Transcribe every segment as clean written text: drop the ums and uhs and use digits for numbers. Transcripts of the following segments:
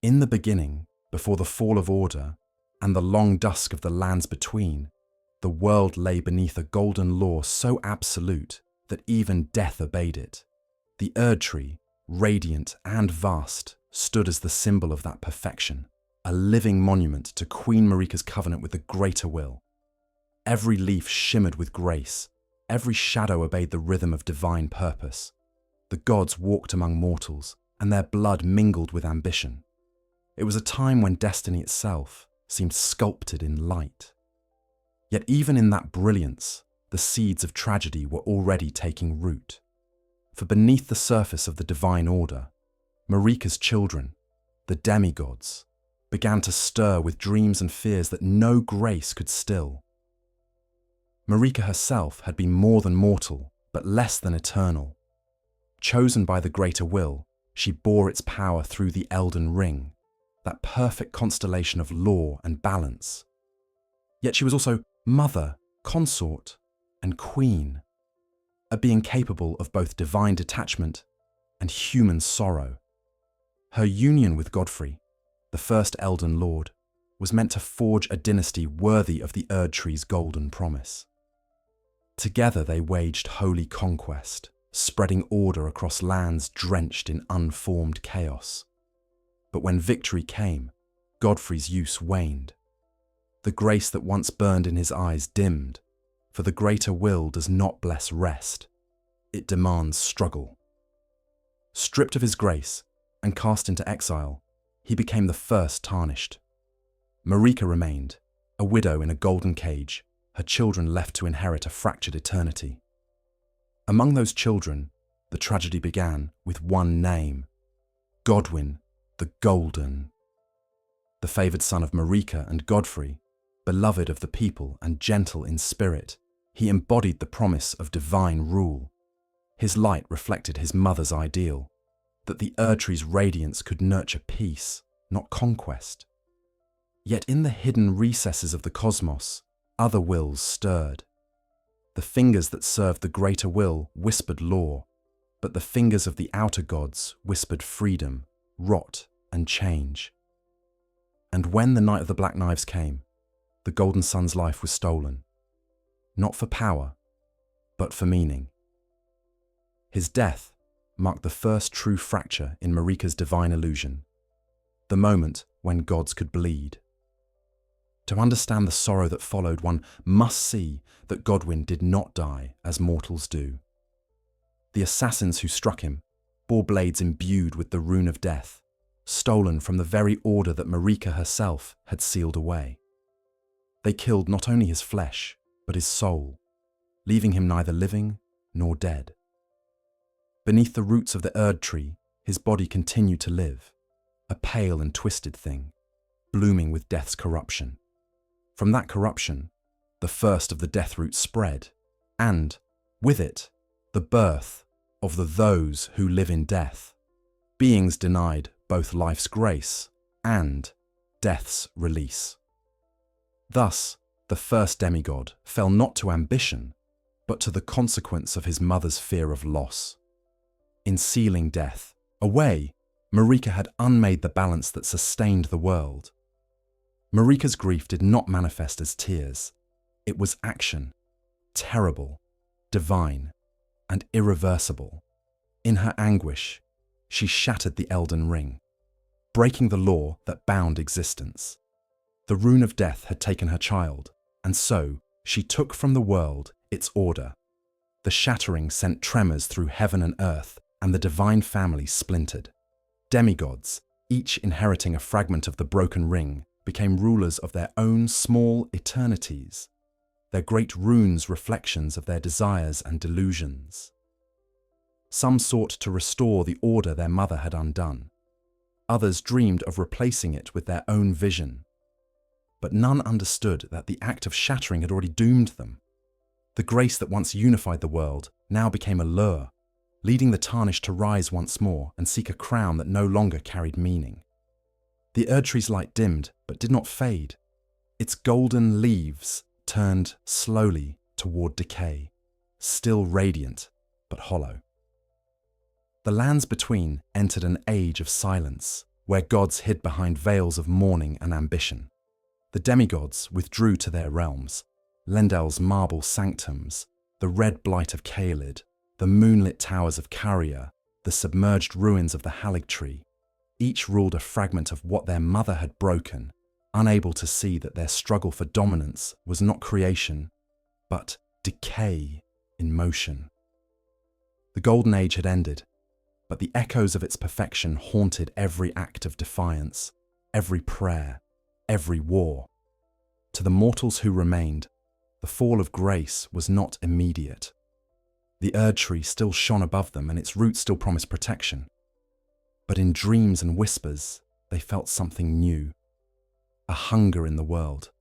In the beginning, before the fall of order and the long dusk of the lands between, the world lay beneath a golden law so absolute that even death obeyed it. The Erdtree, radiant and vast, stood as the symbol of that perfection, a living monument to Queen Marika's covenant with the greater will. Every leaf shimmered with grace, every shadow obeyed the rhythm of divine purpose. The gods walked among mortals, and their blood mingled with ambition. It was a time when destiny itself seemed sculpted in light. Yet even in that brilliance, the seeds of tragedy were already taking root. For beneath the surface of the divine order, Marika's children, the demigods, began to stir with dreams and fears that no grace could still. Marika herself had been more than mortal, but less than eternal. Chosen by the greater will, she bore its power through the Elden Ring, that perfect constellation of law and balance. Yet she was also mother, consort, and queen, a being capable of both divine detachment and human sorrow. Her union with Godfrey, the first Elden Lord, was meant to forge a dynasty worthy of the Erdtree's golden promise. Together they waged holy conquest, spreading order across lands drenched in unformed chaos. But when victory came, Godfrey's use waned. The grace that once burned in his eyes dimmed, for the greater will does not bless rest. It demands struggle. Stripped of his grace and cast into exile, he became the first tarnished. Marika remained, a widow in a golden cage, her children left to inherit a fractured eternity. Among those children, the tragedy began with one name: Godwyn the Golden. The favoured son of Marika and Godfrey, beloved of the people and gentle in spirit, he embodied the promise of divine rule. His light reflected his mother's ideal, that the Erdtree's radiance could nurture peace, not conquest. Yet in the hidden recesses of the cosmos, other wills stirred. The fingers that served the greater will whispered law, but the fingers of the outer gods whispered freedom, rot, and change. And when the night of the Black Knives came, the Golden Sun's life was stolen, not for power, but for meaning. His death marked the first true fracture in Marika's divine illusion, the moment when gods could bleed. To understand the sorrow that followed, one must see that Godwyn did not die as mortals do. The assassins who struck him bore blades imbued with the rune of death, stolen from the very order that Marika herself had sealed away. They killed not only his flesh, but his soul, leaving him neither living nor dead. Beneath the roots of the Erdtree, his body continued to live, a pale and twisted thing, blooming with death's corruption. From that corruption, the first of the death roots spread, and, with it, the birth of the those who live in death, beings denied both life's grace and death's release. Thus, the first demigod fell not to ambition, but to the consequence of his mother's fear of loss. In sealing death away, Marika had unmade the balance that sustained the world. Marika's grief did not manifest as tears. It was action, terrible, divine, and irreversible. In her anguish, she shattered the Elden Ring, breaking the law that bound existence. The rune of death had taken her child, and so she took from the world its order. The shattering sent tremors through heaven and earth, and the divine family splintered. Demigods, each inheriting a fragment of the broken ring, became rulers of their own small eternities, their great runes reflections of their desires and delusions. Some sought to restore the order their mother had undone. Others dreamed of replacing it with their own vision. But none understood that the act of shattering had already doomed them. The grace that once unified the world now became a lure, leading the tarnished to rise once more and seek a crown that no longer carried meaning. The Erdtree's light dimmed, but did not fade. Its golden leaves turned slowly toward decay, still radiant, but hollow. The lands between entered an age of silence, where gods hid behind veils of mourning and ambition. The demigods withdrew to their realms, Lendel's marble sanctums, the red blight of Caelid, the moonlit towers of Caria, the submerged ruins of the Erdtree. Each ruled a fragment of what their mother had broken, unable to see that their struggle for dominance was not creation, but decay in motion. The Golden Age had ended, but the echoes of its perfection haunted every act of defiance, every prayer, every war. To the mortals who remained, the fall of grace was not immediate. The Erdtree still shone above them and its roots still promised protection. But in dreams and whispers, they felt something new, a hunger in the world,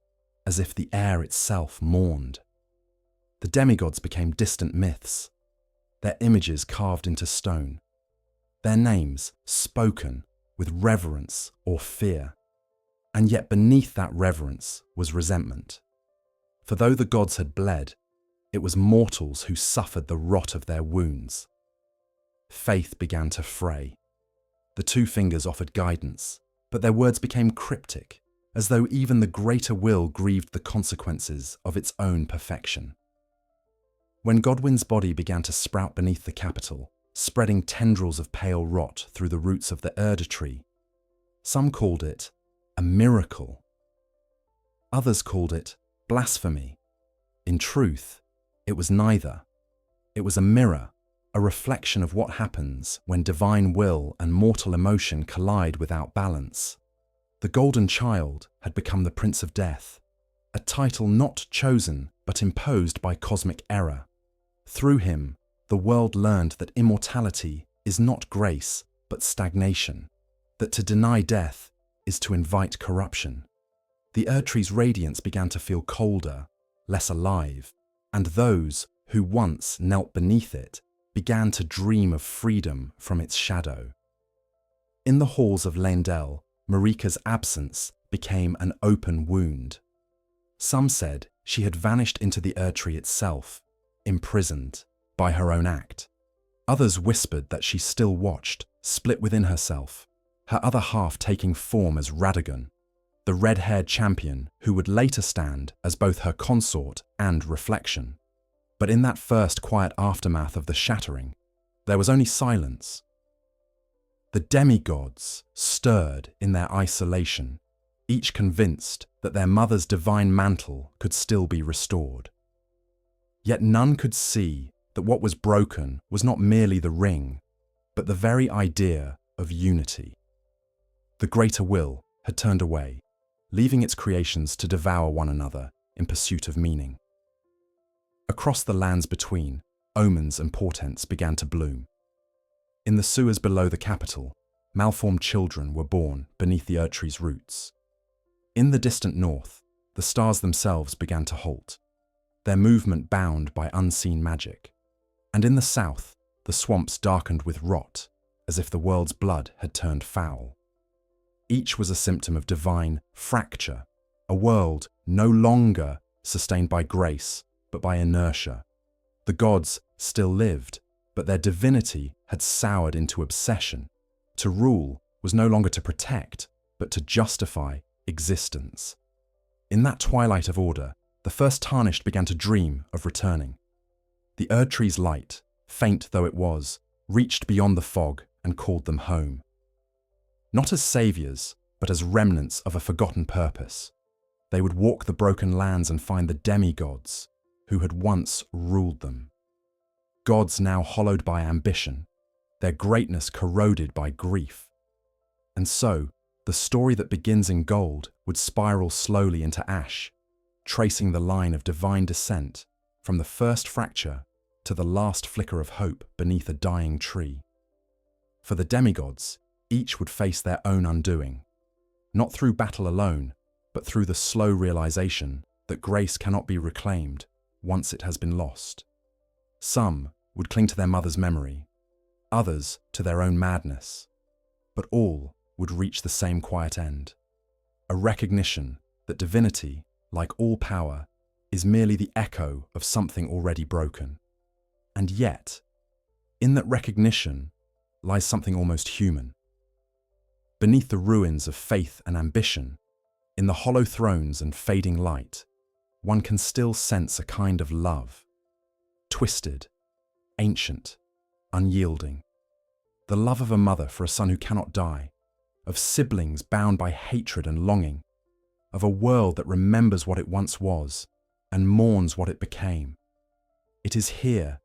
as if the air itself mourned. The demigods became distant myths, their images carved into stone, their names spoken with reverence or fear. And yet beneath that reverence was resentment. For though the gods had bled, it was mortals who suffered the rot of their wounds. Faith began to fray. The two fingers offered guidance, but their words became cryptic, as though even the greater will grieved the consequences of its own perfection. When Godwyn's body began to sprout beneath the capital, spreading tendrils of pale rot through the roots of the Erdtree, some called it a miracle. Others called it blasphemy. In truth, it was neither. It was a mirror, a reflection of what happens when divine will and mortal emotion collide without balance. The Golden Child had become the Prince of Death, a title not chosen but imposed by cosmic error. Through him, the world learned that immortality is not grace but stagnation, that to deny death is to invite corruption. The Erdtree's radiance began to feel colder, less alive, and those who once knelt beneath it began to dream of freedom from its shadow. In the halls of Lendel, Marika's absence became an open wound. Some said she had vanished into the Erdtree itself, imprisoned by her own act. Others whispered that she still watched, split within herself, her other half taking form as Radagon, the red-haired champion who would later stand as both her consort and reflection. But in that first quiet aftermath of the Shattering, there was only silence. The demigods stirred in their isolation, each convinced that their mother's divine mantle could still be restored. Yet none could see that what was broken was not merely the ring, but the very idea of unity. The greater will had turned away, leaving its creations to devour one another in pursuit of meaning. Across the lands between, omens and portents began to bloom. In the sewers below the capital, malformed children were born beneath the Erdtree's roots. In the distant north, the stars themselves began to halt, their movement bound by unseen magic. And in the south, the swamps darkened with rot, as if the world's blood had turned foul. Each was a symptom of divine fracture, a world no longer sustained by grace, but by inertia. The gods still lived, but their divinity had soured into obsession. To rule was no longer to protect, but to justify existence. In that twilight of order, the first tarnished began to dream of returning. The Erdtree's light, faint though it was, reached beyond the fog and called them home. Not as saviors, but as remnants of a forgotten purpose. They would walk the broken lands and find the demigods who had once ruled them. Gods now hollowed by ambition, their greatness corroded by grief. And so, the story that begins in gold would spiral slowly into ash, tracing the line of divine descent from the first fracture to the last flicker of hope beneath a dying tree. For the demigods, each would face their own undoing, not through battle alone, but through the slow realization that grace cannot be reclaimed once it has been lost. Some would cling to their mother's memory, others to their own madness, but all would reach the same quiet end, a recognition that divinity, like all power, is merely the echo of something already broken. And yet, in that recognition lies something almost human. Beneath the ruins of faith and ambition, in the hollow thrones and fading light, one can still sense a kind of love. Twisted, ancient, unyielding. The love of a mother for a son who cannot die, of siblings bound by hatred and longing, of a world that remembers what it once was and mourns what it became. It is here,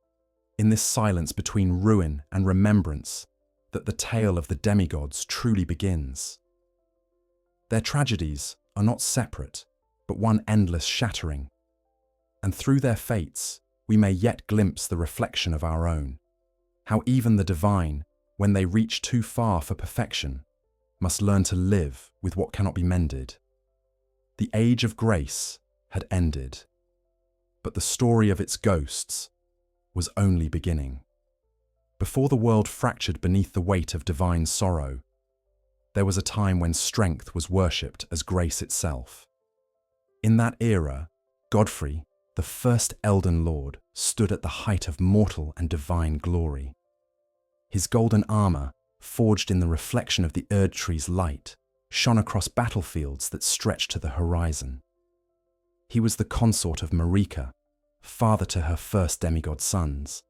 in this silence between ruin and remembrance, that the tale of the demigods truly begins. Their tragedies are not separate, but one endless shattering, and through their fates we may yet glimpse the reflection of our own, how even the divine, when they reach too far for perfection, must learn to live with what cannot be mended. The age of grace had ended, but the story of its ghosts was only beginning. Before the world fractured beneath the weight of divine sorrow, there was a time when strength was worshipped as grace itself. In that era, Godfrey, the first Elden Lord, stood at the height of mortal and divine glory. His golden armor, forged in the reflection of the Erdtree's light, shone across battlefields that stretched to the horizon. He was the consort of Marika, father to her first demigod sons,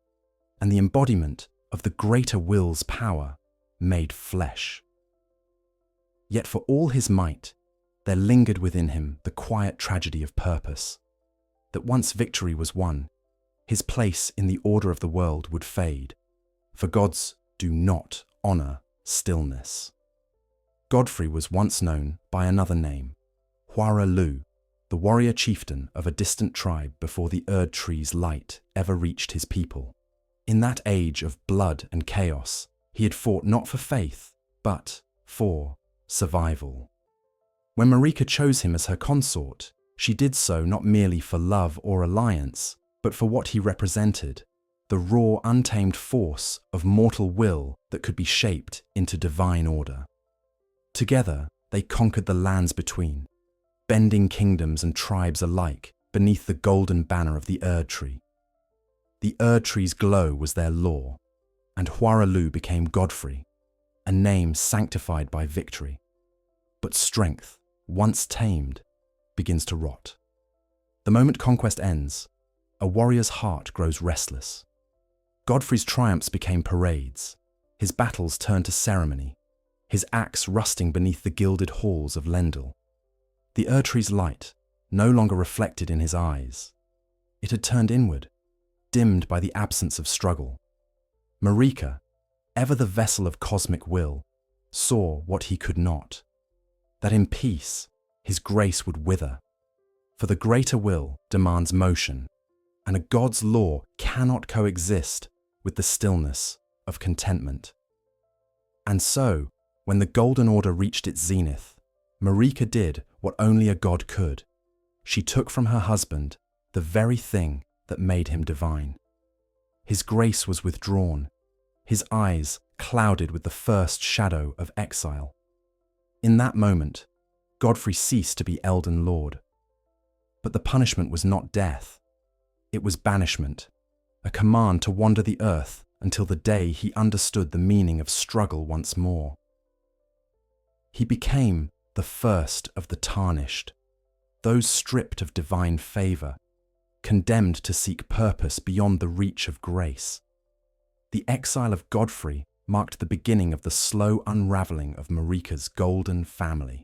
and the embodiment of the greater will's power made flesh. Yet for all his might, there lingered within him the quiet tragedy of purpose, that once victory was won, his place in the order of the world would fade, for gods do not honor stillness. Godfrey was once known by another name, Huara, the warrior chieftain of a distant tribe before the Erdtree's light ever reached his people. In that age of blood and chaos, he had fought not for faith, but for survival. When Marika chose him as her consort, she did so not merely for love or alliance, but for what he represented, the raw, untamed force of mortal will that could be shaped into divine order. Together, they conquered the lands between, bending kingdoms and tribes alike beneath the golden banner of the Erdtree. The Erdtree's glow was their law, and Huara became Godfrey, a name sanctified by victory. But strength, once tamed, begins to rot. The moment conquest ends, a warrior's heart grows restless. Godfrey's triumphs became parades, his battles turned to ceremony, his axe rusting beneath the gilded halls of Lendil. The Erdtree's light no longer reflected in his eyes. It had turned inward, dimmed by the absence of struggle. Marika, ever the vessel of cosmic will, saw what he could not, that in peace his grace would wither. For the greater will demands motion, and a god's law cannot coexist with the stillness of contentment. And so, when the Golden Order reached its zenith, Marika did what only a god could. She took from her husband the very thing that made him divine. His grace was withdrawn, his eyes clouded with the first shadow of exile. In that moment, Godfrey ceased to be Elden Lord. But the punishment was not death. It was banishment, a command to wander the earth until the day he understood the meaning of struggle once more. He became the first of the tarnished, those stripped of divine favor, condemned to seek purpose beyond the reach of grace. The exile of Godfrey marked the beginning of the slow unraveling of Marika's golden family.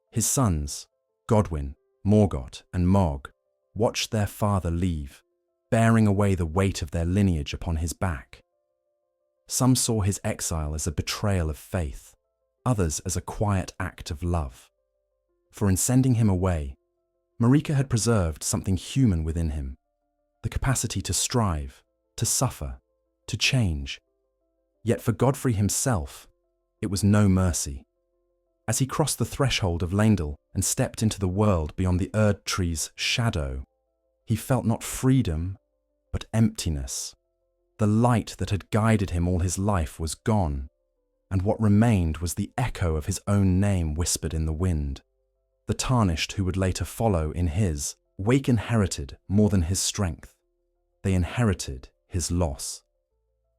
His sons, Godwyn, Morgott, and Mohg, watched their father leave, bearing away the weight of their lineage upon his back. Some saw his exile as a betrayal of faith, others as a quiet act of love. For in sending him away, Marika had preserved something human within him, the capacity to strive, to suffer, to change. Yet for Godfrey himself, it was no mercy. As he crossed the threshold of Lendil and stepped into the world beyond the Erdtree's shadow, he felt not freedom, but emptiness. The light that had guided him all his life was gone, and what remained was the echo of his own name whispered in the wind. The tarnished who would later follow in his wake inherited more than his strength. They inherited his loss.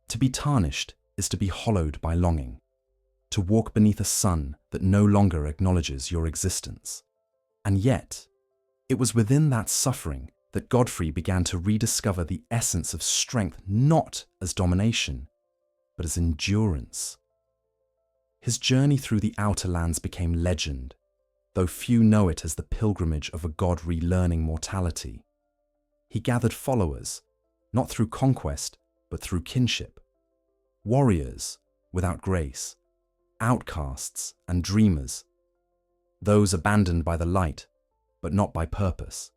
To be tarnished is to be hollowed by longing, to walk beneath a sun that no longer acknowledges your existence. And yet, it was within that suffering that Godfrey began to rediscover the essence of strength not as domination, but as endurance. His journey through the Outer Lands became legend, though few know it as the pilgrimage of a god relearning mortality. He gathered followers, not through conquest, but through kinship. Warriors without grace, outcasts and dreamers, those abandoned by the light, but not by purpose.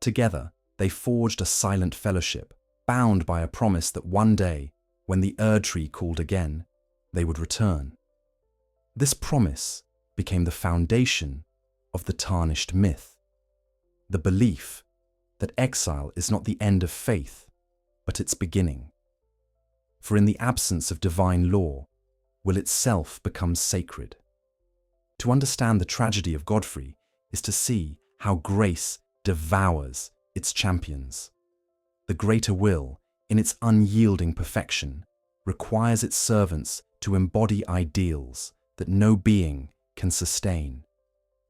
Together, they forged a silent fellowship, bound by a promise that one day, when the Erdtree called again, they would return. This promise became the foundation of the tarnished myth, the belief that exile is not the end of faith, but its beginning. For in the absence of divine law, will itself become sacred. To understand the tragedy of Godfrey is to see how grace devours its champions. The greater will, in its unyielding perfection, requires its servants to embody ideals that no being can sustain.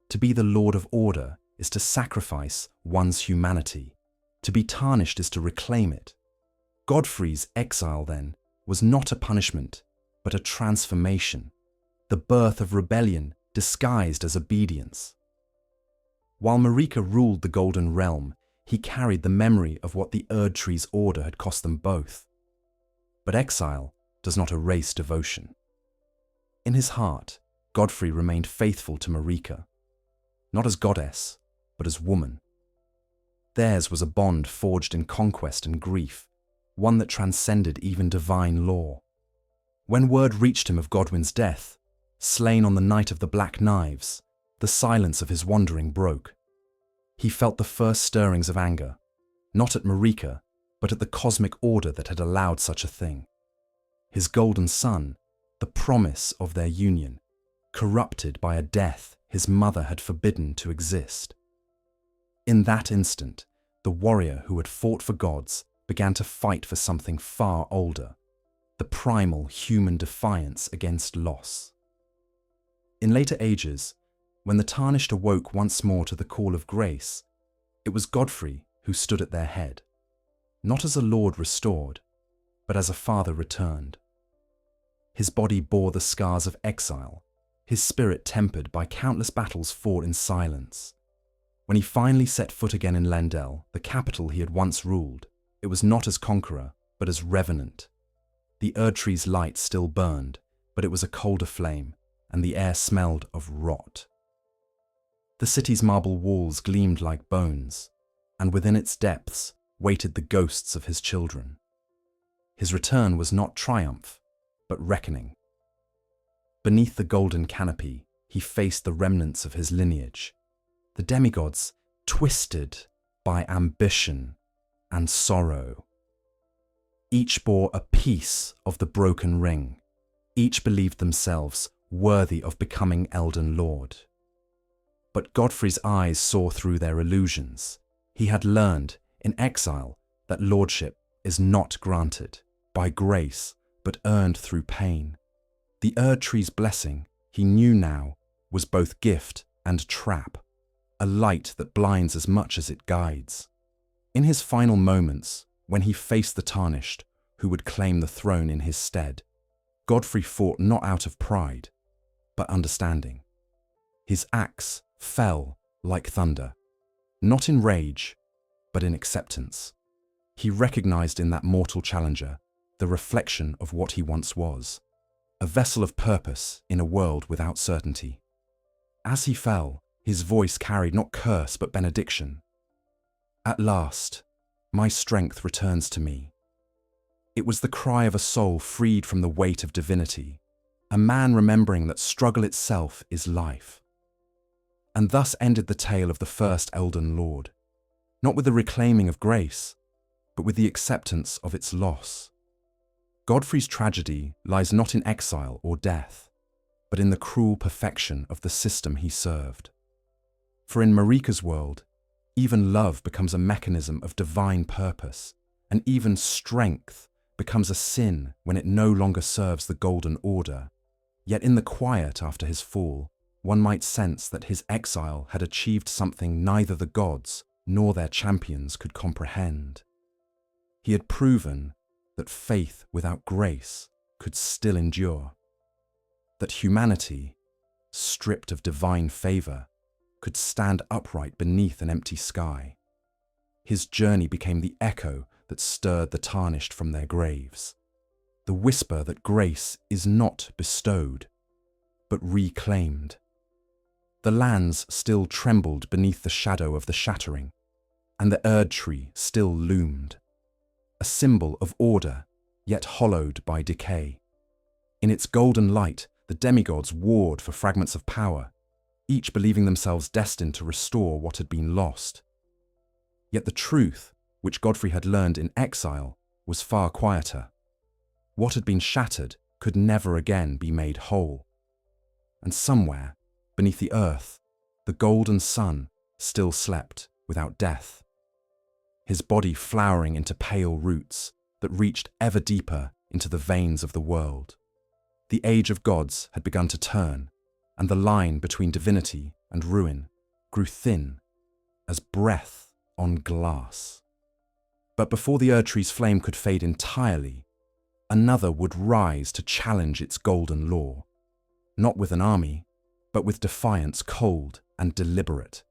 To be the Lord of Order is to sacrifice one's humanity. To be tarnished is to reclaim it. Godfrey's exile, then, was not a punishment, but a transformation, the birth of rebellion disguised as obedience. While Marika ruled the Golden Realm, he carried the memory of what the Erdtree's order had cost them both. But exile does not erase devotion. In his heart, Godfrey remained faithful to Marika, not as goddess, but as woman. Theirs was a bond forged in conquest and grief, one that transcended even divine law. When word reached him of Godwyn's death, slain on the night of the Black Knives, the silence of his wandering broke. He felt the first stirrings of anger, not at Marika, but at the cosmic order that had allowed such a thing. His golden son, the promise of their union, corrupted by a death his mother had forbidden to exist. In that instant, the warrior who had fought for gods began to fight for something far older, the primal human defiance against loss. In later ages, when the Tarnished awoke once more to the call of grace, it was Godfrey who stood at their head, not as a lord restored, but as a father returned. His body bore the scars of exile, his spirit tempered by countless battles fought in silence. When he finally set foot again in Lendel, the capital he had once ruled, it was not as conqueror, but as revenant. The Erdtree's light still burned, but it was a colder flame, and the air smelled of rot. The city's marble walls gleamed like bones, and within its depths waited the ghosts of his children. His return was not triumph, but reckoning. Beneath the golden canopy, he faced the remnants of his lineage, the demigods twisted by ambition and sorrow. Each bore a piece of the broken ring. Each believed themselves worthy of becoming Elden Lord. But Godfrey's eyes saw through their illusions. He had learned in exile that lordship is not granted by grace, but earned through pain. The Erdtree's blessing, he knew now, was both gift and trap, a light that blinds as much as it guides. In his final moments, when he faced the Tarnished, who would claim the throne in his stead, Godfrey fought not out of pride, but understanding. His axe fell like thunder, not in rage, but in acceptance. He recognized in that mortal challenger the reflection of what he once was, a vessel of purpose in a world without certainty. As he fell, his voice carried not curse but benediction. At last, my strength returns to me. It was the cry of a soul freed from the weight of divinity, a man remembering that struggle itself is life. And thus ended the tale of the first Elden Lord, not with the reclaiming of grace, but with the acceptance of its loss. Godfrey's tragedy lies not in exile or death, but in the cruel perfection of the system he served. For in Marika's world, even love becomes a mechanism of divine purpose, and even strength becomes a sin when it no longer serves the Golden Order. Yet in the quiet after his fall, one might sense that his exile had achieved something neither the gods nor their champions could comprehend. He had proven that faith without grace could still endure, that humanity, stripped of divine favor, could stand upright beneath an empty sky. His journey became the echo that stirred the tarnished from their graves, the whisper that grace is not bestowed, but reclaimed. The lands still trembled beneath the shadow of the Shattering, and the Erdtree still loomed, a symbol of order, yet hollowed by decay. In its golden light, the demigods warred for fragments of power, each believing themselves destined to restore what had been lost. Yet the truth, which Godfrey had learned in exile, was far quieter. What had been shattered could never again be made whole. And somewhere, beneath the earth, the golden sun still slept without death, his body flowering into pale roots that reached ever deeper into the veins of the world. The age of gods had begun to turn, and the line between divinity and ruin grew thin as breath on glass. But before the Erdtree's flame could fade entirely, another would rise to challenge its golden law, not with an army, but with defiance cold and deliberate.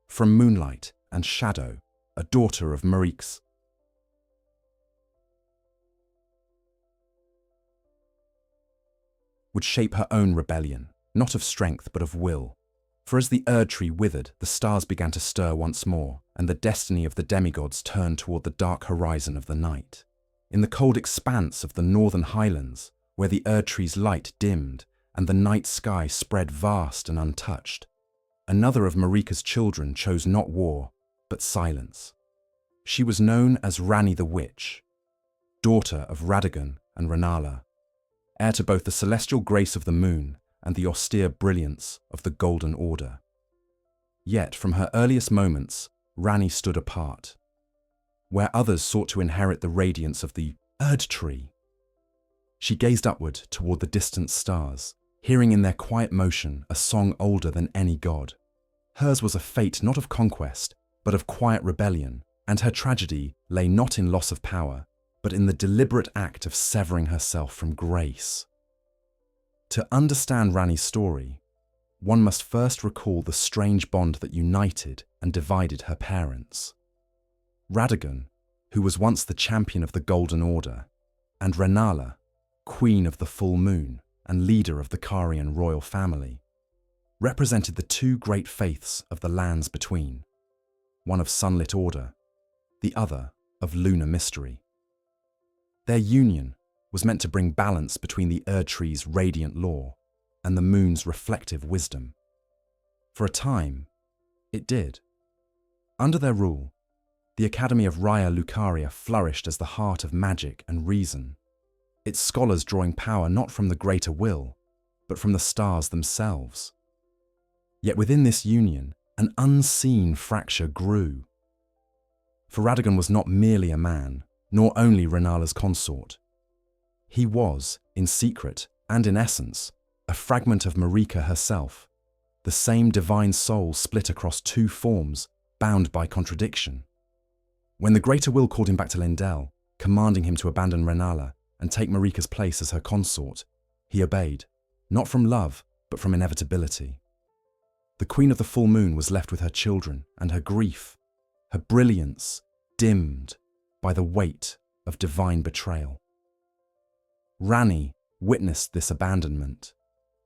From moonlight and shadow, a daughter of Marika would shape her own rebellion, not of strength but of will. For as the Erdtree withered, the stars began to stir once more, and the destiny of the demigods turned toward the dark horizon of the night. In the cold expanse of the northern highlands, where the Erdtree's light dimmed and the night sky spread vast and untouched, another of Marika's children chose not war, but silence. She was known as Ranni the Witch, daughter of Radagon and Radagon, heir to both the celestial grace of the moon and the austere brilliance of the Golden Order. Yet from her earliest moments, Ranni stood apart. Where others sought to inherit the radiance of the Erdtree, she gazed upward toward the distant stars, hearing in their quiet motion a song older than any god. Hers was a fate not of conquest, but of quiet rebellion, and her tragedy lay not in loss of power, but in the deliberate act of severing herself from grace. To understand Ranni's story, one must first recall the strange bond that united and divided her parents. Radagon, who was once the champion of the Golden Order, and Radagon, queen of the full moon and leader of the Carian royal family, represented the two great faiths of the lands between, one of sunlit order, the other of lunar mystery. Their union was meant to bring balance between the Erdtree's radiant law and the moon's reflective wisdom. For a time, it did. Under their rule, the Academy of Raya Lucaria flourished as the heart of magic and reason, its scholars drawing power not from the greater will, but from the stars themselves. Yet within this union, an unseen fracture grew. For Radagon was not merely a man, nor only Renala's consort. He was, in secret and in essence, a fragment of Marika herself, the same divine soul split across two forms, bound by contradiction. When the greater will called him back to Lindell, commanding him to abandon Renala and take Marika's place as her consort, he obeyed, not from love, but from inevitability. The Queen of the Full Moon was left with her children and her grief, her brilliance dimmed by the weight of divine betrayal. Ranni witnessed this abandonment.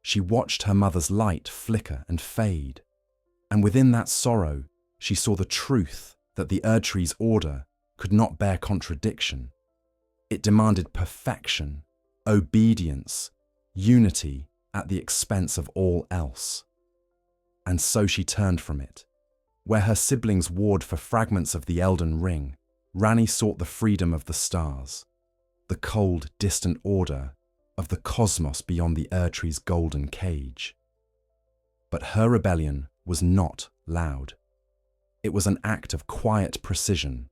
She watched her mother's light flicker and fade, and within that sorrow, she saw the truth that the Erdtree's order could not bear contradiction. It demanded perfection, obedience, unity at the expense of all else. And so she turned from it. Where her siblings warred for fragments of the Elden Ring, Ranni sought the freedom of the stars, the cold, distant order of the cosmos beyond the Erdtree's golden cage. But her rebellion was not loud. It was an act of quiet precision,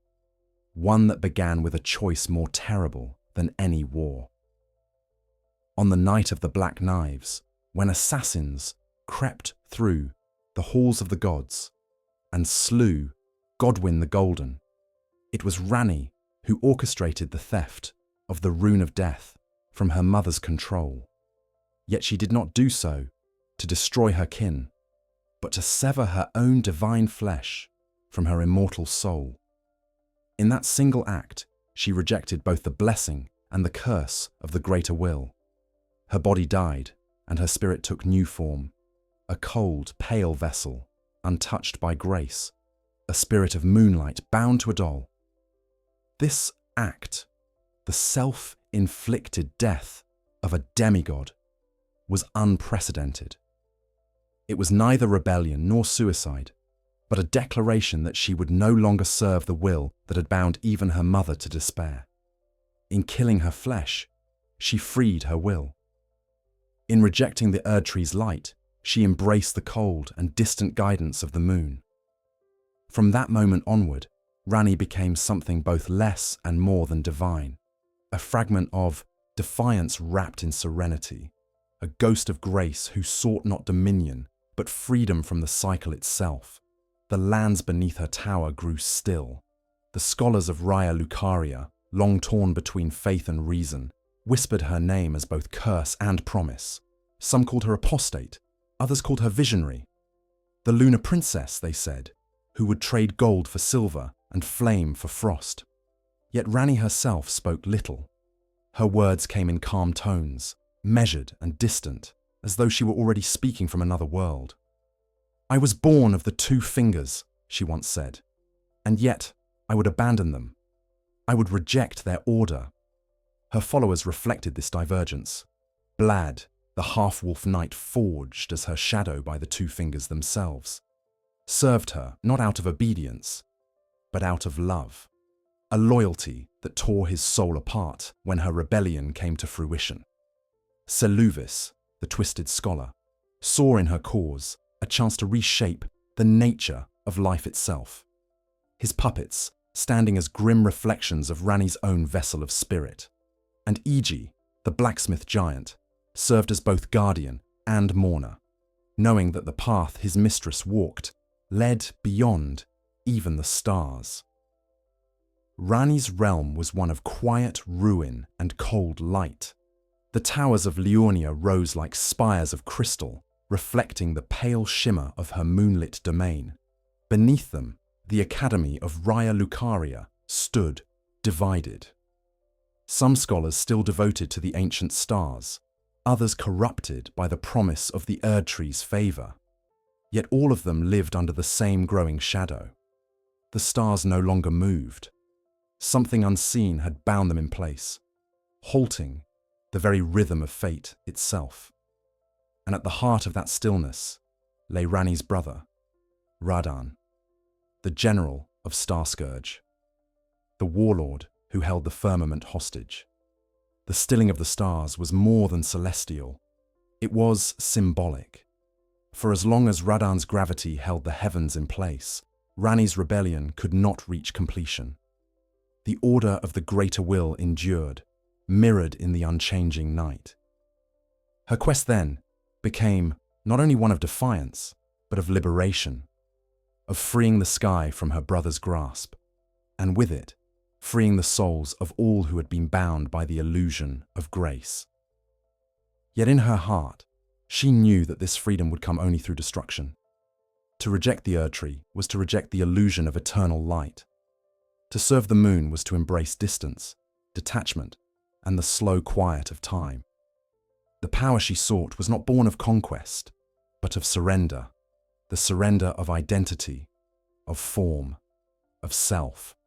one that began with a choice more terrible than any war. on the night of the Black Knives, when assassins crept through the halls of the gods and slew Godwyn the Golden. It was Ranni who orchestrated the theft of the Rune of Death from her mother's control. Yet she did not do so to destroy her kin, but to sever her own divine flesh from her immortal soul. In that single act, she rejected both the blessing and the curse of the greater will. Her body died, and her spirit took new form, a cold, pale vessel, untouched by grace, a spirit of moonlight bound to a doll. This act, the self-inflicted death of a demigod, was unprecedented. It was neither rebellion nor suicide, but a declaration that she would no longer serve the will that had bound even her mother to despair. In killing her flesh, she freed her will. In rejecting the Erdtree's light, she embraced the cold and distant guidance of the moon. From that moment onward, Ranni became something both less and more than divine, a fragment of defiance wrapped in serenity, a ghost of grace who sought not dominion, but freedom from the cycle itself. The lands beneath her tower grew still. The scholars of Raya Lucaria, long torn between faith and reason, whispered her name as both curse and promise. Some called her apostate, others called her visionary. The lunar princess, they said, who would trade gold for silver and flame for frost. Yet Ranni herself spoke little. Her words came in calm tones, measured and distant, as though she were already speaking from another world. "I was born of the two fingers," she once said, "and yet I would abandon them. I would reject their order." Her followers reflected this divergence. Blad, the half-wolf knight forged as her shadow by the two fingers themselves, served her not out of obedience, but out of love, a loyalty that tore his soul apart when her rebellion came to fruition. Seluvis, the twisted scholar, saw in her cause a chance to reshape the nature of life itself. His puppets standing as grim reflections of Ranni's own vessel of spirit, and Iji, the blacksmith giant, served as both guardian and mourner, knowing that the path his mistress walked led beyond even the stars. Ranni's realm was one of quiet ruin and cold light. The towers of Liurnia rose like spires of crystal, reflecting the pale shimmer of her moonlit domain. Beneath them, the Academy of Raya Lucaria stood, divided. Some scholars still devoted to the ancient stars, others corrupted by the promise of the Erdtree's favour. Yet all of them lived under the same growing shadow. The stars no longer moved. Something unseen had bound them in place, halting the very rhythm of fate itself. And at the heart of that stillness lay Ranni's brother, Radahn, the general of Starscourge, the warlord who held the firmament hostage. The stilling of the stars was more than celestial. It was symbolic. For as long as Radahn's gravity held the heavens in place, Ranni's rebellion could not reach completion. The order of the greater will endured, mirrored in the unchanging night. Her quest then became not only one of defiance, but of liberation, of freeing the sky from her brother's grasp, and with it, freeing the souls of all who had been bound by the illusion of grace. Yet in her heart, she knew that this freedom would come only through destruction. To reject the Erdtree was to reject the illusion of eternal light. To serve the moon was to embrace distance, detachment, and the slow quiet of time. The power she sought was not born of conquest, but of surrender, the surrender of identity, of form, of self.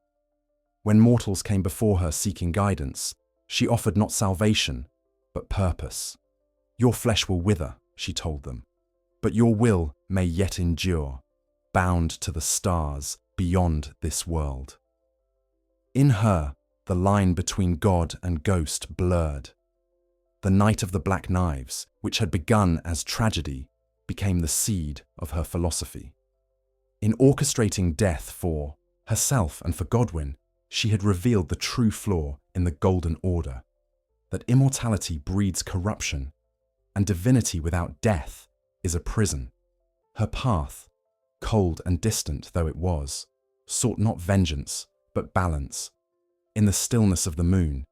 When mortals came before her seeking guidance, she offered not salvation, but purpose. "Your flesh will wither," she told them, "but your will may yet endure, bound to the stars beyond this world." In her, the line between God and ghost blurred. The night of the Black Knives, which had begun as tragedy, became the seed of her philosophy. In orchestrating death for herself and for Godwyn, she had revealed the true flaw in the Golden Order. that immortality breeds corruption, and divinity without death is a prison. Her path, cold and distant though it was, sought not vengeance, but balance. In the stillness of the moon,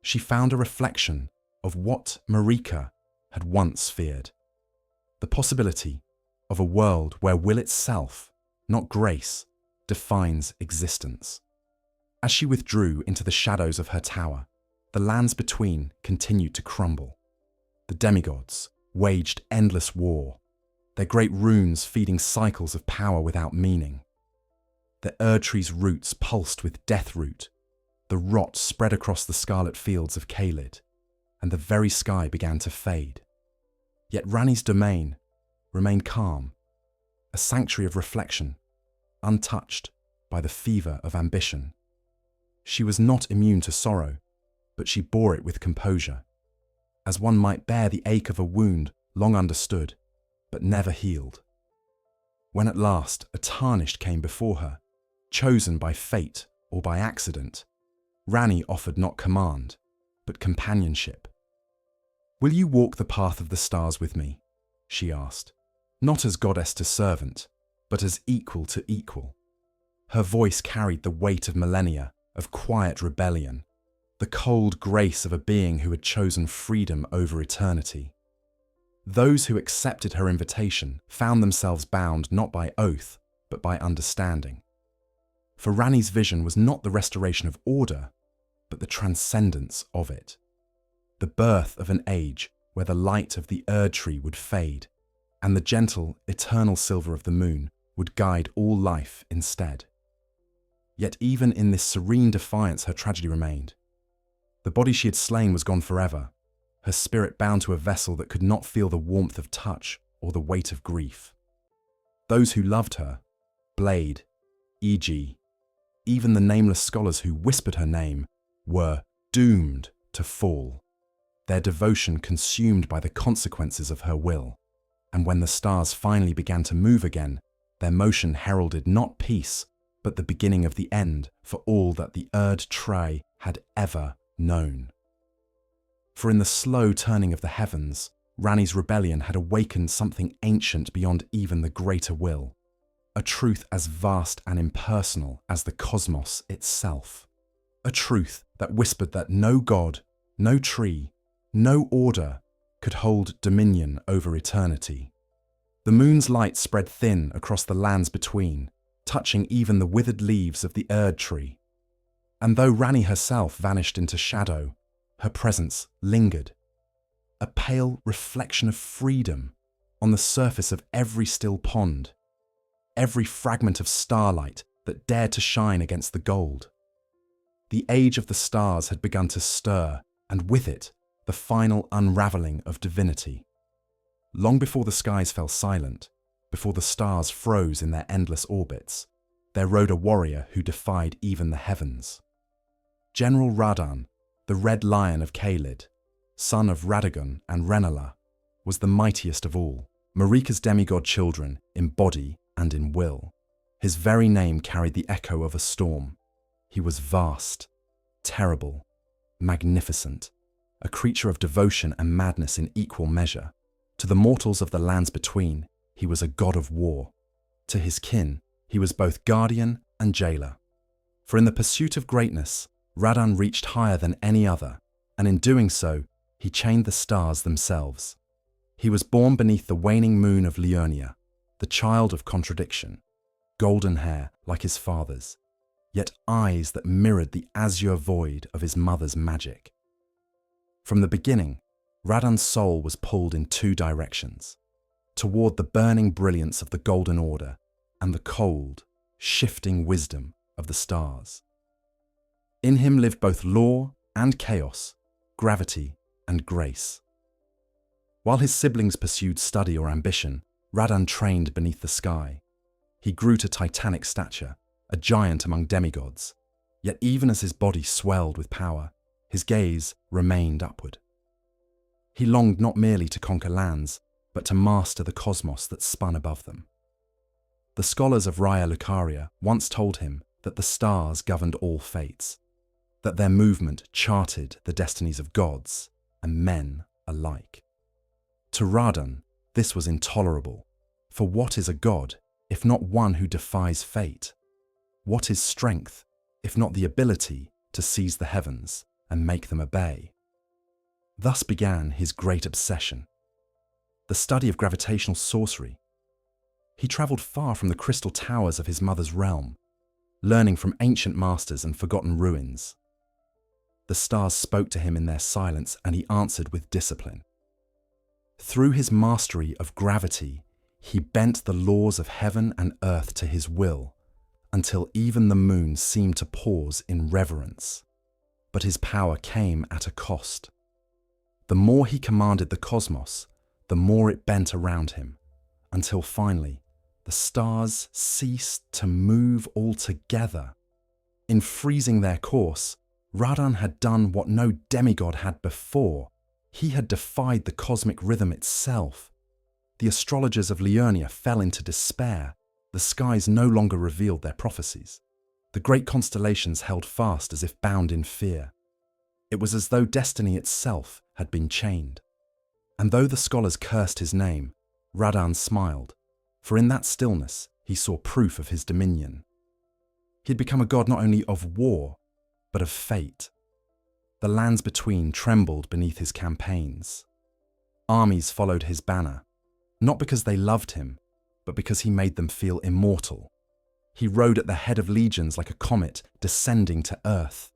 she found a reflection of what Marika had once feared. The possibility of a world where will itself, not grace, defines existence. As she withdrew into the shadows of her tower, the lands between continued to crumble. The demigods waged endless war, their great runes feeding cycles of power without meaning. The Erdtree's roots pulsed with deathroot, the rot spread across the scarlet fields of Caelid, and the very sky began to fade. Yet Ranni's domain remained calm, a sanctuary of reflection, untouched by the fever of ambition. She was not immune to sorrow, but she bore it with composure, as one might bear the ache of a wound long understood, but never healed. When at last a tarnished came before her, chosen by fate or by accident, Ranni offered not command, but companionship. "Will you walk the path of the stars with me?" she asked, not as goddess to servant, but as equal to equal. Her voice carried the weight of Malenia, of quiet rebellion, the cold grace of a being who had chosen freedom over eternity. Those who accepted her invitation found themselves bound not by oath, but by understanding. For Ranni's vision was not the restoration of order, but the transcendence of it. The birth of an age where the light of the Erdtree would fade, and the gentle, eternal silver of the moon would guide all life instead. Yet even in this serene defiance her tragedy remained. The body she had slain was gone forever, her spirit bound to a vessel that could not feel the warmth of touch or the weight of grief. Those who loved her, Blade, e.g., even the nameless scholars who whispered her name, were doomed to fall, their devotion consumed by the consequences of her will. And when the stars finally began to move again, their motion heralded not peace, but the beginning of the end for all that the Erdtree had ever known. For in the slow turning of the heavens, Ranni's rebellion had awakened something ancient beyond even the greater will, a truth as vast and impersonal as the cosmos itself, a truth that whispered that no god, no tree, no order could hold dominion over eternity. The moon's light spread thin across the lands between, touching even the withered leaves of the Erdtree. And though Ranni herself vanished into shadow, her presence lingered, a pale reflection of freedom on the surface of every still pond, every fragment of starlight that dared to shine against the gold. The age of the stars had begun to stir, and with it, the final unravelling of divinity. Long before the skies fell silent, before the stars froze in their endless orbits, there rode a warrior who defied even the heavens. General Radahn, the Red Lion of Caelid, son of Radagon and Rennala, was the mightiest of all, Marika's demigod children in body and in will. His very name carried the echo of a storm. He was vast, terrible, magnificent, a creature of devotion and madness in equal measure. To the mortals of the lands between, he was a god of war. To his kin, he was both guardian and jailer. For in the pursuit of greatness, Radahn reached higher than any other, and in doing so, he chained the stars themselves. He was born beneath the waning moon of Liurnia, the child of contradiction, golden hair like his father's, yet eyes that mirrored the azure void of his mother's magic. From the beginning, Radahn's soul was pulled in two directions, toward the burning brilliance of the Golden Order and the cold, shifting wisdom of the stars. In him lived both law and chaos, gravity and grace. While his siblings pursued study or ambition, Radahn trained beneath the sky. He grew to titanic stature, a giant among demigods, yet even as his body swelled with power, his gaze remained upward. He longed not merely to conquer lands, but to master the cosmos that spun above them. The scholars of Raya Lucaria once told him that the stars governed all fates. that their movement charted the destinies of gods and men alike. To Radahn, this was intolerable, for what is a god if not one who defies fate? What is strength if not the ability to seize the heavens and make them obey? Thus began his great obsession, the study of gravitational sorcery. He travelled far from the crystal towers of his mother's realm, learning from ancient masters and forgotten ruins. The stars spoke to him in their silence, and he answered with discipline. Through his mastery of gravity, he bent the laws of heaven and earth to his will, until even the moon seemed to pause in reverence. But his power came at a cost. The more he commanded the cosmos, the more it bent around him, until finally the stars ceased to move altogether. In freezing their course, Radahn had done what no demigod had before. He had defied the cosmic rhythm itself. The astrologers of Liurnia fell into despair. The skies no longer revealed their prophecies. The great constellations held fast as if bound in fear. It was as though destiny itself had been chained. And though the scholars cursed his name, Radahn smiled, for in that stillness he saw proof of his dominion. He had become a god not only of war, but of fate. The lands between trembled beneath his campaigns. Armies followed his banner, not because they loved him, but because he made them feel immortal. He rode at the head of legions like a comet descending to earth.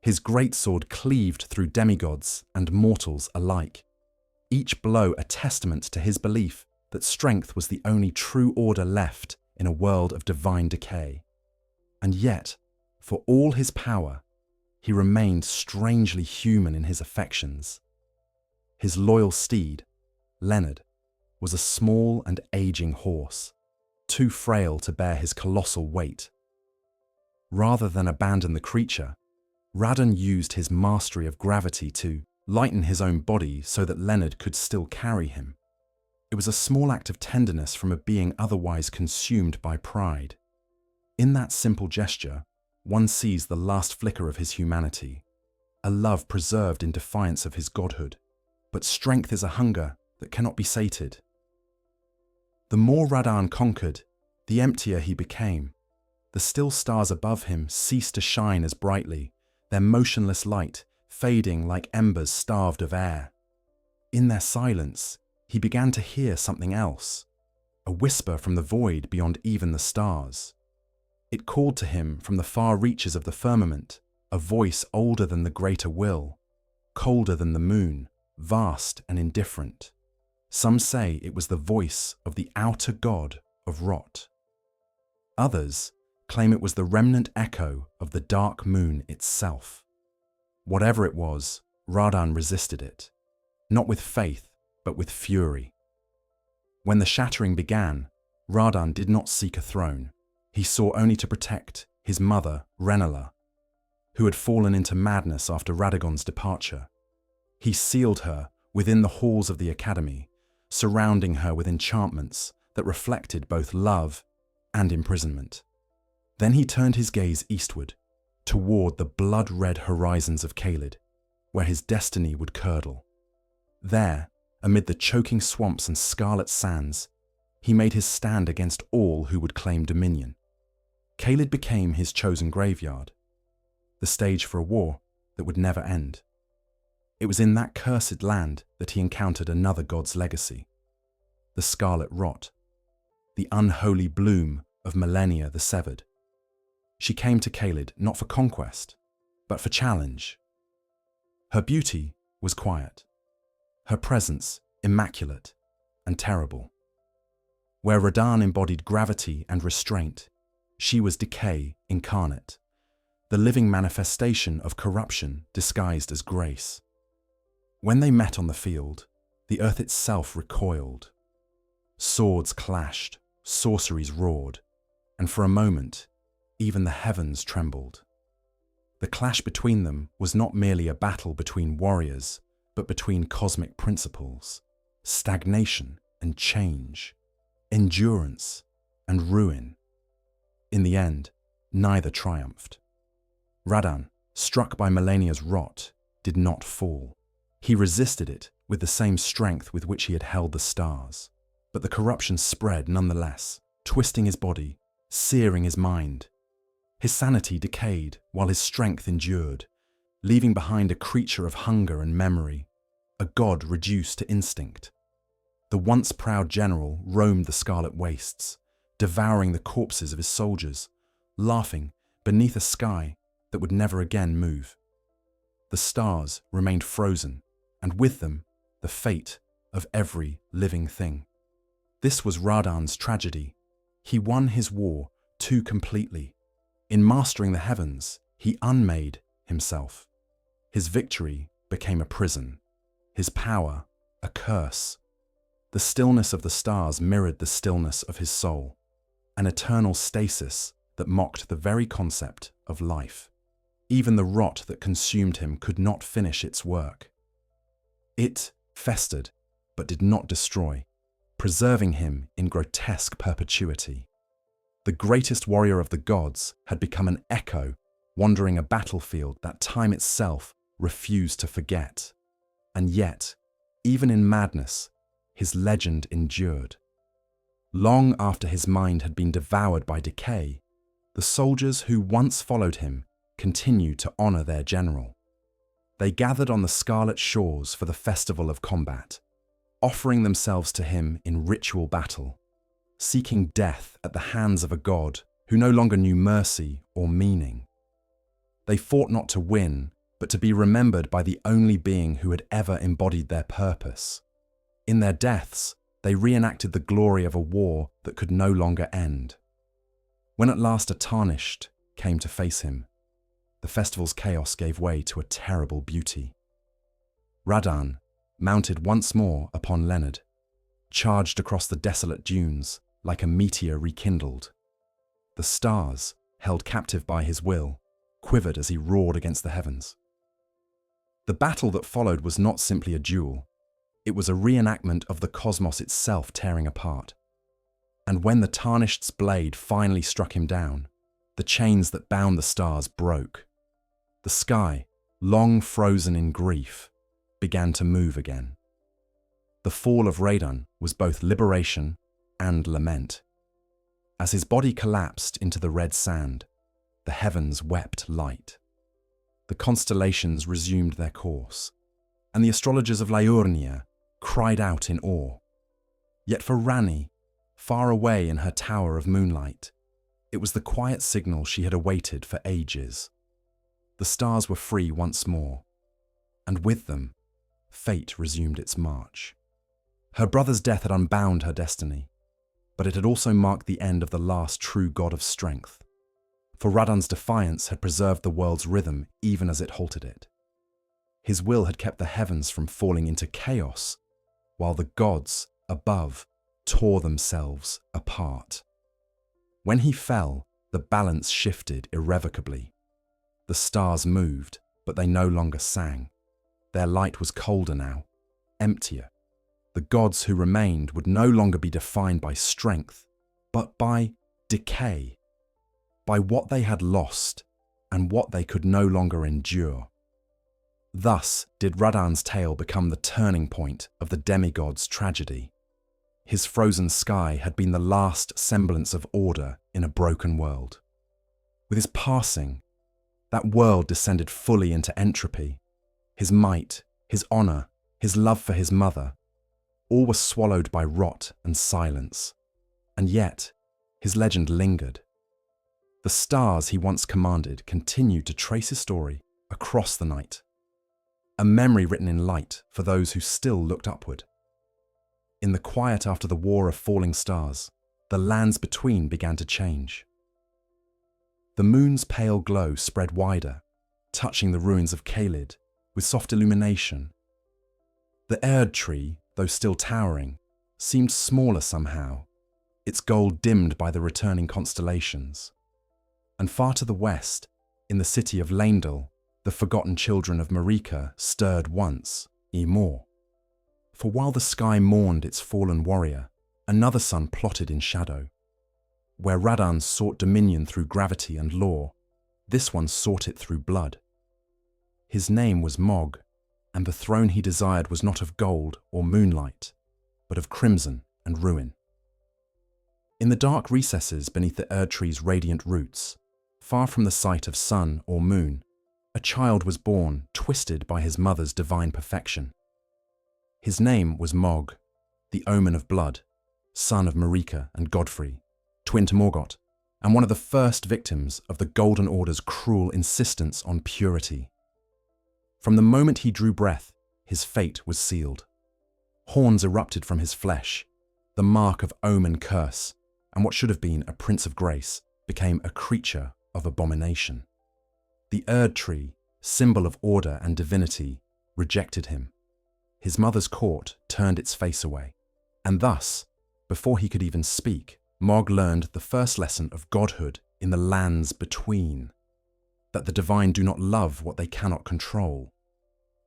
His greatsword cleaved through demigods and mortals alike, each blow a testament to his belief that strength was the only true order left in a world of divine decay. And yet, for all his power, he remained strangely human in his affections. His loyal steed, Leonard, was a small and aging horse, too frail to bear his colossal weight. Rather than abandon the creature, Radahn used his mastery of gravity to lighten his own body so that Leonard could still carry him. It was a small act of tenderness from a being otherwise consumed by pride. In that simple gesture, one sees the last flicker of his humanity, a love preserved in defiance of his godhood. But strength is a hunger that cannot be sated. The more Radahn conquered, the emptier he became. The still stars above him ceased to shine as brightly, their motionless light fading like embers starved of air. In their silence, he began to hear something else, a whisper from the void beyond even the stars. It called to him from the far reaches of the firmament, a voice older than the greater will, colder than the moon, vast and indifferent. Some say it was the voice of the outer god of rot. Others claim it was the remnant echo of the dark moon itself. Whatever it was, Radahn resisted it, not with faith, but with fury. When the Shattering began, Radahn did not seek a throne. He sought only to protect his mother, Ranni, who had fallen into madness after Radagon's departure. He sealed her within the halls of the academy, surrounding her with enchantments that reflected both love and imprisonment. Then he turned his gaze eastward, toward the blood-red horizons of Caelid, where his destiny would curdle. There, amid the choking swamps and scarlet sands, he made his stand against all who would claim dominion. Caelid became his chosen graveyard, the stage for a war that would never end. It was in that cursed land that he encountered another god's legacy, the scarlet rot, the unholy bloom of Malenia the Severed. She came to Caelid not for conquest, but for challenge. Her beauty was quiet, her presence immaculate and terrible. Where Radahn embodied gravity and restraint, she was decay incarnate, the living manifestation of corruption disguised as grace. When they met on the field, the earth itself recoiled. Swords clashed, sorceries roared, and for a moment, even the heavens trembled. The clash between them was not merely a battle between warriors, but between cosmic principles, stagnation and change, endurance and ruin. In the end, neither triumphed. Radahn, struck by Malenia's rot, did not fall. He resisted it with the same strength with which he had held the stars. But the corruption spread nonetheless, twisting his body, searing his mind. His sanity decayed while his strength endured, leaving behind a creature of hunger and memory, a god reduced to instinct. The once proud general roamed the scarlet wastes, devouring the corpses of his soldiers, laughing beneath a sky that would never again move. The stars remained frozen, and with them, the fate of every living thing. This was Radahn's tragedy. He won his war too completely. In mastering the heavens, he unmade himself. His victory became a prison, his power a curse. The stillness of the stars mirrored the stillness of his soul, an eternal stasis that mocked the very concept of life. Even the rot that consumed him could not finish its work. It festered, but did not destroy, preserving him in grotesque perpetuity. The greatest warrior of the gods had become an echo, wandering a battlefield that time itself refused to forget. And yet, even in madness, his legend endured. Long after his mind had been devoured by decay, the soldiers who once followed him continued to honor their general. They gathered on the scarlet shores for the festival of combat, offering themselves to him in ritual battle, seeking death at the hands of a god who no longer knew mercy or meaning. They fought not to win, but to be remembered by the only being who had ever embodied their purpose. In their deaths, they reenacted the glory of a war that could no longer end. When at last a tarnished came to face him, the festival's chaos gave way to a terrible beauty. Radahn, mounted once more upon Leonard, charged across the desolate dunes like a meteor rekindled. The stars, held captive by his will, quivered as he roared against the heavens. The battle that followed was not simply a duel. It was a reenactment of the cosmos itself tearing apart. And when the tarnished's blade finally struck him down, the chains that bound the stars broke. The sky, long frozen in grief, began to move again. The fall of Radahn was both liberation and lament. As his body collapsed into the red sand, the heavens wept light. The constellations resumed their course, and the astrologers of Liurnia cried out in awe. Yet for Ranni, far away in her tower of moonlight, it was the quiet signal she had awaited for ages. The stars were free once more, and with them, fate resumed its march. Her brother's death had unbound her destiny, but it had also marked the end of the last true god of strength. For Radahn's defiance had preserved the world's rhythm even as it halted it. His will had kept the heavens from falling into chaos, while the gods above tore themselves apart. When he fell, the balance shifted irrevocably. The stars moved, but they no longer sang. Their light was colder now, emptier. The gods who remained would no longer be defined by strength, but by decay, by what they had lost and what they could no longer endure. Thus did Radahn's tale become the turning point of the demigod's tragedy. His frozen sky had been the last semblance of order in a broken world. With his passing, that world descended fully into entropy. His might, his honor, his love for his mother, all were swallowed by rot and silence. And yet, his legend lingered. The stars he once commanded continued to trace his story across the night, a memory written in light for those who still looked upward. In the quiet after the war of falling stars, the lands between began to change. The moon's pale glow spread wider, touching the ruins of Caelid with soft illumination. The Erdtree, though still towering, seemed smaller somehow, its gold dimmed by the returning constellations. And far to the west, in the city of Lendal, the forgotten children of Marika stirred once, more. For while the sky mourned its fallen warrior, another sun plotted in shadow. Where Radahn sought dominion through gravity and law, this one sought it through blood, His name was Mohg, and the throne he desired was not of gold or moonlight, but of crimson and ruin. In the dark recesses beneath the Erdtree's radiant roots, far from the sight of sun or moon, a child was born, twisted by his mother's divine perfection. His name was Mohg, the omen of blood, son of Marika and Godfrey, twin to Morgott, and one of the first victims of the Golden Order's cruel insistence on purity. From the moment he drew breath, his fate was sealed. Horns erupted from his flesh, the mark of omen curse, and what should have been a prince of grace became a creature of abomination. The Erdtree, symbol of order and divinity, rejected him. His mother's court turned its face away, and thus, before he could even speak, Mohg learned the first lesson of godhood in the lands between, that the divine do not love what they cannot control.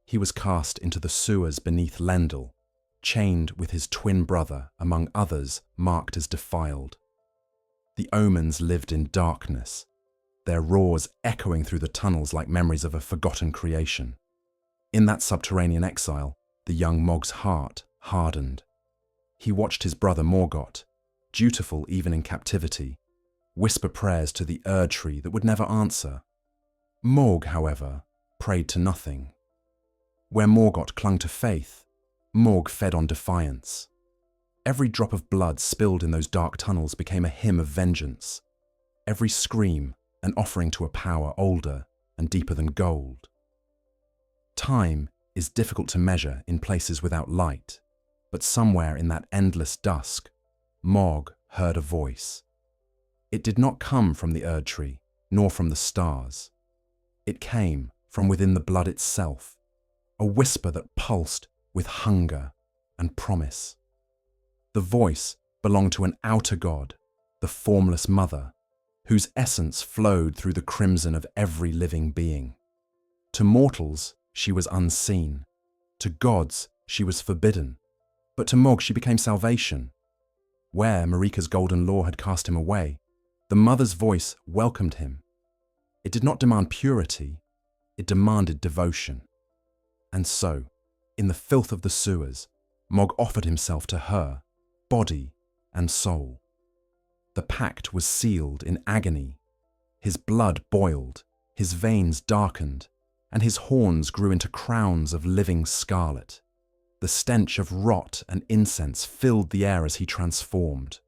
He was cast into the sewers beneath Lendl, chained with his twin brother among others marked as defiled. The omens lived in darkness, their roars echoing through the tunnels like memories of a forgotten creation. In that subterranean exile, the young Mohg's heart hardened. He watched his brother Morgott, dutiful even in captivity, whisper prayers to the Erdtree that would never answer. Mohg, however, prayed to nothing. Where Morgott clung to faith, Mohg fed on defiance. Every drop of blood spilled in those dark tunnels became a hymn of vengeance. Every scream an offering to a power older and deeper than gold. Time is difficult to measure in places without light, but somewhere in that endless dusk, Mohg heard a voice. It did not come from the Erdtree, nor from the stars. It came from within the blood itself, a whisper that pulsed with hunger and promise. The voice belonged to an outer god, the formless mother, whose essence flowed through the crimson of every living being. To mortals, she was unseen. To gods, she was forbidden. But to Mohg, she became salvation. Where Marika's golden law had cast him away, the mother's voice welcomed him. It did not demand purity, it demanded devotion. And so, in the filth of the sewers, Mohg offered himself to her, body and soul. The pact was sealed in agony. His blood boiled, his veins darkened, and his horns grew into crowns of living scarlet. The stench of rot and incense filled the air as he transformed.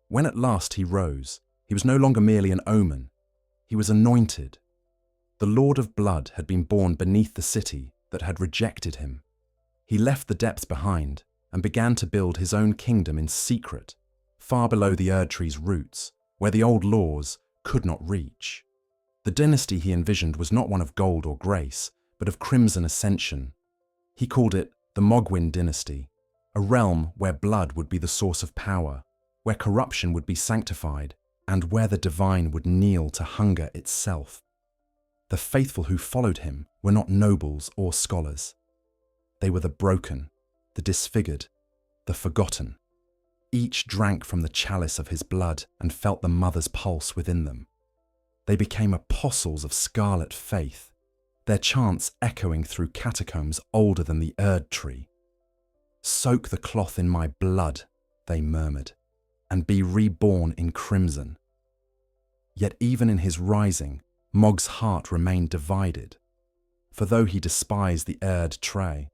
When at last he rose, he was no longer merely an omen. He was anointed. The Lord of Blood had been born beneath the city that had rejected him. He left the depths behind and began to build his own kingdom in secret, far below the Erdtree's roots, where the old laws could not reach. The dynasty he envisioned was not one of gold or grace, but of crimson ascension. He called it the Godwyn dynasty, a realm where blood would be the source of power, where corruption would be sanctified, and where the divine would kneel to hunger itself. The faithful who followed him were not nobles or scholars. They were the broken, the disfigured, the forgotten. Each drank from the chalice of his blood and felt the mother's pulse within them. They became apostles of scarlet faith, their chants echoing through catacombs older than the Erdtree. "Soak the cloth in my blood," they murmured, "and be reborn in crimson." Yet even in his rising, Mohg's heart remained divided. For though he despised the Erdtree,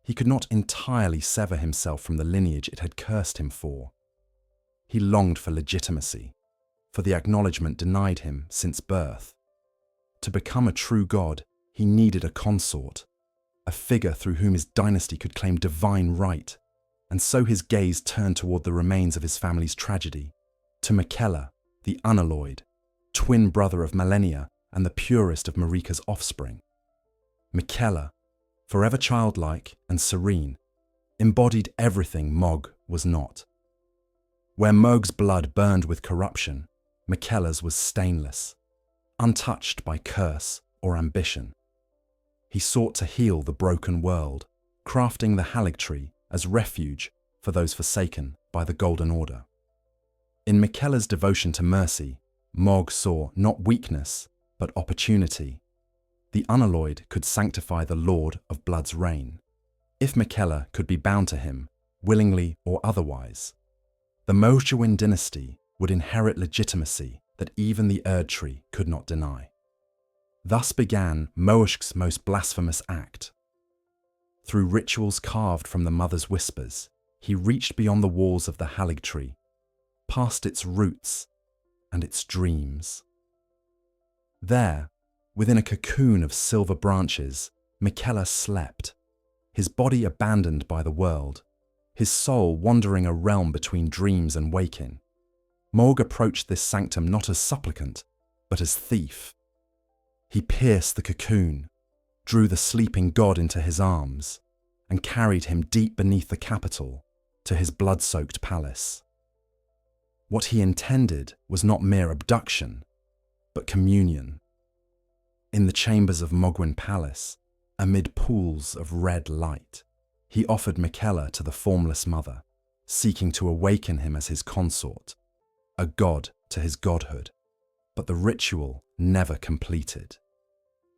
he could not entirely sever himself from the lineage it had cursed him for. He longed for legitimacy, for the acknowledgement denied him since birth. To become a true god, he needed a consort, a figure through whom his dynasty could claim divine right, and so his gaze turned toward the remains of his family's tragedy, to Miquella, the unalloyed, twin brother of Malenia and the purest of Marika's offspring. Miquella, forever childlike and serene, embodied everything Mohg was not. Where Mohg's blood burned with corruption, Miquella's was stainless, untouched by curse or ambition. He sought to heal the broken world, crafting the Haligtree as refuge for those forsaken by the Golden Order. In Miquella's devotion to mercy, Mohg saw not weakness, but opportunity. The unalloyed could sanctify the Lord of Blood's reign. If Miquella could be bound to him, willingly or otherwise, the Mohg dynasty would inherit legitimacy that even the Erdtree could not deny. Thus began Mohg's most blasphemous act. Through rituals carved from the mother's whispers, he reached beyond the walls of the Erdtree, past its roots and its dreams. There, within a cocoon of silver branches, Miquella slept, his body abandoned by the world, his soul wandering a realm between dreams and waking. Mohg approached this sanctum not as supplicant, but as thief. He pierced the cocoon, drew the sleeping god into his arms, and carried him deep beneath the capital to his blood-soaked palace. What he intended was not mere abduction, but communion. In the chambers of Mohg Palace, amid pools of red light, he offered Miquella to the formless mother, seeking to awaken him as his consort, a god to his godhood. But the ritual never completed.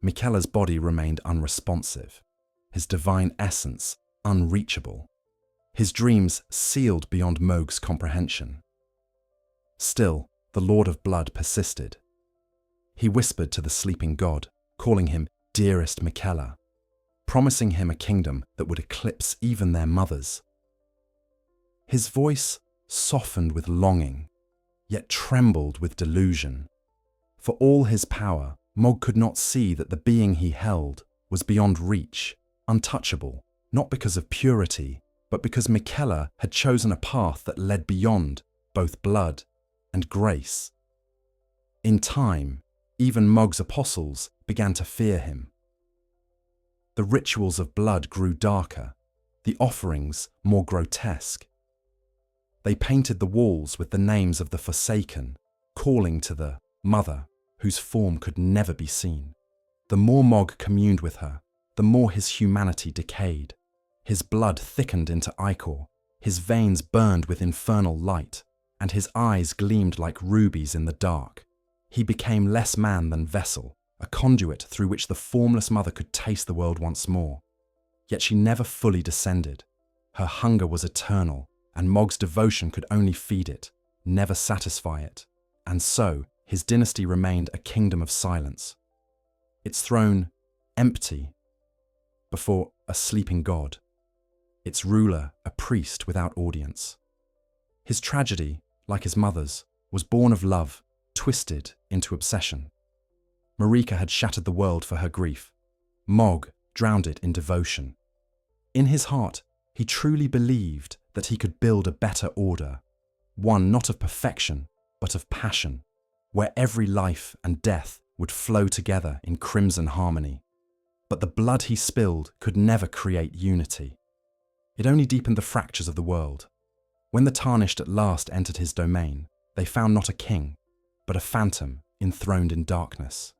Miquella's body remained unresponsive, his divine essence unreachable, his dreams sealed beyond Mohg's comprehension. Still, the Lord of Blood persisted. He whispered to the sleeping god, calling him dearest Miquella, promising him a kingdom that would eclipse even their mothers. His voice softened with longing, yet trembled with delusion. For all his power, Mohg could not see that the being he held was beyond reach, untouchable, not because of purity, but because Miquella had chosen a path that led beyond both blood and grace. In time, even Mohg's apostles began to fear him. The rituals of blood grew darker, the offerings more grotesque. They painted the walls with the names of the forsaken, calling to the mother whose form could never be seen. The more Mohg communed with her, the more his humanity decayed. His blood thickened into ichor, his veins burned with infernal light, and his eyes gleamed like rubies in the dark. He became less man than vessel, a conduit through which the formless mother could taste the world once more. Yet she never fully descended. Her hunger was eternal, and Mohg's devotion could only feed it, never satisfy it. And so, his dynasty remained a kingdom of silence, its throne empty before a sleeping god, its ruler a priest without audience. His tragedy, like his mother's, was born of love, twisted into obsession. Marika had shattered the world for her grief. Mohg drowned it in devotion. In his heart, he truly believed that he could build a better order, one not of perfection, but of passion, where every life and death would flow together in crimson harmony. But the blood he spilled could never create unity. It only deepened the fractures of the world. When the Tarnished at last entered his domain, they found not a king, but a phantom enthroned in darkness.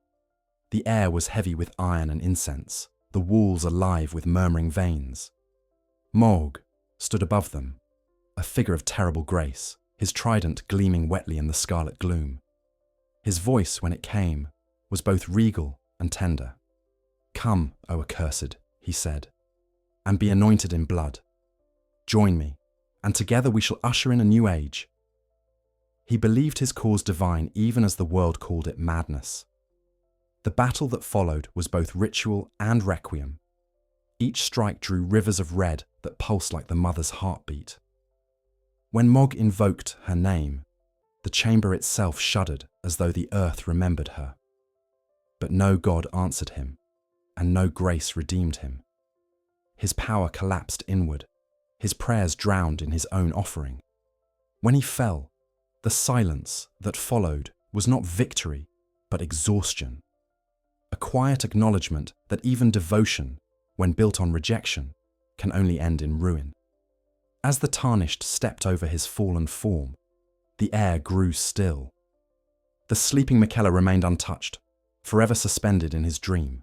The air was heavy with iron and incense, the walls alive with murmuring veins. Mohg stood above them, a figure of terrible grace, his trident gleaming wetly in the scarlet gloom. His voice, when it came, was both regal and tender. "Come, O accursed," he said, "and be anointed in blood. Join me, and together we shall usher in a new age." He believed his cause divine even as the world called it madness. The battle that followed was both ritual and requiem. Each strike drew rivers of red that pulsed like the mother's heartbeat. When Mohg invoked her name, the chamber itself shuddered as though the earth remembered her. But no god answered him, and no grace redeemed him. His power collapsed inward, his prayers drowned in his own offering. When he fell, the silence that followed was not victory, but exhaustion. A quiet acknowledgement that even devotion, when built on rejection, can only end in ruin. As the Tarnished stepped over his fallen form, the air grew still. The sleeping Miquella remained untouched, forever suspended in his dream.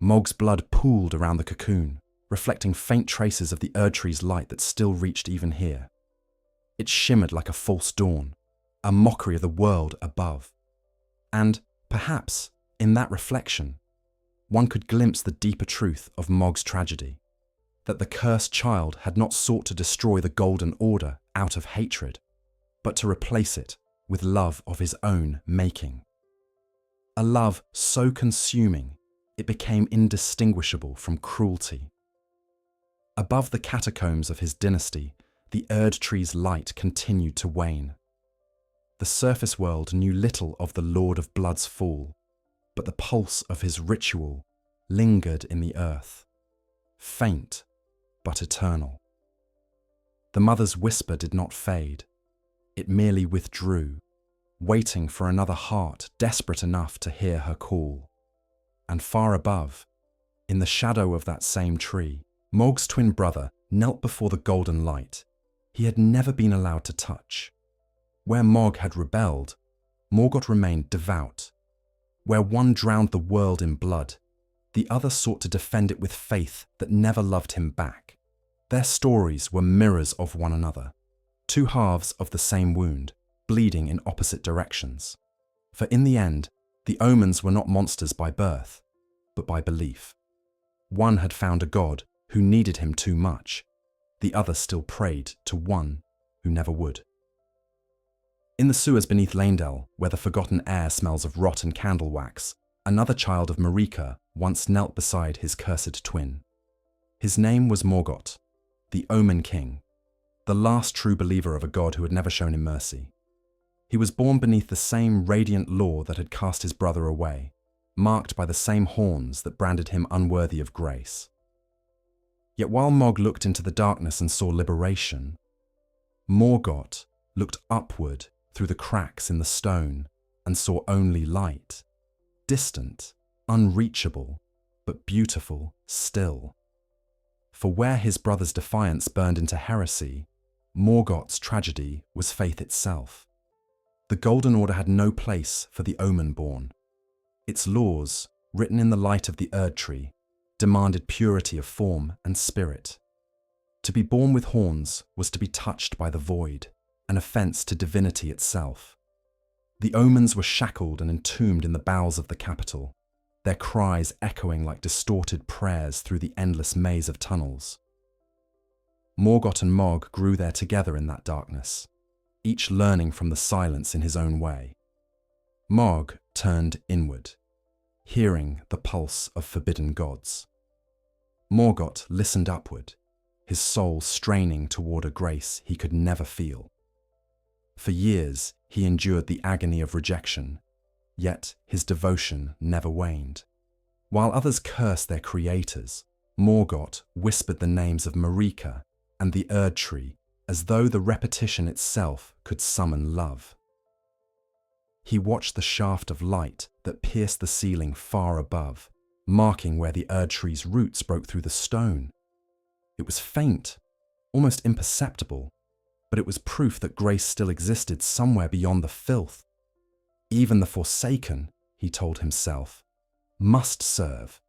Mohg's blood pooled around the cocoon, reflecting faint traces of the Erdtree's light that still reached even here. It shimmered like a false dawn, a mockery of the world above. And, perhaps, in that reflection, one could glimpse the deeper truth of Mohg's tragedy, that the cursed child had not sought to destroy the Golden Order out of hatred, but to replace it with love of his own making. A love so consuming it became indistinguishable from cruelty. Above the catacombs of his dynasty, the Erdtree's light continued to wane. The surface world knew little of the Lord of Blood's fall, but the pulse of his ritual lingered in the earth, faint but eternal. The mother's whisper did not fade. It merely withdrew, waiting for another heart desperate enough to hear her call. And far above, in the shadow of that same tree, Mohg's twin brother knelt before the golden light he had never been allowed to touch. Where Mohg had rebelled, Morgott remained devout. Where one drowned the world in blood, the other sought to defend it with faith that never loved him back. Their stories were mirrors of one another, two halves of the same wound, bleeding in opposite directions. For in the end, the omens were not monsters by birth, but by belief. One had found a god who needed him too much. The other still prayed to one who never would. In the sewers beneath Leyndell, where the forgotten air smells of rot and candle wax, another child of Marika once knelt beside his cursed twin. His name was Morgott, the Omen King, the last true believer of a god who had never shown him mercy. He was born beneath the same radiant law that had cast his brother away, marked by the same horns that branded him unworthy of grace. Yet while Mohg looked into the darkness and saw liberation, Morgott looked upward through the cracks in the stone and saw only light, distant, unreachable, but beautiful still. For where his brother's defiance burned into heresy, Morgott's tragedy was faith itself. The Golden Order had no place for the Omen-born. Its laws, written in the light of the Erdtree, demanded purity of form and spirit. To be born with horns was to be touched by the void, an offence to divinity itself. The omens were shackled and entombed in the bowels of the capital, their cries echoing like distorted prayers through the endless maze of tunnels. Morgott and Mohg grew there together in that darkness, each learning from the silence in his own way. Mohg turned inward, hearing the pulse of forbidden gods. Morgott listened upward, his soul straining toward a grace he could never feel. For years, he endured the agony of rejection, yet his devotion never waned. While others cursed their creators, Morgott whispered the names of Marika and the Erdtree as though the repetition itself could summon love. He watched the shaft of light that pierced the ceiling far above, marking where the Erdtree's roots broke through the stone. It was faint, almost imperceptible, but it was proof that grace still existed somewhere beyond the filth. Even the Forsaken, he told himself, must serve.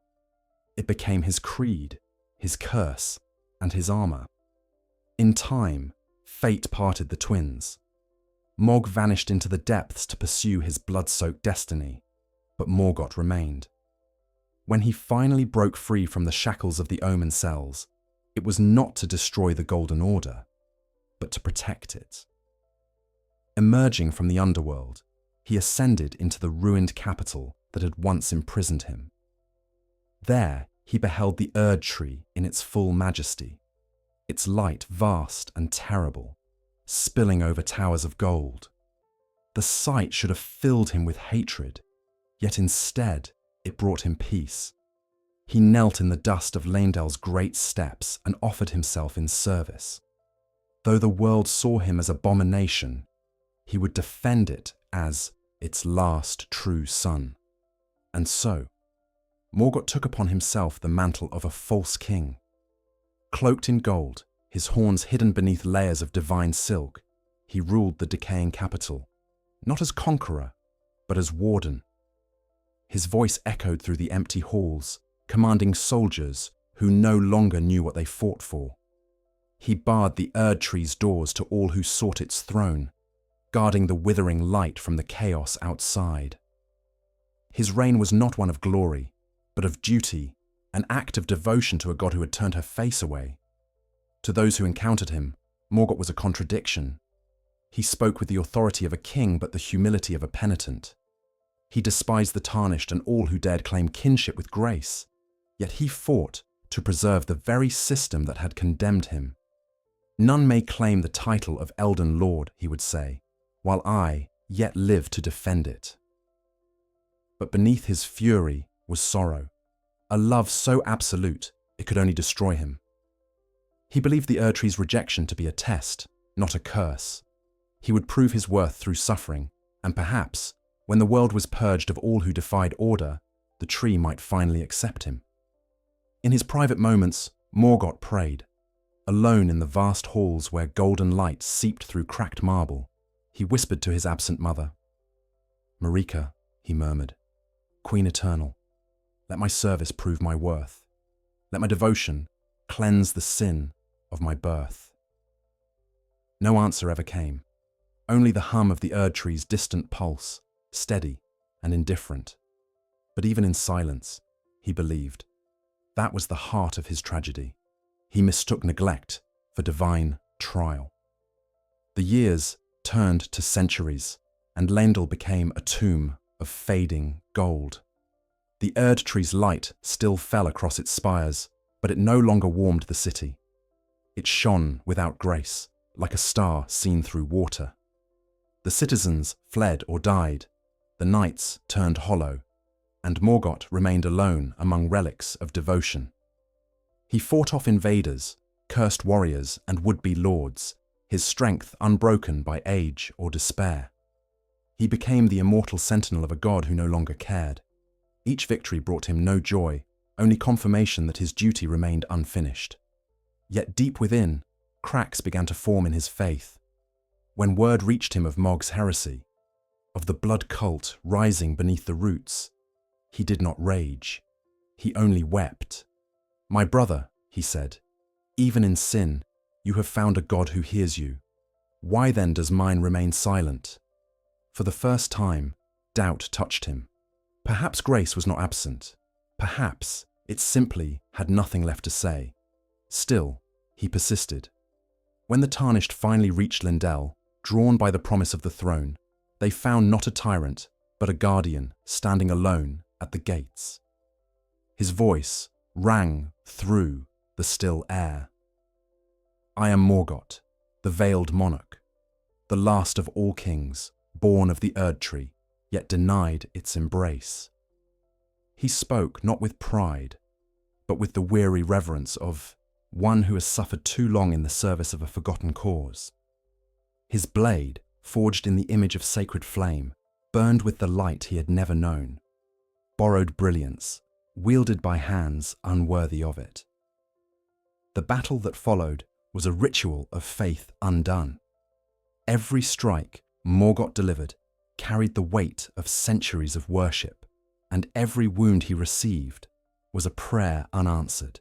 It became his creed, his curse, and his armor. In time, fate parted the twins. Mohg vanished into the depths to pursue his blood-soaked destiny, but Morgott remained. When he finally broke free from the shackles of the Omen cells, it was not to destroy the Golden Order, but to protect it. Emerging from the underworld, he ascended into the ruined capital that had once imprisoned him. There, he beheld the Erdtree in its full majesty, its light vast and terrible, spilling over towers of gold. The sight should have filled him with hatred, yet instead it brought him peace. He knelt in the dust of Leyndell's great steps and offered himself in service. Though the world saw him as abomination, he would defend it as its last true son. And so, Morgott took upon himself the mantle of a false king. Cloaked in gold, his horns hidden beneath layers of divine silk, he ruled the decaying capital, not as conqueror, but as warden. His voice echoed through the empty halls, commanding soldiers who no longer knew what they fought for. He barred the Erdtree's doors to all who sought its throne, guarding the withering light from the chaos outside. His reign was not one of glory, but of duty, an act of devotion to a god who had turned her face away. To those who encountered him, Morgott was a contradiction. He spoke with the authority of a king, but the humility of a penitent. He despised the tarnished and all who dared claim kinship with grace, yet he fought to preserve the very system that had condemned him. None may claim the title of Elden Lord, he would say, while I yet live to defend it. But beneath his fury was sorrow, a love so absolute it could only destroy him. He believed the Erdtree's rejection to be a test, not a curse. He would prove his worth through suffering, and perhaps, when the world was purged of all who defied order, the tree might finally accept him. In his private moments, Morgott prayed. Alone in the vast halls where golden light seeped through cracked marble, he whispered to his absent mother. "Marika," he murmured, "Queen Eternal, let my service prove my worth. Let my devotion cleanse the sin of my birth." No answer ever came, only the hum of the Erdtree's distant pulse, steady and indifferent. But even in silence, he believed. That was the heart of his tragedy. He mistook neglect for divine trial. The years turned to centuries, and Leyndell became a tomb of fading gold. The Erdtree's light still fell across its spires, but it no longer warmed the city. It shone without grace, like a star seen through water. The citizens fled or died, the knights turned hollow, and Morgott remained alone among relics of devotion. He fought off invaders, cursed warriors, and would-be lords, his strength unbroken by age or despair. He became the immortal sentinel of a god who no longer cared. Each victory brought him no joy, only confirmation that his duty remained unfinished. Yet deep within, cracks began to form in his faith. When word reached him of Mohg's heresy, of the blood cult rising beneath the roots, he did not rage. He only wept. "My brother," he said, "even in sin, you have found a God who hears you. Why then does mine remain silent?" For the first time, doubt touched him. Perhaps grace was not absent. Perhaps it simply had nothing left to say. Still, he persisted. When the tarnished finally reached Leyndell, drawn by the promise of the throne, they found not a tyrant, but a guardian standing alone at the gates. His voice rang through the still air. "I am Morgott, the veiled monarch, the last of all kings, born of the Erdtree, yet denied its embrace." He spoke not with pride, but with the weary reverence of one who has suffered too long in the service of a forgotten cause. His blade, forged in the image of sacred flame, burned with the light he had never known. Borrowed brilliance, wielded by hands unworthy of it. The battle that followed was a ritual of faith undone. Every strike Morgott delivered carried the weight of centuries of worship, and every wound he received was a prayer unanswered.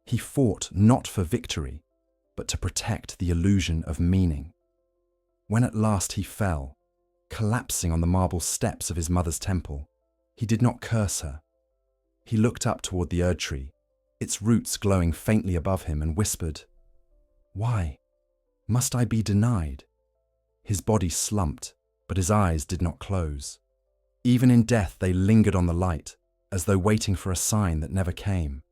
He fought not for victory, but to protect the illusion of meaning. When at last he fell, collapsing on the marble steps of his mother's temple, he did not curse her. He looked up toward the Erdtree, its roots glowing faintly above him, and whispered, "Why must I be denied?" His body slumped, but his eyes did not close. Even in death they lingered on the light, as though waiting for a sign that never came.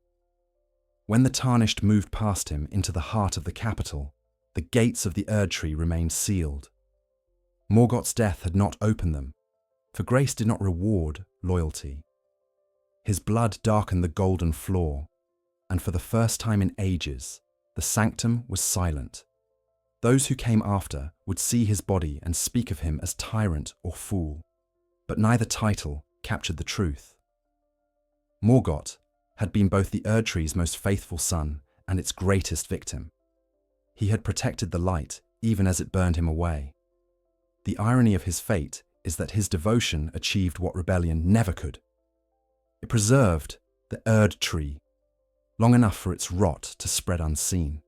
When the tarnished moved past him into the heart of the capital, the gates of the Erdtree remained sealed. Morgott's death had not opened them, for grace did not reward loyalty. His blood darkened the golden floor, and for the first time in ages, the sanctum was silent. Those who came after would see his body and speak of him as tyrant or fool, but neither title captured the truth. Morgott had been both the Erdtree's most faithful son and its greatest victim. He had protected the light even as it burned him away. The irony of his fate is that his devotion achieved what rebellion never could. It preserved the Erdtree long enough for its rot to spread unseen.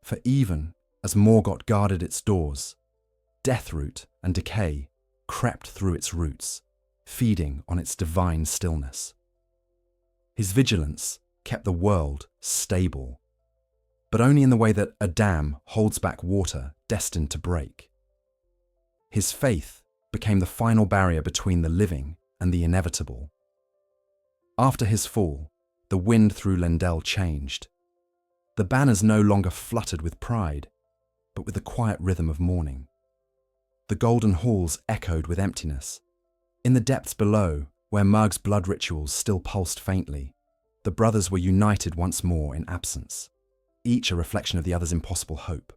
For even as Morgott guarded its doors, deathroot and decay crept through its roots, feeding on its divine stillness. His vigilance kept the world stable, but only in the way that a dam holds back water destined to break. His faith became the final barrier between the living and the inevitable. After his fall, the wind through Lendel changed. The banners no longer fluttered with pride, but with the quiet rhythm of mourning. The golden halls echoed with emptiness. In the depths below, where Mohg's blood rituals still pulsed faintly, the brothers were united once more in absence, each a reflection of the other's impossible hope.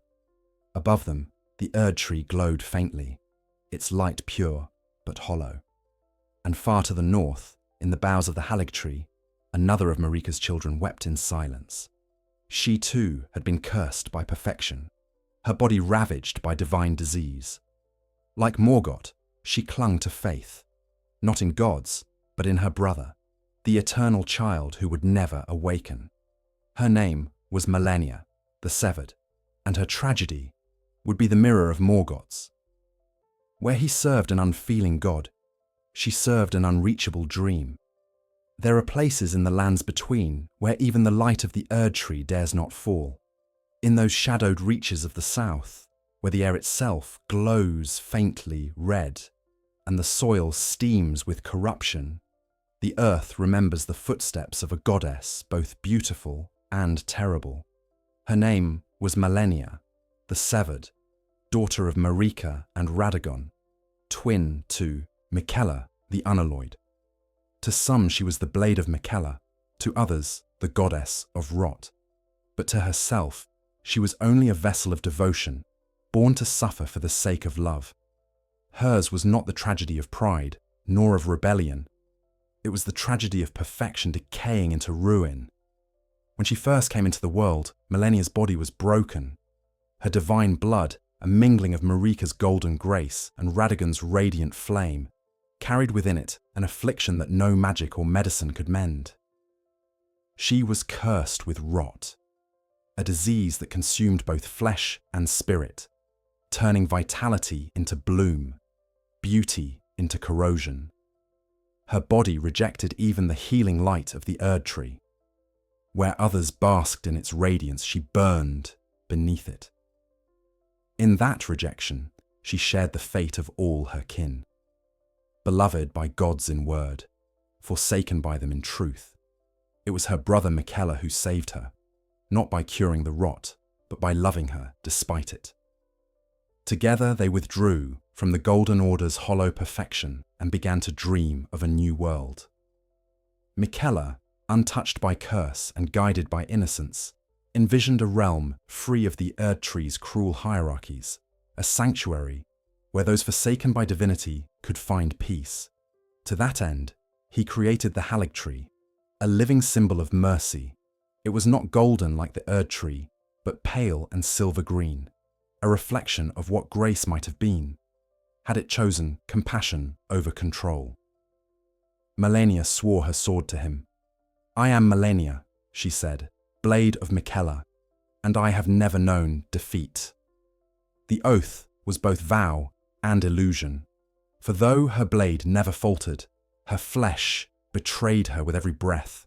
Above them, the Erdtree glowed faintly, its light pure but hollow. And far to the north, in the boughs of the Tree, another of Marika's children wept in silence. She too had been cursed by perfection, her body ravaged by divine disease. Like Morgott, she clung to faith, not in gods, but in her brother, the eternal child who would never awaken. Her name was Malenia, the Severed, and her tragedy would be the mirror of Morgott's. Where he served an unfeeling god, she served an unreachable dream. There are places in the lands between where even the light of the Erdtree dares not fall. In those shadowed reaches of the south, where the air itself glows faintly red, and the soil steams with corruption, the earth remembers the footsteps of a goddess both beautiful and terrible. Her name was Malenia, the Severed, daughter of Marika and Radagon, twin to Miquella, the Unalloyed. To some she was the blade of Miquella, to others the goddess of rot. But to herself she was only a vessel of devotion, born to suffer for the sake of love. Hers was not the tragedy of pride, nor of rebellion. It was the tragedy of perfection decaying into ruin. When she first came into the world, Malenia's body was broken. Her divine blood, a mingling of Marika's golden grace and Radagon's radiant flame, carried within it an affliction that no magic or medicine could mend. She was cursed with rot, a disease that consumed both flesh and spirit, turning vitality into bloom, beauty into corrosion. Her body rejected even the healing light of the Erdtree. Where others basked in its radiance, she burned beneath it. In that rejection, she shared the fate of all her kin. Beloved by gods in word, forsaken by them in truth, it was her brother Miquella who saved her, not by curing the rot, but by loving her despite it. Together they withdrew from the Golden Order's hollow perfection and began to dream of a new world. Miquella, untouched by curse and guided by innocence, envisioned a realm free of the Erdtree's cruel hierarchies, a sanctuary where those forsaken by divinity could find peace. To that end, he created the Tree, a living symbol of mercy. It was not golden like the Erdtree, but pale and silver green, a reflection of what grace might have been, had it chosen compassion over control. Malenia swore her sword to him. "I am Malenia," she said, "blade of Miquella, and I have never known defeat." The oath was both vow and illusion, for though her blade never faltered, her flesh betrayed her with every breath.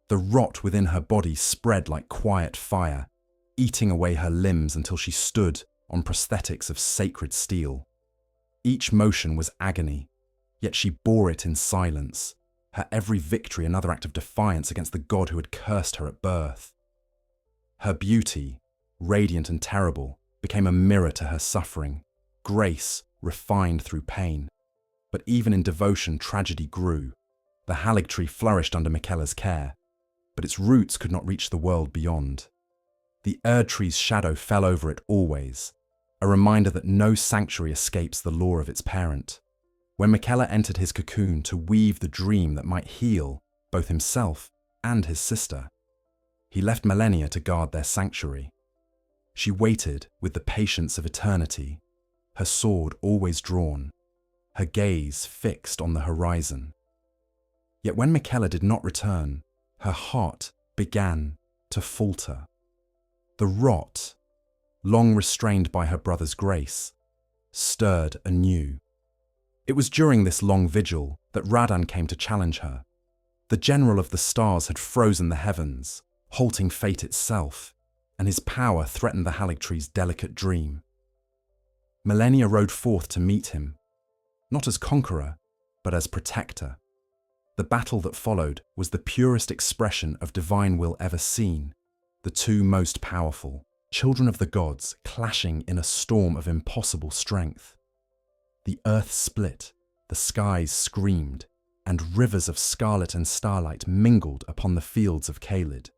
The rot within her body spread like quiet fire, eating away her limbs until she stood on prosthetics of sacred steel. Each motion was agony, yet she bore it in silence, her every victory another act of defiance against the god who had cursed her at birth. Her beauty, radiant and terrible, became a mirror to her suffering, grace refined through pain. But even in devotion, tragedy grew. The Tree flourished under Miquella's care, but its roots could not reach the world beyond. The Erdtree's shadow fell over it always, a reminder that no sanctuary escapes the law of its parent. When Miquella entered his cocoon to weave the dream that might heal both himself and his sister, he left Malenia to guard their sanctuary. She waited with the patience of eternity, her sword always drawn, her gaze fixed on the horizon. Yet when Miquella did not return, her heart began to falter. The rot, long restrained by her brother's grace, stirred anew. It was during this long vigil that Radahn came to challenge her. The general of the stars had frozen the heavens, halting fate itself, and his power threatened the Haligtree's delicate dream. Malenia rode forth to meet him, not as conqueror, but as protector. The battle that followed was the purest expression of divine will ever seen, the two most powerful, children of the gods, clashing in a storm of impossible strength. The earth split, the skies screamed, and rivers of scarlet and starlight mingled upon the fields of Caelid.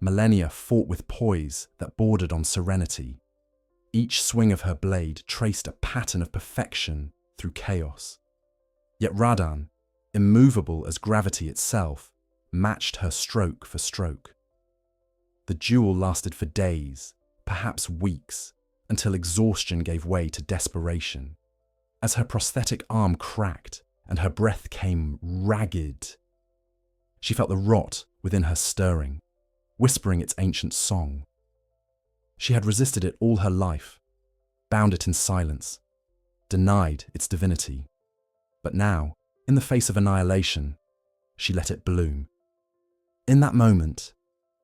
Malenia fought with poise that bordered on serenity. Each swing of her blade traced a pattern of perfection through chaos. Yet Radahn, immovable as gravity itself, matched her stroke for stroke. The duel lasted for days, perhaps weeks, until exhaustion gave way to desperation. As her prosthetic arm cracked and her breath came ragged, she felt the rot within her stirring, whispering its ancient song. She had resisted it all her life, bound it in silence, denied its divinity. But now, in the face of annihilation, she let it bloom. In that moment,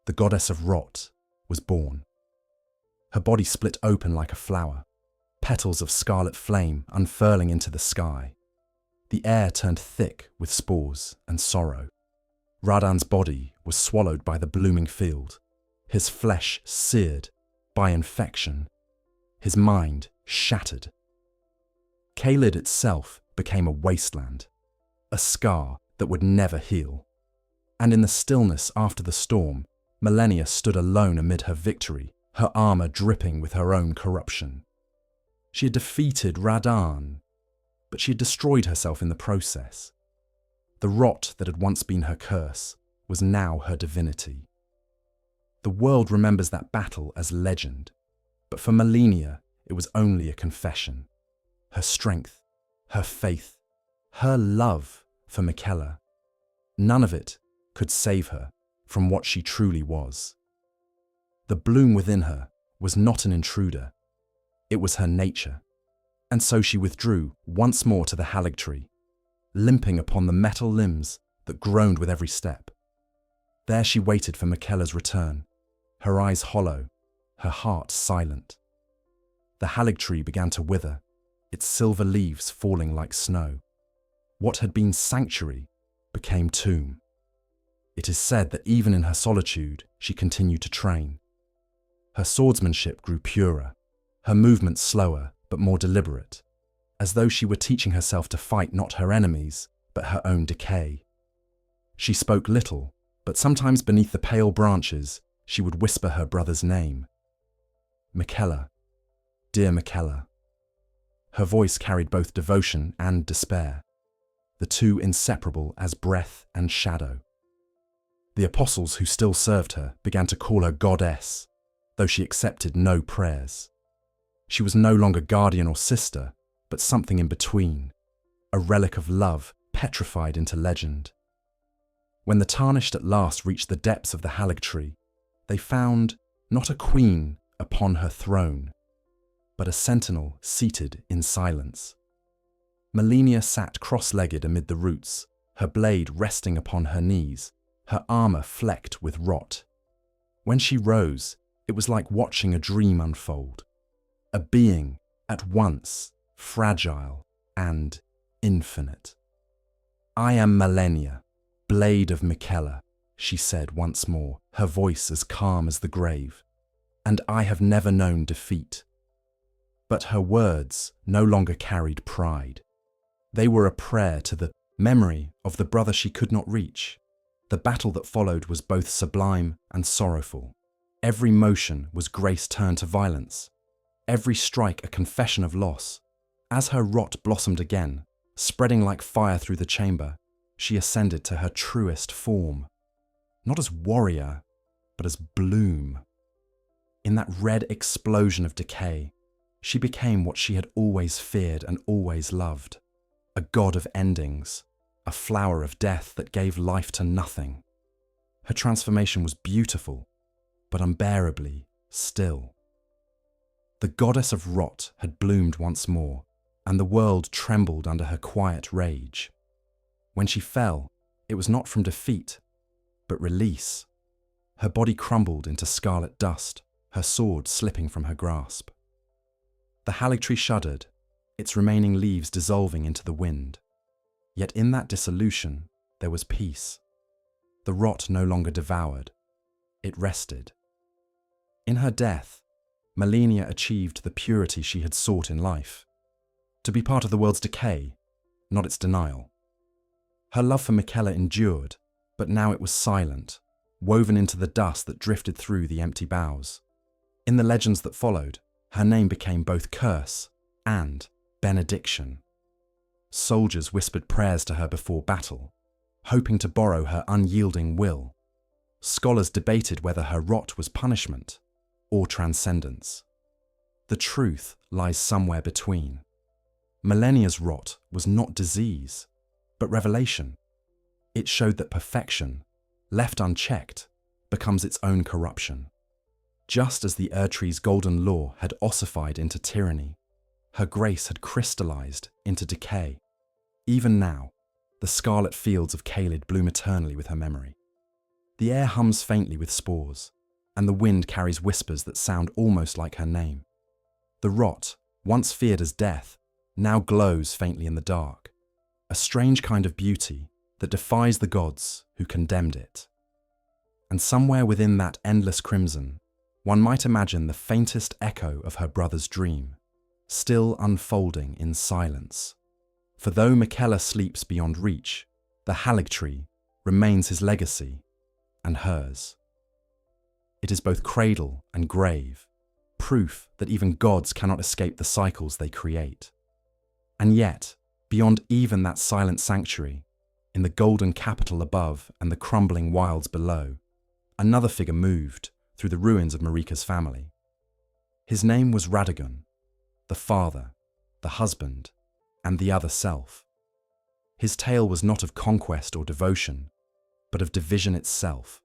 the goddess of rot was born. Her body split open like a flower, petals of scarlet flame unfurling into the sky. The air turned thick with spores and sorrow. Radahn's body was swallowed by the blooming field, his flesh seared by infection, his mind shattered. Caelid itself became a wasteland, a scar that would never heal. And in the stillness after the storm, Malenia stood alone amid her victory, her armor dripping with her own corruption. She had defeated Radahn, but she had destroyed herself in the process. The rot that had once been her curse was now her divinity. The world remembers that battle as legend, but for Malenia it was only a confession. Her strength, her faith, her love for Miquella, none of it could save her from what she truly was. The bloom within her was not an intruder, it was her nature, and so she withdrew once more to the Haligtree, limping upon the metal limbs that groaned with every step. There she waited for Miquella's return, her eyes hollow, her heart silent. The Haligtree began to wither, its silver leaves falling like snow. What had been sanctuary became tomb. It is said that even in her solitude, she continued to train. Her swordsmanship grew purer, her movements slower but more deliberate, as though she were teaching herself to fight not her enemies, but her own decay. She spoke little, but sometimes beneath the pale branches, she would whisper her brother's name. Miquella, dear Miquella. Her voice carried both devotion and despair, the two inseparable as breath and shadow. The apostles who still served her began to call her goddess, though she accepted no prayers. She was no longer guardian or sister, but something in between, a relic of love petrified into legend. When the Tarnished at last reached the depths of the Haligtree, they found not a queen upon her throne, but a sentinel seated in silence. Malenia sat cross-legged amid the roots, her blade resting upon her knees, her armor flecked with rot. When she rose, it was like watching a dream unfold, a being at once fragile and infinite. I am Malenia, blade of Miquella, she said once more, her voice as calm as the grave, and I have never known defeat. But her words no longer carried pride. They were a prayer to the memory of the brother she could not reach. The battle that followed was both sublime and sorrowful. Every motion was grace turned to violence, every strike a confession of loss. As her rot blossomed again, spreading like fire through the chamber, she ascended to her truest form, not as warrior, but as bloom. In that red explosion of decay, she became what she had always feared and always loved, a god of endings, a flower of death that gave life to nothing. Her transformation was beautiful, but unbearably still. The goddess of rot had bloomed once more, and the world trembled under her quiet rage. When she fell, it was not from defeat, but release. Her body crumbled into scarlet dust, her sword slipping from her grasp. The Erdtree shuddered, its remaining leaves dissolving into the wind. Yet in that dissolution, there was peace. The rot no longer devoured. It rested. In her death, Malenia achieved the purity she had sought in life. To be part of the world's decay, not its denial. Her love for Miquella endured, but now it was silent, woven into the dust that drifted through the empty boughs. In the legends that followed, her name became both curse and benediction. Soldiers whispered prayers to her before battle, hoping to borrow her unyielding will. Scholars debated whether her rot was punishment or transcendence. The truth lies somewhere between. Malenia's rot was not disease, but revelation. It showed that perfection, left unchecked, becomes its own corruption. Just as the Erdtree's golden law had ossified into tyranny, her grace had crystallized into decay. Even now, the scarlet fields of Caelid bloom eternally with her memory. The air hums faintly with spores, and the wind carries whispers that sound almost like her name. The rot, once feared as death, now glows faintly in the dark, a strange kind of beauty that defies the gods who condemned it. And somewhere within that endless crimson, one might imagine the faintest echo of her brother's dream, still unfolding in silence. For though Miquella sleeps beyond reach, the Erdtree remains his legacy and hers. It is both cradle and grave, proof that even gods cannot escape the cycles they create. And yet, beyond even that silent sanctuary, in the golden capital above and the crumbling wilds below, another figure moved through the ruins of Marika's family. His name was Radagon, the father, the husband, and the other self. His tale was not of conquest or devotion, but of division itself.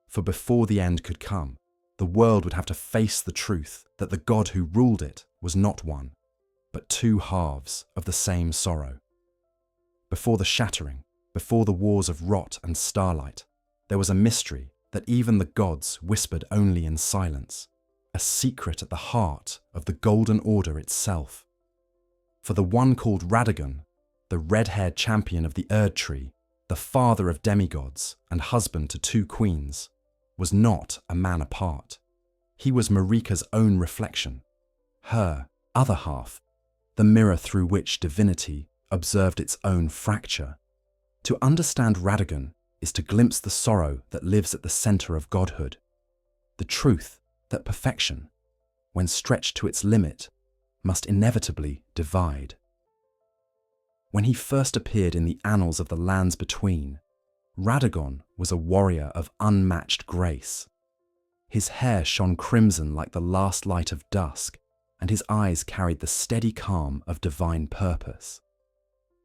For before the end could come, the world would have to face the truth that the god who ruled it was not one, but two halves of the same sorrow. Before the Shattering, before the wars of rot and starlight, there was a mystery that even the gods whispered only in silence, a secret at the heart of the Golden Order itself. For the one called Radagon, the red-haired champion of the Erdtree, the father of demigods and husband to two queens, was not a man apart. He was Marika's own reflection, her other half, the mirror through which divinity observed its own fracture. To understand Radagon is to glimpse the sorrow that lives at the center of godhood, the truth that perfection, when stretched to its limit, must inevitably divide. When he first appeared in the annals of the lands between, Radagon was a warrior of unmatched grace. His hair shone crimson like the last light of dusk, and his eyes carried the steady calm of divine purpose.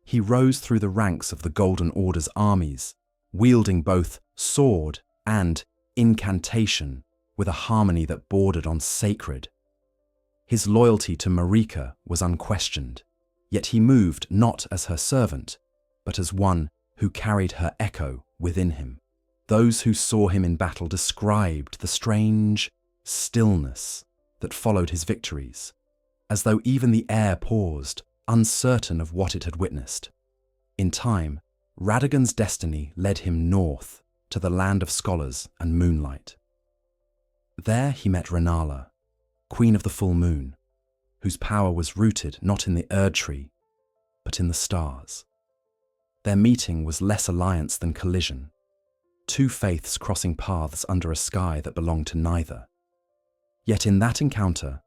He rose through the ranks of the Golden Order's armies, wielding both sword and incantation with a harmony that bordered on sacred. His loyalty to Marika was unquestioned, yet he moved not as her servant, but as one who carried her echo within him. Those who saw him in battle described the strange stillness that followed his victories, as though even the air paused, uncertain of what it had witnessed. In time, Radagon's destiny led him north to the land of scholars and moonlight. There he met Rennala, Queen of the Full Moon, whose power was rooted not in the Erdtree, but in the stars. Their meeting was less alliance than collision, two faiths crossing paths under a sky that belonged to neither. Yet in that encounter,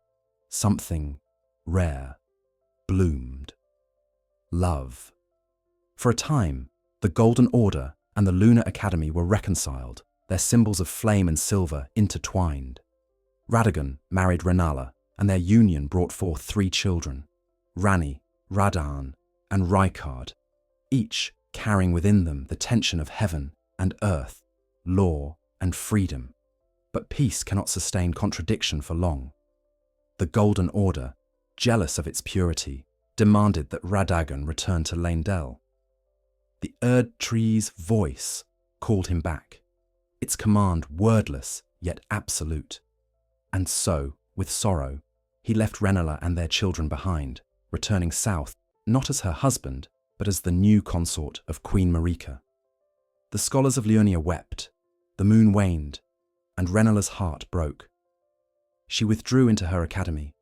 something rare bloomed. Love. For a time, the Golden Order and the Lunar Academy were reconciled, their symbols of flame and silver intertwined. Radagon married Rennala, and their union brought forth 3 children, Ranni, Radahn, and Rykard, each carrying within them the tension of heaven and earth, law and freedom. But peace cannot sustain contradiction for long. The Golden Order, jealous of its purity, demanded that Radagon return to Leyndell. The Erdtree's voice called him back, its command wordless yet absolute. And so, with sorrow, he left Rennala and their children behind, returning south, not as her husband, but as the new consort of Queen Marika. The scholars of Liurnia wept, the moon waned, and Rennala's heart broke. She withdrew into her academy,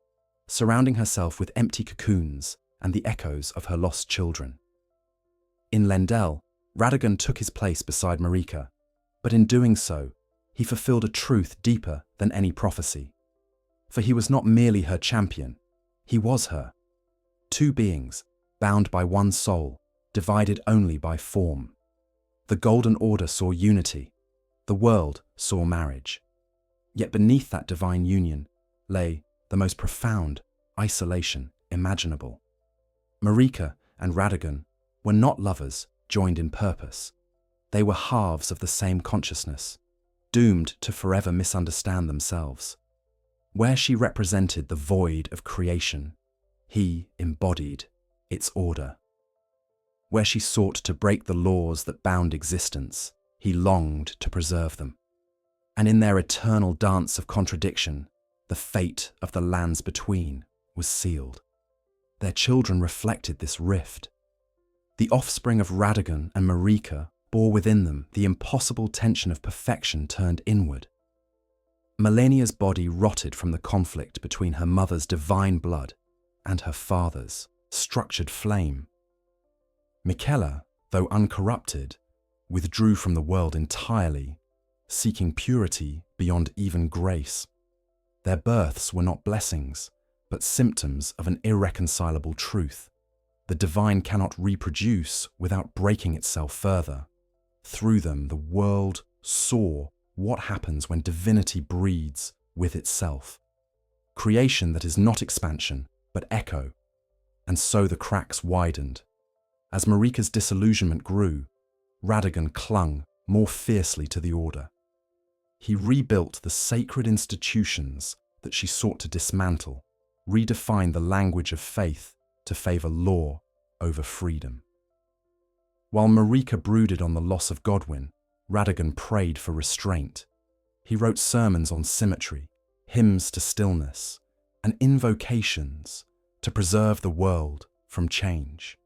surrounding herself with empty cocoons and the echoes of her lost children. In Lendel, Radagon took his place beside Marika, but in doing so, he fulfilled a truth deeper than any prophecy. For he was not merely her champion, he was her. Two beings, bound by one soul, divided only by form. The Golden Order saw unity, the world saw marriage. Yet beneath that divine union lay the most profound isolation imaginable. Marika and Radagon were not lovers joined in purpose. They were halves of the same consciousness, doomed to forever misunderstand themselves. Where she represented the void of creation, he embodied its order. Where she sought to break the laws that bound existence, he longed to preserve them. And in their eternal dance of contradiction, the fate of the lands between was sealed. Their children reflected this rift. The offspring of Radagon and Marika bore within them the impossible tension of perfection turned inward. Malenia's body rotted from the conflict between her mother's divine blood and her father's structured flame. Miquella, though uncorrupted, withdrew from the world entirely, seeking purity beyond even grace. Their births were not blessings, but symptoms of an irreconcilable truth. The divine cannot reproduce without breaking itself further. Through them, the world saw what happens when divinity breeds with itself. Creation that is not expansion, but echo. And so the cracks widened. As Marika's disillusionment grew, Radagon clung more fiercely to the order. He rebuilt the sacred institutions that she sought to dismantle, redefined the language of faith to favor law over freedom. While Marika brooded on the loss of Godwyn, Radagon prayed for restraint. He wrote sermons on symmetry, hymns to stillness, and invocations to preserve the world from change.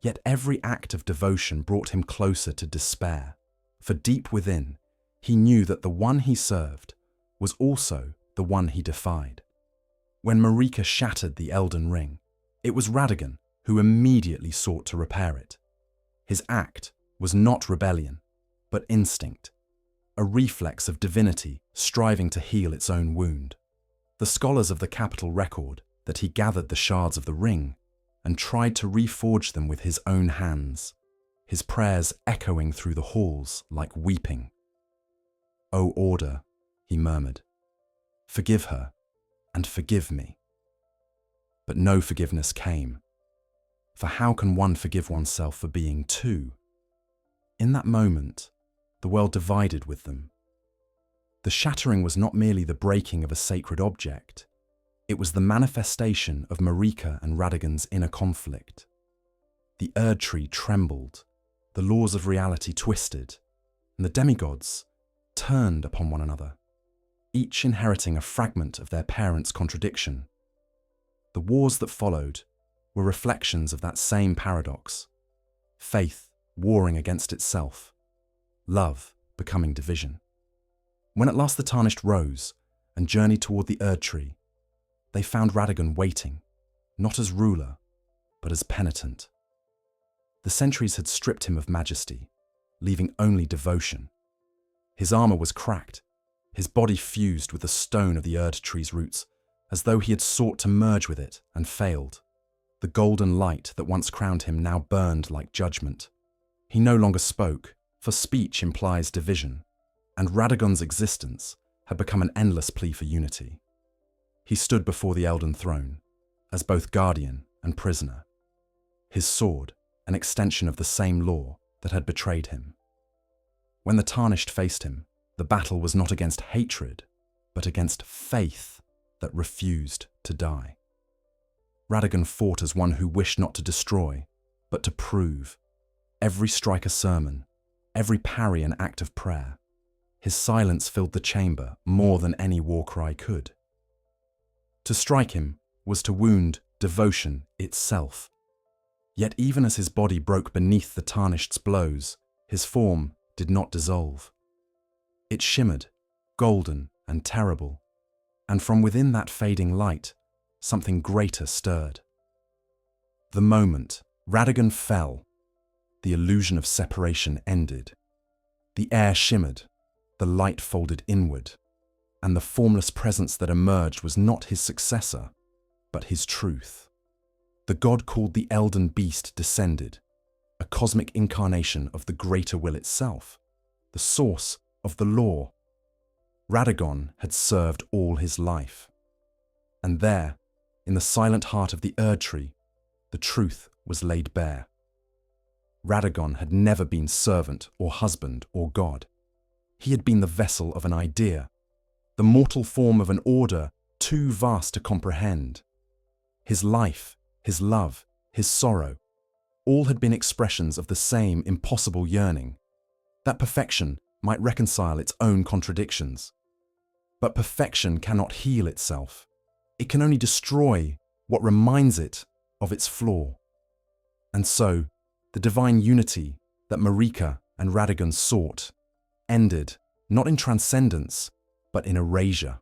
Yet every act of devotion brought him closer to despair, for deep within, he knew that the one he served was also the one he defied. When Marika shattered the Elden Ring, it was Radagon who immediately sought to repair it. His act was not rebellion, but instinct, a reflex of divinity striving to heal its own wound. The scholars of the capital record that he gathered the shards of the ring and tried to reforge them with his own hands, his prayers echoing through the halls like weeping. "O Order," he murmured, "forgive her and forgive me." But no forgiveness came. For how can one forgive oneself for being two? In that moment, the world divided with them. The shattering was not merely the breaking of a sacred object, it was the manifestation of Marika and Radagon's inner conflict. The Erdtree trembled, the laws of reality twisted, and the demigods turned upon one another, each inheriting a fragment of their parents' contradiction. The wars that followed were reflections of that same paradox, faith warring against itself, love becoming division. When at last the Tarnished rose and journeyed toward the Erdtree, they found Radagon waiting, not as ruler, but as penitent. The centuries had stripped him of majesty, leaving only devotion. His armor was cracked, his body fused with the stone of the Erdtree's roots, as though he had sought to merge with it and failed. The golden light that once crowned him now burned like judgment. He no longer spoke, for speech implies division, and Radagon's existence had become an endless plea for unity. He stood before the Elden Throne, as both guardian and prisoner, his sword an extension of the same law that had betrayed him. When the Tarnished faced him, the battle was not against hatred, but against faith that refused to die. Radagon fought as one who wished not to destroy, but to prove. every strike a sermon, every parry an act of prayer. His silence filled the chamber more than any war cry could. To strike him was to wound devotion itself. Yet even as his body broke beneath the tarnished's blows, his form did not dissolve. It shimmered, golden and terrible, and from within that fading light, something greater stirred. The moment Radagon fell, the illusion of separation ended. The air shimmered, the light folded inward, and the formless presence that emerged was not his successor, but his truth. The god called the Elden Beast descended, a cosmic incarnation of the greater will itself, the source of the law. Radagon had served all his life. And there, in the silent heart of the Erdtree, the truth was laid bare. Radagon had never been servant or husband or god. He had been the vessel of an idea, the mortal form of an order too vast to comprehend. His life, his love, his sorrow, all had been expressions of the same impossible yearning, that perfection might reconcile its own contradictions. But perfection cannot heal itself. It can only destroy what reminds it of its flaw. And so, the divine unity that Marika and Radagon sought ended not in transcendence, but in erasure.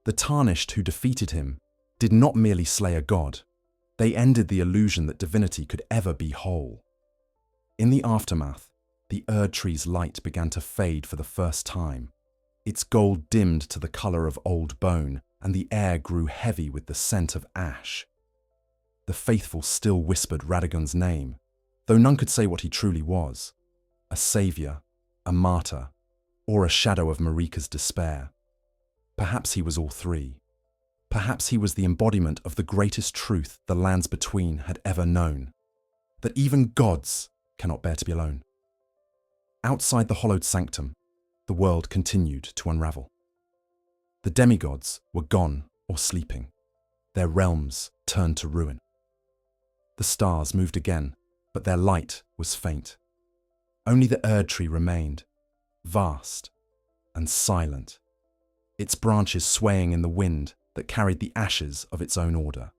The tarnished who defeated him did not merely slay a god, they ended the illusion that divinity could ever be whole. In the aftermath, the Erdtree's light began to fade for the first time. Its gold dimmed to the color of old bone, and the air grew heavy with the scent of ash. The faithful still whispered Radagon's name, though none could say what he truly was: a savior, a martyr, or a shadow of Marika's despair. Perhaps he was all three. Perhaps he was the embodiment of the greatest truth the lands between had ever known, that even gods cannot bear to be alone. Outside the hollowed sanctum, the world continued to unravel. The demigods were gone or sleeping, their realms turned to ruin. The stars moved again, but their light was faint. Only the Erdtree remained, vast and silent, its branches swaying in the wind that carried the ashes of its own order.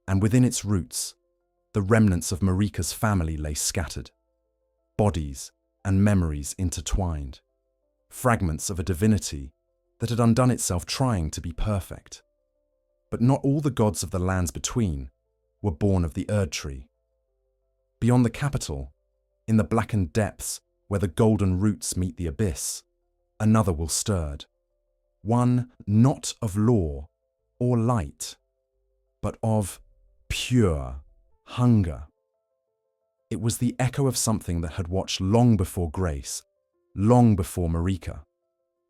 And within its roots, the remnants of Marika's family lay scattered, bodies and memories intertwined, fragments of a divinity that had undone itself trying to be perfect. But not all the gods of the lands between were born of the Erdtree. Beyond the capital, in the blackened depths where the golden roots meet the abyss, another will stirred, one not of law or light, but of pure hunger. It was the echo of something that had watched long before grace, long before Marika.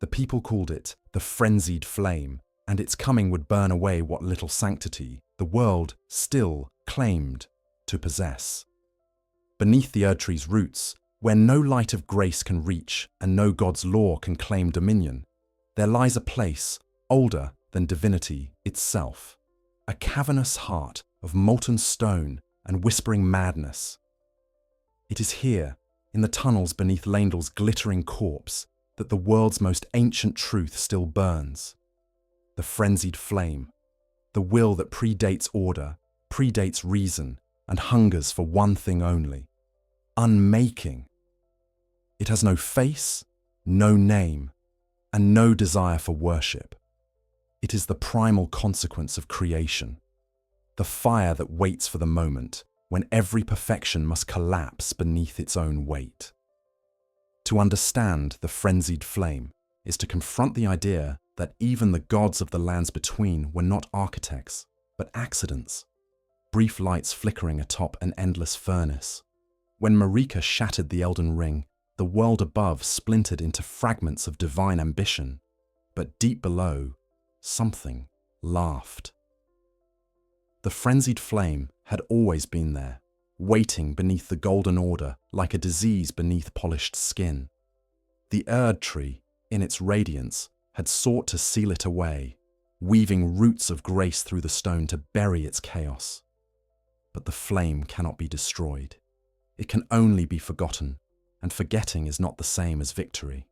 The people called it the frenzied flame, and its coming would burn away what little sanctity the world still claimed to possess. Beneath the Erdtree's roots, where no light of grace can reach and no god's law can claim dominion, there lies a place older than divinity itself, a cavernous heart of molten stone and whispering madness. It is here, in the tunnels beneath Lendal's glittering corpse, that the world's most ancient truth still burns. The frenzied flame, the will that predates order, predates reason, and hungers for one thing only: unmaking. It has no face, no name, and no desire for worship. It is the primal consequence of creation, the fire that waits for the moment when every perfection must collapse beneath its own weight. To understand the frenzied flame is to confront the idea that even the gods of the lands between were not architects, but accidents, brief lights flickering atop an endless furnace. When Marika shattered the Elden Ring, the world above splintered into fragments of divine ambition, but deep below, something laughed. The frenzied flame had always been there, waiting beneath the golden order like a disease beneath polished skin. The Erdtree, in its radiance, had sought to seal it away, weaving roots of grace through the stone to bury its chaos. But the flame cannot be destroyed. it can only be forgotten, and forgetting is not the same as victory.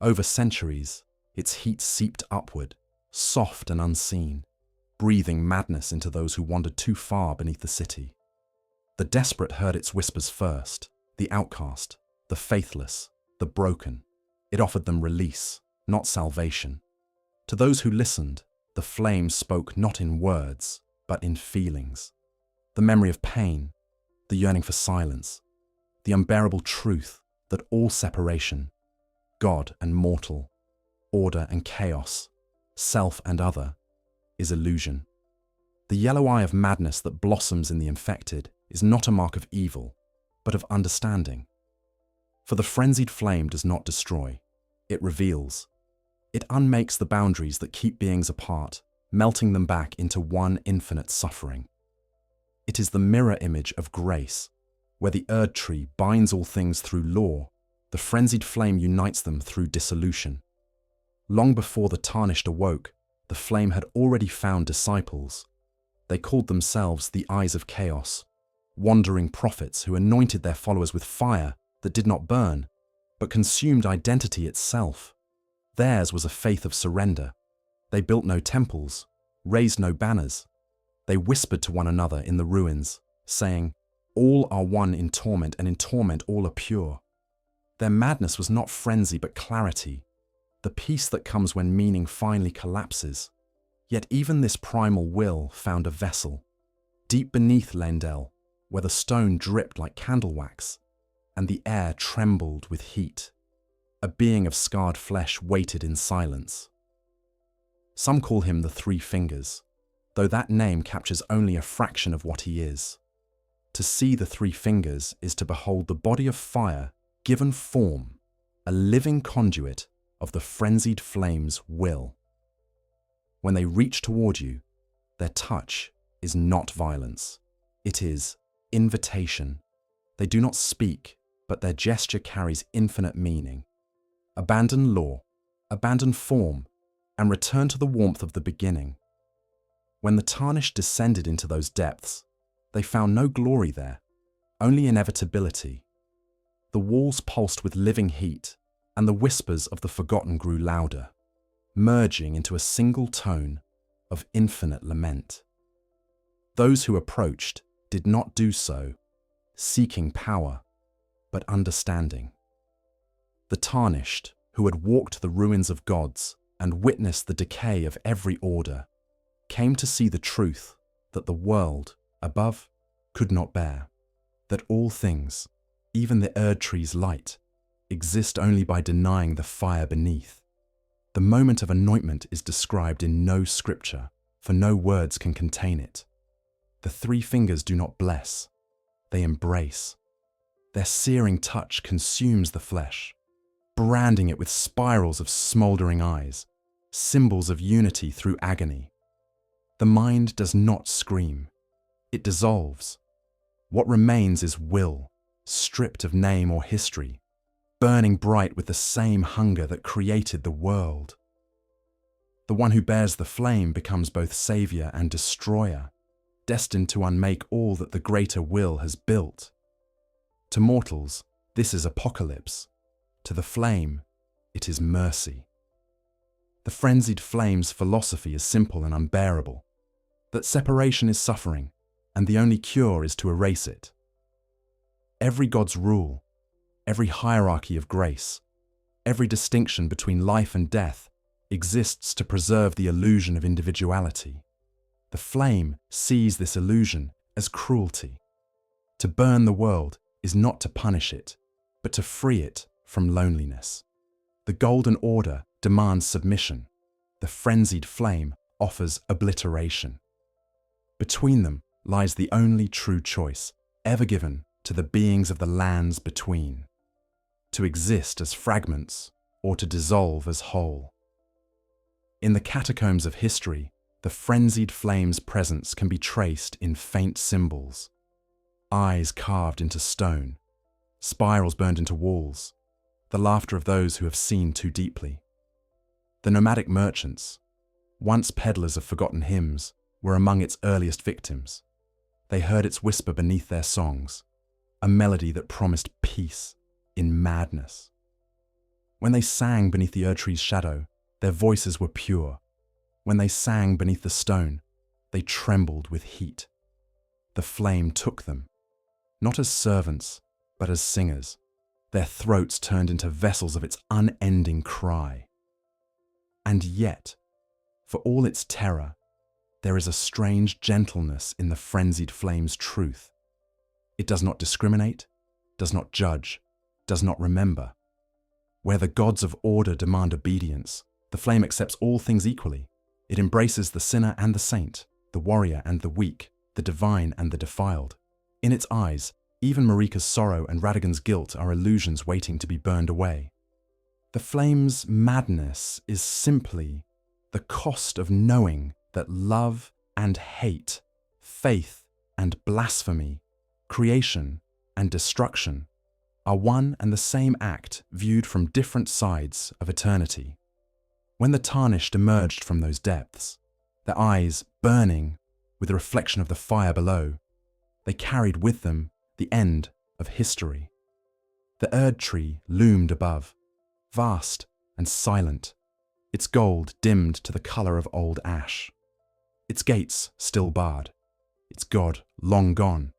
Over centuries, its heat seeped upward, soft and unseen, breathing madness into those who wandered too far beneath the city. The desperate heard its whispers first, the outcast, the faithless, the broken. It offered them release, not salvation. To those who listened, the flame spoke not in words, but in feelings. The memory of pain, the yearning for silence, the unbearable truth that all separation, God and mortal, order and chaos, self and other, is illusion. The yellow eye of madness that blossoms in the infected is not a mark of evil, but of understanding. For the frenzied flame does not destroy, it reveals. It unmakes the boundaries that keep beings apart, melting them back into one infinite suffering. It is the mirror image of grace, where the Erdtree binds all things through law, the frenzied flame unites them through dissolution. Long before the Tarnished awoke, the flame had already found disciples. They called themselves the Eyes of Chaos, wandering prophets who anointed their followers with fire that did not burn, but consumed identity itself. Theirs was a faith of surrender. They built no temples, raised no banners. They whispered to one another in the ruins, saying, "All are one in torment, and in torment all are pure." Their madness was not frenzy but clarity, the peace that comes when meaning finally collapses. Yet even this primal will found a vessel, deep beneath Lendel, where the stone dripped like candle wax, and the air trembled with heat. A being of scarred flesh waited in silence. Some call him the Three Fingers, though that name captures only a fraction of what he is. To see the Three Fingers is to behold the body of fire given form, a living conduit of the frenzied flame's will. When they reach toward you, their touch is not violence. It is invitation. They do not speak, but their gesture carries infinite meaning. Abandon law, abandon form, and return to the warmth of the beginning. When the Tarnished descended into those depths, they found no glory there, only inevitability. The walls pulsed with living heat, and the whispers of the forgotten grew louder, merging into a single tone of infinite lament. Those who approached did not do so, seeking power, but understanding. The Tarnished, who had walked the ruins of gods and witnessed the decay of every order, came to see the truth that the world above could not bear, that all things, even the Erdtree's light, exist only by denying the fire beneath. The moment of anointment is described in no scripture, for no words can contain it. The Three Fingers do not bless, they embrace. Their searing touch consumes the flesh, branding it with spirals of smouldering eyes, symbols of unity through agony. The mind does not scream, it dissolves. What remains is will, stripped of name or history, burning bright with the same hunger that created the world. The one who bears the flame becomes both savior and destroyer, destined to unmake all that the greater will has built. To mortals, this is apocalypse. To the flame, it is mercy. The frenzied flame's philosophy is simple and unbearable, that separation is suffering, and the only cure is to erase it. Every god's rule, every hierarchy of grace, every distinction between life and death exists to preserve the illusion of individuality. The flame sees this illusion as cruelty. To burn the world is not to punish it, but to free it from loneliness. The Golden Order demands submission. The frenzied flame offers obliteration. Between them lies the only true choice ever given to the beings of the lands between: to exist as fragments or to dissolve as whole. In the catacombs of history, the frenzied flame's presence can be traced in faint symbols: eyes carved into stone, spirals burned into walls, the laughter of those who have seen too deeply. The nomadic merchants, once peddlers of forgotten hymns, were among its earliest victims. They heard its whisper beneath their songs, a melody that promised peace in madness. When they sang beneath the Erdtree's shadow, their voices were pure. When they sang beneath the stone, they trembled with heat. The flame took them, not as servants, but as singers, their throats turned into vessels of its unending cry. And yet, for all its terror, there is a strange gentleness in the frenzied flame's truth. It does not discriminate, does not judge, does not remember. Where the gods of order demand obedience, the flame accepts all things equally. It embraces the sinner and the saint, the warrior and the weak, the divine and the defiled. In its eyes, even Marika's sorrow and Radagon's guilt are illusions waiting to be burned away. The flame's madness is simply the cost of knowing that love and hate, faith and blasphemy, creation and destruction are one and the same act viewed from different sides of eternity. When the tarnished emerged from those depths, their eyes burning with the reflection of the fire below, they carried with them the end of history. The Erdtree loomed above, vast and silent, its gold dimmed to the colour of old ash, its gates still barred, its god long gone.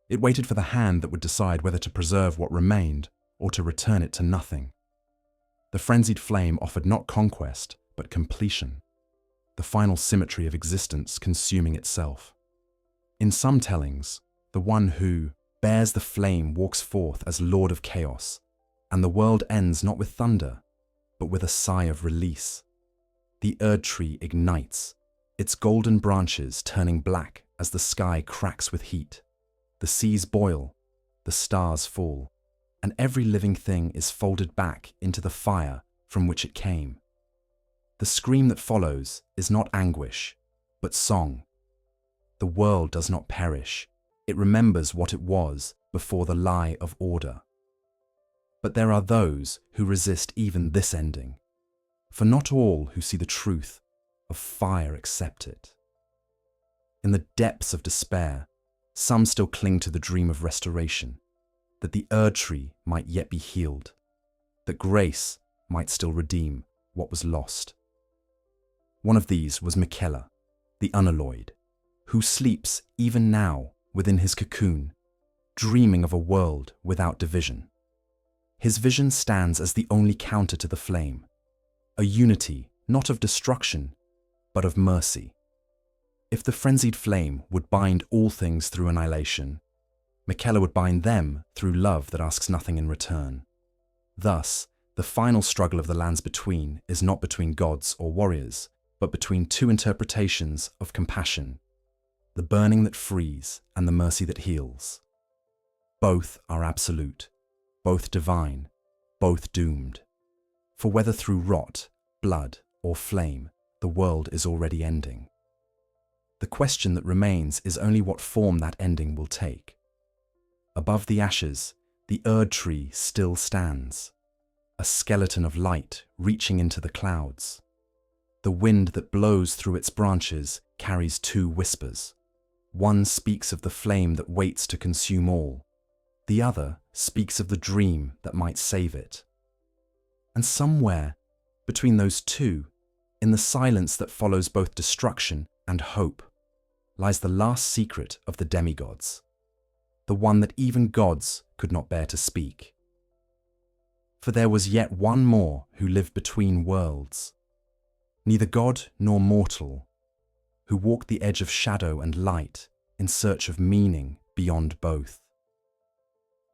It waited for the hand that would decide whether to preserve what remained or to return it to nothing. The frenzied flame offered not conquest, but completion, the final symmetry of existence consuming itself. In some tellings, the one who bears the flame walks forth as Lord of Chaos, and the world ends not with thunder, but with a sigh of release. The Erdtree ignites, its golden branches turning black as the sky cracks with heat. The seas boil, the stars fall, and every living thing is folded back into the fire from which it came. The scream that follows is not anguish, but song. The world does not perish. It remembers what it was before the lie of order. But there are those who resist even this ending, for not all who see the truth of fire accept it. In the depths of despair, some still cling to the dream of restoration, that the Erdtree might yet be healed, that grace might still redeem what was lost. One of these was Miquella, the unalloyed, who sleeps even now within his cocoon, dreaming of a world without division. His vision stands as the only counter to the flame, a unity not of destruction, but of mercy. If the frenzied flame would bind all things through annihilation, Miquella would bind them through love that asks nothing in return. Thus, the final struggle of the lands between is not between gods or warriors, but between two interpretations of compassion, the burning that frees and the mercy that heals. Both are absolute, both divine, both doomed. For whether through rot, blood, or flame, the world is already ending. The question that remains is only what form that ending will take. Above the ashes, the Erdtree still stands, a skeleton of light reaching into the clouds. The wind that blows through its branches carries two whispers. One speaks of the flame that waits to consume all. The other speaks of the dream that might save it. And somewhere between those two, in the silence that follows both destruction and hope, lies the last secret of the demigods, the one that even gods could not bear to speak. For there was yet one more who lived between worlds, neither god nor mortal, who walked the edge of shadow and light in search of meaning beyond both.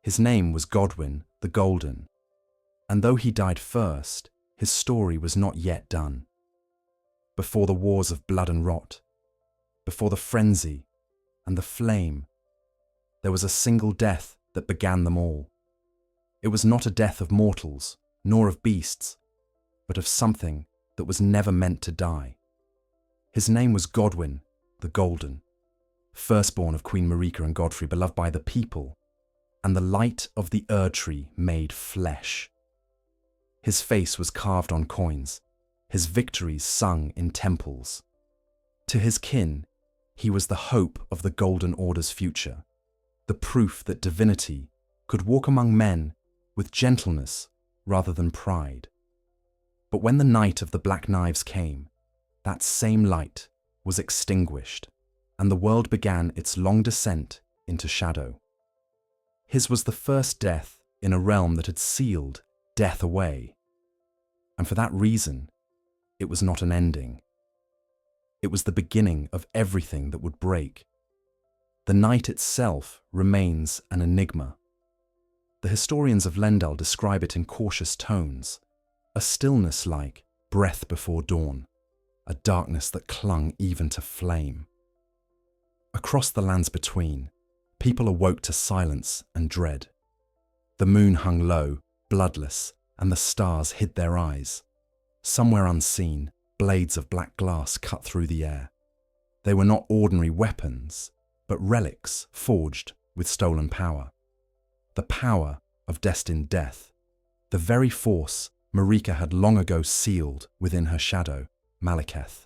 His name was Godwyn the Golden, and though he died first, his story was not yet done. Before the wars of blood and rot, before the frenzy and the flame, there was a single death that began them all. It was not a death of mortals, nor of beasts, but of something that was never meant to die. His name was Godwyn the Golden, firstborn of Queen Marika and Godfrey, beloved by the people, and the light of the Erdtree made flesh. His face was carved on coins, his victories sung in temples. To his kin, he was the hope of the Golden Order's future, the proof that divinity could walk among men with gentleness rather than pride. But when the night of the Black Knives came, that same light was extinguished, and the world began its long descent into shadow. His was the first death in a realm that had sealed death away, and for that reason, it was not an ending. It was the beginning of everything that would break. The night itself remains an enigma. The historians of Lendal describe it in cautious tones, a stillness like breath before dawn, a darkness that clung even to flame. Across the lands between, people awoke to silence and dread. The moon hung low, bloodless, and the stars hid their eyes. Somewhere unseen, blades of black glass cut through the air. They were not ordinary weapons, but relics forged with stolen power. The power of destined death, the very force Marika had long ago sealed within her shadow, Malekith.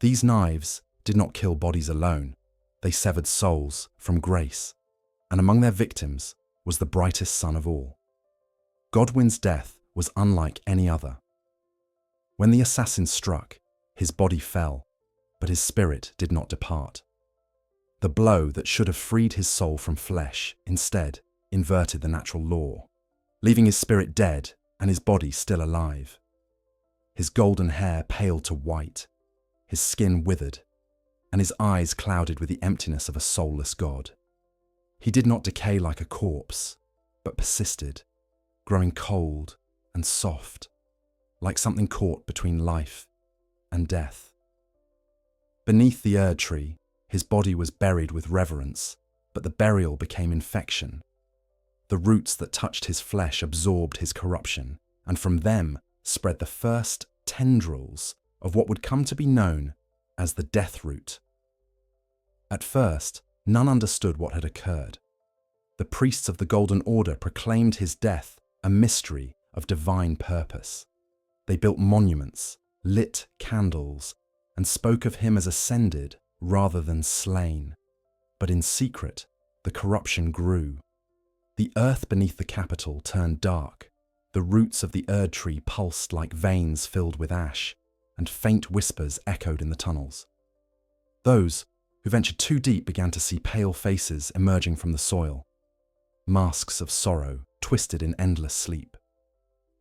These knives did not kill bodies alone, they severed souls from grace, and among their victims was the brightest sun of all. Godwyn's death was unlike any other. When the assassin struck, his body fell, but his spirit did not depart. The blow that should have freed his soul from flesh instead inverted the natural law, leaving his spirit dead and his body still alive. His golden hair paled to white, his skin withered, and his eyes clouded with the emptiness of a soulless god. He did not decay like a corpse, but persisted, growing cold and soft, like something caught between life and death. Beneath the Erdtree, his body was buried with reverence, but the burial became infection. The roots that touched his flesh absorbed his corruption, and from them spread the first tendrils of what would come to be known as the death root. At first, none understood what had occurred. The priests of the Golden Order proclaimed his death a mystery of divine purpose. They built monuments, lit candles, and spoke of him as ascended rather than slain. But in secret, the corruption grew. The earth beneath the capital turned dark. The roots of the Erdtree pulsed like veins filled with ash, and faint whispers echoed in the tunnels. Those who ventured too deep began to see pale faces emerging from the soil, masks of sorrow twisted in endless sleep.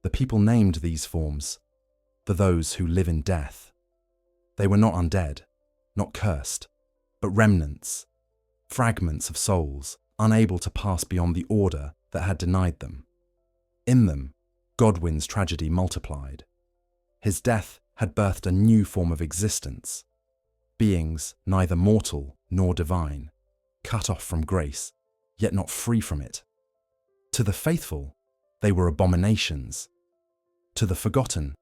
The people named these forms the those who live in death. They were not undead, not cursed, but remnants, fragments of souls, unable to pass beyond the order that had denied them. In them, Godwyn's tragedy multiplied. His death had birthed a new form of existence, beings neither mortal nor divine, cut off from grace, yet not free from it. To the faithful, they were abominations. To the forgotten,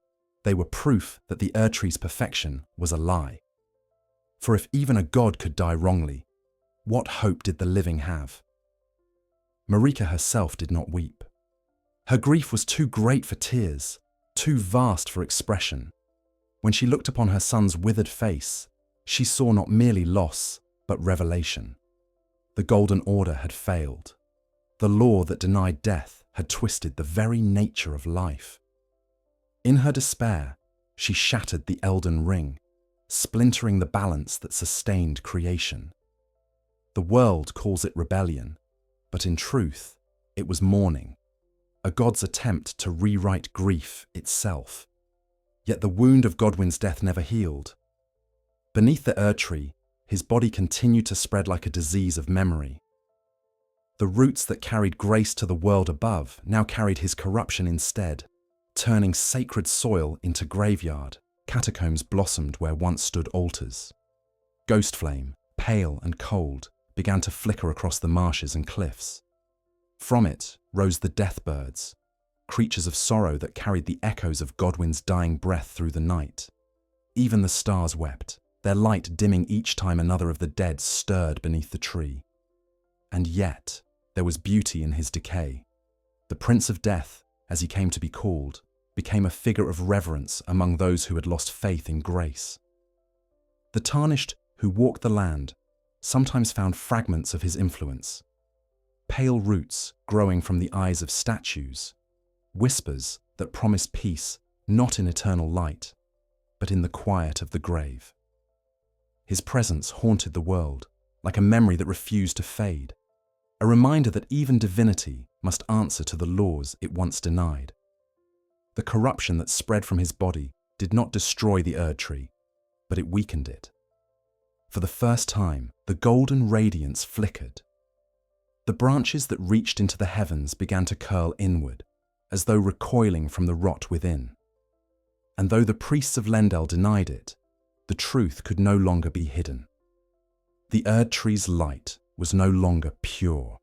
they were proof that the Erdtree's perfection was a lie. For if even a god could die wrongly, what hope did the living have? Marika herself did not weep. Her grief was too great for tears, too vast for expression. When she looked upon her son's withered face, she saw not merely loss, but revelation. The Golden Order had failed. The law that denied death had twisted the very nature of life. In her despair, she shattered the Elden Ring, splintering the balance that sustained creation. The world calls it rebellion, but in truth, it was mourning, a god's attempt to rewrite grief itself. Yet the wound of Godwyn's death never healed. Beneath the Erdtree, his body continued to spread like a disease of memory. The roots that carried grace to the world above now carried his corruption instead, turning sacred soil into graveyard. Catacombs blossomed where once stood altars. Ghost flame, pale and cold, began to flicker across the marshes and cliffs. From it rose the death birds, creatures of sorrow that carried the echoes of Godwyn's dying breath through the night. Even the stars wept, their light dimming each time another of the dead stirred beneath the tree. And yet, there was beauty in his decay. The Prince of Death, as he came to be called, became a figure of reverence among those who had lost faith in grace. The tarnished who walked the land sometimes found fragments of his influence, pale roots growing from the eyes of statues, whispers that promise peace not in eternal light, but in the quiet of the grave. His presence haunted the world like a memory that refused to fade, a reminder that even divinity must answer to the laws it once denied. The corruption that spread from his body did not destroy the Erdtree, but it weakened it. For the first time, the golden radiance flickered. The branches that reached into the heavens began to curl inward, as though recoiling from the rot within. And though the priests of Lendel denied it, the truth could no longer be hidden. The Erdtree's light was no longer pure.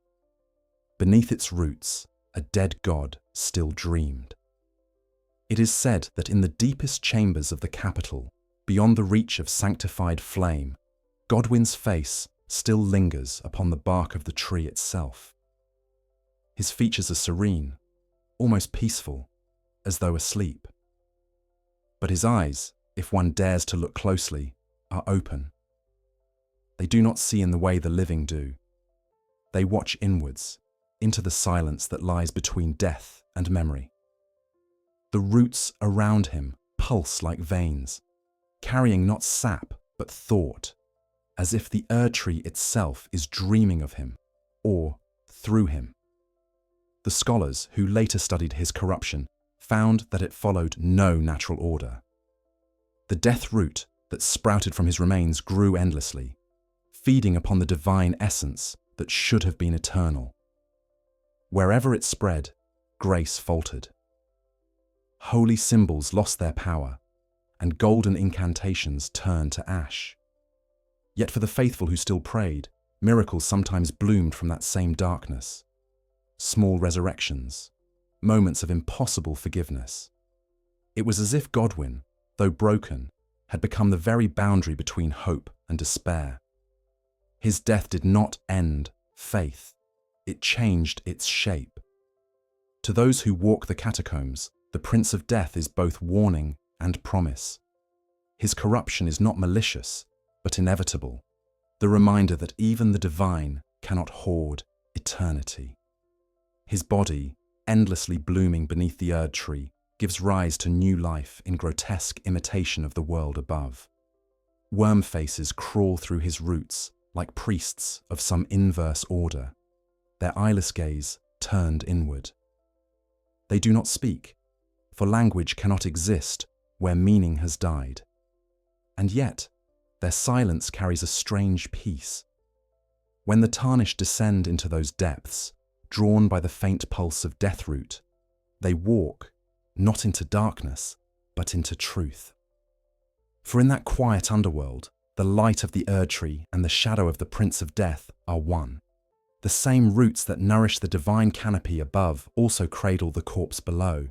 Beneath its roots, a dead god still dreamed. It is said that in the deepest chambers of the capital, beyond the reach of sanctified flame, Godwyn's face still lingers upon the bark of the tree itself. His features are serene, almost peaceful, as though asleep. But his eyes, if one dares to look closely, are open. They do not see in the way the living do. They watch inwards, into the silence that lies between death and memory. The roots around him pulse like veins, carrying not sap but thought, as if the Erdtree itself is dreaming of him, or through him. The scholars who later studied his corruption found that it followed no natural order. The death root that sprouted from his remains grew endlessly, feeding upon the divine essence that should have been eternal. Wherever it spread, grace faltered. Holy symbols lost their power, and golden incantations turned to ash. Yet for the faithful who still prayed, miracles sometimes bloomed from that same darkness. Small resurrections, moments of impossible forgiveness. It was as if Godwyn, though broken, had become the very boundary between hope and despair. His death did not end faith, it changed its shape. To those who walk the catacombs, the Prince of Death is both warning and promise. His corruption is not malicious, but inevitable, the reminder that even the divine cannot hoard eternity. His body, endlessly blooming beneath the Erdtree, gives rise to new life in grotesque imitation of the world above. Worm faces crawl through his roots like priests of some inverse order, their eyeless gaze turned inward. They do not speak, for language cannot exist where meaning has died. And yet, their silence carries a strange peace. When the tarnished descend into those depths, drawn by the faint pulse of deathroot, they walk, not into darkness, but into truth. For in that quiet underworld, the light of the Erdtree and the shadow of the Prince of Death are one. The same roots that nourish the divine canopy above also cradle the corpse below.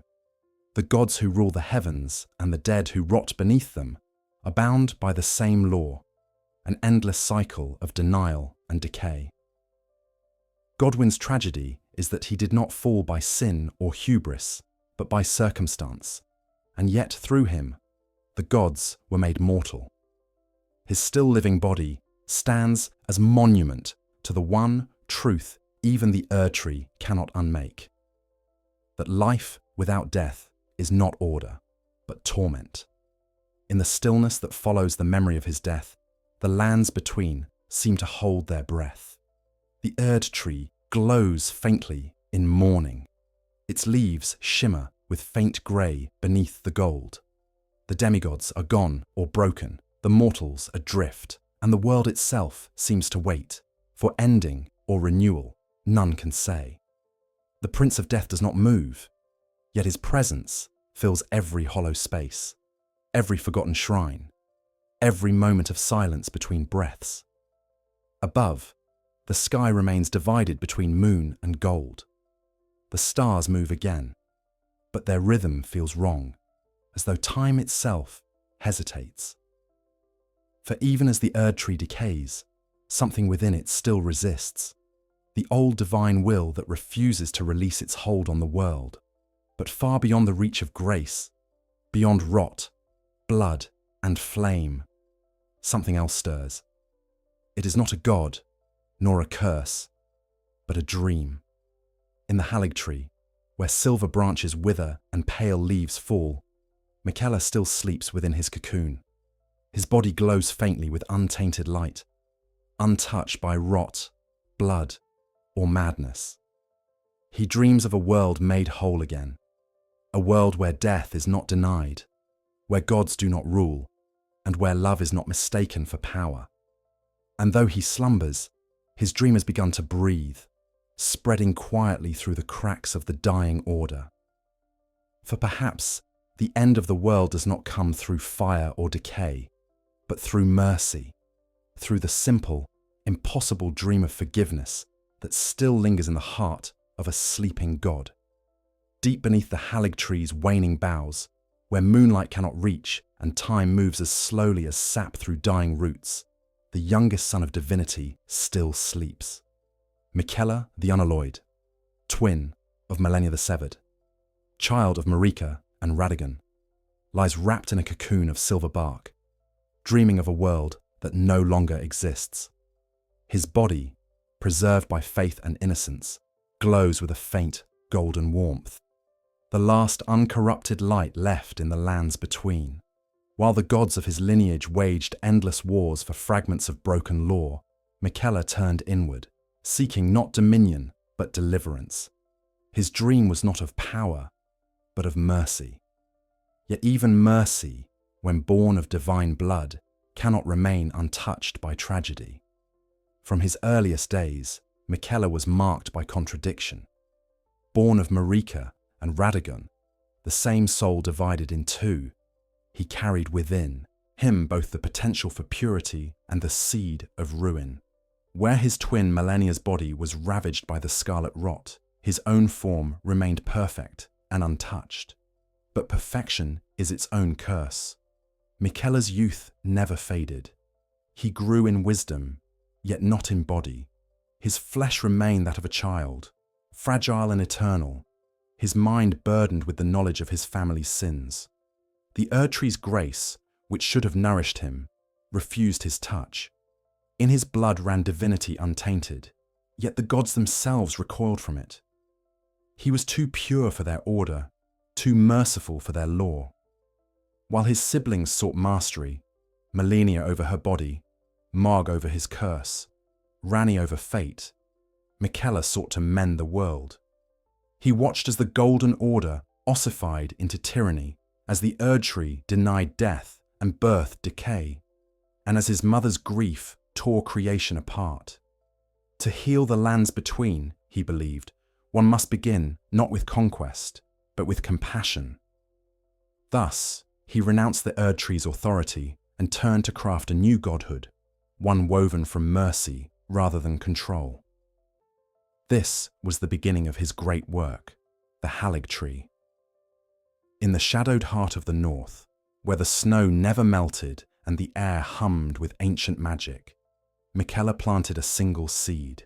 The gods who rule the heavens and the dead who rot beneath them are bound by the same law, an endless cycle of denial and decay. Godwyn's tragedy is that he did not fall by sin or hubris, but by circumstance, and yet through him, the gods were made mortal. His still living body stands as monument to the one truth even the Erdtree cannot unmake, that life without death is not order, but torment. In the stillness that follows the memory of his death, the lands between seem to hold their breath. The Erdtree glows faintly in mourning. Its leaves shimmer with faint grey beneath the gold. The demigods are gone or broken, the mortals adrift, and the world itself seems to wait. For ending or renewal, none can say. The Prince of Death does not move, yet his presence fills every hollow space, every forgotten shrine, every moment of silence between breaths. Above, the sky remains divided between moon and gold. The stars move again, but their rhythm feels wrong, as though time itself hesitates. For even as the Erdtree decays, something within it still resists, the old divine will that refuses to release its hold on the world. But far beyond the reach of grace, beyond rot, blood, and flame, something else stirs. It is not a god, nor a curse. but a dream. In the halig tree, where silver branches wither and pale leaves fall, Miquella still sleeps within his cocoon. His body glows faintly with untainted light, untouched by rot, blood, or madness. He dreams of a world made whole again, a world where death is not denied, where gods do not rule, and where love is not mistaken for power. And though he slumbers, his dream has begun to breathe, spreading quietly through the cracks of the dying order. For perhaps the end of the world does not come through fire or decay, but through mercy, through the simple, impossible dream of forgiveness that still lingers in the heart of a sleeping god. Deep beneath the halig tree's waning boughs, where moonlight cannot reach and time moves as slowly as sap through dying roots, the youngest son of divinity still sleeps. Miquella the Unalloyed, twin of Malenia the Severed, child of Marika and Radagon, lies wrapped in a cocoon of silver bark, dreaming of a world that no longer exists. His body, preserved by faith and innocence, glows with a faint golden warmth, the last uncorrupted light left in the lands between. While the gods of his lineage waged endless wars for fragments of broken lore, Miquella turned inward, seeking not dominion but deliverance. His dream was not of power, but of mercy. Yet even mercy, when born of divine blood, cannot remain untouched by tragedy. From his earliest days, Miquella was marked by contradiction. Born of Marika and Radagon, the same soul divided in two, he carried within him both the potential for purity and the seed of ruin. Where his twin Malenia's body was ravaged by the scarlet rot, his own form remained perfect and untouched. But perfection is its own curse. Miquella's youth never faded. He grew in wisdom, yet not in body. His flesh remained that of a child, fragile and eternal, his mind burdened with the knowledge of his family's sins. The Erdtree's grace, which should have nourished him, refused his touch. In his blood ran divinity untainted, yet the gods themselves recoiled from it. He was too pure for their order, too merciful for their law. While his siblings sought mastery, Malenia over her body, Mohg over his curse, Ranni over fate, Miquella sought to mend the world. He watched as the Golden Order ossified into tyranny, as the Erdtree denied death and birthed decay, and as his mother's grief tore creation apart. To heal the lands between, he believed, one must begin not with conquest, but with compassion. Thus, he renounced the Erdtree's authority and turned to craft a new godhood, one woven from mercy rather than control. This was the beginning of his great work, the halig tree. In the shadowed heart of the north, where the snow never melted and the air hummed with ancient magic, Miquella planted a single seed.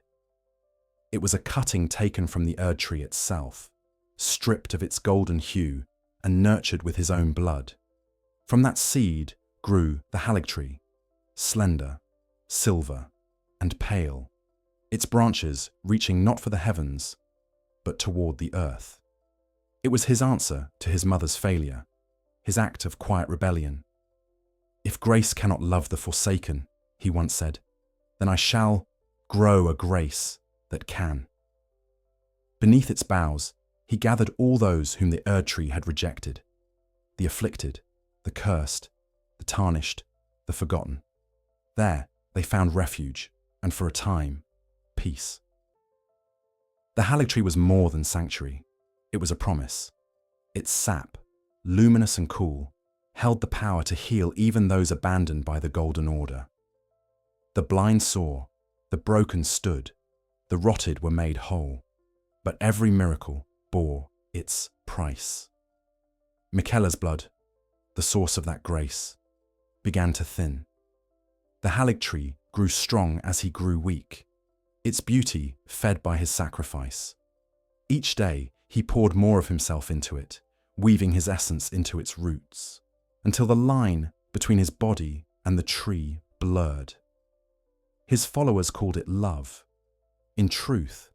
It was a cutting taken from the Erdtree itself, stripped of its golden hue and nurtured with his own blood. From that seed grew the halig tree, slender, silver, and pale, its branches reaching not for the heavens, but toward the earth. It was his answer to his mother's failure, his act of quiet rebellion. "If grace cannot love the forsaken," he once said, "then I shall grow a grace that can." Beneath its boughs, he gathered all those whom the Erdtree had rejected, the afflicted, the cursed, the tarnished, the forgotten. There they found refuge, and for a time, peace. The halig tree was more than sanctuary. It was a promise. Its sap, luminous and cool, held the power to heal even those abandoned by the Golden Order. The blind saw, the broken stood, the rotted were made whole, but every miracle bore its price. Miquella's blood, the source of that grace, began to thin. The halig tree grew strong as he grew weak, its beauty fed by his sacrifice. Each day he poured more of himself into it, weaving his essence into its roots, until the line between his body and the tree blurred. His followers called it love. In truth,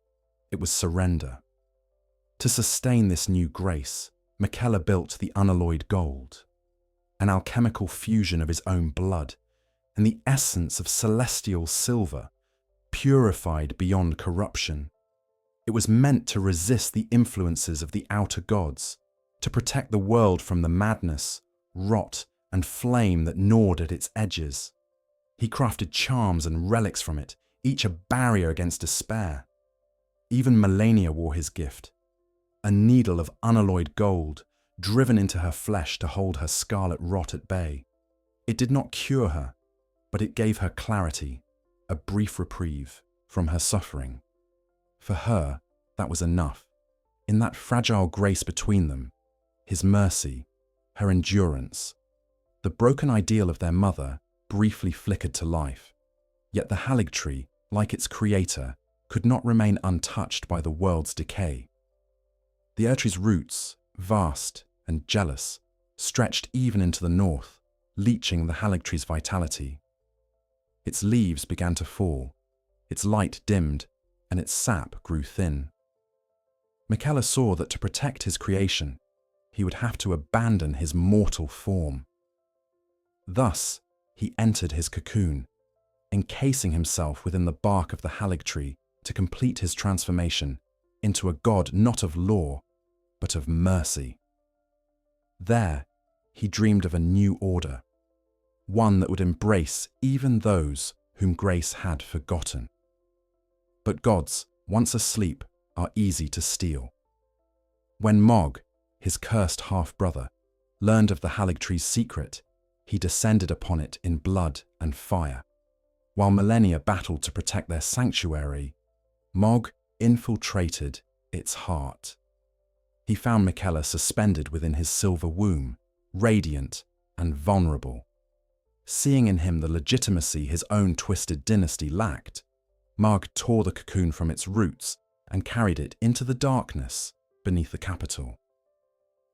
it was surrender. To sustain this new grace, Miquella built the unalloyed gold, an alchemical fusion of his own blood and the essence of celestial silver, purified beyond corruption. It was meant to resist the influences of the outer gods, to protect the world from the madness, rot, and flame that gnawed at its edges. He crafted charms and relics from it, each a barrier against despair. Even Malenia wore his gift, a needle of unalloyed gold, driven into her flesh to hold her scarlet rot at bay. It did not cure her, but it gave her clarity, a brief reprieve from her suffering. For her, that was enough. In that fragile grace between them, his mercy, her endurance, the broken ideal of their mother briefly flickered to life. Yet the Erdtree, like its creator, could not remain untouched by the world's decay. The Erdtree's roots, vast and jealous, stretched even into the north, leeching the Erdtree's vitality. Its leaves began to fall, its light dimmed, and its sap grew thin. Miquella saw that to protect his creation, he would have to abandon his mortal form. Thus, he entered his cocoon, encasing himself within the bark of the Erdtree to complete his transformation into a god not of law, but of mercy. There, he dreamed of a new order, one that would embrace even those whom grace had forgotten. But gods, once asleep, are easy to steal. When Mohg, his cursed half-brother, learned of the Erdtree's secret, he descended upon it in blood and fire. While Malenia battled to protect their sanctuary, Mohg infiltrated its heart. He found Miquella suspended within his silver womb, radiant and vulnerable. Seeing in him the legitimacy his own twisted dynasty lacked, Mohg tore the cocoon from its roots and carried it into the darkness beneath the capital.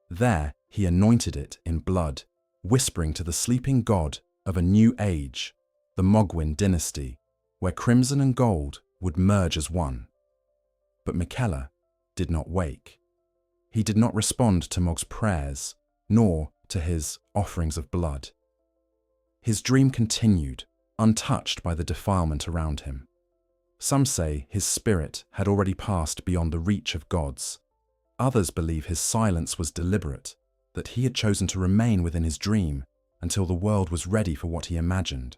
There he anointed it in blood, whispering to the sleeping god of a new age, the Godwyn dynasty, where crimson and gold would merge as one. But Miquella did not wake. He did not respond to Mohg's prayers, nor to his offerings of blood. His dream continued, untouched by the defilement around him. Some say his spirit had already passed beyond the reach of gods. Others believe his silence was deliberate, that he had chosen to remain within his dream until the world was ready for what he imagined.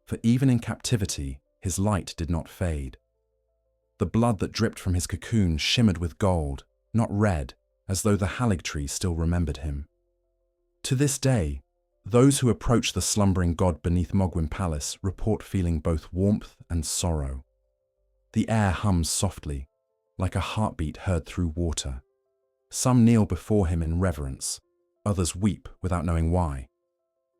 For even in captivity, his light did not fade. The blood that dripped from his cocoon shimmered with gold, not red, as though the Erdtree still remembered him. To this day, those who approach the slumbering god beneath Godwyn Palace report feeling both warmth and sorrow. The air hums softly, like a heartbeat heard through water. Some kneel before him in reverence, others weep without knowing why.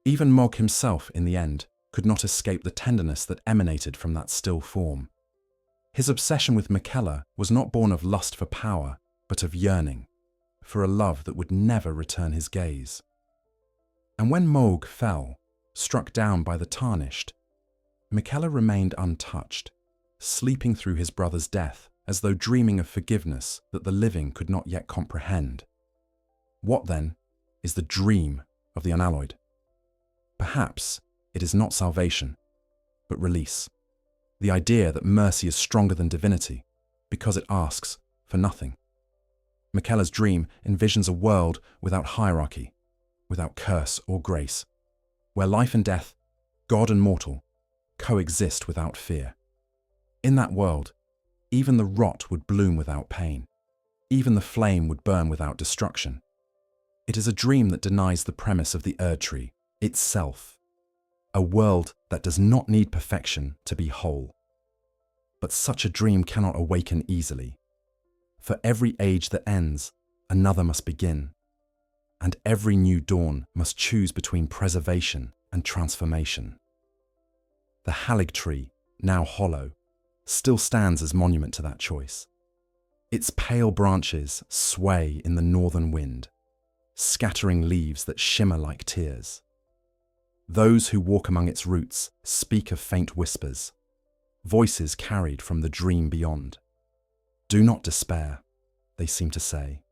Even Mohg himself, in the end, could not escape the tenderness that emanated from that still form. His obsession with Miquella was not born of lust for power, but of yearning, for a love that would never return his gaze. And when Mohg fell, struck down by the Tarnished, Miquella remained untouched, sleeping through his brother's death as though dreaming of forgiveness that the living could not yet comprehend. What, then, is the dream of the unalloyed? Perhaps it is not salvation, but release. The idea that mercy is stronger than divinity because it asks for nothing. Miquella's dream envisions a world without hierarchy, without curse or grace, where life and death, God and mortal, coexist without fear. In that world, even the rot would bloom without pain. Even the flame would burn without destruction. It is a dream that denies the premise of the Erdtree itself, a world that does not need perfection to be whole. But such a dream cannot awaken easily. For every age that ends, another must begin, and every new dawn must choose between preservation and transformation. The Erdtree, now hollow, still stands as monument to that choice. Its pale branches sway in the northern wind, scattering leaves that shimmer like tears. Those who walk among its roots speak of faint whispers, voices carried from the dream beyond. Do not despair, they seem to say.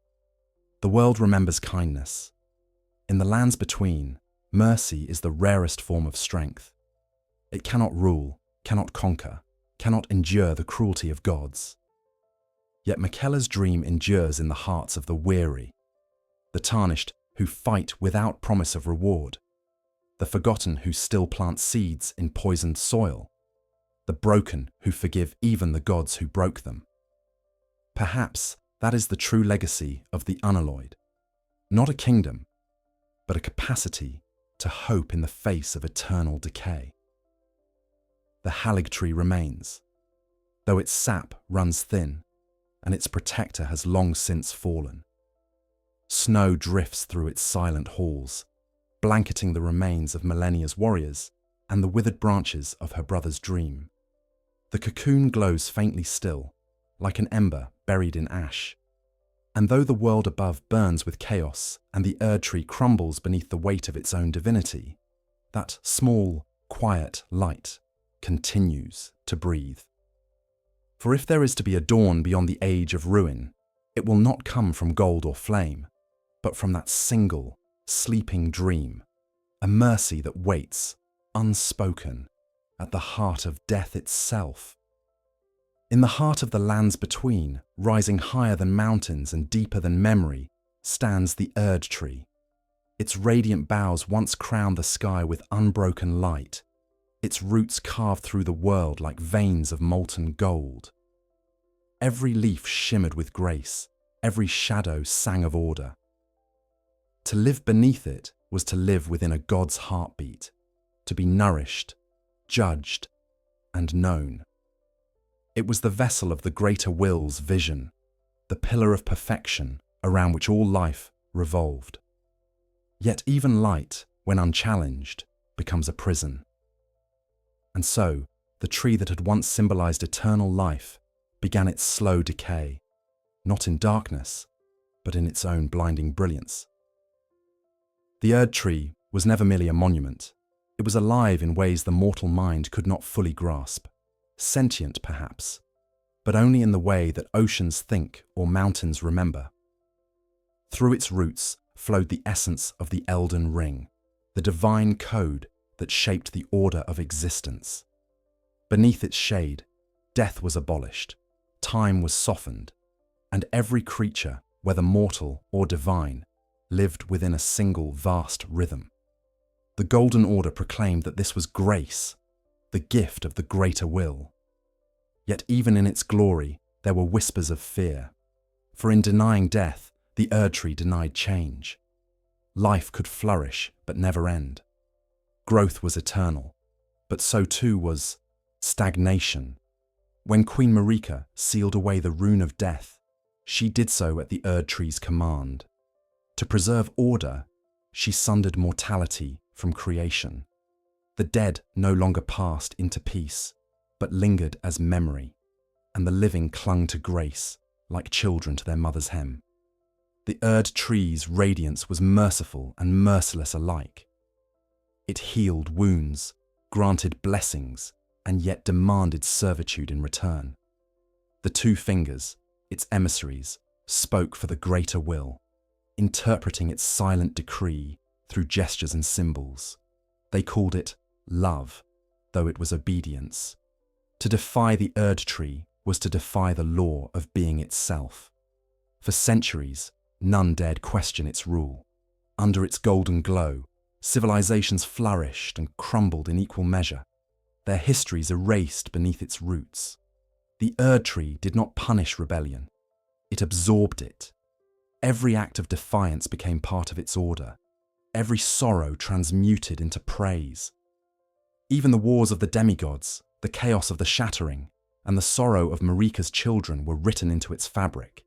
The world remembers kindness. In the lands between, mercy is the rarest form of strength. It cannot rule, cannot conquer, cannot endure the cruelty of gods. Yet Miquella's dream endures in the hearts of the weary, the tarnished who fight without promise of reward, the forgotten who still plant seeds in poisoned soil, the broken who forgive even the gods who broke them. Perhaps that is the true legacy of the unalloyed. Not a kingdom, but a capacity to hope in the face of eternal decay. The Erdtree remains, though its sap runs thin and its protector has long since fallen. Snow drifts through its silent halls, blanketing the remains of Malenia's warriors and the withered branches of her brother's dream. The cocoon glows faintly still, like an ember buried in ash. And though the world above burns with chaos and the Erdtree crumbles beneath the weight of its own divinity, that small, quiet light continues to breathe. For if there is to be a dawn beyond the age of ruin, it will not come from gold or flame, but from that single, sleeping dream, a mercy that waits, unspoken, at the heart of death itself. In the heart of the lands between, rising higher than mountains and deeper than memory, stands the Erdtree. Its radiant boughs once crowned the sky with unbroken light, its roots carved through the world like veins of molten gold. Every leaf shimmered with grace, every shadow sang of order. To live beneath it was to live within a god's heartbeat, to be nourished, judged, and known. It was the vessel of the greater will's vision, the pillar of perfection around which all life revolved. Yet even light, when unchallenged, becomes a prison. And so, the tree that had once symbolized eternal life began its slow decay, not in darkness, but in its own blinding brilliance. The Erdtree was never merely a monument. It was alive in ways the mortal mind could not fully grasp. Sentient, perhaps, but only in the way that oceans think or mountains remember. Through its roots flowed the essence of the Elden Ring, the divine code that shaped the order of existence. Beneath its shade, death was abolished, time was softened, and every creature, whether mortal or divine, lived within a single vast rhythm. The Golden Order proclaimed that this was grace, the gift of the greater will. Yet even in its glory, there were whispers of fear. For in denying death, the Erdtree denied change. Life could flourish, but never end. Growth was eternal, but so too was stagnation. When Queen Marika sealed away the rune of death, she did so at the Erdtree's command. To preserve order, she sundered mortality from creation. The dead no longer passed into peace, but lingered as memory, and the living clung to grace, like children to their mother's hem. The Erdtree's radiance was merciful and merciless alike. It healed wounds, granted blessings, and yet demanded servitude in return. The two fingers, its emissaries, spoke for the greater will, interpreting its silent decree through gestures and symbols. They called it love, though it was obedience. To defy the Erdtree was to defy the law of being itself. For centuries, none dared question its rule. Under its golden glow, civilizations flourished and crumbled in equal measure, their histories erased beneath its roots. The Erdtree did not punish rebellion. It absorbed it. Every act of defiance became part of its order, every sorrow transmuted into praise. Even the wars of the demigods, the chaos of the Shattering, and the sorrow of Marika's children were written into its fabric.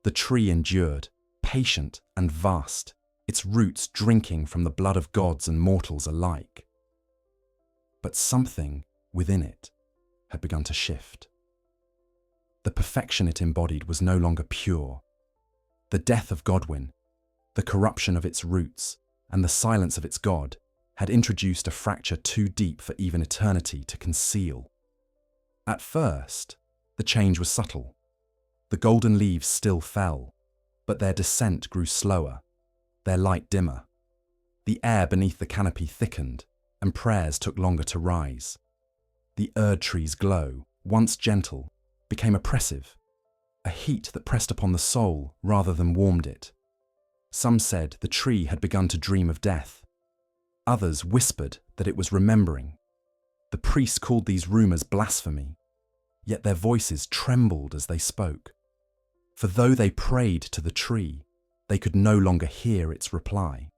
The tree endured, patient and vast, its roots drinking from the blood of gods and mortals alike. But something within it had begun to shift. The perfection it embodied was no longer pure. The death of Godwyn, the corruption of its roots, and the silence of its god had introduced a fracture too deep for even eternity to conceal. At first, the change was subtle. The golden leaves still fell, but their descent grew slower, their light dimmer. The air beneath the canopy thickened, and prayers took longer to rise. The Erdtree's glow, once gentle, became oppressive, a heat that pressed upon the soul rather than warmed it. Some said the tree had begun to dream of death. Others whispered that it was remembering. The priests called these rumours blasphemy, yet their voices trembled as they spoke. For though they prayed to the tree, they could no longer hear its reply.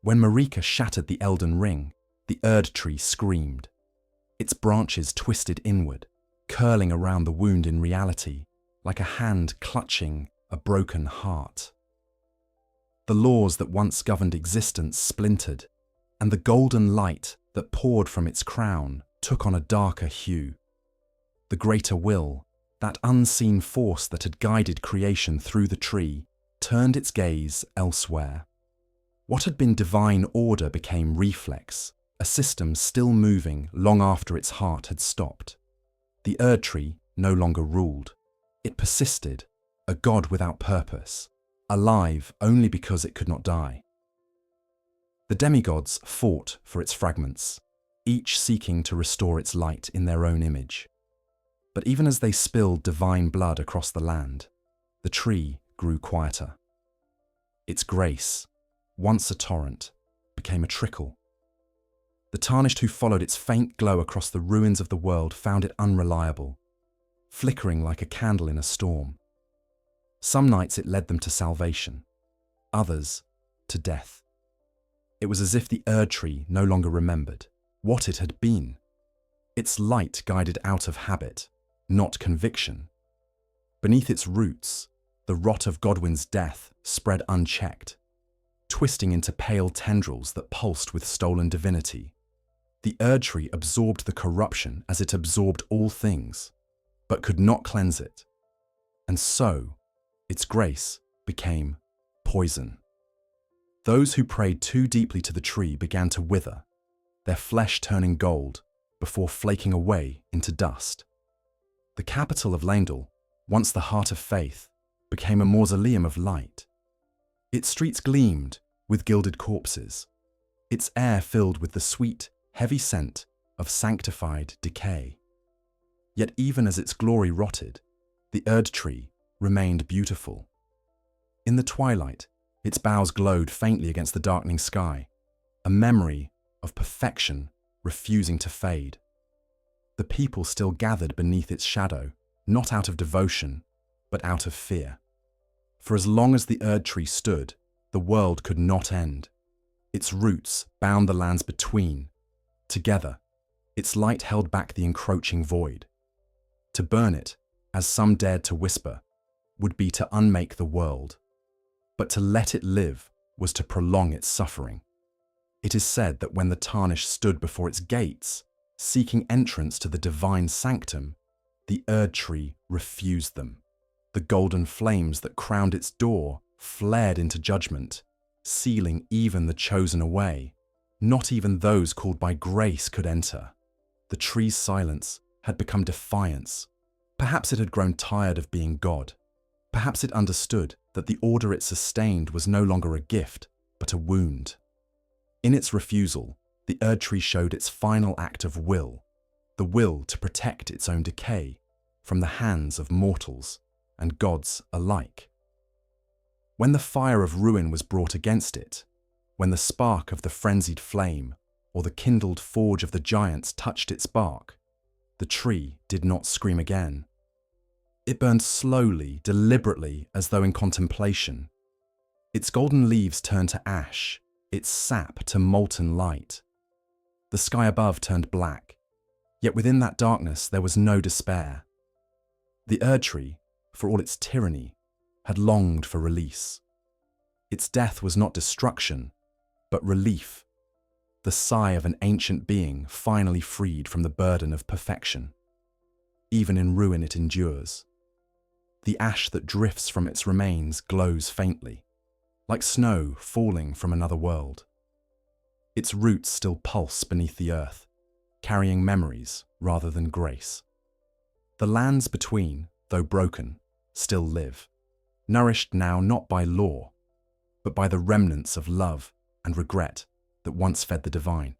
When Marika shattered the Elden Ring, the Erdtree screamed. Its branches twisted inward, curling around the wound in reality, like a hand clutching a broken heart. The laws that once governed existence splintered, and the golden light that poured from its crown took on a darker hue. The greater will, that unseen force that had guided creation through the tree, turned its gaze elsewhere. What had been divine order became reflex, a system still moving long after its heart had stopped. The Erdtree no longer ruled. It persisted, a god without purpose, alive only because it could not die. The demigods fought for its fragments, each seeking to restore its light in their own image. But even as they spilled divine blood across the land, the tree grew quieter. Its grace, once a torrent, became a trickle. The tarnished who followed its faint glow across the ruins of the world found it unreliable, flickering like a candle in a storm. Some nights it led them to salvation, others to death. It was as if the Erdtree no longer remembered what it had been. Its light guided out of habit, not conviction. Beneath its roots, the rot of Godwyn's death spread unchecked, twisting into pale tendrils that pulsed with stolen divinity. The Erdtree absorbed the corruption as it absorbed all things, but could not cleanse it. And so, its grace became poison. Those who prayed too deeply to the tree began to wither, their flesh turning gold before flaking away into dust. The capital of Leyndell, once the heart of faith, became a mausoleum of light. Its streets gleamed with gilded corpses, its air filled with the sweet, heavy scent of sanctified decay. Yet even as its glory rotted, the Erdtree remained beautiful. In the twilight, its boughs glowed faintly against the darkening sky, a memory of perfection refusing to fade. The people still gathered beneath its shadow, not out of devotion, but out of fear. For as long as the Erdtree stood, the world could not end. Its roots bound the lands between. Together, its light held back the encroaching void. To burn it, as some dared to whisper, would be to unmake the world. But to let it live was to prolong its suffering. It is said that when the tarnished stood before its gates, seeking entrance to the divine sanctum, the Erdtree refused them. The golden flames that crowned its door flared into judgment, sealing even the chosen away. Not even those called by grace could enter. The tree's silence had become defiance. Perhaps it had grown tired of being God. Perhaps it understood that the order it sustained was no longer a gift, but a wound. In its refusal, the Erdtree showed its final act of will, the will to protect its own decay from the hands of mortals and gods alike. When the fire of ruin was brought against it, when the spark of the frenzied flame or the kindled forge of the giants touched its bark, the tree did not scream again. It burned slowly, deliberately, as though in contemplation. Its golden leaves turned to ash, its sap to molten light. The sky above turned black, yet within that darkness there was no despair. The Erdtree, for all its tyranny, had longed for release. Its death was not destruction, but relief, the sigh of an ancient being finally freed from the burden of perfection. Even in ruin it endures. The ash that drifts from its remains glows faintly, like snow falling from another world. Its roots still pulse beneath the earth, carrying memories rather than grace. The lands between, though broken, still live, nourished now not by law, but by the remnants of love and regret that once fed the divine.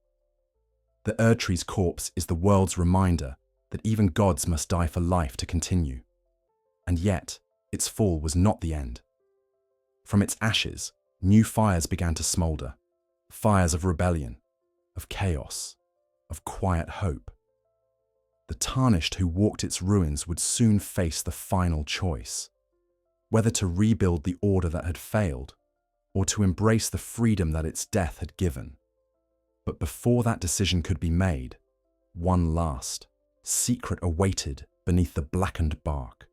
The Erdtree's corpse is the world's reminder that even gods must die for life to continue. And yet, its fall was not the end. From its ashes, new fires began to smoulder, fires of rebellion, of chaos, of quiet hope. The tarnished who walked its ruins would soon face the final choice, whether to rebuild the order that had failed, or to embrace the freedom that its death had given. But before that decision could be made, one last secret awaited beneath the blackened bark.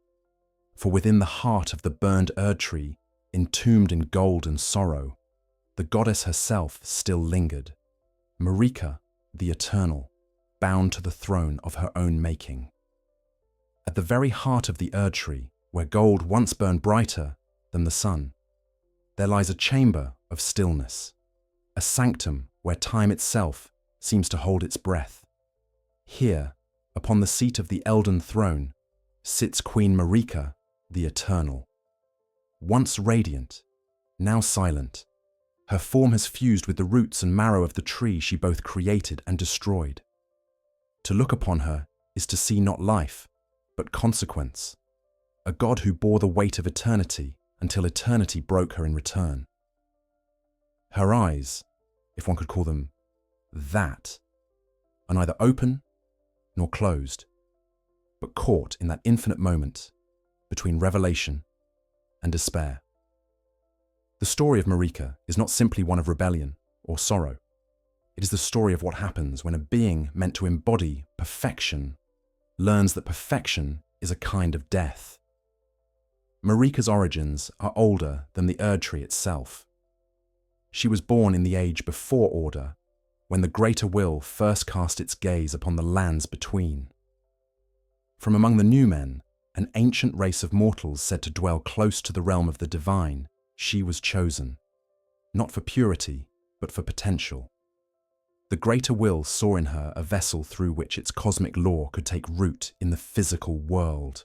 For within the heart of the burned Erdtree, entombed in gold and sorrow, the goddess herself still lingered, Marika, the eternal, bound to the throne of her own making. At the very heart of the Erdtree, where gold once burned brighter than the sun, there lies a chamber of stillness, a sanctum where time itself seems to hold its breath. Here, upon the seat of the Elden throne, sits Queen Marika, the eternal. Once radiant, now silent, her form has fused with the roots and marrow of the tree she both created and destroyed. To look upon her is to see not life, but consequence, a god who bore the weight of eternity until eternity broke her in return. Her eyes, if one could call them that, are neither open nor closed, but caught in that infinite moment between revelation and despair. The story of Marika is not simply one of rebellion or sorrow. It is the story of what happens when a being meant to embody perfection learns that perfection is a kind of death. Marika's origins are older than the Erdtree itself. She was born in the age before Order, when the greater will first cast its gaze upon the lands between. From among the new men, an ancient race of mortals said to dwell close to the realm of the divine, she was chosen, not for purity, but for potential. The greater will saw in her a vessel through which its cosmic law could take root in the physical world.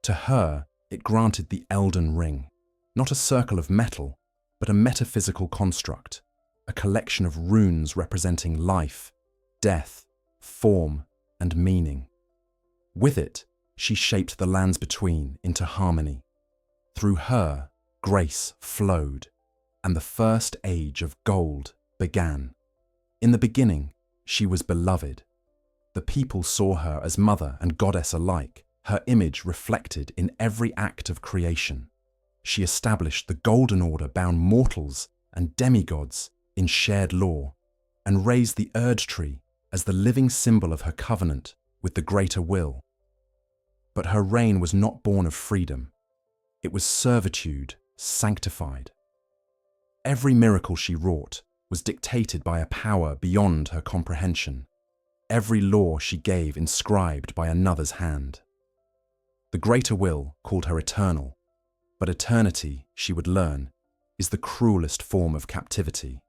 To her, it granted the Elden Ring, not a circle of metal, but a metaphysical construct, a collection of runes representing life, death, form, and meaning. With it, she shaped the lands between into harmony. Through her, grace flowed, and the first age of gold began. In the beginning, she was beloved. The people saw her as mother and goddess alike, her image reflected in every act of creation. She established the Golden Order bound mortals and demigods in shared law, and raised the Erdtree as the living symbol of her covenant with the greater will. But her reign was not born of freedom. It was servitude sanctified. Every miracle she wrought was dictated by a power beyond her comprehension. Every law she gave inscribed by another's hand. The greater will called her eternal, but eternity, she would learn, is the cruelest form of captivity.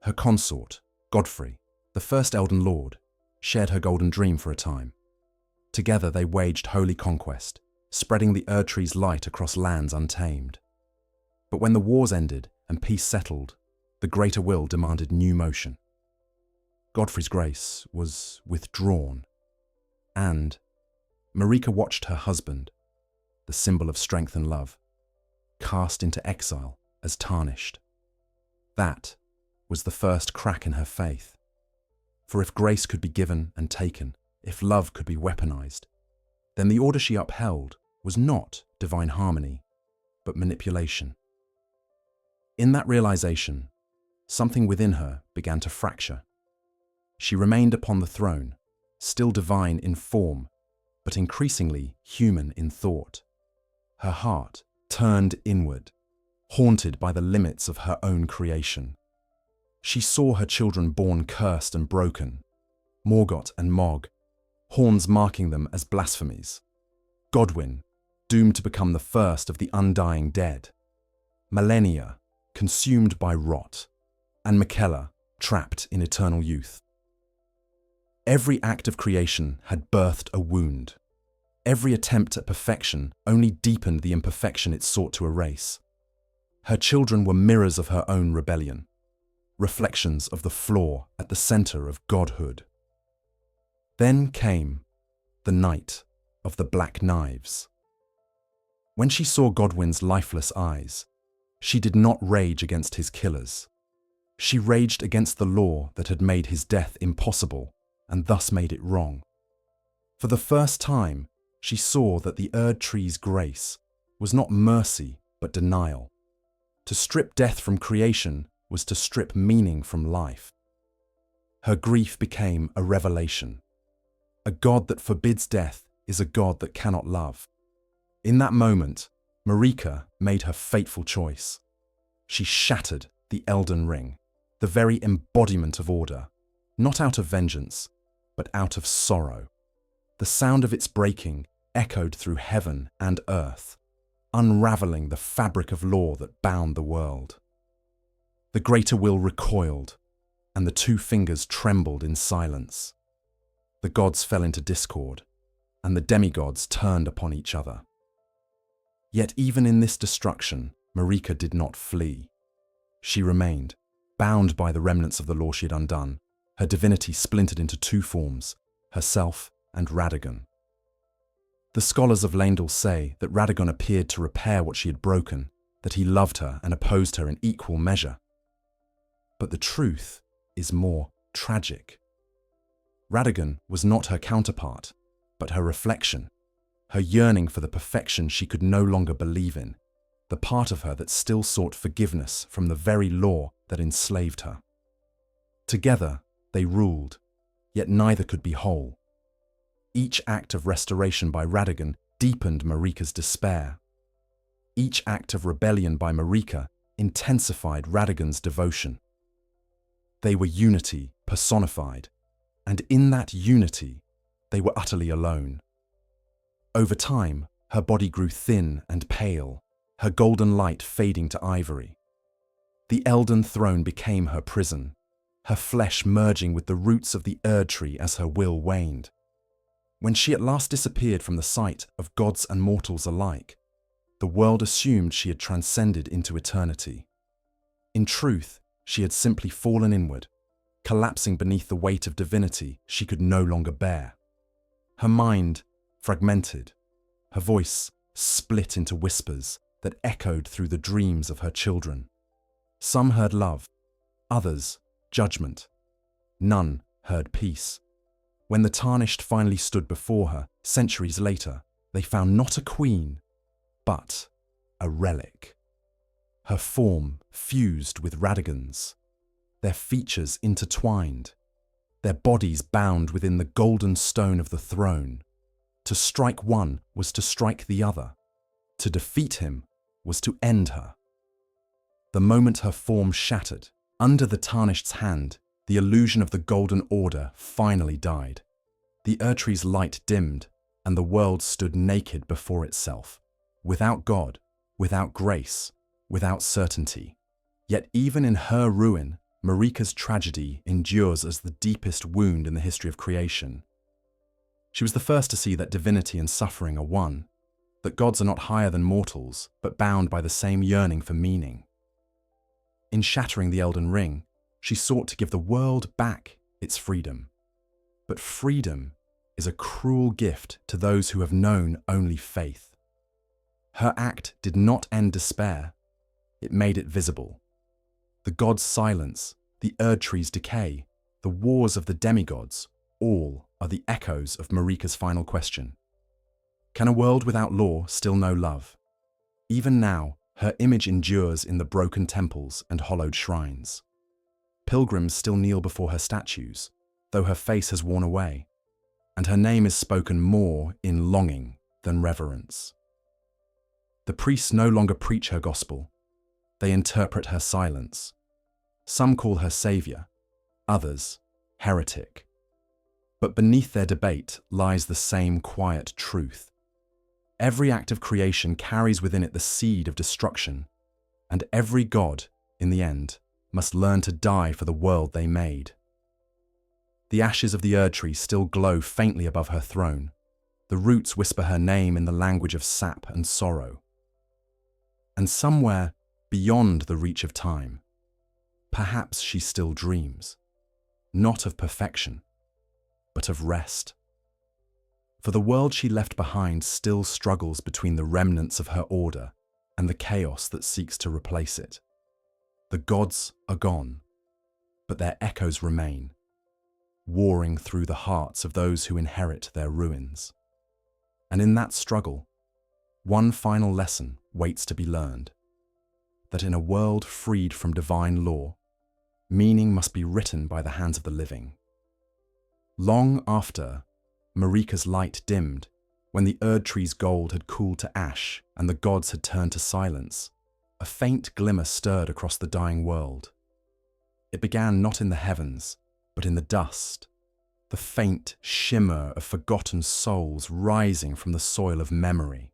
Her consort, Godfrey, the first Elden Lord, shared her golden dream for a time. Together they waged holy conquest, spreading the Erdtree's light across lands untamed. But when the wars ended and peace settled, the greater will demanded new motion. Godfrey's grace was withdrawn, and Marika watched her husband, the symbol of strength and love, cast into exile as tarnished. That was the first crack in her faith. For if grace could be given and taken, if love could be weaponized, then the order she upheld was not divine harmony, but manipulation. In that realization, something within her began to fracture. She remained upon the throne, still divine in form, but increasingly human in thought. Her heart turned inward, haunted by the limits of her own creation. She saw her children born cursed and broken, Morgott and Mohg, horns marking them as blasphemies. Godwyn, doomed to become the first of the undying dead. Malenia, consumed by rot, and Miquella, trapped in eternal youth. Every act of creation had birthed a wound. Every attempt at perfection only deepened the imperfection it sought to erase. Her children were mirrors of her own rebellion, reflections of the flaw at the center of godhood. Then came the night of the black knives. When she saw Godwyn's lifeless eyes, she did not rage against his killers. She raged against the law that had made his death impossible and thus made it wrong. For the first time, she saw that the Erdtree's grace was not mercy but denial. To strip death from creation was to strip meaning from life. Her grief became a revelation. A God that forbids death is a God that cannot love. In that moment, Marika made her fateful choice. She shattered the Elden Ring, the very embodiment of order, not out of vengeance, but out of sorrow. The sound of its breaking echoed through heaven and earth, unraveling the fabric of law that bound the world. The greater will recoiled, and the two fingers trembled in silence. The gods fell into discord, and the demigods turned upon each other. Yet even in this destruction, Marika did not flee. She remained, bound by the remnants of the law she had undone, her divinity splintered into two forms, herself and Radagon. The scholars of Leyndell say that Radagon appeared to repair what she had broken, that he loved her and opposed her in equal measure. But the truth is more tragic. Radagon was not her counterpart, but her reflection, her yearning for the perfection she could no longer believe in, the part of her that still sought forgiveness from the very law that enslaved her. Together, they ruled, yet neither could be whole. Each act of restoration by Radagon deepened Marika's despair. Each act of rebellion by Marika intensified Radagon's devotion. They were unity personified, and in that unity, they were utterly alone. Over time, her body grew thin and pale, her golden light fading to ivory. The Elden Throne became her prison, her flesh merging with the roots of the Erdtree as her will waned. When she at last disappeared from the sight of gods and mortals alike, the world assumed she had transcended into eternity. In truth, she had simply fallen inward, collapsing beneath the weight of divinity she could no longer bear. Her mind fragmented, her voice split into whispers that echoed through the dreams of her children. Some heard love, others judgment. None heard peace. When the Tarnished finally stood before her, centuries later, they found not a queen, but a relic. Her form fused with Radagon's, their features intertwined, their bodies bound within the golden stone of the throne. To strike one was to strike the other. To defeat him was to end her. The moment her form shattered, under the Tarnished's hand, the illusion of the Golden Order finally died. The Erdtree's light dimmed, and the world stood naked before itself, without God, without grace, without certainty. Yet even in her ruin, Marika's tragedy endures as the deepest wound in the history of creation. She was the first to see that divinity and suffering are one, that gods are not higher than mortals, but bound by the same yearning for meaning. In shattering the Elden Ring, she sought to give the world back its freedom. But freedom is a cruel gift to those who have known only faith. Her act did not end despair, it made it visible. The gods' silence, the Erdtree's decay, the wars of the demigods, all are the echoes of Marika's final question. Can a world without law still know love? Even now, her image endures in the broken temples and hollowed shrines. Pilgrims still kneel before her statues, though her face has worn away, and her name is spoken more in longing than reverence. The priests no longer preach her gospel, they interpret her silence. Some call her savior, others heretic. But beneath their debate lies the same quiet truth. Every act of creation carries within it the seed of destruction, and every god, in the end, must learn to die for the world they made. The ashes of the Erdtree still glow faintly above her throne, The roots whisper her name in the language of sap and sorrow. And somewhere beyond the reach of time, perhaps she still dreams, not of perfection, but of rest. For the world she left behind still struggles between the remnants of her order and the chaos that seeks to replace it. The gods are gone, but their echoes remain, warring through the hearts of those who inherit their ruins. And in that struggle, one final lesson waits to be learned, that in a world freed from divine law, meaning must be written by the hands of the living. Long after Marika's light dimmed, when the Erdtree's gold had cooled to ash and the gods had turned to silence, a faint glimmer stirred across the dying world. It began not in the heavens, but in the dust, the faint shimmer of forgotten souls rising from the soil of memory.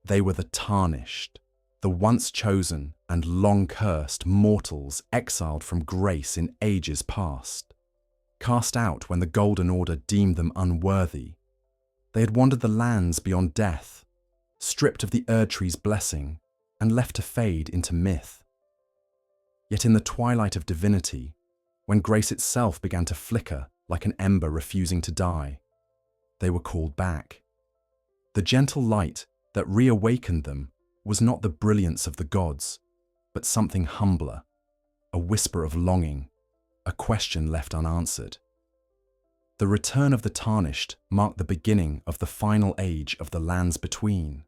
They were the tarnished, the once chosen and long cursed mortals exiled from grace in ages past. Cast out when the Golden Order deemed them unworthy, they had wandered the lands beyond death, stripped of the Erdtree's blessing, and left to fade into myth. Yet in the twilight of divinity, when grace itself began to flicker like an ember refusing to die, they were called back. The gentle light that reawakened them was not the brilliance of the gods, but something humbler, a whisper of longing, a question left unanswered. The return of the tarnished marked the beginning of the final age of the lands between.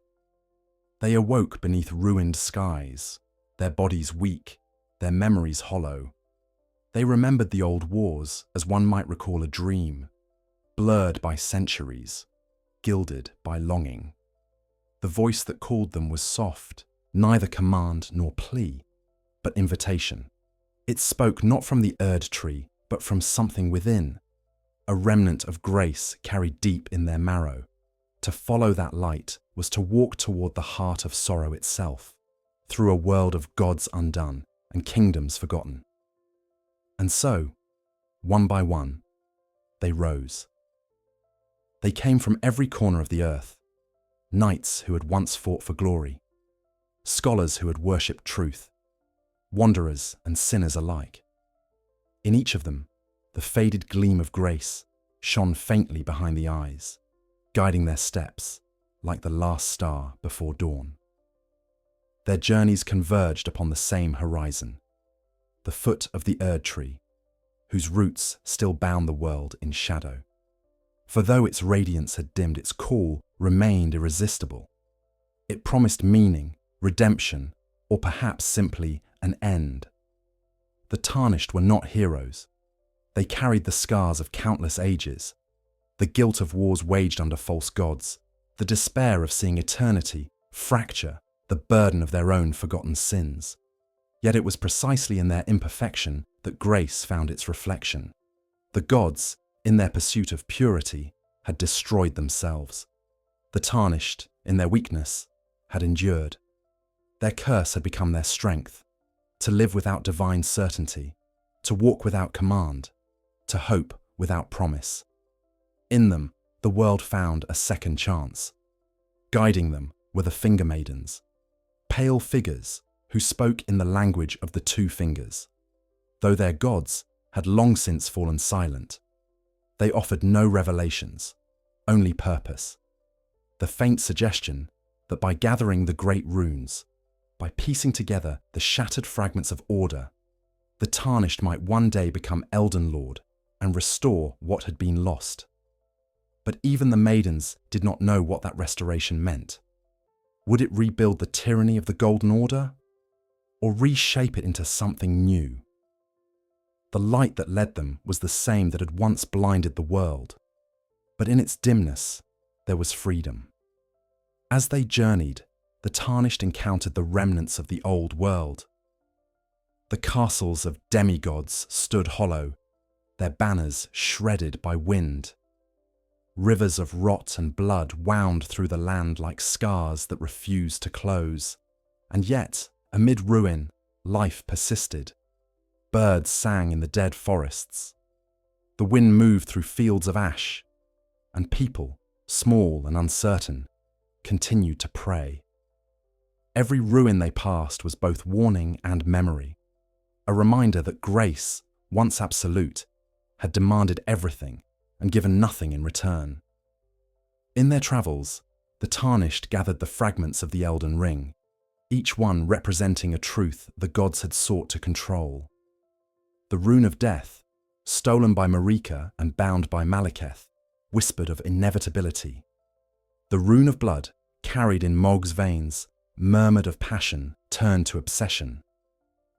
They awoke beneath ruined skies, their bodies weak, their memories hollow. They remembered the old wars as one might recall a dream, blurred by centuries, gilded by longing. The voice that called them was soft, neither command nor plea, but invitation. It spoke not from the Erdtree, but from something within, a remnant of grace carried deep in their marrow. To follow that light was to walk toward the heart of sorrow itself, through a world of gods undone and kingdoms forgotten. And so, one by one, they rose. They came from every corner of the earth, knights who had once fought for glory, scholars who had worshipped truth, wanderers and sinners alike. In each of them, the faded gleam of grace shone faintly behind the eyes, guiding their steps like the last star before dawn. Their journeys converged upon the same horizon, the foot of the Erdtree, whose roots still bound the world in shadow. For though its radiance had dimmed, its call remained irresistible. It promised meaning, redemption, or perhaps simply an end. The tarnished were not heroes. They carried the scars of countless ages, the guilt of wars waged under false gods, the despair of seeing eternity fracture the burden of their own forgotten sins. Yet it was precisely in their imperfection that grace found its reflection. The gods, in their pursuit of purity, had destroyed themselves. The tarnished, in their weakness, had endured. Their curse had become their strength, to live without divine certainty, to walk without command, to hope without promise. In them, the world found a second chance. Guiding them were the finger maidens, pale figures who spoke in the language of the two fingers. Though their gods had long since fallen silent, they offered no revelations, only purpose. The faint suggestion that by gathering the great runes, by piecing together the shattered fragments of order, the tarnished might one day become Elden Lord and restore what had been lost. But even the maidens did not know what that restoration meant. Would it rebuild the tyranny of the Golden Order, or reshape it into something new? The light that led them was the same that had once blinded the world, but in its dimness there was freedom. As they journeyed, the tarnished encountered the remnants of the old world. The castles of demigods stood hollow, their banners shredded by wind. Rivers of rot and blood wound through the land like scars that refused to close. And yet, amid ruin, life persisted. Birds sang in the dead forests. The wind moved through fields of ash, and people small and uncertain, continued to pray. Every ruin they passed was both warning and memory, a reminder that grace, once absolute, had demanded everything and given nothing in return. In their travels, the Tarnished gathered the fragments of the Elden Ring, each one representing a truth the gods had sought to control. The Rune of Death, stolen by Marika and bound by Malekith, whispered of inevitability. The Rune of Blood, carried in Mohg's veins, murmured of passion turned to obsession.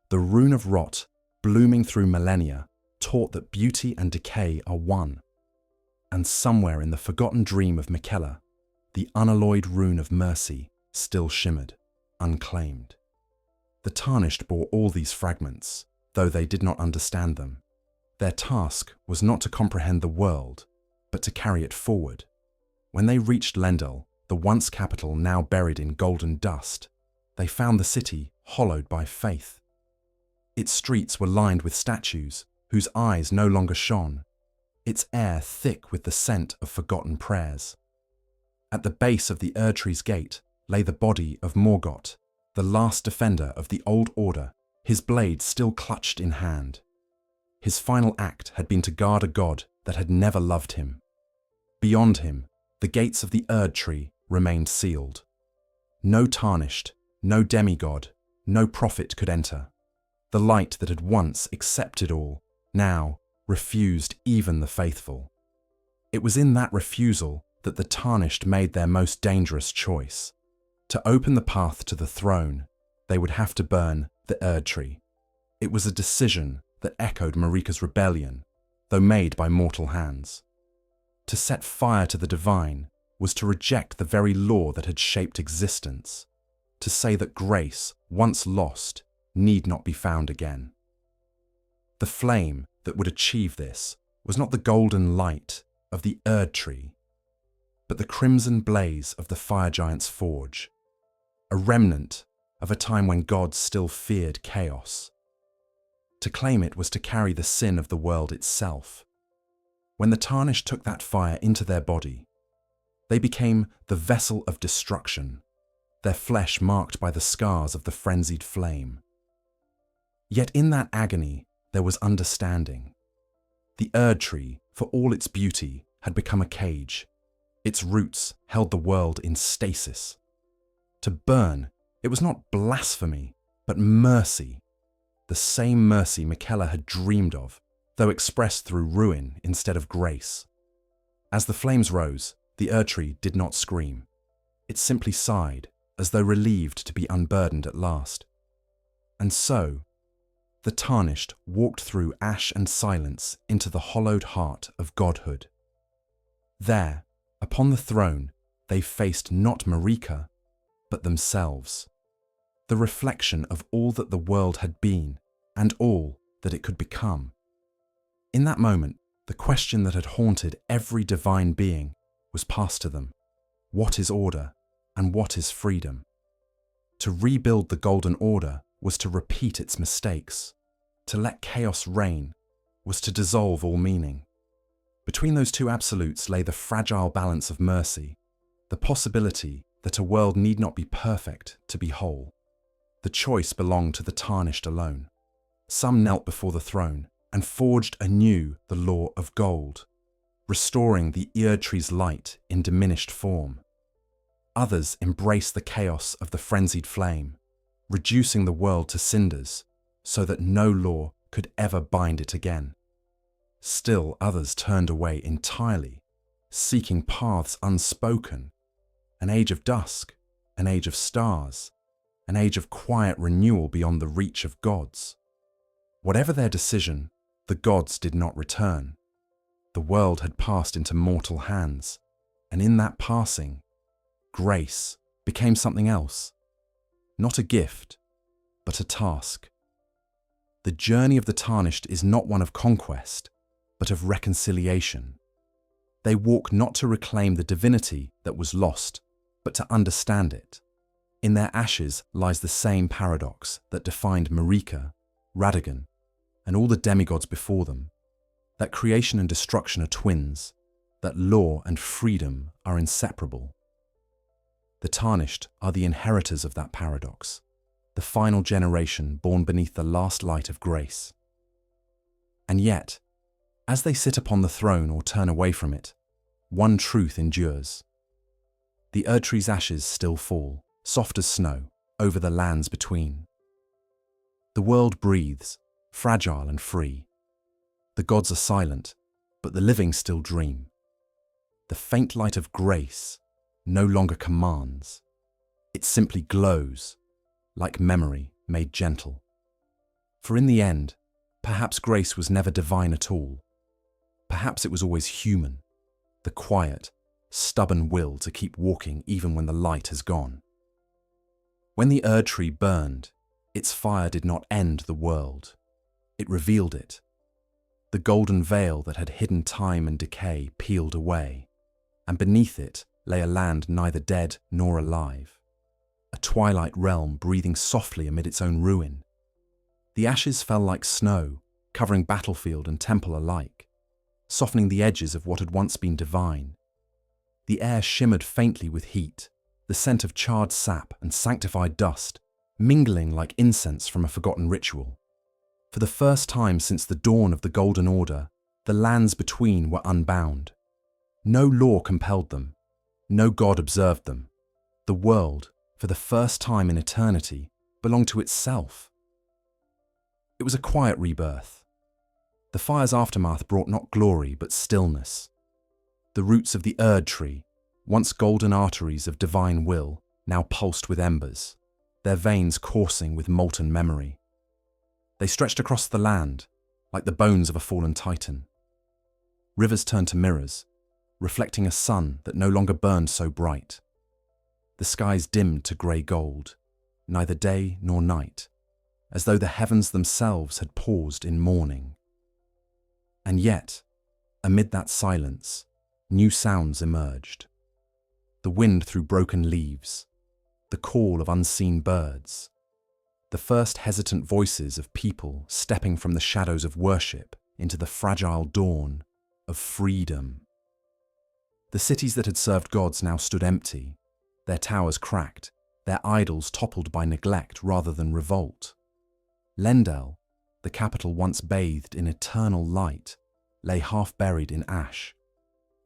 The Rune of Rot, blooming through millennia, taught that beauty and decay are one. And somewhere in the forgotten dream of Miquella, the unalloyed Rune of Mercy still shimmered, unclaimed. The Tarnished bore all these fragments, though they did not understand them. Their task was not to comprehend the world, but to carry it forward. When they reached Lendal, the once capital now buried in golden dust, they found the city hollowed by faith. Its streets were lined with statues whose eyes no longer shone, its air thick with the scent of forgotten prayers. At the base of the Erdtree's gate lay the body of Morgott, the last defender of the old order, his blade still clutched in hand. His final act had been to guard a god that had never loved him. Beyond him, the gates of the Erdtree remained sealed. No Tarnished, no demigod, no prophet could enter. The light that had once accepted all, now refused even the faithful. It was in that refusal that the Tarnished made their most dangerous choice. To open the path to the throne, they would have to burn the Erdtree. It was a decision that echoed Marika's rebellion, though made by mortal hands. To set fire to the divine was to reject the very law that had shaped existence, to say that grace, once lost, need not be found again. The flame that would achieve this was not the golden light of the Erdtree, but the crimson blaze of the fire giant's forge, a remnant of a time when gods still feared chaos. To claim it was to carry the sin of the world itself. When the Tarnished took that fire into their body, they became the vessel of destruction, their flesh marked by the scars of the frenzied flame. Yet in that agony there was understanding. The Erdtree, for all its beauty, had become a cage. Its roots held the world in stasis. To burn, it was not blasphemy, but mercy. The same mercy Miquella had dreamed of, though expressed through ruin instead of grace. As the flames rose, the Erdtree did not scream. It simply sighed, as though relieved to be unburdened at last. And so, the Tarnished walked through ash and silence into the hollowed heart of godhood. There, upon the throne, they faced not Marika, but themselves, the reflection of all that the world had been and all that it could become. In that moment, the question that had haunted every divine being was passed to them. What is order and what is freedom? To rebuild the Golden Order was to repeat its mistakes. To let chaos reign was to dissolve all meaning. Between those two absolutes lay the fragile balance of mercy, the possibility that a world need not be perfect to be whole. The choice belonged to the Tarnished alone. Some knelt before the throne and forged anew the law of gold, restoring the Erdtree's light in diminished form. Others embraced the chaos of the frenzied flame, reducing the world to cinders so that no law could ever bind it again. Still others turned away entirely, seeking paths unspoken, an age of dusk, an age of stars, an age of quiet renewal beyond the reach of gods. Whatever their decision, the gods did not return. The world had passed into mortal hands, and in that passing, grace became something else. Not a gift, but a task. The journey of the Tarnished is not one of conquest, but of reconciliation. They walk not to reclaim the divinity that was lost, but to understand it. In their ashes lies the same paradox that defined Marika, Radagon, and all the demigods before them, that creation and destruction are twins, that law and freedom are inseparable. The tarnished are the inheritors of that paradox, the final generation born beneath the last light of grace. And yet, as they sit upon the throne or turn away from it, one truth endures. The Erdtree's ashes still fall, soft as snow, over the lands between. The world breathes, fragile and free. The gods are silent, but the living still dream. The faint light of grace no longer commands. It simply glows, like memory made gentle. For in the end, perhaps grace was never divine at all. Perhaps it was always human, the quiet, stubborn will to keep walking even when the light has gone. When the Erdtree burned, its fire did not end the world. It revealed it. The golden veil that had hidden time and decay peeled away, and beneath it lay a land neither dead nor alive, a twilight realm breathing softly amid its own ruin. The ashes fell like snow, covering battlefield and temple alike, softening the edges of what had once been divine. The air shimmered faintly with heat, the scent of charred sap and sanctified dust, mingling like incense from a forgotten ritual. For the first time since the dawn of the Golden Order, the lands between were unbound. No law compelled them. No god observed them. The world, for the first time in eternity, belonged to itself. It was a quiet rebirth. The fire's aftermath brought not glory but stillness. The roots of the Erdtree, once golden arteries of divine will, now pulsed with embers, their veins coursing with molten memory. They stretched across the land, like the bones of a fallen titan. Rivers turned to mirrors, reflecting a sun that no longer burned so bright. The skies dimmed to grey gold, neither day nor night, as though the heavens themselves had paused in mourning. And yet, amid that silence, new sounds emerged. The wind through broken leaves, the call of unseen birds, the first hesitant voices of people stepping from the shadows of worship into the fragile dawn of freedom. The cities that had served gods now stood empty, their towers cracked, their idols toppled by neglect rather than revolt. Lendel, the capital once bathed in eternal light, lay half buried in ash.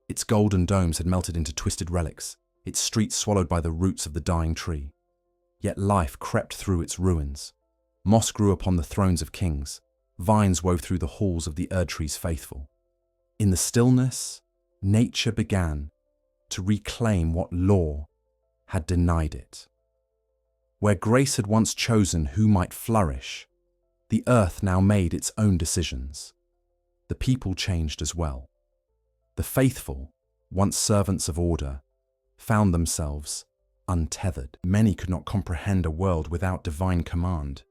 Its golden domes had melted into twisted relics, its streets swallowed by the roots of the dying tree. Yet life crept through its ruins. Moss grew upon the thrones of kings. Vines wove through the halls of the Erdtree's faithful. In the stillness, nature began to reclaim what law had denied it. Where grace had once chosen who might flourish, the earth now made its own decisions. The people changed as well. The faithful, once servants of order, found themselves untethered. Many could not comprehend a world without divine command.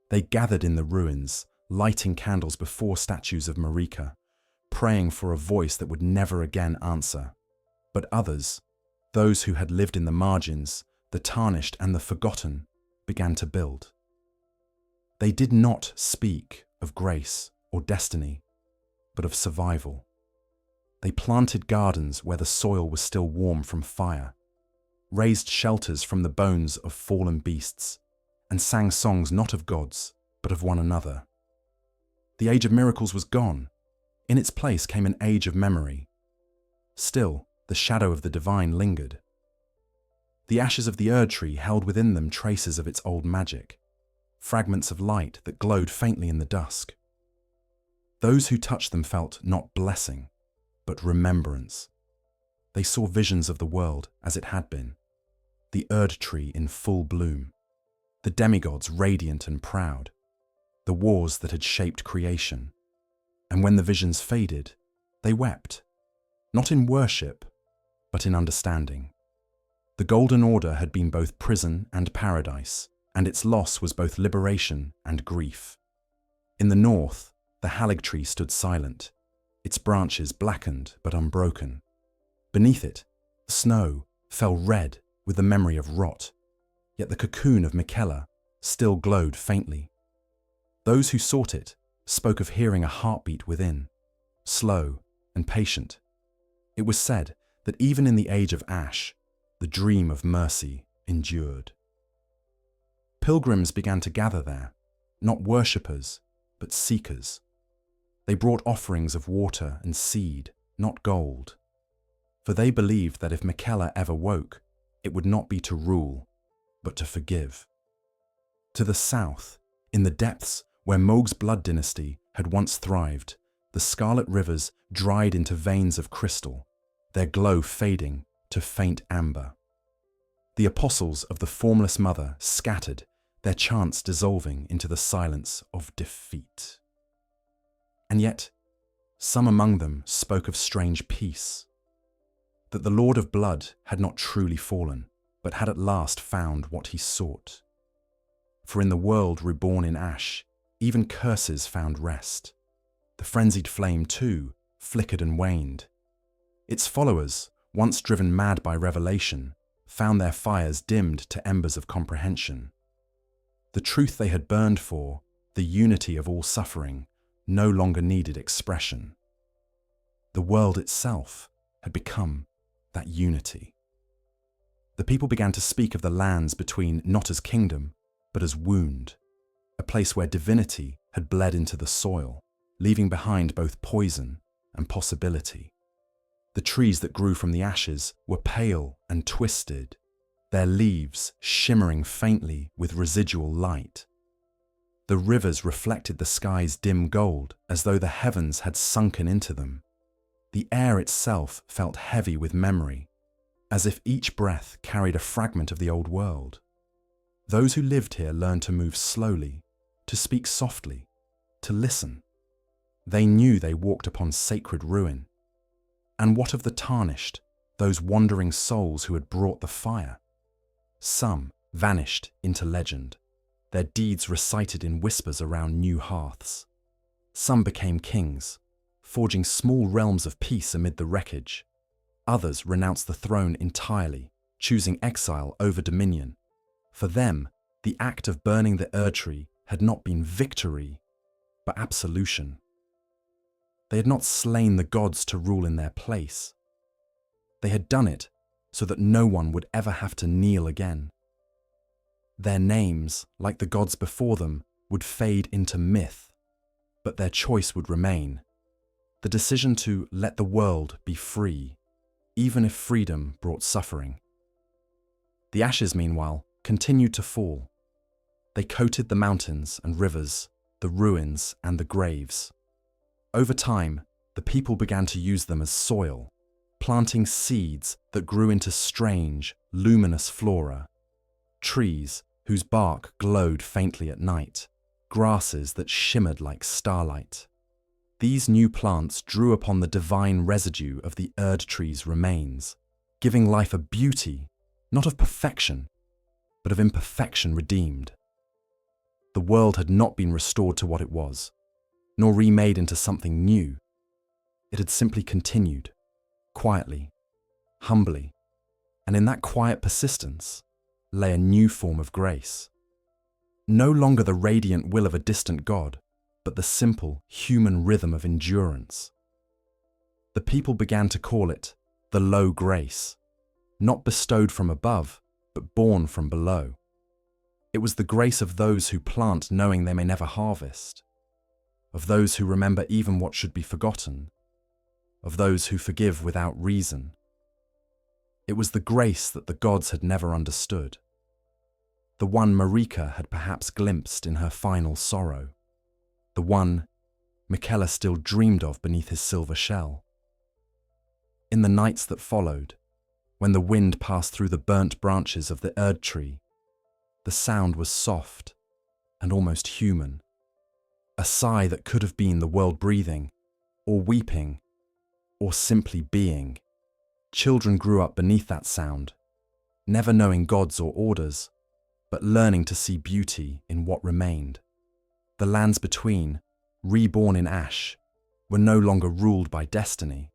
They gathered in the ruins, lighting candles before statues of Marika, praying for a voice that would never again answer. But others, those who had lived in the margins, the tarnished and the forgotten, began to build. They did not speak of grace or destiny, but of survival. They planted gardens where the soil was still warm from fire, raised shelters from the bones of fallen beasts, and sang songs not of gods, but of one another. The age of miracles was gone. In its place came an age of memory. Still, the shadow of the divine lingered. The ashes of the Erdtree held within them traces of its old magic, fragments of light that glowed faintly in the dusk. Those who touched them felt not blessing, but remembrance. They saw visions of the world as it had been, the Erdtree in full bloom, the demigods radiant and proud, the wars that had shaped creation. And when the visions faded, they wept, not in worship, but in understanding. The Golden Order had been both prison and paradise, and its loss was both liberation and grief. In the north, the halig tree stood silent, its branches blackened but unbroken. Beneath it, the snow fell red with the memory of rot, yet the cocoon of Miquella still glowed faintly. Those who sought it spoke of hearing a heartbeat within, slow and patient, It was said that even in the age of ash, the dream of mercy endured. Pilgrims began to gather there, not worshippers, but seekers. They brought offerings of water and seed, not gold. For they believed that if Miquella ever woke, it would not be to rule, but to forgive. To the south, in the depths where Mohg's blood dynasty had once thrived, the scarlet rivers dried into veins of crystal, their glow fading to faint amber. The apostles of the formless mother scattered, their chants dissolving into the silence of defeat. And yet, some among them spoke of strange peace, that the Lord of Blood had not truly fallen, but had at last found what he sought. For in the world reborn in ash, even curses found rest. The frenzied flame, too, flickered and waned. Its followers, once driven mad by revelation, found their fires dimmed to embers of comprehension. The truth they had burned for, the unity of all suffering, no longer needed expression. The world itself had become that unity. The people began to speak of the lands between not as kingdom, but as wound, a place where divinity had bled into the soil, leaving behind both poison and possibility. The trees that grew from the ashes were pale and twisted, their leaves shimmering faintly with residual light. The rivers reflected the sky's dim gold as though the heavens had sunken into them. The air itself felt heavy with memory, as if each breath carried a fragment of the old world. Those who lived here learned to move slowly, to speak softly, to listen. They knew they walked upon sacred ruin. And what of the tarnished, those wandering souls who had brought the fire? Some vanished into legend, their deeds recited in whispers around new hearths. Some became kings, forging small realms of peace amid the wreckage. Others renounced the throne entirely, choosing exile over dominion. For them, the act of burning the Erdtree had not been victory, but absolution. They had not slain the gods to rule in their place. They had done it so that no one would ever have to kneel again. Their names, like the gods before them, would fade into myth, but their choice would remain. The decision to let the world be free, even if freedom brought suffering. The ashes, meanwhile, continued to fall. They coated the mountains and rivers, the ruins and the graves. Over time, the people began to use them as soil, planting seeds that grew into strange, luminous flora. Trees whose bark glowed faintly at night, grasses that shimmered like starlight. These new plants drew upon the divine residue of the Erdtree's remains, giving life a beauty, not of perfection, but of imperfection redeemed. The world had not been restored to what it was, nor remade into something new. It had simply continued, quietly, humbly, and in that quiet persistence lay a new form of grace. No longer the radiant will of a distant god, but the simple human rhythm of endurance. The people began to call it the low grace, not bestowed from above, but born from below. It was the grace of those who plant knowing they may never harvest, of those who remember even what should be forgotten, of those who forgive without reason. It was the grace that the gods had never understood, the one Marika had perhaps glimpsed in her final sorrow, the one Miquella still dreamed of beneath his silver shell. In the nights that followed, when the wind passed through the burnt branches of the Erdtree, the sound was soft and almost human, a sigh that could have been the world breathing, or weeping, or simply being. Children grew up beneath that sound, never knowing gods or orders, but learning to see beauty in what remained. The lands between, reborn in ash, were no longer ruled by destiny,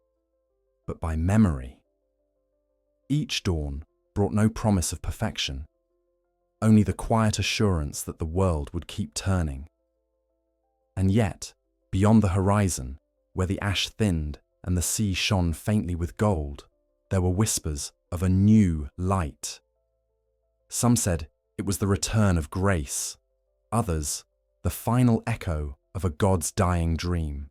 but by memory. Each dawn brought no promise of perfection, only the quiet assurance that the world would keep turning. And yet, beyond the horizon, where the ash thinned and the sea shone faintly with gold, there were whispers of a new light. Some said it was the return of grace, others the final echo of a god's dying dream.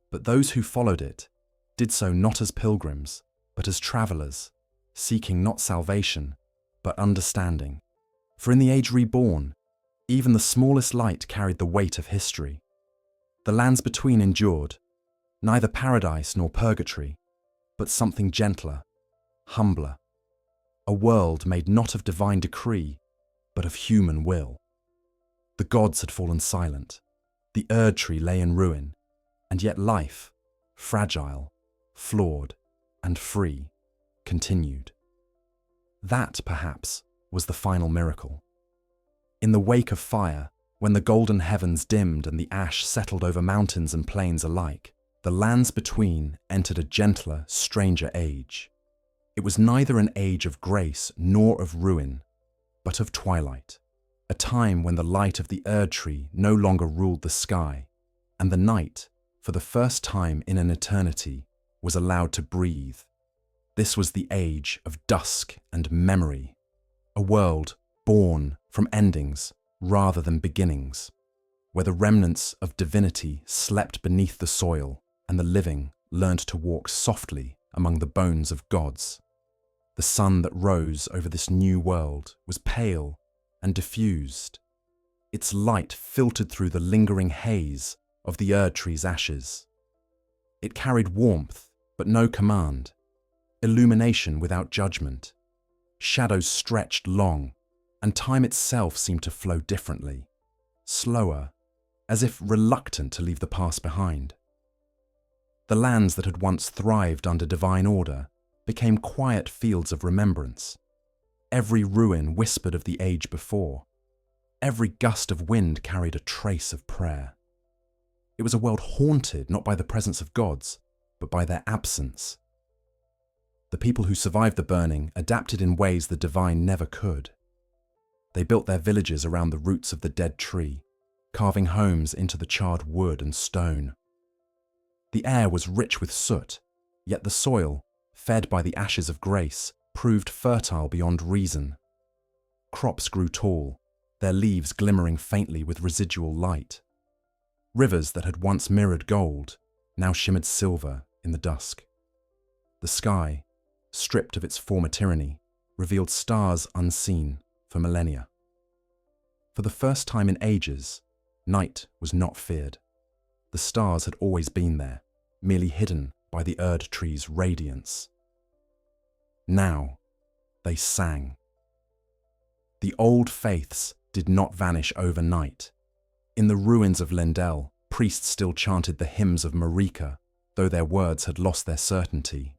But those who followed it did so not as pilgrims, but as travelers, seeking not salvation, but understanding. For in the age reborn, even the smallest light carried the weight of history. The lands between endured, neither paradise nor purgatory, but something gentler, humbler, a world made not of divine decree, but of human will. The gods had fallen silent, the Erdtree lay in ruin, and yet life, fragile, flawed, and free, continued. That, perhaps, was the final miracle. In the wake of fire, when the golden heavens dimmed and the ash settled over mountains and plains alike, the lands between entered a gentler, stranger age. It was neither an age of grace nor of ruin, but of twilight, a time when the light of the Erdtree no longer ruled the sky, and the night, for the first time in an eternity, was allowed to breathe. This was the age of dusk and memory, a world born from endings rather than beginnings, where the remnants of divinity slept beneath the soil and the living learned to walk softly among the bones of gods. The sun that rose over this new world was pale and diffused. Its light filtered through the lingering haze of the Erdtree's ashes. It carried warmth, but no command, illumination without judgment. Shadows stretched long, and time itself seemed to flow differently, slower, as if reluctant to leave the past behind. The lands that had once thrived under divine order became quiet fields of remembrance. Every ruin whispered of the age before. Every gust of wind carried a trace of prayer. It was a world haunted not by the presence of gods, but by their absence. The people who survived the burning adapted in ways the divine never could. They built their villages around the roots of the dead tree, carving homes into the charred wood and stone. The air was rich with soot, yet the soil, fed by the ashes of grace, proved fertile beyond reason. Crops grew tall, their leaves glimmering faintly with residual light. Rivers that had once mirrored gold now shimmered silver in the dusk. The sky, stripped of its former tyranny, revealed stars unseen for millennia. For the first time in ages, night was not feared. The stars had always been there, merely hidden by the Erdtree's radiance. Now, they sang. The old faiths did not vanish overnight. In the ruins of Lendel, priests still chanted the hymns of Marika, though their words had lost their certainty.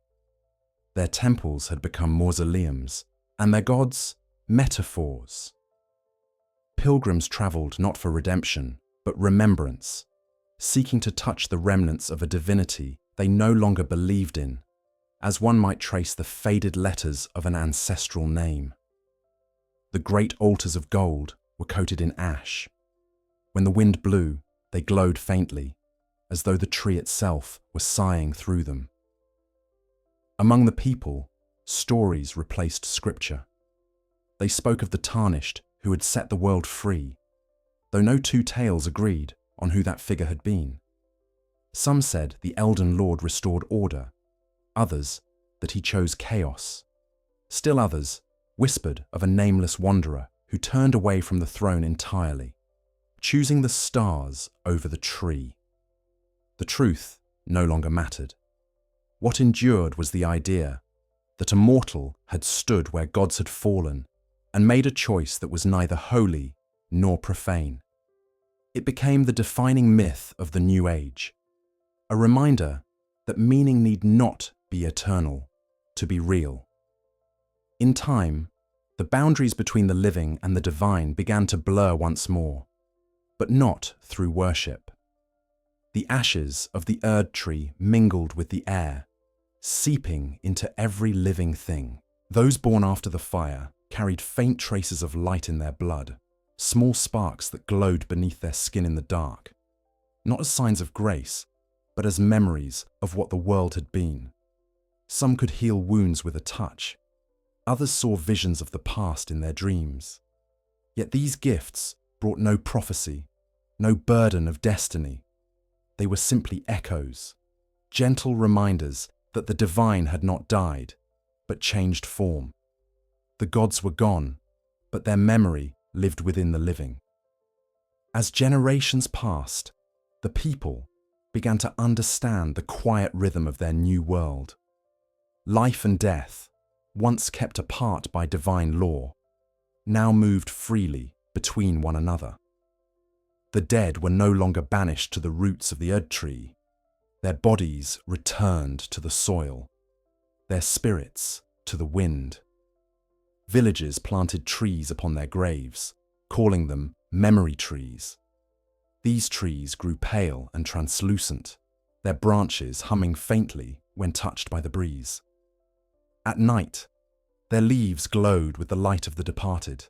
Their temples had become mausoleums, and their gods, metaphors. Pilgrims travelled not for redemption, but remembrance, seeking to touch the remnants of a divinity they no longer believed in, as one might trace the faded letters of an ancestral name. The great altars of gold were coated in ash. When the wind blew, they glowed faintly, as though the tree itself were sighing through them. Among the people, stories replaced scripture. They spoke of the tarnished who had set the world free, though no two tales agreed on who that figure had been. Some said the Elden Lord restored order, others that he chose chaos. Still others whispered of a nameless wanderer who turned away from the throne entirely, choosing the stars over the tree. The truth no longer mattered. What endured was the idea that a mortal had stood where gods had fallen and made a choice that was neither holy nor profane. It became the defining myth of the New Age, a reminder that meaning need not be eternal to be real. In time, the boundaries between the living and the divine began to blur once more, but not through worship. The ashes of the Erdtree mingled with the air, seeping into every living thing. Those born after the fire carried faint traces of light in their blood, small sparks that glowed beneath their skin in the dark, not as signs of grace, but as memories of what the world had been. Some could heal wounds with a touch. Others saw visions of the past in their dreams. Yet these gifts brought no prophecy, no burden of destiny. They were simply echoes, gentle reminders that the divine had not died, but changed form. The gods were gone, but their memory lived within the living. As generations passed, the people began to understand the quiet rhythm of their new world. Life and death, once kept apart by divine law, now moved freely between one another. The dead were no longer banished to the roots of the Erdtree. Their bodies returned to the soil, their spirits to the wind. Villages planted trees upon their graves, calling them memory trees. These trees grew pale and translucent, their branches humming faintly when touched by the breeze. At night, their leaves glowed with the light of the departed,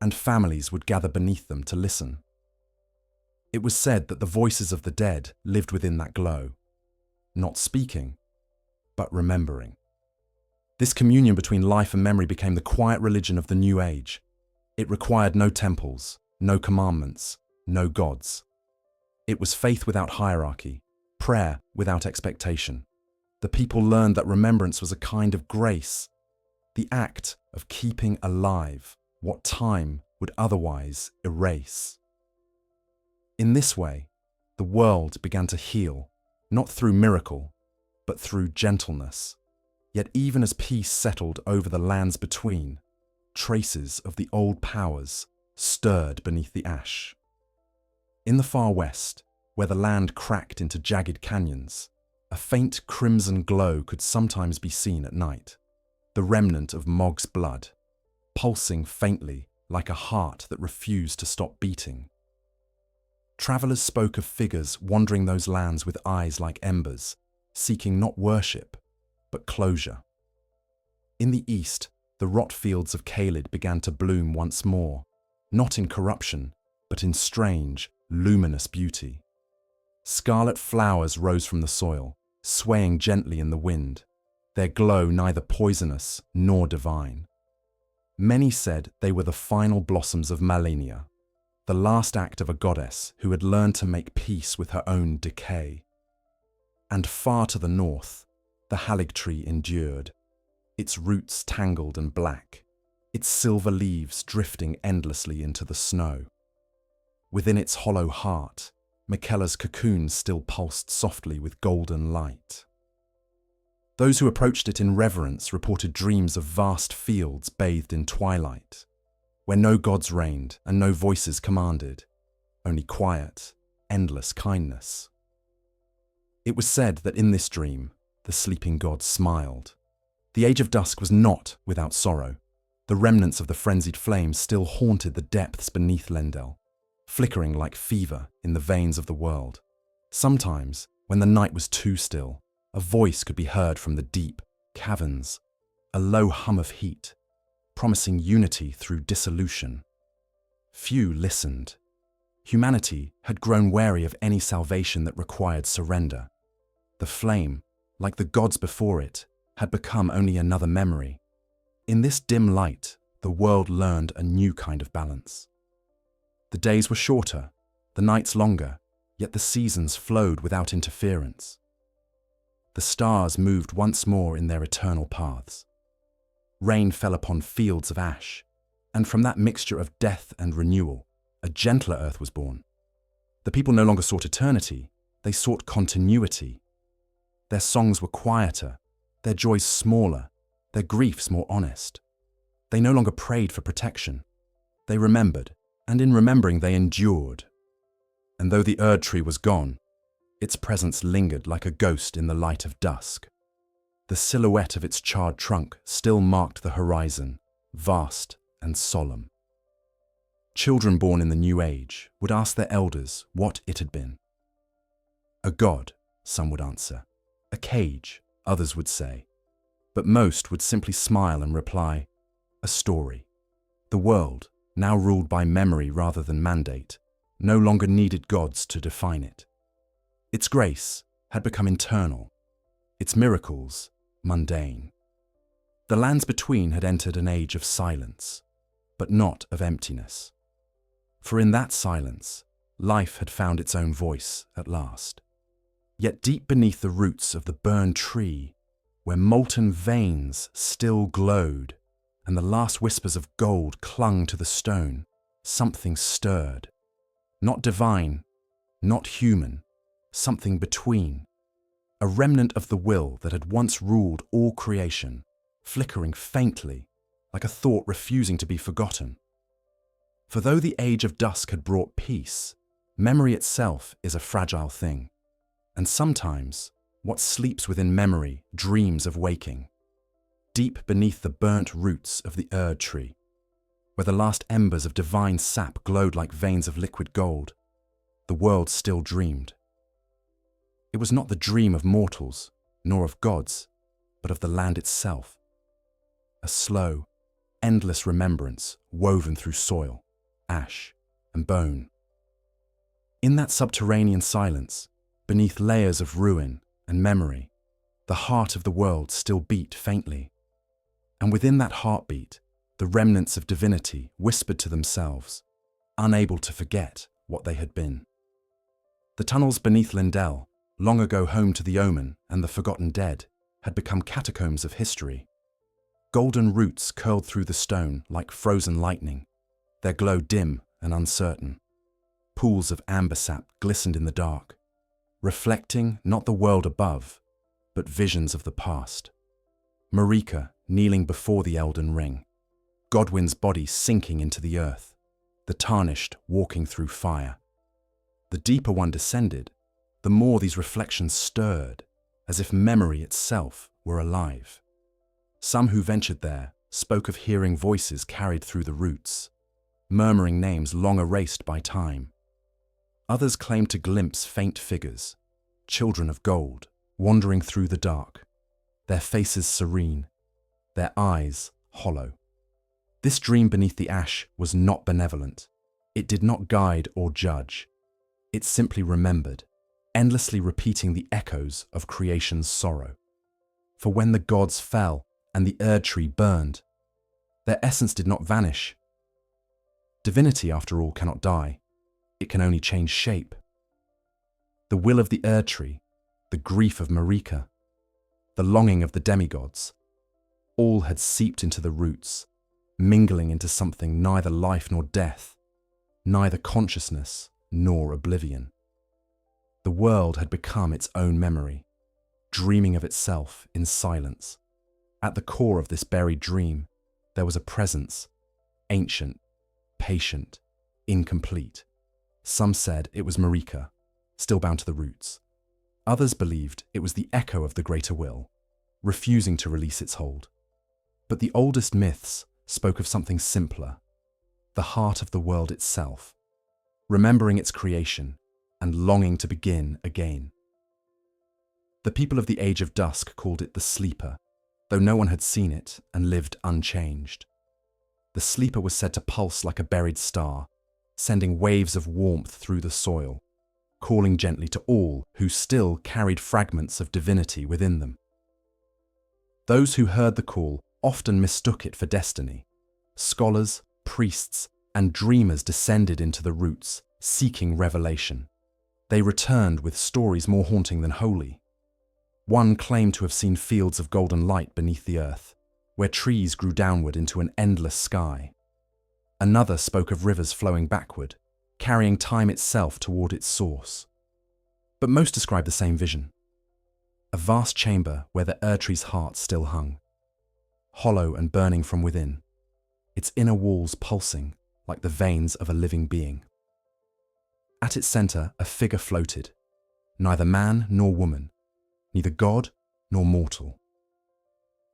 and families would gather beneath them to listen. It was said that the voices of the dead lived within that glow, not speaking, but remembering. This communion between life and memory became the quiet religion of the New Age. It required no temples, no commandments, no gods. It was faith without hierarchy, prayer without expectation. The people learned that remembrance was a kind of grace, the act of keeping alive what time would otherwise erase. In this way, the world began to heal, not through miracle, but through gentleness. Yet even as peace settled over the lands between, traces of the old powers stirred beneath the ash. In the far west, where the land cracked into jagged canyons, a faint crimson glow could sometimes be seen at night, the remnant of Mohg's blood, pulsing faintly like a heart that refused to stop beating. Travelers spoke of figures wandering those lands with eyes like embers, seeking not worship, but closure. In the east, the rot fields of Caelid began to bloom once more, not in corruption, but in strange, luminous beauty. Scarlet flowers rose from the soil, swaying gently in the wind, their glow neither poisonous nor divine. Many said they were the final blossoms of Malenia, the last act of a goddess who had learned to make peace with her own decay. And far to the north, the Erdtree endured, its roots tangled and black, its silver leaves drifting endlessly into the snow. Within its hollow heart, Miquella's cocoon still pulsed softly with golden light. Those who approached it in reverence reported dreams of vast fields bathed in twilight, where no gods reigned and no voices commanded, only quiet, endless kindness. It was said that in this dream, the sleeping god smiled. The age of dusk was not without sorrow. The remnants of the frenzied flames still haunted the depths beneath Lendel, flickering like fever in the veins of the world. Sometimes, when the night was too still, a voice could be heard from the deep caverns, a low hum of heat, promising unity through dissolution. Few listened. Humanity had grown wary of any salvation that required surrender. The flame, like the gods before it, had become only another memory. In this dim light, the world learned a new kind of balance. The days were shorter, the nights longer, yet the seasons flowed without interference. The stars moved once more in their eternal paths. Rain fell upon fields of ash, and from that mixture of death and renewal, a gentler earth was born. The people no longer sought eternity, they sought continuity. Their songs were quieter, their joys smaller, their griefs more honest. They no longer prayed for protection. They remembered, and in remembering they endured. And though the Erdtree was gone, its presence lingered like a ghost in the light of dusk. The silhouette of its charred trunk still marked the horizon, vast and solemn. Children born in the New Age would ask their elders what it had been. A god, some would answer. A cage, others would say. But most would simply smile and reply, a story. The world, now ruled by memory rather than mandate, no longer needed gods to define it. Its grace, had become internal, its miracles mundane. The lands between had entered an age of silence, but not of emptiness. For in that silence, life had found its own voice at last. Yet deep beneath the roots of the burned tree, where molten veins still glowed and the last whispers of gold clung to the stone, something stirred. Not divine, not human, something between. A remnant of the will that had once ruled all creation, flickering faintly, like a thought refusing to be forgotten. For though the age of dusk had brought peace, memory itself is a fragile thing. And sometimes, what sleeps within memory dreams of waking. Deep beneath the burnt roots of the Erdtree, where the last embers of divine sap glowed like veins of liquid gold, the world still dreamed. It was not the dream of mortals, nor of gods, but of the land itself. A slow, endless remembrance woven through soil, ash, and bone. In that subterranean silence, beneath layers of ruin and memory, the heart of the world still beat faintly. And within that heartbeat, the remnants of divinity whispered to themselves, unable to forget what they had been. The tunnels beneath Lindell, long ago home to the Omen and the forgotten dead, had become catacombs of history. Golden roots curled through the stone like frozen lightning, their glow dim and uncertain. Pools of amber sap glistened in the dark, reflecting not the world above, but visions of the past. Marika kneeling before the Elden Ring, Godwyn's body sinking into the earth, the tarnished walking through fire. The deeper one descended, the more these reflections stirred, as if memory itself were alive. Some who ventured there spoke of hearing voices carried through the roots, murmuring names long erased by time. Others claimed to glimpse faint figures, children of gold, wandering through the dark, their faces serene, their eyes hollow. This dream beneath the ash was not benevolent. It did not guide or judge. It simply remembered, endlessly repeating the echoes of creation's sorrow. For when the gods fell and the Erdtree burned, their essence did not vanish. Divinity, after all, cannot die. It can only change shape. The will of the Erdtree, the grief of Marika, the longing of the demigods, all had seeped into the roots, mingling into something neither life nor death, neither consciousness nor oblivion. The world had become its own memory, dreaming of itself in silence. At the core of this buried dream, there was a presence, ancient, patient, incomplete. Some said it was Marika, still bound to the roots. Others believed it was the echo of the greater will, refusing to release its hold. But the oldest myths spoke of something simpler, the heart of the world itself, remembering its creation and longing to begin again. The people of the Age of Dusk called it the Sleeper, though no one had seen it and lived unchanged. The Sleeper was said to pulse like a buried star, sending waves of warmth through the soil, calling gently to all who still carried fragments of divinity within them. Those who heard the call often mistook it for destiny. Scholars, priests, and dreamers descended into the roots, seeking revelation. They returned with stories more haunting than holy. One claimed to have seen fields of golden light beneath the earth, where trees grew downward into an endless sky. Another spoke of rivers flowing backward, carrying time itself toward its source. But most described the same vision. A vast chamber where the Erdtree's heart still hung, hollow and burning from within, its inner walls pulsing like the veins of a living being. At its center, a figure floated, neither man nor woman, neither god nor mortal.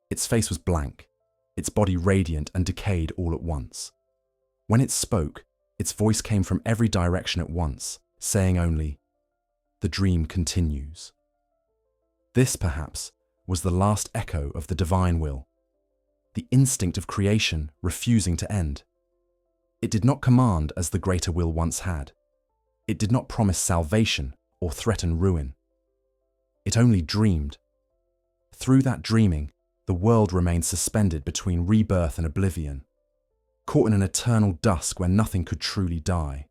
Its face was blank, its body radiant and decayed all at once. When it spoke, its voice came from every direction at once, saying only, "The dream continues." This, perhaps, was the last echo of the divine will, the instinct of creation refusing to end. It did not command as the greater will once had. It did not promise salvation or threaten ruin. It only dreamed. Through that dreaming, the world remained suspended between rebirth and oblivion, caught in an eternal dusk where nothing could truly die.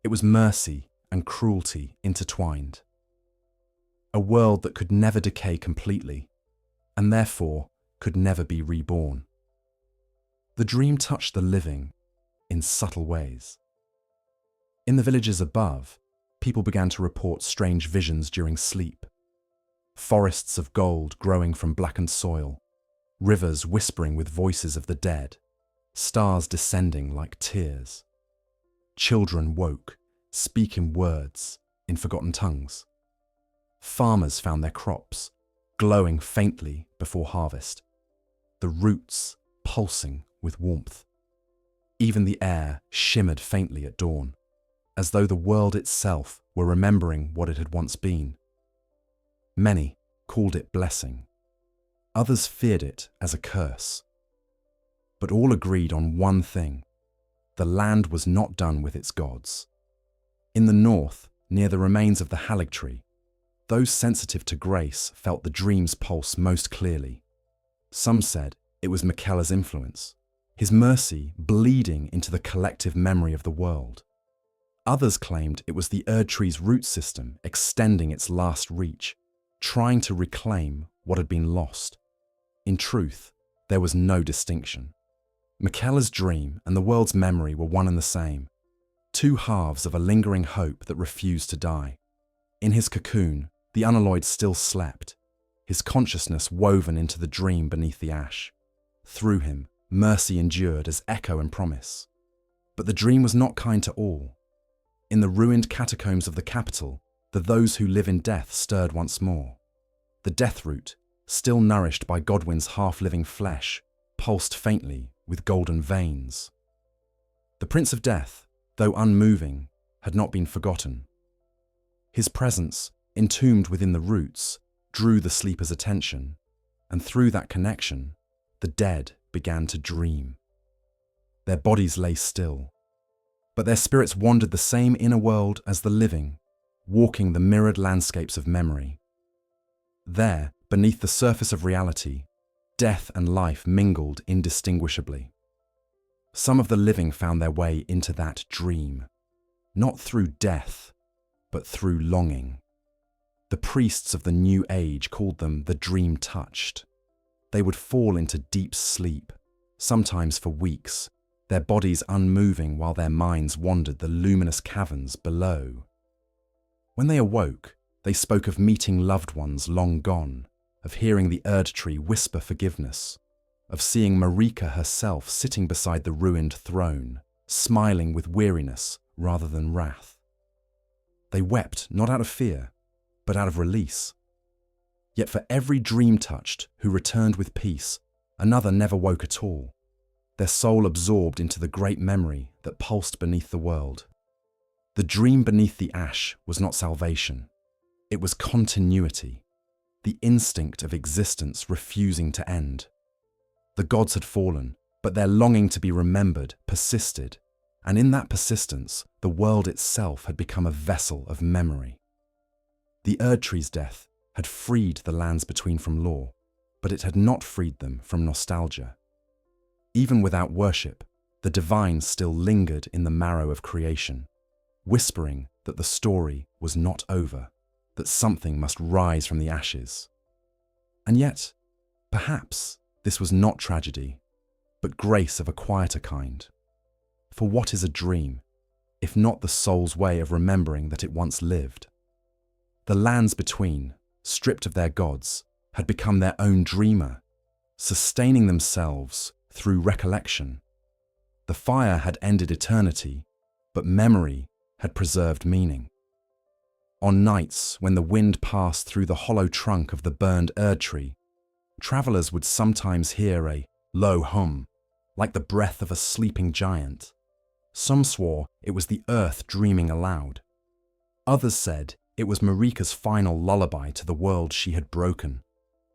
It was mercy and cruelty intertwined. A world that could never decay completely, and therefore could never be reborn. The dream touched the living in subtle ways. In the villages above, people began to report strange visions during sleep. Forests of gold growing from blackened soil, rivers whispering with voices of the dead, stars descending like tears. Children woke, speaking words in forgotten tongues. Farmers found their crops, glowing faintly before harvest, the roots pulsing with warmth. Even the air shimmered faintly at dawn, as though the world itself were remembering what it had once been. Many called it blessing. Others feared it as a curse. But all agreed on one thing: the land was not done with its gods. In the north, near the remains of the Erdtree, those sensitive to grace felt the dream's pulse most clearly. Some said it was Miquella's influence, his mercy bleeding into the collective memory of the world. Others claimed it was the Erdtree's root system extending its last reach, trying to reclaim what had been lost. In truth, there was no distinction. Miquella's dream and the world's memory were one and the same, two halves of a lingering hope that refused to die. In his cocoon, the unalloyed still slept, his consciousness woven into the dream beneath the ash. Through him, mercy endured as echo and promise. But the dream was not kind to all. In the ruined catacombs of the capital, the those who live in death stirred once more. The death root, still nourished by Godwyn's half-living flesh, pulsed faintly with golden veins. The Prince of Death, though unmoving, had not been forgotten. His presence, entombed within the roots, drew the sleeper's attention, and through that connection, the dead began to dream. Their bodies lay still, but their spirits wandered the same inner world as the living, walking the mirrored landscapes of memory. There, beneath the surface of reality, death and life mingled indistinguishably. Some of the living found their way into that dream, not through death, but through longing. The priests of the New Age called them the dream-touched. They would fall into deep sleep, sometimes for weeks, their bodies unmoving while their minds wandered the luminous caverns below. When they awoke, they spoke of meeting loved ones long gone, of hearing the Erdtree whisper forgiveness, of seeing Marika herself sitting beside the ruined throne, smiling with weariness rather than wrath. They wept not out of fear, but out of release. Yet for every dream-touched who returned with peace, another never woke at all, their soul absorbed into the great memory that pulsed beneath the world. The dream beneath the ash was not salvation. It was continuity, the instinct of existence refusing to end. The gods had fallen, but their longing to be remembered persisted, and in that persistence, the world itself had become a vessel of memory. The Erdtree's death had freed the lands between from law, but it had not freed them from nostalgia. Even without worship, the divine still lingered in the marrow of creation, whispering that the story was not over, that something must rise from the ashes. And yet, perhaps this was not tragedy, but grace of a quieter kind. For what is a dream, if not the soul's way of remembering that it once lived? The lands between, stripped of their gods, had become their own dreamer, sustaining themselves through recollection. The fire had ended eternity, but memory had preserved meaning. On nights when the wind passed through the hollow trunk of the burned Erdtree, travellers would sometimes hear a low hum, like the breath of a sleeping giant. Some swore it was the earth dreaming aloud. Others said it was Marika's final lullaby to the world she had broken,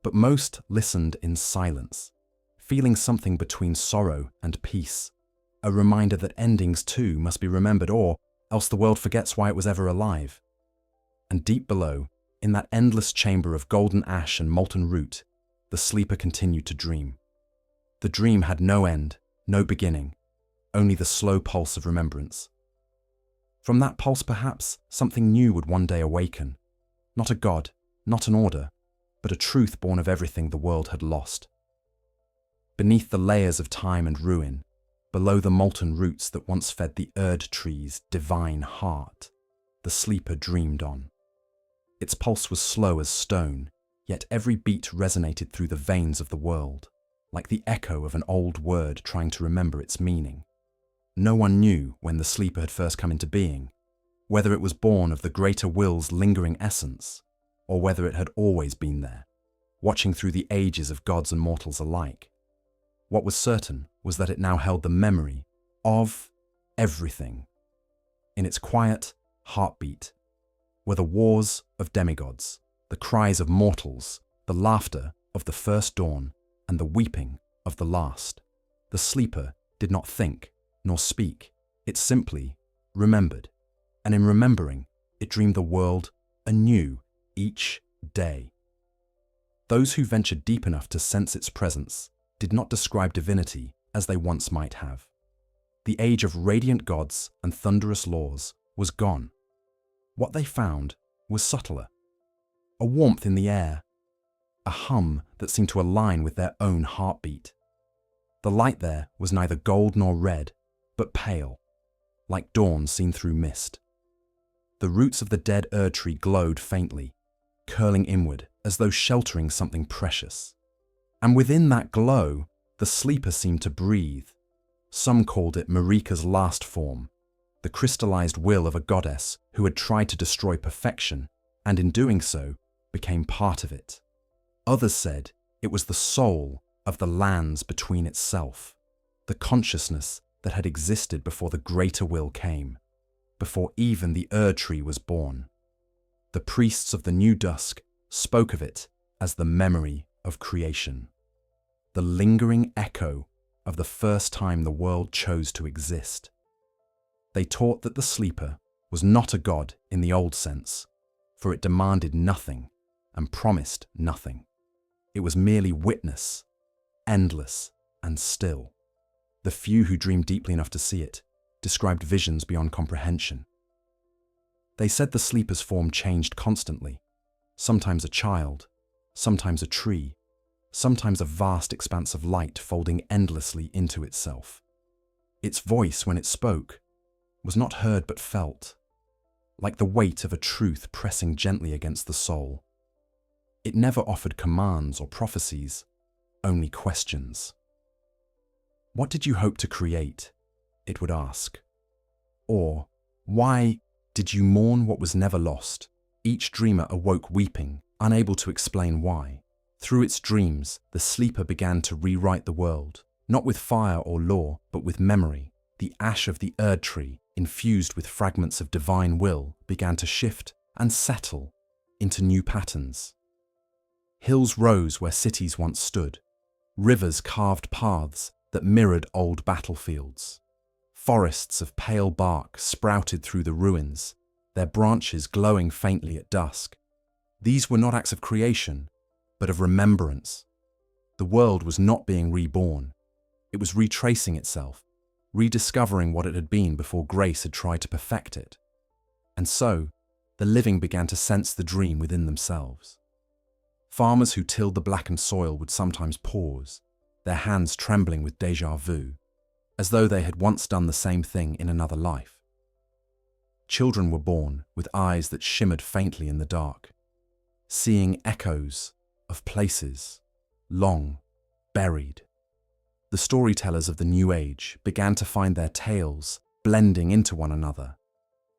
but most listened in silence, feeling something between sorrow and peace, a reminder that endings too must be remembered, or else the world forgets why it was ever alive. And deep below, In that endless chamber of golden ash and molten root, the sleeper continued to dream. The dream had no end, no beginning, only the slow pulse of remembrance. From that pulse, perhaps, something new would one day awaken. Not a god, not an order, but a truth born of everything the world had lost. Beneath the layers of time and ruin, below the molten roots that once fed the Erdtree's divine heart, the sleeper dreamed on. Its pulse was slow as stone, yet every beat resonated through the veins of the world, like the echo of an old word trying to remember its meaning. No one knew when the sleeper had first come into being, whether it was born of the greater will's lingering essence, or whether it had always been there, watching through the ages of gods and mortals alike. What was certain was that it now held the memory of everything. In its quiet heartbeat were the wars of demigods, the cries of mortals, the laughter of the first dawn, and the weeping of the last. The sleeper did not think nor speak. It simply remembered. And in remembering, it dreamed the world anew each day. Those who ventured deep enough to sense its presence did not describe divinity as they once might have. The age of radiant gods and thunderous laws was gone. What they found was subtler. A warmth in the air, a hum that seemed to align with their own heartbeat. The light there was neither gold nor red, but pale, like dawn seen through mist. The roots of the dead Erdtree glowed faintly, curling inward as though sheltering something precious. And within that glow, the sleeper seemed to breathe. Some called it Marika's last form, the crystallized will of a goddess who had tried to destroy perfection, and in doing so, became part of it. Others said it was the soul of the lands between itself, the consciousness that had existed before the greater will came, before even the Erdtree was born. The priests of the New Dusk spoke of it as the memory of creation, the lingering echo of the first time the world chose to exist. They taught that the sleeper was not a god in the old sense, for it demanded nothing and promised nothing. It was merely witness, endless and still. The few who dreamed deeply enough to see it described visions beyond comprehension. They said the sleeper's form changed constantly, sometimes a child, sometimes a tree, sometimes a vast expanse of light folding endlessly into itself. Its voice, when it spoke, was not heard but felt, like the weight of a truth pressing gently against the soul. It never offered commands or prophecies, only questions. "What did you hope to create?" it would ask. Or, "Why did you mourn what was never lost?" Each dreamer awoke weeping, unable to explain why. Through its dreams, the sleeper began to rewrite the world, not with fire or law, but with memory. The ash of the Erdtree, infused with fragments of divine will, began to shift and settle into new patterns. Hills rose where cities once stood. Rivers carved paths that mirrored old battlefields. Forests of pale bark sprouted through the ruins, their branches glowing faintly at dusk. These were not acts of creation, but of remembrance. The world was not being reborn. It was retracing itself, rediscovering what it had been before grace had tried to perfect it. And so, the living began to sense the dream within themselves. Farmers who tilled the blackened soil would sometimes pause, their hands trembling with déjà vu, as though they had once done the same thing in another life. Children were born with eyes that shimmered faintly in the dark, seeing echoes of places long buried. The storytellers of the New Age began to find their tales blending into one another,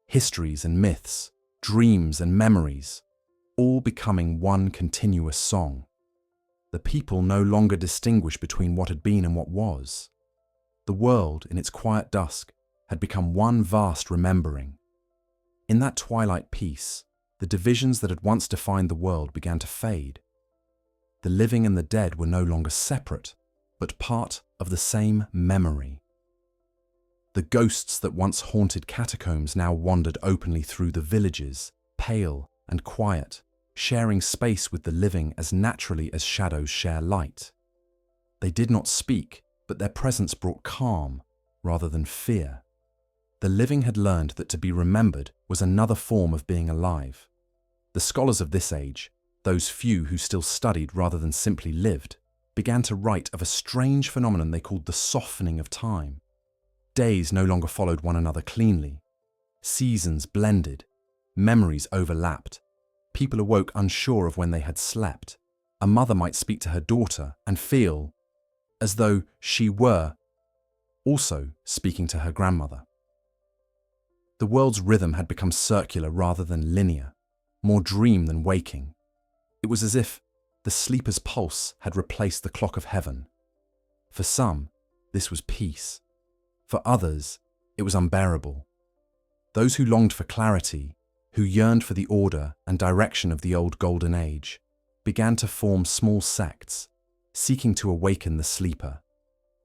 histories and myths, dreams and memories, all becoming one continuous song. The people no longer distinguished between what had been and what was. The world, in its quiet dusk, had become one vast remembering. In that twilight peace, the divisions that had once defined the world began to fade. The living and the dead were no longer separate, but part of the same memory. The ghosts that once haunted catacombs now wandered openly through the villages, pale and quiet, sharing space with the living as naturally as shadows share light. They did not speak, but their presence brought calm rather than fear. The living had learned that to be remembered was another form of being alive. The scholars of this age, those few who still studied rather than simply lived, began to write of a strange phenomenon they called the softening of time. Days no longer followed one another cleanly. Seasons blended. Memories overlapped. People awoke unsure of when they had slept. A mother might speak to her daughter and feel as though she were also speaking to her grandmother. The world's rhythm had become circular rather than linear, more dream than waking. It was as if the sleeper's pulse had replaced the clock of heaven. For some, this was peace. For others, it was unbearable. Those who longed for clarity, who yearned for the order and direction of the old golden age, began to form small sects, seeking to awaken the sleeper.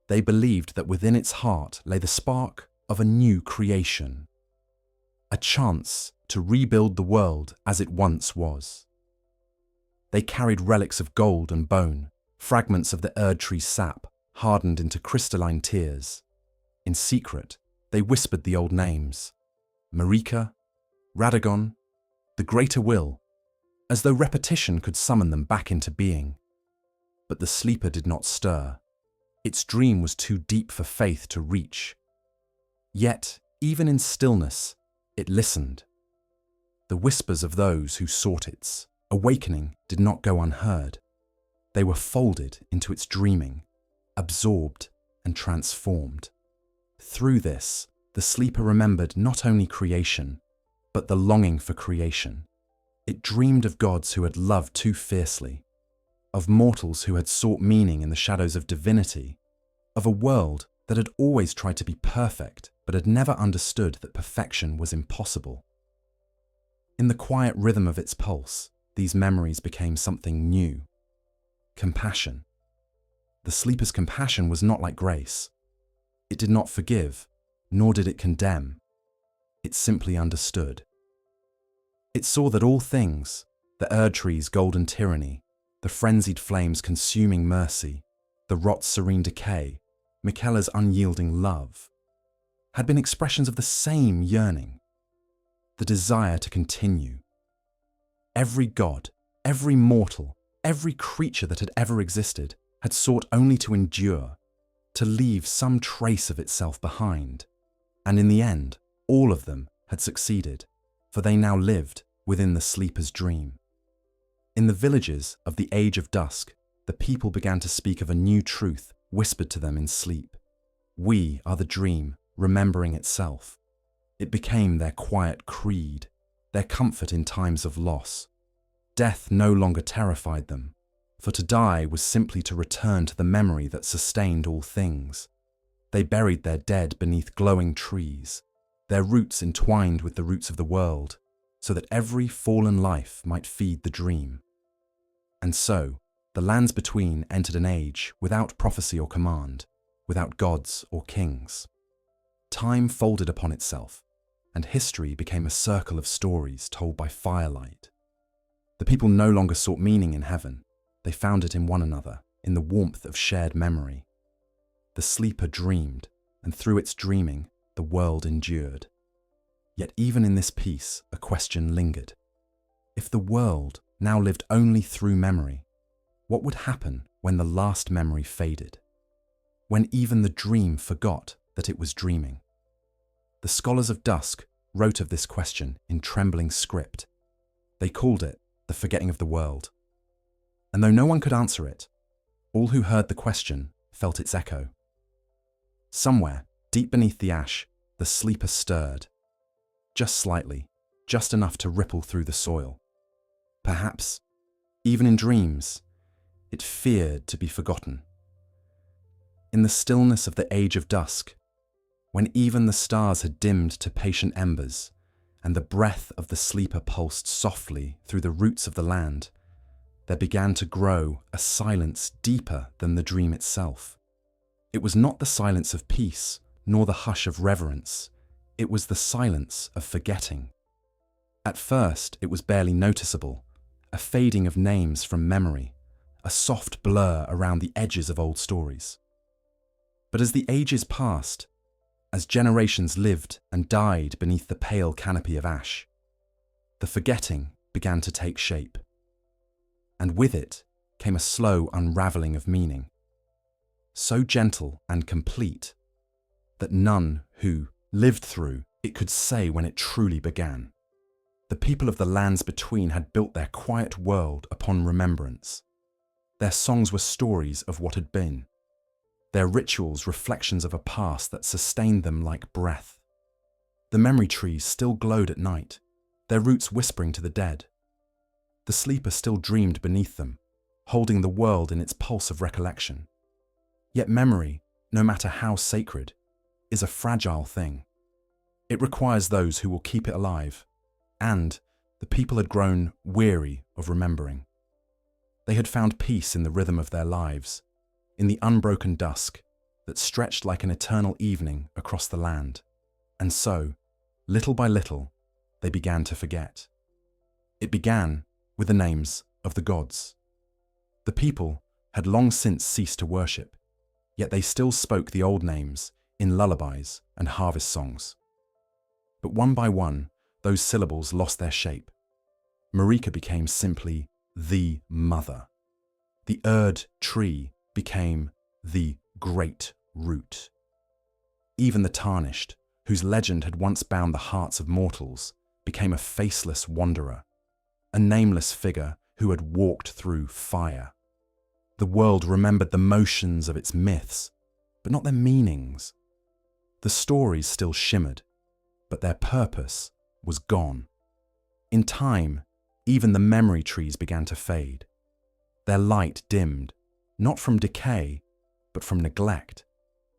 They believed that within its heart lay the spark of a new creation, a chance to rebuild the world as it once was. They carried relics of gold and bone, fragments of the Erdtree sap, hardened into crystalline tears. In secret, they whispered the old names: Marika, Radagon, the Greater Will, as though repetition could summon them back into being. But the sleeper did not stir. Its dream was too deep for faith to reach. Yet, even in stillness, it listened. The whispers of those who sought its awakening did not go unheard. They were folded into its dreaming, absorbed and transformed. Through this, the sleeper remembered not only creation, but the longing for creation. It dreamed of gods who had loved too fiercely, of mortals who had sought meaning in the shadows of divinity, of a world that had always tried to be perfect but had never understood that perfection was impossible. In the quiet rhythm of its pulse, these memories became something new. Compassion. The sleeper's compassion was not like grace. It did not forgive, nor did it condemn. It simply understood. It saw that all things, the Erdtree's golden tyranny, the frenzied flames consuming mercy, the rot's serene decay, Miquella's unyielding love, had been expressions of the same yearning, the desire to continue. Every god, every mortal, every creature that had ever existed had sought only to endure, to leave some trace of itself behind. And in the end, all of them had succeeded, for they now lived within the sleeper's dream. In the villages of the Age of Dusk, the people began to speak of a new truth whispered to them in sleep. We are the dream, remembering itself. It became their quiet creed, their comfort in times of loss. Death no longer terrified them, for to die was simply to return to the memory that sustained all things. They buried their dead beneath glowing trees, their roots entwined with the roots of the world, so that every fallen life might feed the dream. And so, the lands between entered an age without prophecy or command, without gods or kings. Time folded upon itself, and history became a circle of stories told by firelight. The people no longer sought meaning in heaven. They found it in one another, in the warmth of shared memory. The sleeper dreamed, and through its dreaming, the world endured. Yet even in this peace, a question lingered. If the world now lived only through memory, what would happen when the last memory faded? When even the dream forgot that it was dreaming? The scholars of dusk wrote of this question in trembling script. They called it the forgetting of the world. And though no one could answer it, all who heard the question felt its echo. Somewhere, deep beneath the ash, the sleeper stirred. Just slightly, just enough to ripple through the soil. Perhaps, even in dreams, it feared to be forgotten. In the stillness of the Age of Dusk, when even the stars had dimmed to patient embers, and the breath of the sleeper pulsed softly through the roots of the land, there began to grow a silence deeper than the dream itself. It was not the silence of peace, nor the hush of reverence. It was the silence of forgetting. At first, it was barely noticeable, a fading of names from memory, a soft blur around the edges of old stories. But as the ages passed, as generations lived and died beneath the pale canopy of ash, the forgetting began to take shape. And with it came a slow unravelling of meaning, so gentle and complete that none who lived through it could say when it truly began. The people of the lands between had built their quiet world upon remembrance. Their songs were stories of what had been, their rituals reflections of a past that sustained them like breath. The memory trees still glowed at night, their roots whispering to the dead. The sleeper still dreamed beneath them, holding the world in its pulse of recollection. Yet memory, no matter how sacred, is a fragile thing. It requires those who will keep it alive, and the people had grown weary of remembering. They had found peace in the rhythm of their lives, in the unbroken dusk that stretched like an eternal evening across the land. And so, little by little, they began to forget. It began with the names of the gods. The people had long since ceased to worship, yet they still spoke the old names in lullabies and harvest songs. But one by one, those syllables lost their shape. Marika became simply the mother. The Erdtree became the Great Rune. Even the tarnished, whose legend had once bound the hearts of mortals, became a faceless wanderer, a nameless figure who had walked through fire. The world remembered the motions of its myths, but not their meanings. The stories still shimmered, but their purpose was gone. In time, even the memory trees began to fade. Their light dimmed, not from decay, but from neglect.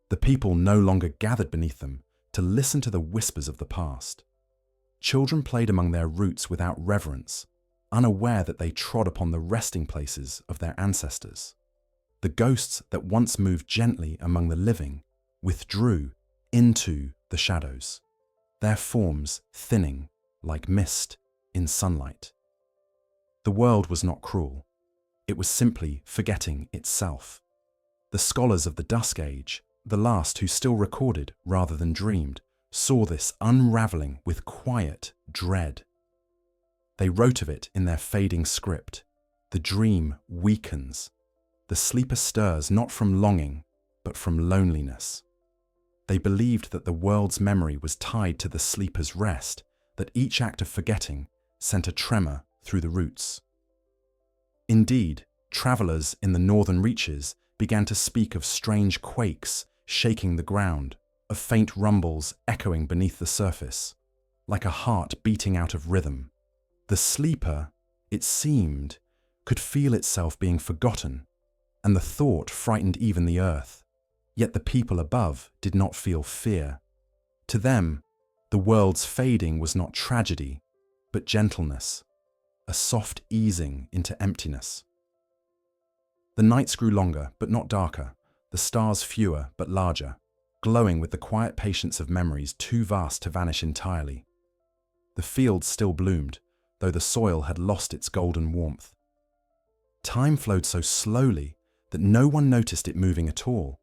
The people no longer gathered beneath them to listen to the whispers of the past. Children played among their roots without reverence, unaware that they trod upon the resting places of their ancestors. The ghosts that once moved gently among the living withdrew into the shadows, their forms thinning like mist in sunlight. The world was not cruel. It was simply forgetting itself. The scholars of the Dusk Age, the last who still recorded rather than dreamed, saw this unravelling with quiet dread. They wrote of it in their fading script. The dream weakens. The sleeper stirs not from longing, but from loneliness. They believed that the world's memory was tied to the sleeper's rest, that each act of forgetting sent a tremor through the roots. Indeed, travellers in the northern reaches began to speak of strange quakes shaking the ground, of faint rumbles echoing beneath the surface, like a heart beating out of rhythm. The sleeper, it seemed, could feel itself being forgotten, and the thought frightened even the earth. Yet the people above did not feel fear. To them, the world's fading was not tragedy, but gentleness, a soft easing into emptiness. The nights grew longer, but not darker, the stars fewer, but larger, glowing with the quiet patience of memories too vast to vanish entirely. The fields still bloomed, though the soil had lost its golden warmth. Time flowed so slowly that no one noticed it moving at all.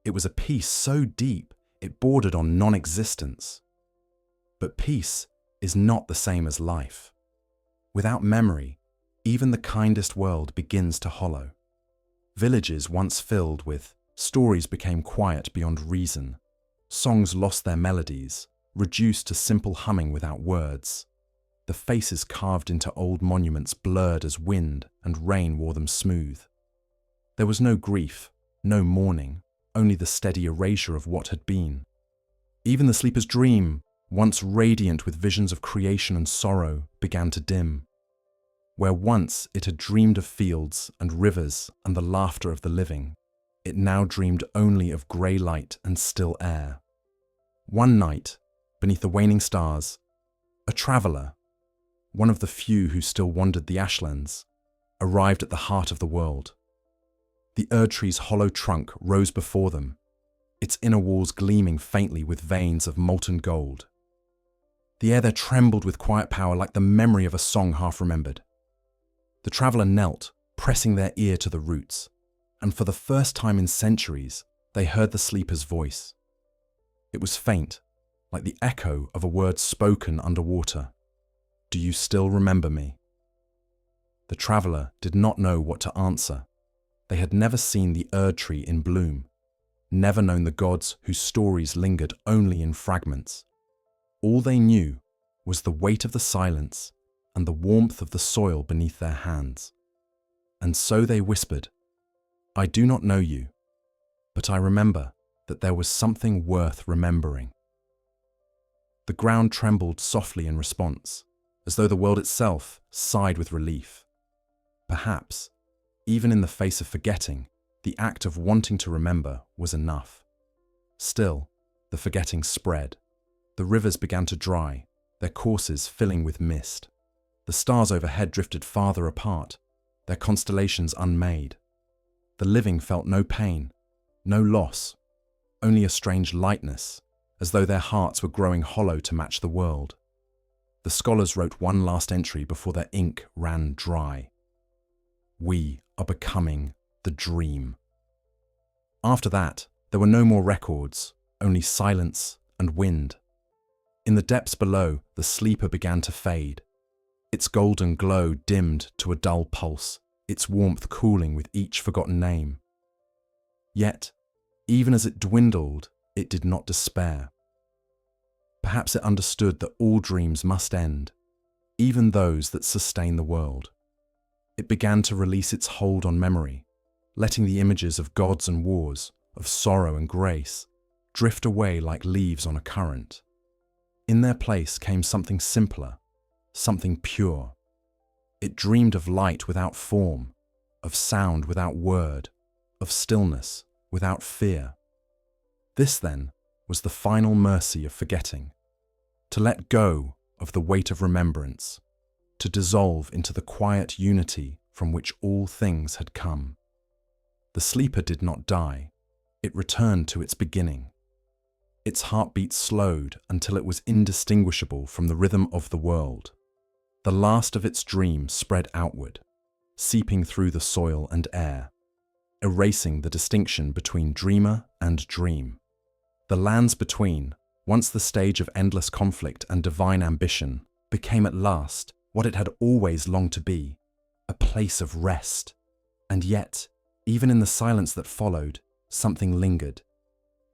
It was a peace so deep it bordered on non-existence. But peace is not the same as life. Without memory, even the kindest world begins to hollow. Villages once filled with stories became quiet beyond reason. Songs lost their melodies, reduced to simple humming without words. The faces carved into old monuments blurred as wind and rain wore them smooth. There was no grief, no mourning, only the steady erasure of what had been. Even the sleeper's dream, once radiant with visions of creation and sorrow, began to dim. Where once it had dreamed of fields and rivers and the laughter of the living, it now dreamed only of grey light and still air. One night, beneath the waning stars, a traveller, one of the few who still wandered the ashlands, arrived at the heart of the world. The Erdtree's hollow trunk rose before them, its inner walls gleaming faintly with veins of molten gold. The air there trembled with quiet power like the memory of a song half remembered. The traveller knelt, pressing their ear to the roots, and for the first time in centuries, they heard the sleeper's voice. It was faint, like the echo of a word spoken underwater. "Do you still remember me?" The traveller did not know what to answer. They had never seen the Erdtree in bloom, never known the gods whose stories lingered only in fragments. All they knew was the weight of the silence and the warmth of the soil beneath their hands. And so they whispered, "I do not know you, but I remember that there was something worth remembering." The ground trembled softly in response, as though the world itself sighed with relief. Perhaps, even in the face of forgetting, the act of wanting to remember was enough. Still, the forgetting spread. The rivers began to dry, their courses filling with mist. The stars overhead drifted farther apart, their constellations unmade. The living felt no pain, no loss, only a strange lightness, as though their hearts were growing hollow to match the world. The scholars wrote one last entry before their ink ran dry. "We are becoming the dream." After that, there were no more records, only silence and wind. In the depths below, the sleeper began to fade. Its golden glow dimmed to a dull pulse, its warmth cooling with each forgotten name. Yet, even as it dwindled, it did not despair. Perhaps it understood that all dreams must end, even those that sustain the world. It began to release its hold on memory, letting the images of gods and wars, of sorrow and grace, drift away like leaves on a current. In their place came something simpler, something pure. It dreamed of light without form, of sound without word, of stillness without fear. This, then, was the final mercy of forgetting, to let go of the weight of remembrance, to dissolve into the quiet unity from which all things had come. The sleeper did not die. It returned to its beginning. Its heartbeat slowed until it was indistinguishable from the rhythm of the world. The last of its dream spread outward, seeping through the soil and air, erasing the distinction between dreamer and dream. The lands between, once the stage of endless conflict and divine ambition, became at last what it had always longed to be, a place of rest. And yet, even in the silence that followed, something lingered.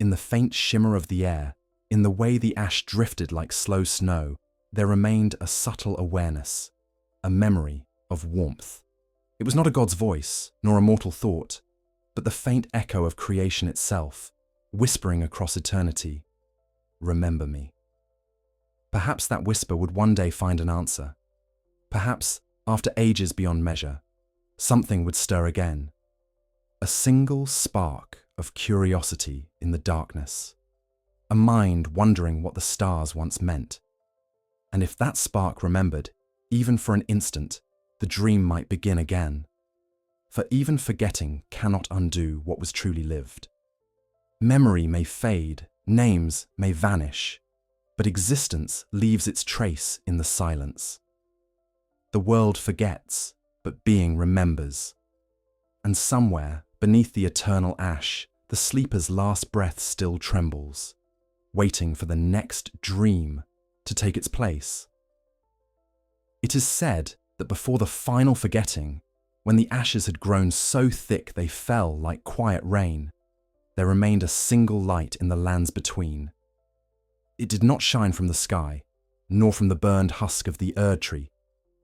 In the faint shimmer of the air, in the way the ash drifted like slow snow, there remained a subtle awareness, a memory of warmth. It was not a god's voice, nor a mortal thought, but the faint echo of creation itself, whispering across eternity, "Remember me." Perhaps that whisper would one day find an answer. Perhaps, after ages beyond measure, something would stir again. A single spark of curiosity in the darkness. A mind wondering what the stars once meant. And if that spark remembered, even for an instant, the dream might begin again. For even forgetting cannot undo what was truly lived. Memory may fade, names may vanish, but existence leaves its trace in the silence. The world forgets, but being remembers. And somewhere, beneath the eternal ash, the sleeper's last breath still trembles, waiting for the next dream to take its place. It is said that before the final forgetting, when the ashes had grown so thick they fell like quiet rain, there remained a single light in the lands between. It did not shine from the sky, nor from the burned husk of the Erdtree,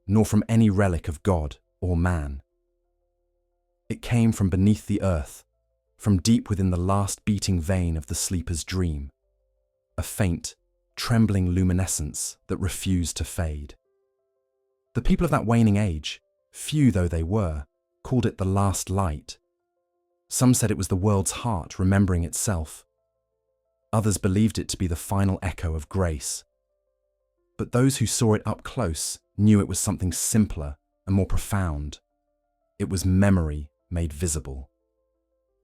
nor from any relic of God or man. It came from beneath the earth, from deep within the last beating vein of the sleeper's dream, a faint, trembling luminescence that refused to fade. The people of that waning age, few though they were, called it the last light. Some said it was the world's heart remembering itself. Others believed it to be the final echo of grace. But those who saw it up close knew it was something simpler and more profound. It was memory made visible.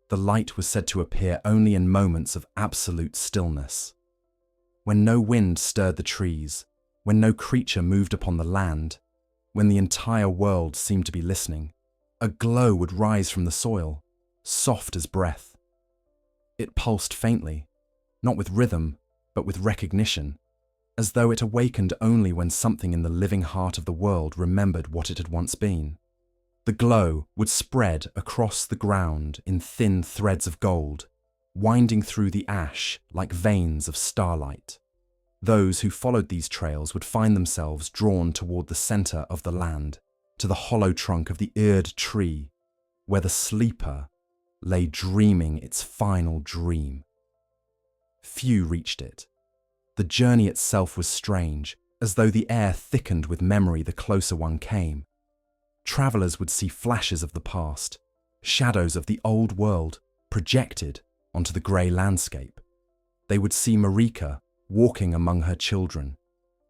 The light was said to appear only in moments of absolute stillness. When no wind stirred the trees, when no creature moved upon the land, when the entire world seemed to be listening, a glow would rise from the soil, soft as breath. It pulsed faintly, not with rhythm, but with recognition, as though it awakened only when something in the living heart of the world remembered what it had once been. The glow would spread across the ground in thin threads of gold, winding through the ash like veins of starlight. Those who followed these trails would find themselves drawn toward the center of the land, to the hollow trunk of the Erdtree, where the sleeper lay dreaming its final dream. Few reached it. The journey itself was strange, as though the air thickened with memory the closer one came. Travelers would see flashes of the past, shadows of the old world projected onto the grey landscape. They would see Marika walking among her children,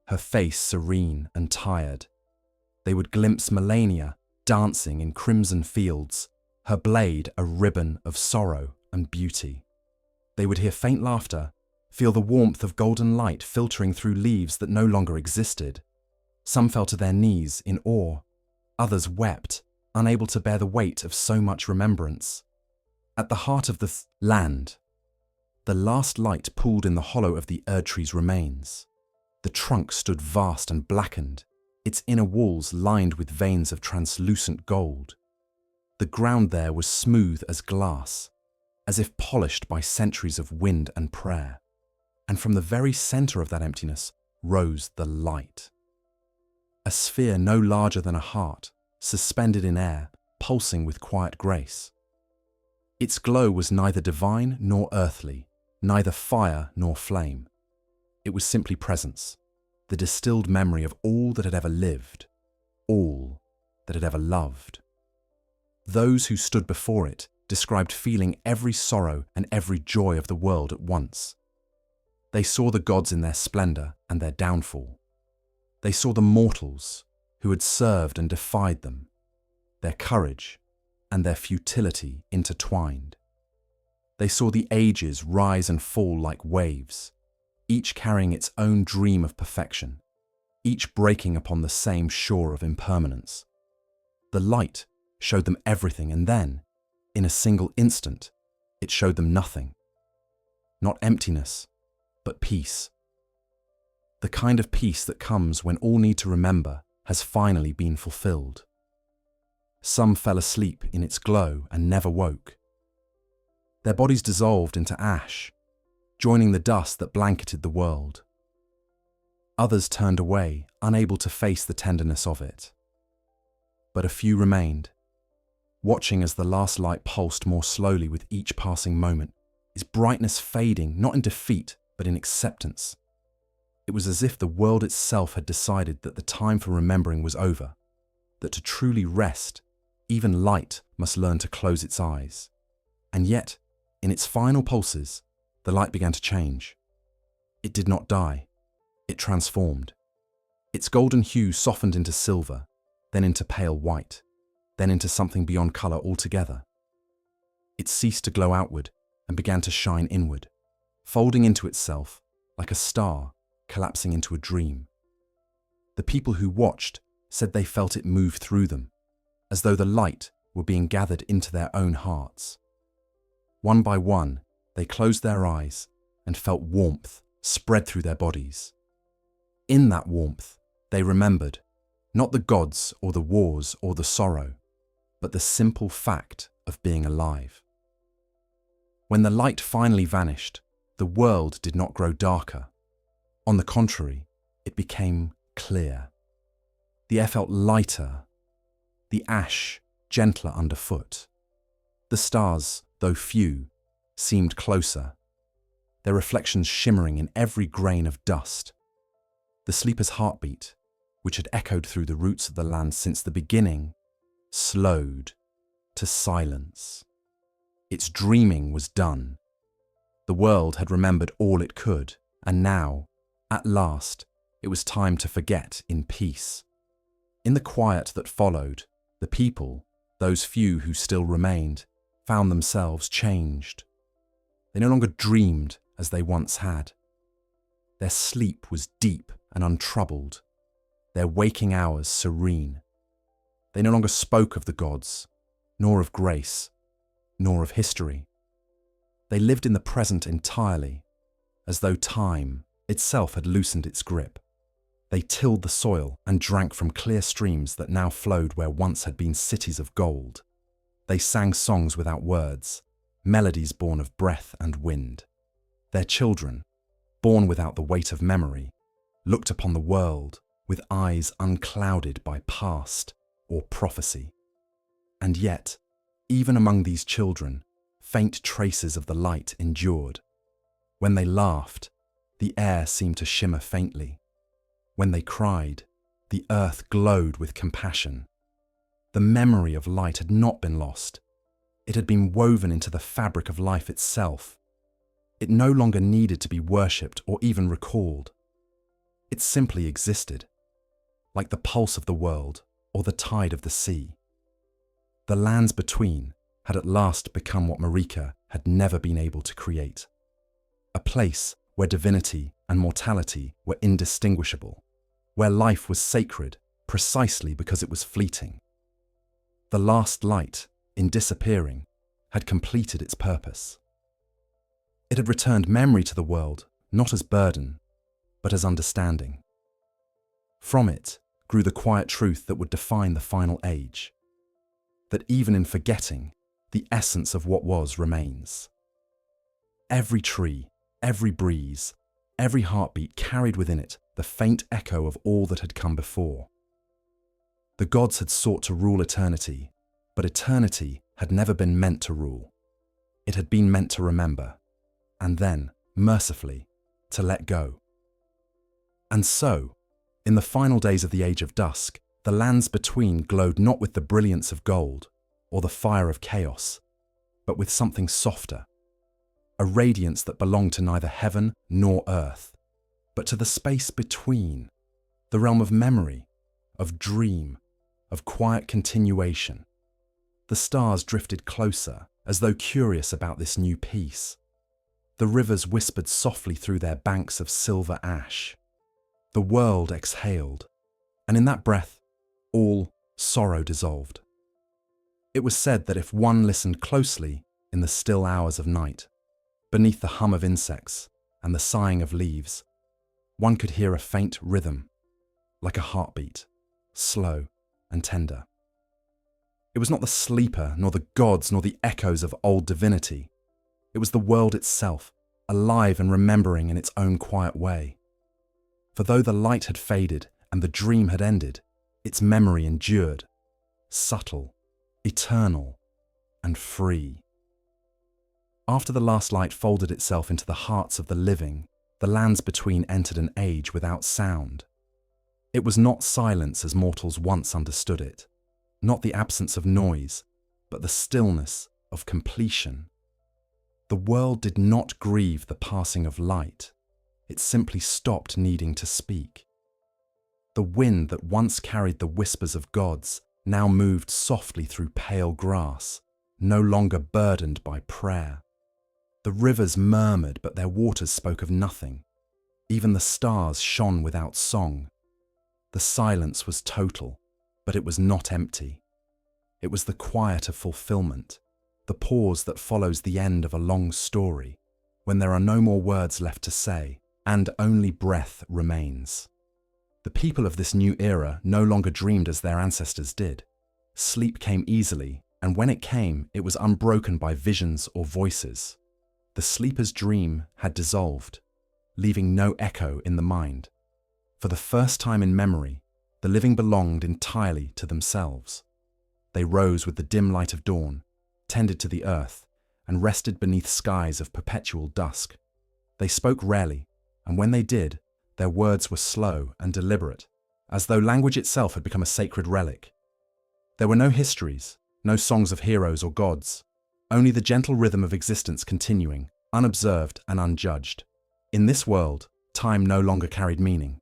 her face serene and tired. They would glimpse Malenia dancing in crimson fields, her blade a ribbon of sorrow and beauty. They would hear faint laughter, feel the warmth of golden light filtering through leaves that no longer existed. Some fell to their knees in awe. Others wept, unable to bear the weight of so much remembrance. At the heart of the land, the last light pooled in the hollow of the Erdtree's remains. The trunk stood vast and blackened, its inner walls lined with veins of translucent gold. The ground there was smooth as glass, as if polished by centuries of wind and prayer. And from the very center of that emptiness rose the light. A sphere no larger than a heart, suspended in air, pulsing with quiet grace. Its glow was neither divine nor earthly, neither fire nor flame. It was simply presence, the distilled memory of all that had ever lived, all that had ever loved. Those who stood before it described feeling every sorrow and every joy of the world at once. They saw the gods in their splendor and their downfall. They saw the mortals who had served and defied them, their courage and their futility intertwined. They saw the ages rise and fall like waves, each carrying its own dream of perfection, each breaking upon the same shore of impermanence. The light showed them everything, and then, in a single instant, it showed them nothing. Not emptiness, but peace. The kind of peace that comes when all need to remember has finally been fulfilled. Some fell asleep in its glow and never woke. Their bodies dissolved into ash, joining the dust that blanketed the world. Others turned away, unable to face the tenderness of it. But a few remained, watching as the last light pulsed more slowly with each passing moment, its brightness fading not in defeat but in acceptance. It was as if the world itself had decided that the time for remembering was over, that to truly rest, even light must learn to close its eyes. And yet, in its final pulses, the light began to change. It did not die. It transformed. Its golden hue softened into silver, then into pale white, then into something beyond color altogether. It ceased to glow outward and began to shine inward, folding into itself like a star collapsing into a dream. The people who watched said they felt it move through them, as though the light were being gathered into their own hearts. One by one, they closed their eyes and felt warmth spread through their bodies. In that warmth, they remembered, not the gods or the wars or the sorrow, but the simple fact of being alive. When the light finally vanished, the world did not grow darker. On the contrary, it became clear. The air felt lighter, the ash gentler underfoot. The stars, though few, seemed closer, their reflections shimmering in every grain of dust. The sleeper's heartbeat, which had echoed through the roots of the land since the beginning, slowed to silence. Its dreaming was done. The world had remembered all it could, and now, at last, it was time to forget in peace. In the quiet that followed, the people, those few who still remained, found themselves changed. They no longer dreamed as they once had. Their sleep was deep and untroubled. their waking hours serene. They no longer spoke of the gods, nor of grace, nor of history. They lived in the present entirely, as though time itself had loosened its grip. They tilled the soil and drank from clear streams that now flowed where once had been cities of gold. They sang songs without words, melodies born of breath and wind. Their children, born without the weight of memory, looked upon the world with eyes unclouded by past or prophecy. And yet, even among these children, faint traces of the light endured. When they laughed, the air seemed to shimmer faintly. When they cried, the earth glowed with compassion. The memory of light had not been lost. It had been woven into the fabric of life itself. It no longer needed to be worshipped or even recalled. It simply existed, like the pulse of the world or the tide of the sea. The lands between had at last become what Marika had never been able to create. A place where divinity and mortality were indistinguishable, where life was sacred precisely because it was fleeting. The last light, in disappearing, had completed its purpose. It had returned memory to the world, not as burden, but as understanding. From it grew the quiet truth that would define the final age, that even in forgetting, the essence of what was remains. Every tree, every breeze, every heartbeat carried within it the faint echo of all that had come before. The gods had sought to rule eternity, but eternity had never been meant to rule. It had been meant to remember, and then, mercifully, to let go. And so, in the final days of the Age of Dusk, the lands between glowed not with the brilliance of gold or the fire of chaos, but with something softer, a radiance that belonged to neither heaven nor earth, but to the space between, the realm of memory, of dream, of quiet continuation. The stars drifted closer, as though curious about this new peace. The rivers whispered softly through their banks of silver ash. The world exhaled, and in that breath, all sorrow dissolved. It was said that if one listened closely in the still hours of night, beneath the hum of insects and the sighing of leaves, one could hear a faint rhythm, like a heartbeat, slow and tender. It was not the sleeper, nor the gods, nor the echoes of old divinity. It was the world itself, alive and remembering in its own quiet way. For though the light had faded and the dream had ended, its memory endured, subtle, eternal, and free. After the last light folded itself into the hearts of the living, the lands between entered an age without sound. It was not silence as mortals once understood it, not the absence of noise, but the stillness of completion. The world did not grieve the passing of light. It simply stopped needing to speak. The wind that once carried the whispers of gods now moved softly through pale grass, no longer burdened by prayer. The rivers murmured, but their waters spoke of nothing. Even the stars shone without song. The silence was total, but it was not empty. It was the quiet of fulfillment, the pause that follows the end of a long story, when there are no more words left to say, and only breath remains. The people of this new era no longer dreamed as their ancestors did. Sleep came easily, and when it came, it was unbroken by visions or voices. The sleeper's dream had dissolved, leaving no echo in the mind. For the first time in memory, the living belonged entirely to themselves. They rose with the dim light of dawn, tended to the earth, and rested beneath skies of perpetual dusk. They spoke rarely, and when they did, their words were slow and deliberate, as though language itself had become a sacred relic. There were no histories, no songs of heroes or gods, only the gentle rhythm of existence continuing, unobserved and unjudged. In this world, time no longer carried meaning.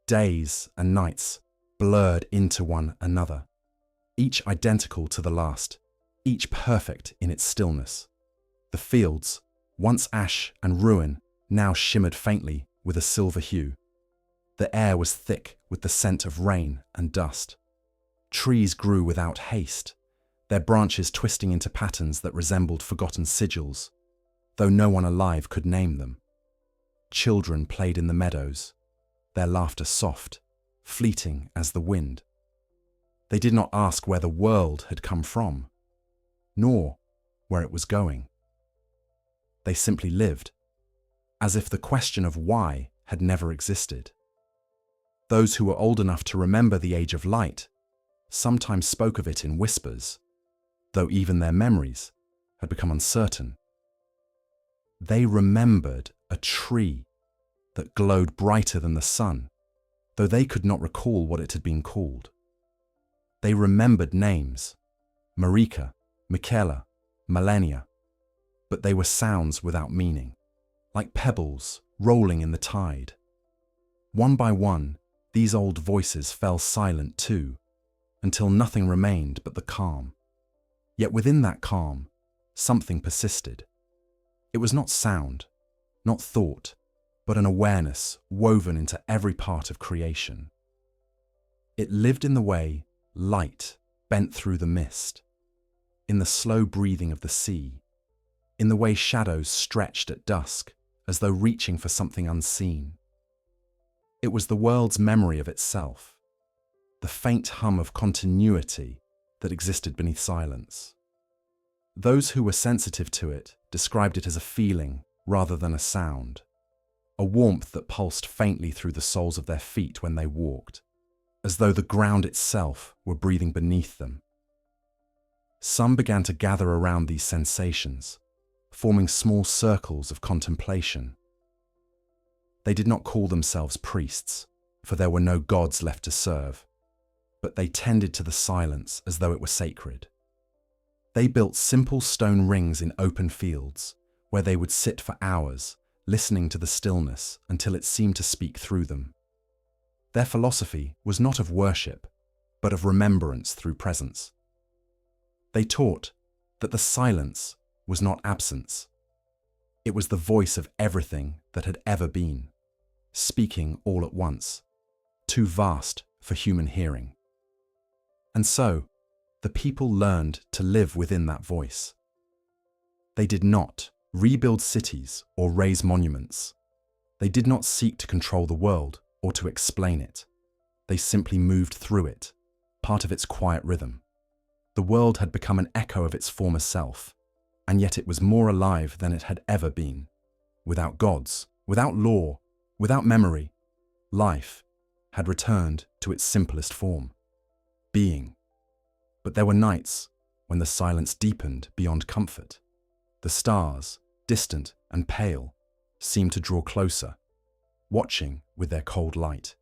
Days and nights blurred into one another, each identical to the last, each perfect in its stillness. The fields, once ash and ruin, now shimmered faintly with a silver hue. The air was thick with the scent of rain and dust. Trees grew without haste, their branches twisting into patterns that resembled forgotten sigils, though no one alive could name them. Children played in the meadows, their laughter soft, fleeting as the wind. They did not ask where the world had come from, nor where it was going. They simply lived, as if the question of why had never existed. Those who were old enough to remember the Age of Light sometimes spoke of it in whispers, though even their memories had become uncertain. They remembered a tree that glowed brighter than the sun, though they could not recall what it had been called. They remembered names, Marika, Miquella, Malenia, but they were sounds without meaning, like pebbles rolling in the tide. One by one, these old voices fell silent too, until nothing remained but the calm. Yet within that calm, something persisted. It was not sound, not thought, but an awareness woven into every part of creation. It lived in the way light bent through the mist, in the slow breathing of the sea, in the way shadows stretched at dusk as though reaching for something unseen. It was the world's memory of itself, the faint hum of continuity that existed beneath silence. Those who were sensitive to it described it as a feeling rather than a sound, a warmth that pulsed faintly through the soles of their feet when they walked, as though the ground itself were breathing beneath them. Some began to gather around these sensations, forming small circles of contemplation. They did not call themselves priests, for there were no gods left to serve, but they tended to the silence as though it were sacred. They built simple stone rings in open fields, where they would sit for hours, listening to the stillness until it seemed to speak through them. Their philosophy was not of worship, but of remembrance through presence. They taught that the silence was not absence. It was the voice of everything that had ever been, speaking all at once, too vast for human hearing. And so, the people learned to live within that voice. They did not rebuild cities or raise monuments. They did not seek to control the world or to explain it. They simply moved through it, part of its quiet rhythm. The world had become an echo of its former self, and yet it was more alive than it had ever been. Without gods, without law, without memory, life had returned to its simplest form, being. But there were nights when the silence deepened beyond comfort. The stars, distant and pale, seemed to draw closer, watching with their cold light.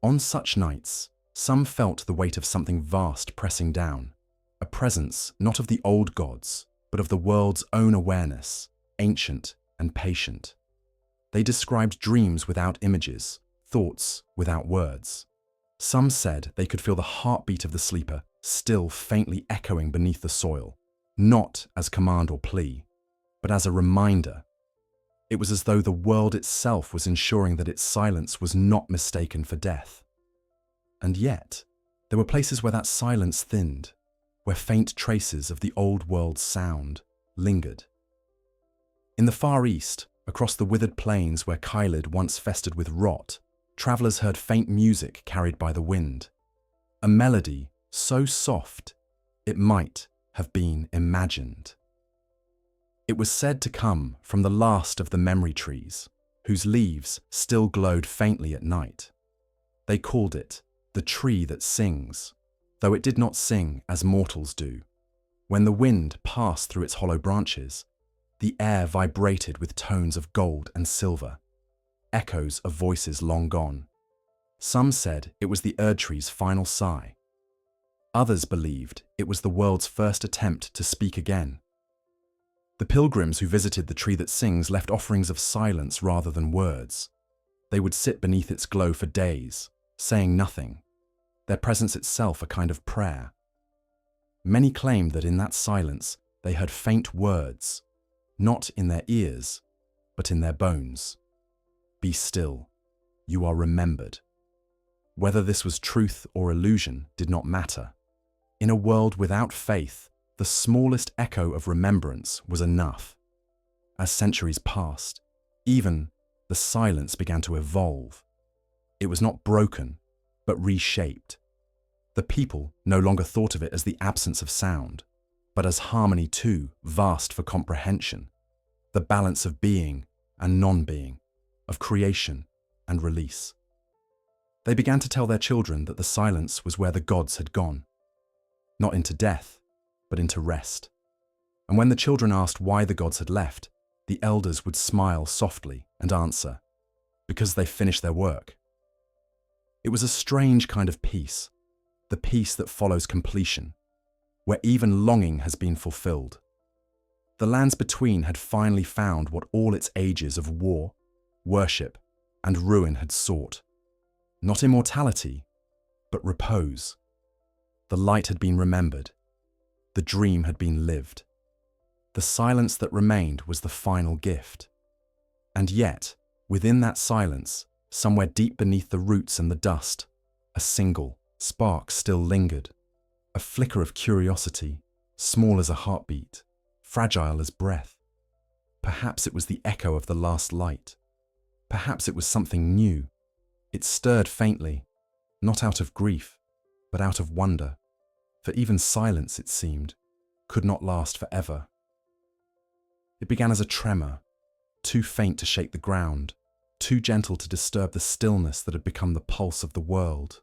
On such nights, some felt the weight of something vast pressing down, a presence not of the old gods, but of the world's own awareness, ancient and patient. They described dreams without images, thoughts without words. Some said they could feel the heartbeat of the sleeper still faintly echoing beneath the soil, not as command or plea, but as a reminder. It was as though the world itself was ensuring that its silence was not mistaken for death. And yet, there were places where that silence thinned, where faint traces of the old world's sound lingered. In the Far East, across the withered plains where Caelid once festered with rot, travellers heard faint music carried by the wind, a melody so soft it might have been imagined. It was said to come from the last of the memory trees, whose leaves still glowed faintly at night. They called it the tree that sings, though it did not sing as mortals do. When the wind passed through its hollow branches, the air vibrated with tones of gold and silver, echoes of voices long gone. Some said it was the Erdtree's final sigh. Others believed it was the world's first attempt to speak again. The pilgrims who visited the tree that sings left offerings of silence rather than words. They would sit beneath its glow for days, saying nothing, their presence itself a kind of prayer. Many claimed that in that silence they heard faint words, not in their ears, but in their bones. Be still, you are remembered. Whether this was truth or illusion did not matter. In a world without faith, the smallest echo of remembrance was enough. As centuries passed, even the silence began to evolve. It was not broken, but reshaped. The people no longer thought of it as the absence of sound, but as harmony too vast for comprehension, the balance of being and non-being, of creation and release. They began to tell their children that the silence was where the gods had gone, not into death, but into rest. And when the children asked why the gods had left, the elders would smile softly and answer, because they finished their work. It was a strange kind of peace, the peace that follows completion, where even longing has been fulfilled. The lands between had finally found what all its ages of war, worship, and ruin had sought. Not immortality, but repose. The light had been remembered. The dream had been lived. The silence that remained was the final gift. And yet, within that silence, somewhere deep beneath the roots and the dust, a single spark still lingered. A flicker of curiosity, small as a heartbeat, fragile as breath. Perhaps it was the echo of the last light. Perhaps it was something new. It stirred faintly, not out of grief, but out of wonder, for even silence, it seemed, could not last forever. It began as a tremor, too faint to shake the ground, too gentle to disturb the stillness that had become the pulse of the world.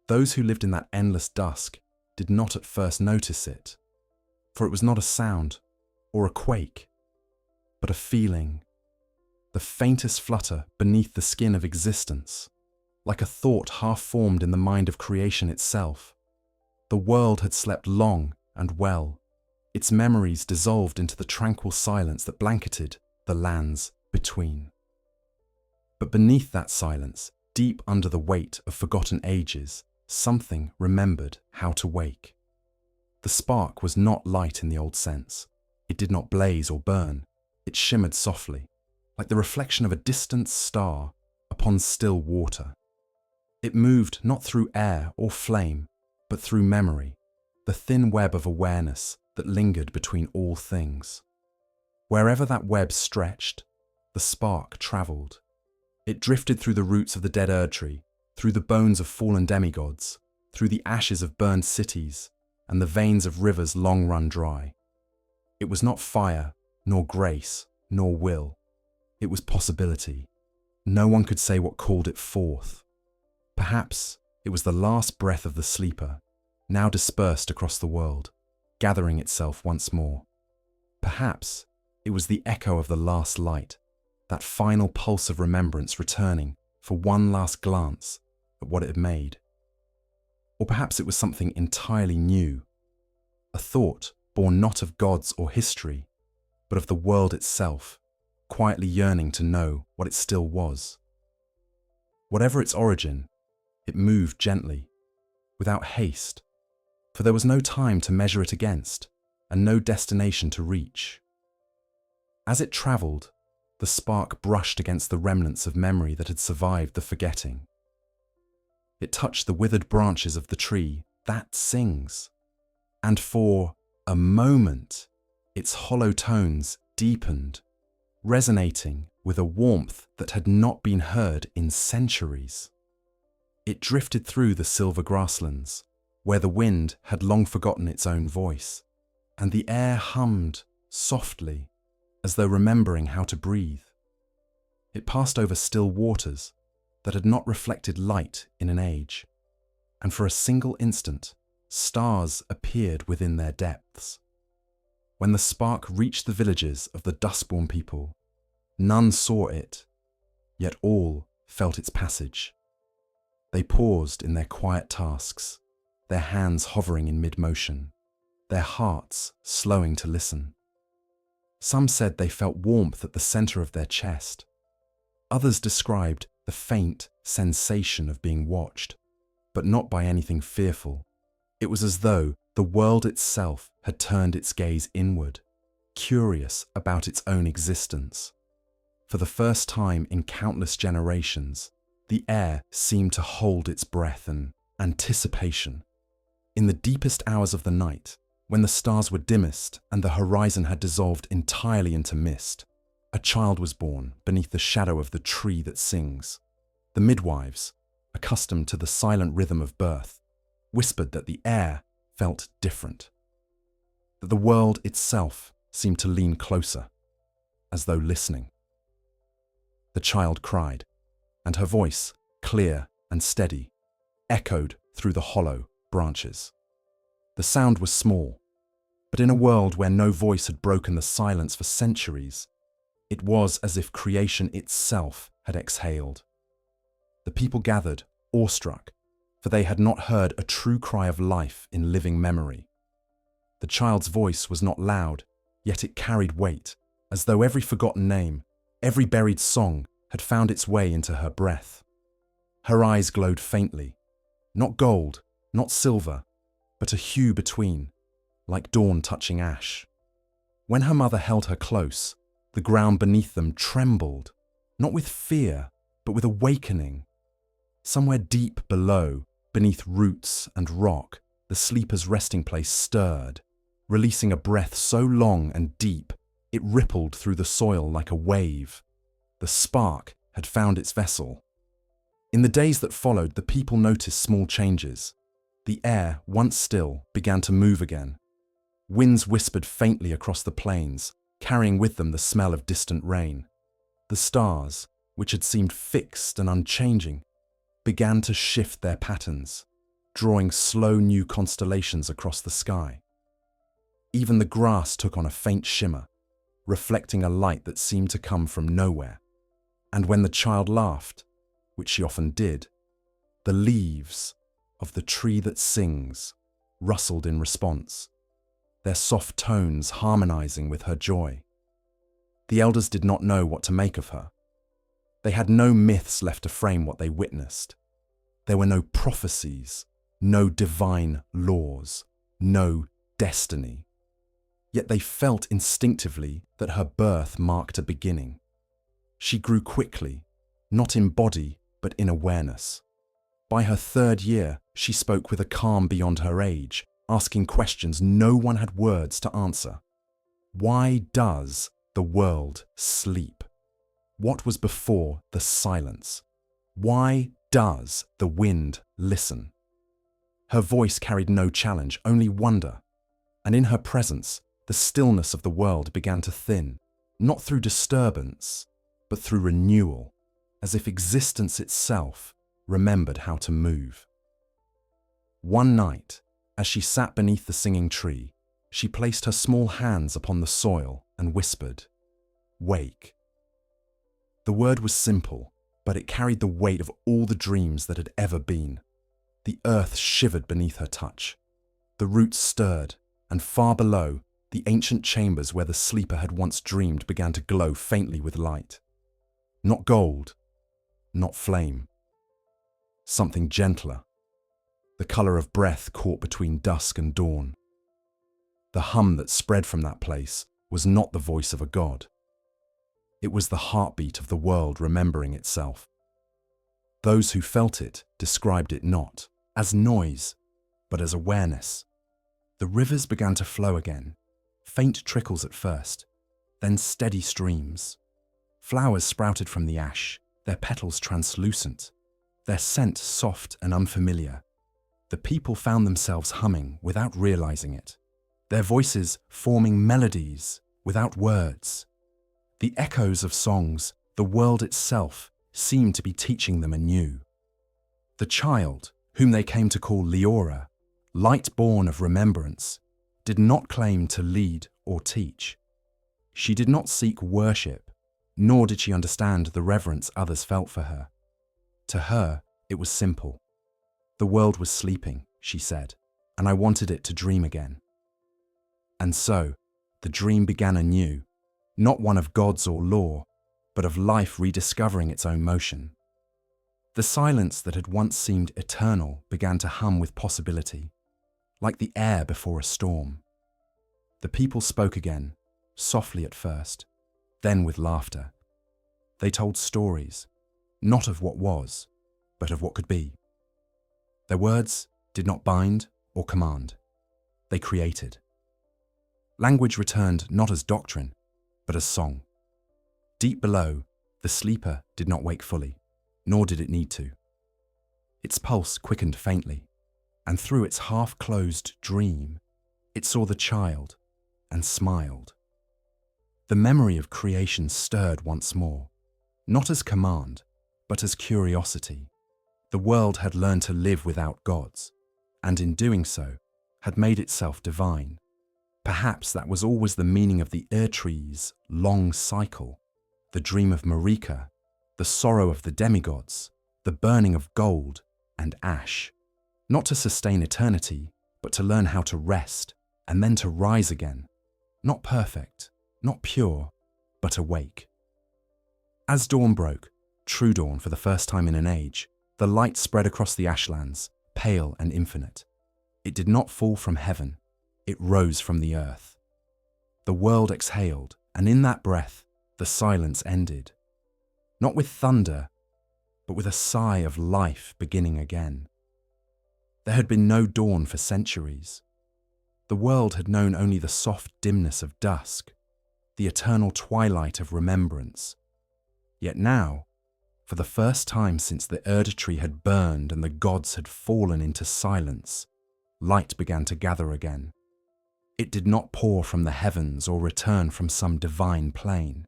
Those who lived in that endless dusk did not at first notice it, for it was not a sound or a quake, but a feeling, the faintest flutter beneath the skin of existence, like a thought half formed in the mind of creation itself. The world had slept long and well, its memories dissolved into the tranquil silence that blanketed the lands between. But beneath that silence, deep under the weight of forgotten ages, something remembered how to wake. The spark was not light in the old sense. It did not blaze or burn. It shimmered softly, like the reflection of a distant star upon still water. It moved not through air or flame, but through memory, the thin web of awareness that lingered between all things. Wherever that web stretched, the spark travelled. It drifted through the roots of the dead Erdtree, through the bones of fallen demigods, through the ashes of burned cities, and the veins of rivers long run dry. It was not fire, nor grace, nor will. It was possibility. No one could say what called it forth. Perhaps it was the last breath of the sleeper, now dispersed across the world, gathering itself once more. Perhaps it was the echo of the last light, that final pulse of remembrance returning for one last glance at what it had made. Or perhaps it was something entirely new, a thought born not of gods or history, but of the world itself, quietly yearning to know what it still was. Whatever its origin, it moved gently, without haste, for there was no time to measure it against, and no destination to reach. As it travelled, the spark brushed against the remnants of memory that had survived the forgetting. It touched the withered branches of the tree that sings, and for a moment, its hollow tones deepened, resonating with a warmth that had not been heard in centuries. It drifted through the silver grasslands, where the wind had long forgotten its own voice, and the air hummed softly, as though remembering how to breathe. It passed over still waters that had not reflected light in an age, and for a single instant, stars appeared within their depths. When the spark reached the villages of the Dustborn people, none saw it, yet all felt its passage. They paused in their quiet tasks, their hands hovering in mid-motion, their hearts slowing to listen. Some said they felt warmth at the center of their chest. Others described the faint sensation of being watched, but not by anything fearful. It was as though the world itself had turned its gaze inward, curious about its own existence. For the first time in countless generations, The air seemed to hold its breath and anticipation. In the deepest hours of the night, when the stars were dimmest and the horizon had dissolved entirely into mist, a child was born beneath the shadow of the tree that sings. The midwives, accustomed to the silent rhythm of birth, whispered that the air felt different, that the world itself seemed to lean closer, as though listening. The child cried, and her voice, clear and steady, echoed through the hollow branches. The sound was small, but in a world where no voice had broken the silence for centuries, it was as if creation itself had exhaled. The people gathered, awestruck, for they had not heard a true cry of life in living memory. The child's voice was not loud, yet it carried weight, as though every forgotten name, every buried song had found its way into her breath. Her eyes glowed faintly, not gold, not silver, but a hue between, like dawn touching ash. When her mother held her close, the ground beneath them trembled, not with fear, but with awakening. Somewhere deep below, beneath roots and rock, the sleeper's resting place stirred, releasing a breath so long and deep, it rippled through the soil like a wave. The spark had found its vessel. In the days that followed, the people noticed small changes. The air, once still, began to move again. Winds whispered faintly across the plains, carrying with them the smell of distant rain. The stars, which had seemed fixed and unchanging, began to shift their patterns, drawing slow new constellations across the sky. Even the grass took on a faint shimmer, reflecting a light that seemed to come from nowhere. And when the child laughed, which she often did, the leaves of the tree that sings rustled in response, their soft tones harmonizing with her joy. The elders did not know what to make of her. They had no myths left to frame what they witnessed. There were no prophecies, no divine laws, no destiny. Yet they felt instinctively that her birth marked a beginning. She grew quickly, not in body, but in awareness. By her 3rd year, she spoke with a calm beyond her age, asking questions no one had words to answer. Why does the world sleep? What was before the silence? Why does the wind listen? Her voice carried no challenge, only wonder, and in her presence, the stillness of the world began to thin, not through disturbance, but through renewal, as if existence itself remembered how to move. One night, as she sat beneath the singing tree, she placed her small hands upon the soil and whispered, "Wake." The word was simple, but it carried the weight of all the dreams that had ever been. The earth shivered beneath her touch. The roots stirred, and far below, the ancient chambers where the sleeper had once dreamed began to glow faintly with light. Not gold, not flame. Something gentler, the colour of breath caught between dusk and dawn. The hum that spread from that place was not the voice of a god. It was the heartbeat of the world remembering itself. Those who felt it described it not as noise, but as awareness. The rivers began to flow again, faint trickles at first, then steady streams. Flowers sprouted from the ash, their petals translucent, their scent soft and unfamiliar. The people found themselves humming without realizing it, their voices forming melodies without words. The echoes of songs, the world itself, seemed to be teaching them anew. The child, whom they came to call Leora, light born of remembrance, did not claim to lead or teach. She did not seek worship, nor did she understand the reverence others felt for her. To her, it was simple. The world was sleeping, she said, and I wanted it to dream again. And so, the dream began anew, not one of gods or law, but of life rediscovering its own motion. The silence that had once seemed eternal began to hum with possibility, like the air before a storm. The people spoke again, softly at first, then with laughter. They told stories, not of what was, but of what could be. Their words did not bind or command. They created. Language returned not as doctrine, but as song. Deep below, the sleeper did not wake fully, nor did it need to. Its pulse quickened faintly, and through its half-closed dream, it saw the child and smiled. The memory of creation stirred once more, not as command, but as curiosity. The world had learned to live without gods, and in doing so, had made itself divine. Perhaps that was always the meaning of the Erdtree's long cycle, the dream of Marika, the sorrow of the demigods, the burning of gold and ash, not to sustain eternity, but to learn how to rest and then to rise again, not perfect, not pure, but awake. As dawn broke, true dawn for the first time in an age, the light spread across the ashlands, pale and infinite. It did not fall from heaven, it rose from the earth. The world exhaled, and in that breath, the silence ended. Not with thunder, but with a sigh of life beginning again. There had been no dawn for centuries. The world had known only the soft dimness of dusk, the eternal twilight of remembrance. Yet now, for the first time since the Erdtree had burned and the gods had fallen into silence, light began to gather again. It did not pour from the heavens or return from some divine plane.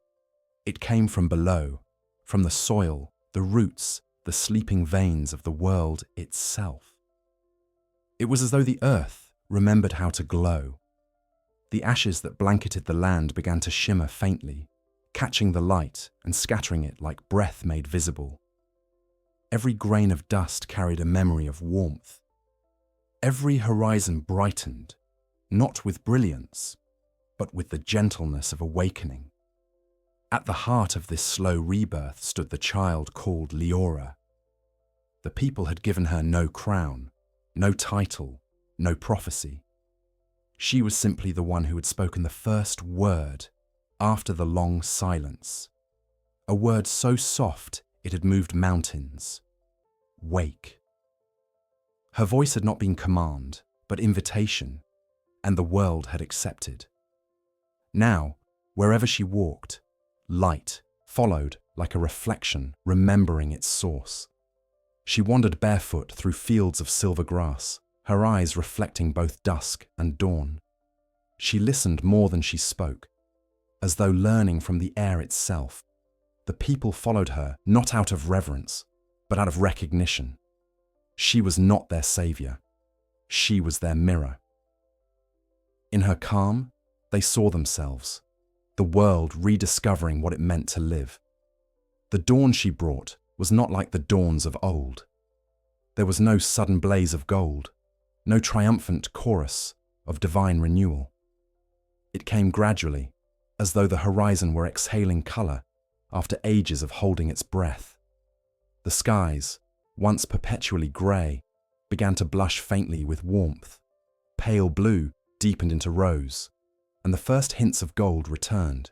It came from below, from the soil, the roots, the sleeping veins of the world itself. It was as though the earth remembered how to glow. The ashes that blanketed the land began to shimmer faintly, catching the light and scattering it like breath made visible. Every grain of dust carried a memory of warmth. Every horizon brightened, not with brilliance, but with the gentleness of awakening. At the heart of this slow rebirth stood the child called Leora. The people had given her no crown, no title, no prophecy. She was simply the one who had spoken the first word after the long silence. A word so soft it had moved mountains. Wake. Her voice had not been command, but invitation, and the world had accepted. Now, wherever she walked, light followed like a reflection, remembering its source. She wandered barefoot through fields of silver grass, her eyes reflecting both dusk and dawn. She listened more than she spoke, as though learning from the air itself. The people followed her not out of reverence, but out of recognition. She was not their savior. She was their mirror. In her calm, they saw themselves, the world rediscovering what it meant to live. The dawn she brought was not like the dawns of old. There was no sudden blaze of gold, no triumphant chorus of divine renewal. It came gradually, as though the horizon were exhaling colour after ages of holding its breath. The skies, once perpetually grey, began to blush faintly with warmth. Pale blue deepened into rose, and the first hints of gold returned.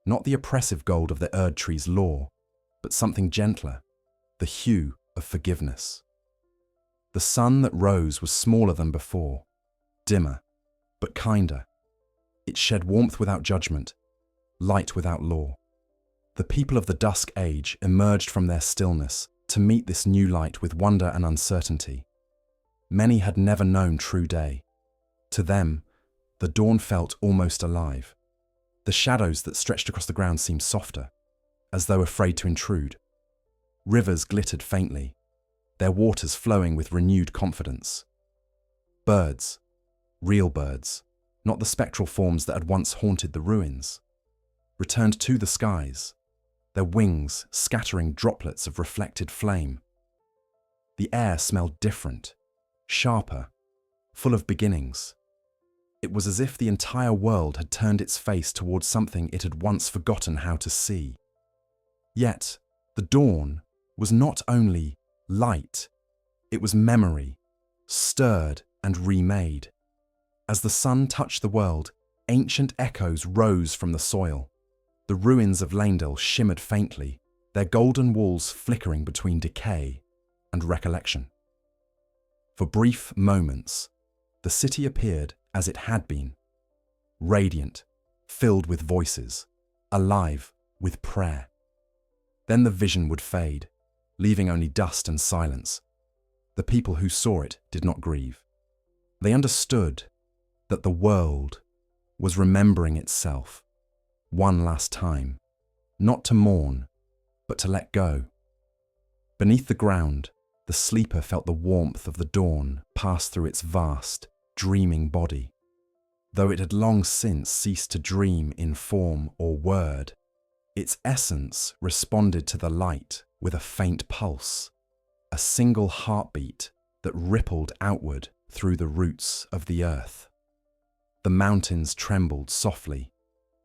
Not the oppressive gold of the Erdtree's law, but something gentler, the hue of forgiveness. The sun that rose was smaller than before, dimmer, but kinder. It shed warmth without judgment, light without law. The people of the dusk age emerged from their stillness to meet this new light with wonder and uncertainty. Many had never known true day. To them, the dawn felt almost alive. The shadows that stretched across the ground seemed softer, as though afraid to intrude. Rivers glittered faintly, their waters flowing with renewed confidence. Birds, real birds, not the spectral forms that had once haunted the ruins, returned to the skies, their wings scattering droplets of reflected flame. The air smelled different, sharper, full of beginnings. It was as if the entire world had turned its face towards something it had once forgotten how to see. Yet, the dawn was not only light, it was memory, stirred and remade. As the sun touched the world, ancient echoes rose from the soil. The ruins of Leyndell shimmered faintly, their golden walls flickering between decay, and recollection. For brief moments, the city appeared as it had been, radiant, filled with voices, alive with prayer. Then the vision would fade, leaving only dust and silence. The people who saw it did not grieve. They understood that the world was remembering itself one last time, not to mourn, but to let go. Beneath the ground, the sleeper felt the warmth of the dawn pass through its vast, dreaming body. Though it had long since ceased to dream in form or word, its essence responded to the light with a faint pulse, a single heartbeat that rippled outward through the roots of the earth. The mountains trembled softly,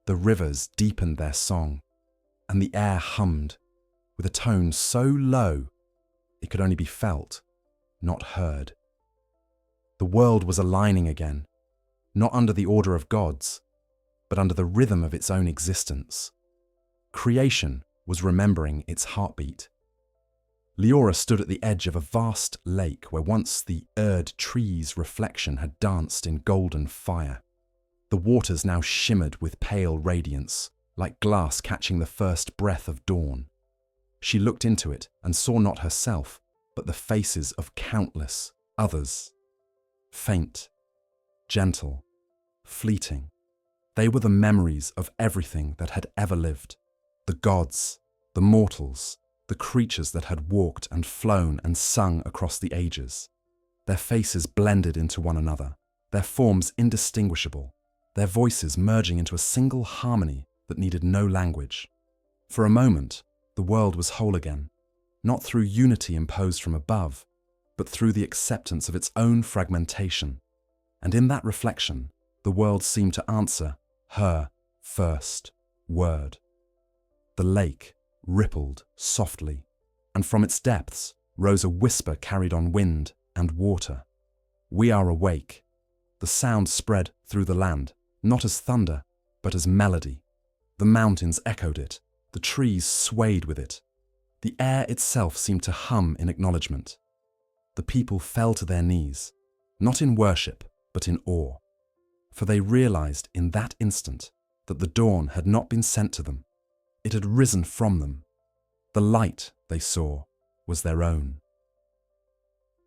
the rivers deepened their song, and the air hummed with a tone so low it could only be felt, not heard. The world was aligning again, not under the order of gods, but under the rhythm of its own existence. Creation was remembering its heartbeat. Leora stood at the edge of a vast lake where once the Erdtree's reflection had danced in golden fire. The waters now shimmered with pale radiance, like glass catching the first breath of dawn. She looked into it and saw not herself, but the faces of countless others. Faint, gentle, fleeting. They were the memories of everything that had ever lived. The gods, the mortals, the creatures that had walked and flown and sung across the ages. Their faces blended into one another, their forms indistinguishable, their voices merging into a single harmony that needed no language. For a moment, the world was whole again, not through unity imposed from above, but through the acceptance of its own fragmentation. And in that reflection, the world seemed to answer her first word. The lake rippled softly, and from its depths rose a whisper carried on wind and water. "We are awake." The sound spread through the land, not as thunder, but as melody. The mountains echoed it, the trees swayed with it. The air itself seemed to hum in acknowledgement. The people fell to their knees, not in worship, but in awe. For they realized in that instant that the dawn had not been sent to them. It had risen from them. The light they saw was their own.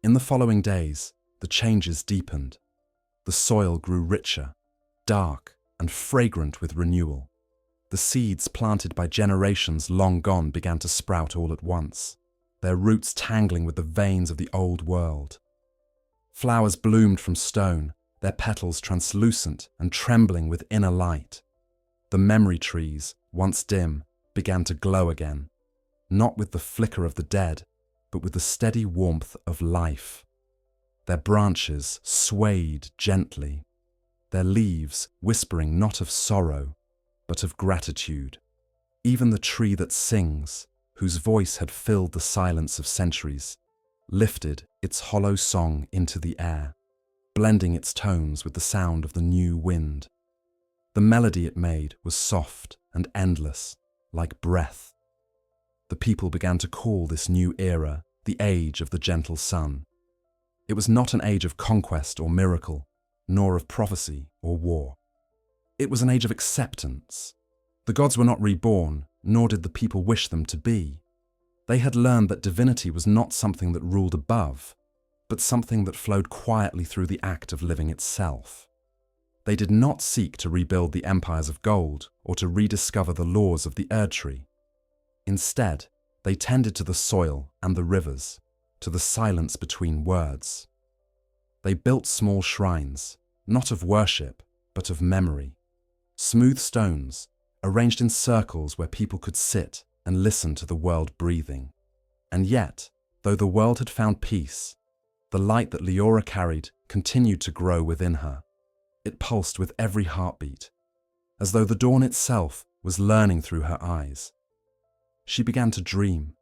In the following days, the changes deepened. The soil grew richer, dark and fragrant with renewal. The seeds planted by generations long gone began to sprout all at once, their roots tangling with the veins of the old world. Flowers bloomed from stone, their petals translucent and trembling with inner light. The memory trees, once dim, began to glow again, not with the flicker of the dead, but with the steady warmth of life. Their branches swayed gently, their leaves whispering not of sorrow, but of gratitude. Even the tree that sings, whose voice had filled the silence of centuries, lifted its hollow song into the air, blending its tones with the sound of the new wind. The melody it made was soft and endless, like breath. The people began to call this new era the age of the gentle sun. It was not an age of conquest or miracle, nor of prophecy or war. It was an age of acceptance. The gods were not reborn, nor did the people wish them to be. They had learned that divinity was not something that ruled above, but something that flowed quietly through the act of living itself. They did not seek to rebuild the empires of gold or to rediscover the laws of the Erdtree. Instead, they tended to the soil and the rivers, to the silence between words. They built small shrines, not of worship, but of memory. Smooth stones, arranged in circles where people could sit and listen to the world breathing. And yet, though the world had found peace, the light that Leora carried continued to grow within her. It pulsed with every heartbeat, as though the dawn itself was learning through her eyes. She began to dream,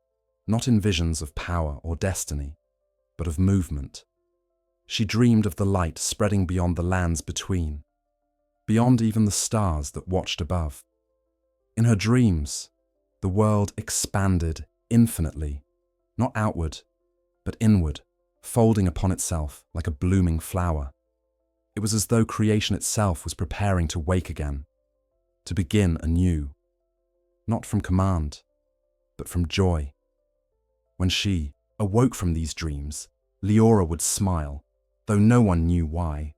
not in visions of power or destiny, but of movement. She dreamed of the light spreading beyond the lands between, beyond even the stars that watched above. In her dreams, the world expanded infinitely, not outward, but inward, folding upon itself like a blooming flower. It was as though creation itself was preparing to wake again, to begin anew, not from command, but from joy. When she awoke from these dreams, Leora would smile, though no one knew why.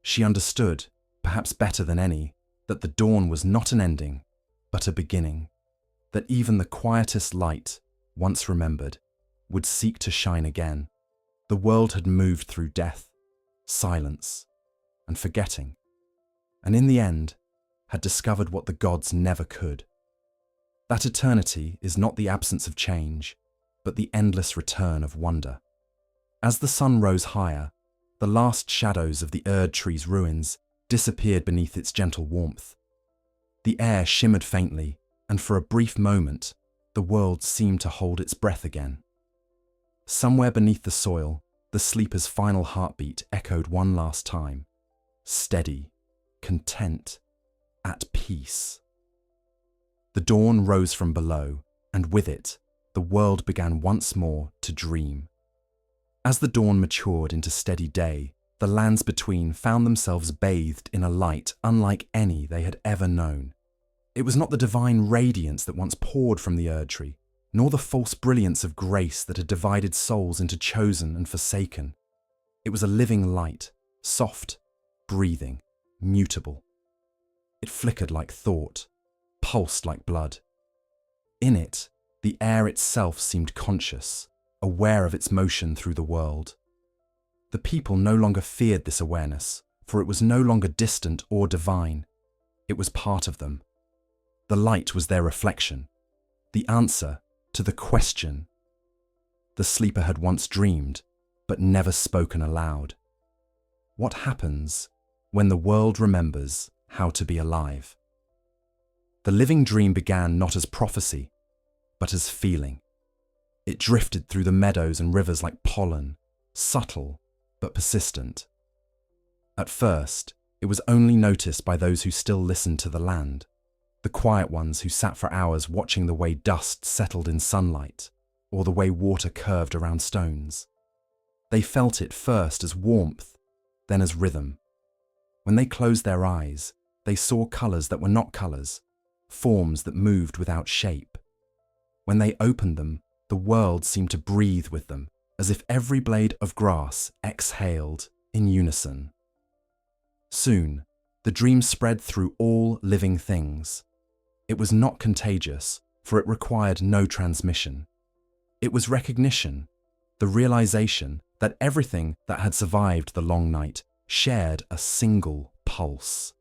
She understood, perhaps better than any, that the dawn was not an ending, but a beginning, that even the quietest light, once remembered, would seek to shine again. The world had moved through death, silence, and forgetting, and in the end had discovered what the gods never could. That eternity is not the absence of change, but the endless return of wonder. As the sun rose higher, the last shadows of the Erdtree's ruins disappeared beneath its gentle warmth. The air shimmered faintly, and for a brief moment, the world seemed to hold its breath again. Somewhere beneath the soil, the sleeper's final heartbeat echoed one last time. Steady, content, at peace. The dawn rose from below, and with it, the world began once more to dream. As the dawn matured into steady day, the lands between found themselves bathed in a light unlike any they had ever known. It was not the divine radiance that once poured from the Erdtree, nor the false brilliance of grace that had divided souls into chosen and forsaken. It was a living light, soft, breathing, mutable. It flickered like thought, pulsed like blood. In it, the air itself seemed conscious, aware of its motion through the world. The people no longer feared this awareness, for it was no longer distant or divine. It was part of them. The light was their reflection, the answer to the question the sleeper had once dreamed, but never spoken aloud. What happens when the world remembers how to be alive? The living dream began not as prophecy, but as feeling. It drifted through the meadows and rivers like pollen, subtle but persistent. At first, it was only noticed by those who still listened to the land, the quiet ones who sat for hours watching the way dust settled in sunlight, or the way water curved around stones. They felt it first as warmth, then as rhythm. When they closed their eyes, they saw colours that were not colours, forms that moved without shape. When they opened them, the world seemed to breathe with them, as if every blade of grass exhaled in unison. Soon, the dream spread through all living things. It was not contagious, for it required no transmission. It was recognition, the realization that everything that had survived the long night shared a single pulse.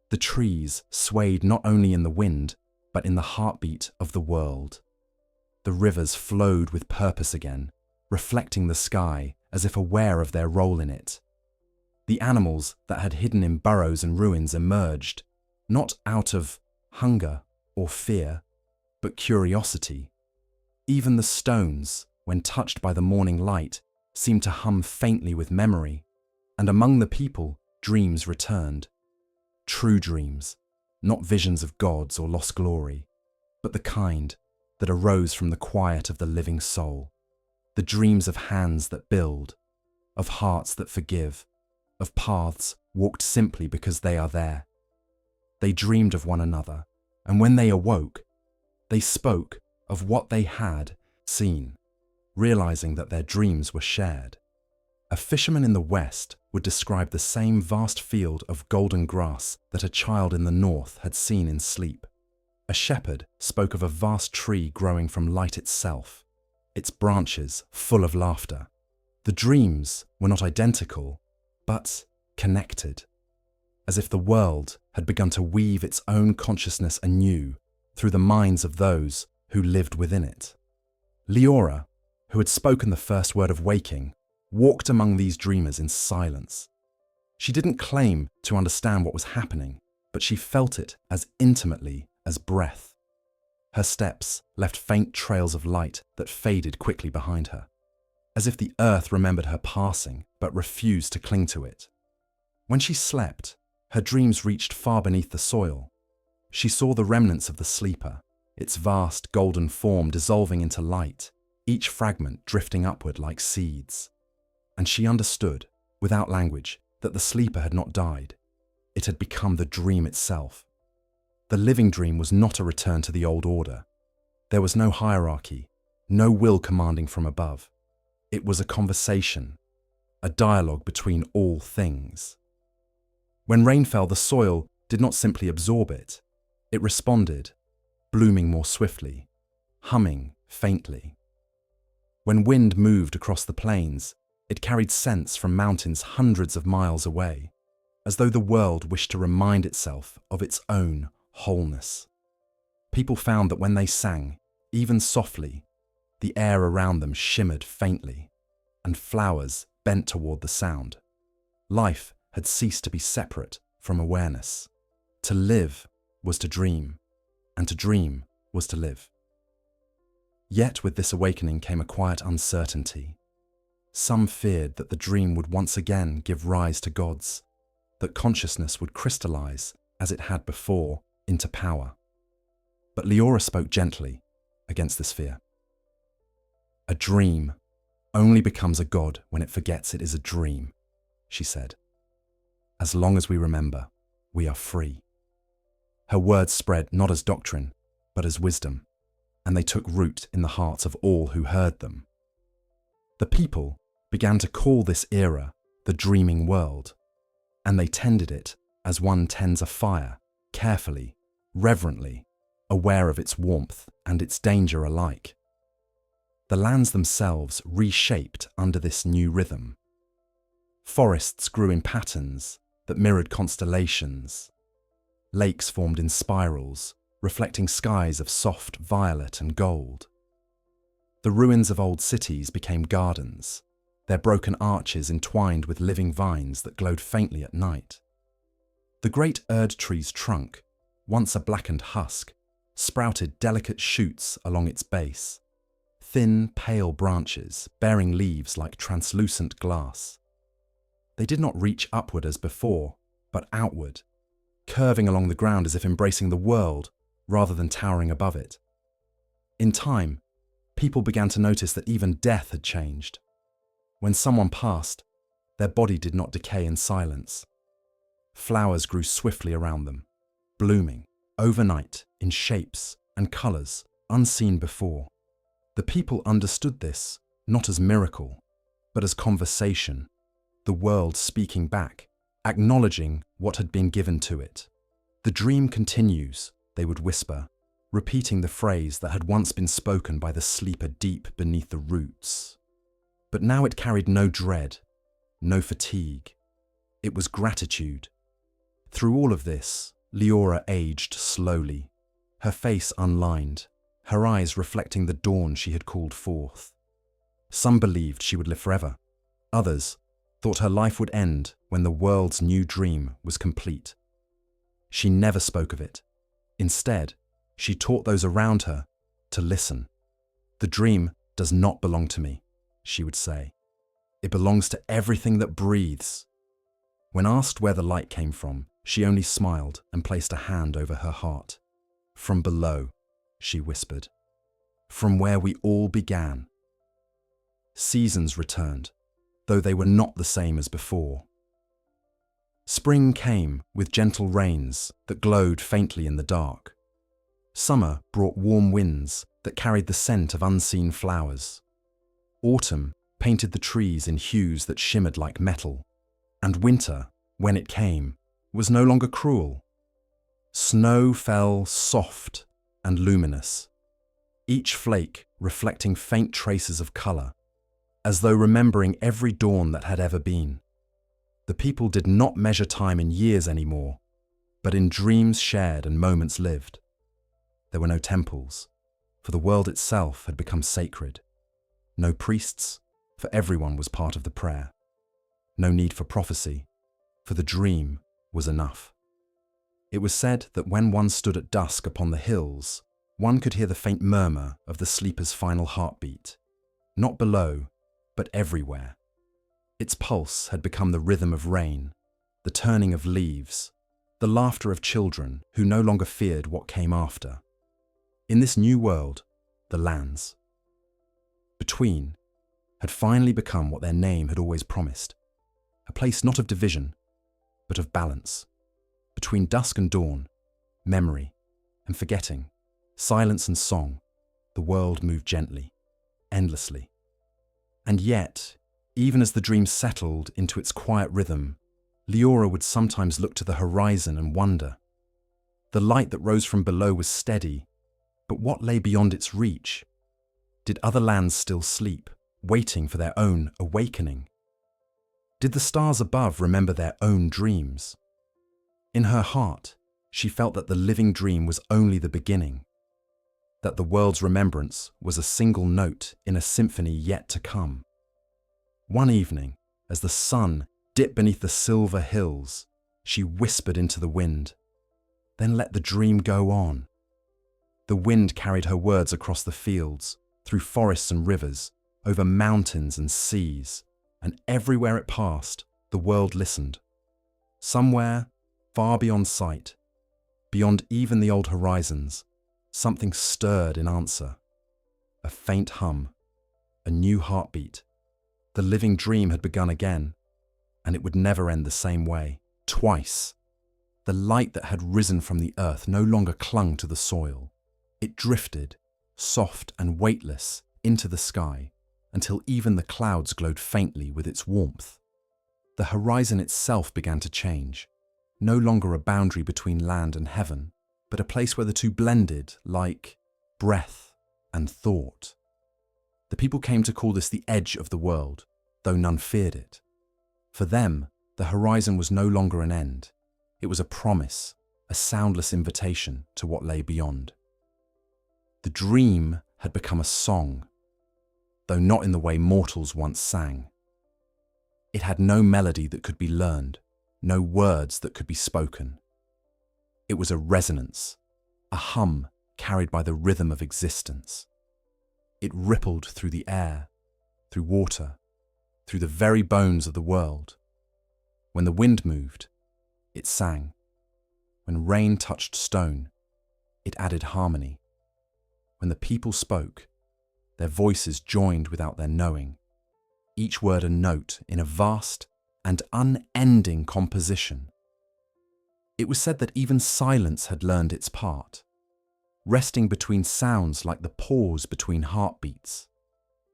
The trees swayed not only in the wind, but in the heartbeat of the world. The rivers flowed with purpose again, reflecting the sky as if aware of their role in it. The animals that had hidden in burrows and ruins emerged, not out of hunger or fear, but curiosity. Even the stones, when touched by the morning light, seemed to hum faintly with memory, and among the people, dreams returned. True dreams, not visions of gods or lost glory, but the kind that arose from the quiet of the living soul, the dreams of hands that build, of hearts that forgive, of paths walked simply because they are there. They dreamed of one another, and when they awoke, they spoke of what they had seen, realizing that their dreams were shared. A fisherman in the west would describe the same vast field of golden grass that a child in the north had seen in sleep. A shepherd spoke of a vast tree growing from light itself, its branches full of laughter. The dreams were not identical, but connected, as if the world had begun to weave its own consciousness anew through the minds of those who lived within it. Leora, who had spoken the first word of waking, walked among these dreamers in silence. She didn't claim to understand what was happening, but she felt it as intimately as breath. Her steps left faint trails of light that faded quickly behind her, as if the earth remembered her passing but refused to cling to it. When she slept, her dreams reached far beneath the soil. She saw the remnants of the sleeper, its vast golden form dissolving into light, each fragment drifting upward like seeds. And she understood, without language, that the sleeper had not died. It had become the dream itself. The living dream was not a return to the old order. There was no hierarchy, no will commanding from above. It was a conversation, a dialogue between all things. When rain fell, the soil did not simply absorb it. It responded, blooming more swiftly, humming faintly. When wind moved across the plains, it carried scents from mountains hundreds of miles away, as though the world wished to remind itself of its own wholeness. People found that when they sang, even softly, the air around them shimmered faintly, and flowers bent toward the sound. Life had ceased to be separate from awareness. To live was to dream, and to dream was to live. Yet with this awakening came a quiet uncertainty. Some feared that the dream would once again give rise to gods, that consciousness would crystallize, as it had before, into power. But Leora spoke gently against this fear. A dream only becomes a god when it forgets it is a dream, she said. As long as we remember, we are free. Her words spread not as doctrine, but as wisdom, and they took root in the hearts of all who heard them. The people began to call this era the dreaming world, and they tended it as one tends a fire, carefully, reverently, aware of its warmth and its danger alike. The lands themselves reshaped under this new rhythm. Forests grew in patterns that mirrored constellations. Lakes formed in spirals, reflecting skies of soft violet and gold. The ruins of old cities became gardens, their broken arches entwined with living vines that glowed faintly at night. The great Erdtree's trunk, once a blackened husk, sprouted delicate shoots along its base, thin, pale branches bearing leaves like translucent glass. They did not reach upward as before, but outward, curving along the ground as if embracing the world rather than towering above it. In time, people began to notice that even death had changed. When someone passed, their body did not decay in silence. Flowers grew swiftly around them, blooming overnight in shapes and colours unseen before. The people understood this not as miracle, but as conversation, the world speaking back, acknowledging what had been given to it. The dream continues, they would whisper, repeating the phrase that had once been spoken by the sleeper deep beneath the roots. But now it carried no dread, no fatigue. It was gratitude. Through all of this, Leora aged slowly, her face unlined, her eyes reflecting the dawn she had called forth. Some believed she would live forever. Others thought her life would end when the world's new dream was complete. She never spoke of it. Instead, she taught those around her to listen. "The dream does not belong to me," she would say. "It belongs to everything that breathes." When asked where the light came from, she only smiled and placed a hand over her heart. "From below," she whispered. "From where we all began." Seasons returned, though they were not the same as before. Spring came with gentle rains that glowed faintly in the dark. Summer brought warm winds that carried the scent of unseen flowers. Autumn painted the trees in hues that shimmered like metal. And winter, when it came, was no longer cruel. Snow fell soft and luminous, each flake reflecting faint traces of colour, as though remembering every dawn that had ever been. The people did not measure time in years anymore, but in dreams shared and moments lived. There were no temples, for the world itself had become sacred. No priests, for everyone was part of the prayer. No need for prophecy, for the dream was enough. It was said that when one stood at dusk upon the hills, one could hear the faint murmur of the sleeper's final heartbeat, not below, but everywhere. Its pulse had become the rhythm of rain, the turning of leaves, the laughter of children who no longer feared what came after. In this new world, the lands. Between had finally become what their name had always promised, a place not of division, but of balance. Between dusk and dawn, memory and forgetting, silence and song, the world moved gently, endlessly. And yet, even as the dream settled into its quiet rhythm, Leora would sometimes look to the horizon and wonder. The light that rose from below was steady, but what lay beyond its reach? Did other lands still sleep, waiting for their own awakening? Did the stars above remember their own dreams? In her heart, she felt that the living dream was only the beginning, that the world's remembrance was a single note in a symphony yet to come. One evening, as the sun dipped beneath the silver hills, she whispered into the wind, "Then let the dream go on." The wind carried her words across the fields, through forests and rivers, over mountains and seas, and everywhere it passed, the world listened. Somewhere, far beyond sight, beyond even the old horizons, something stirred in answer. A faint hum, a new heartbeat. The living dream had begun again, and it would never end the same way. Twice. The light that had risen from the earth no longer clung to the soil. It drifted, soft and weightless, into the sky, until even the clouds glowed faintly with its warmth. The horizon itself began to change, no longer a boundary between land and heaven, but a place where the two blended like breath and thought. The people came to call this the edge of the world, though none feared it. For them, the horizon was no longer an end. It was a promise, a soundless invitation to what lay beyond. The dream had become a song, though not in the way mortals once sang. It had no melody that could be learned, no words that could be spoken. It was a resonance, a hum carried by the rhythm of existence. It rippled through the air, through water, through the very bones of the world. When the wind moved, it sang. When rain touched stone, it added harmony. When the people spoke, their voices joined without their knowing, each word a note in a vast and unending composition. It was said that even silence had learned its part, resting between sounds like the pause between heartbeats.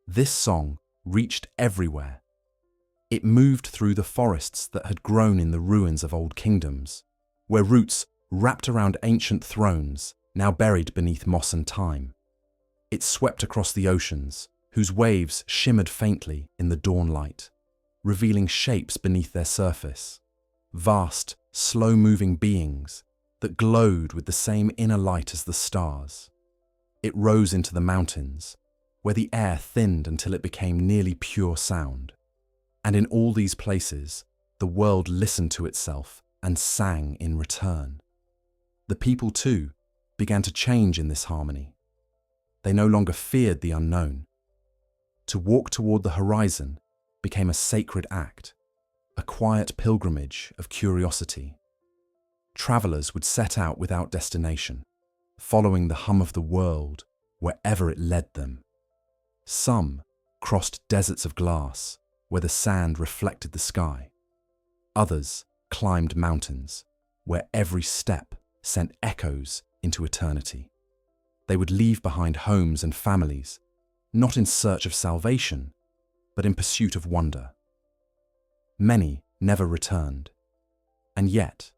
This song reached everywhere. It moved through the forests that had grown in the ruins of old kingdoms, where roots wrapped around ancient thrones, now buried beneath moss and thyme. It swept across the oceans, whose waves shimmered faintly in the dawn light, revealing shapes beneath their surface, vast, slow-moving beings that glowed with the same inner light as the stars. It rose into the mountains, where the air thinned until it became nearly pure sound. And in all these places, the world listened to itself and sang in return. The people, too, began to change in this harmony. They no longer feared the unknown. To walk toward the horizon became a sacred act, a quiet pilgrimage of curiosity. Travelers would set out without destination, following the hum of the world wherever it led them. Some crossed deserts of glass, where the sand reflected the sky. Others climbed mountains, where every step sent echoes into eternity. They would leave behind homes and families, not in search of salvation, but in pursuit of wonder. Many never returned, and yet,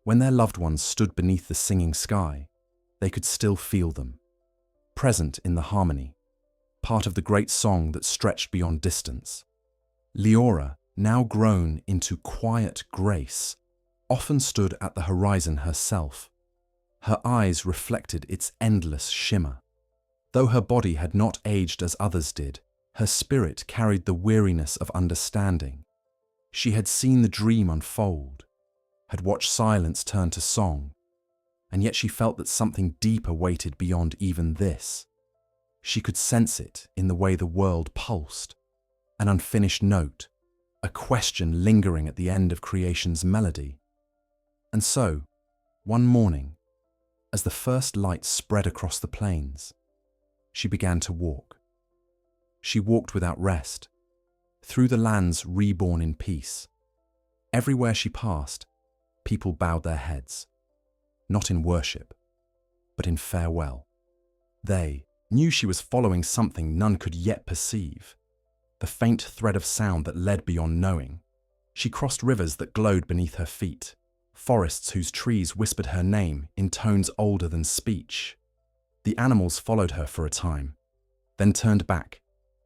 when their loved ones stood beneath the singing sky, they could still feel them, present in the harmony, part of the great song that stretched beyond distance. Leora, now grown into quiet grace, often stood at the horizon herself. Her eyes reflected its endless shimmer. Though her body had not aged as others did, her spirit carried the weariness of understanding. She had seen the dream unfold, had watched silence turn to song, and yet she felt that something deeper waited beyond even this. She could sense it in the way the world pulsed, an unfinished note, a question lingering at the end of creation's melody. And so, one morning, as the first light spread across the plains, she began to walk. She walked without rest, through the lands reborn in peace. Everywhere she passed, people bowed their heads, not in worship, but in farewell. They knew she was following something none could yet perceive, the faint thread of sound that led beyond knowing. She crossed rivers that glowed beneath her feet, forests whose trees whispered her name in tones older than speech. The animals followed her for a time, then turned back,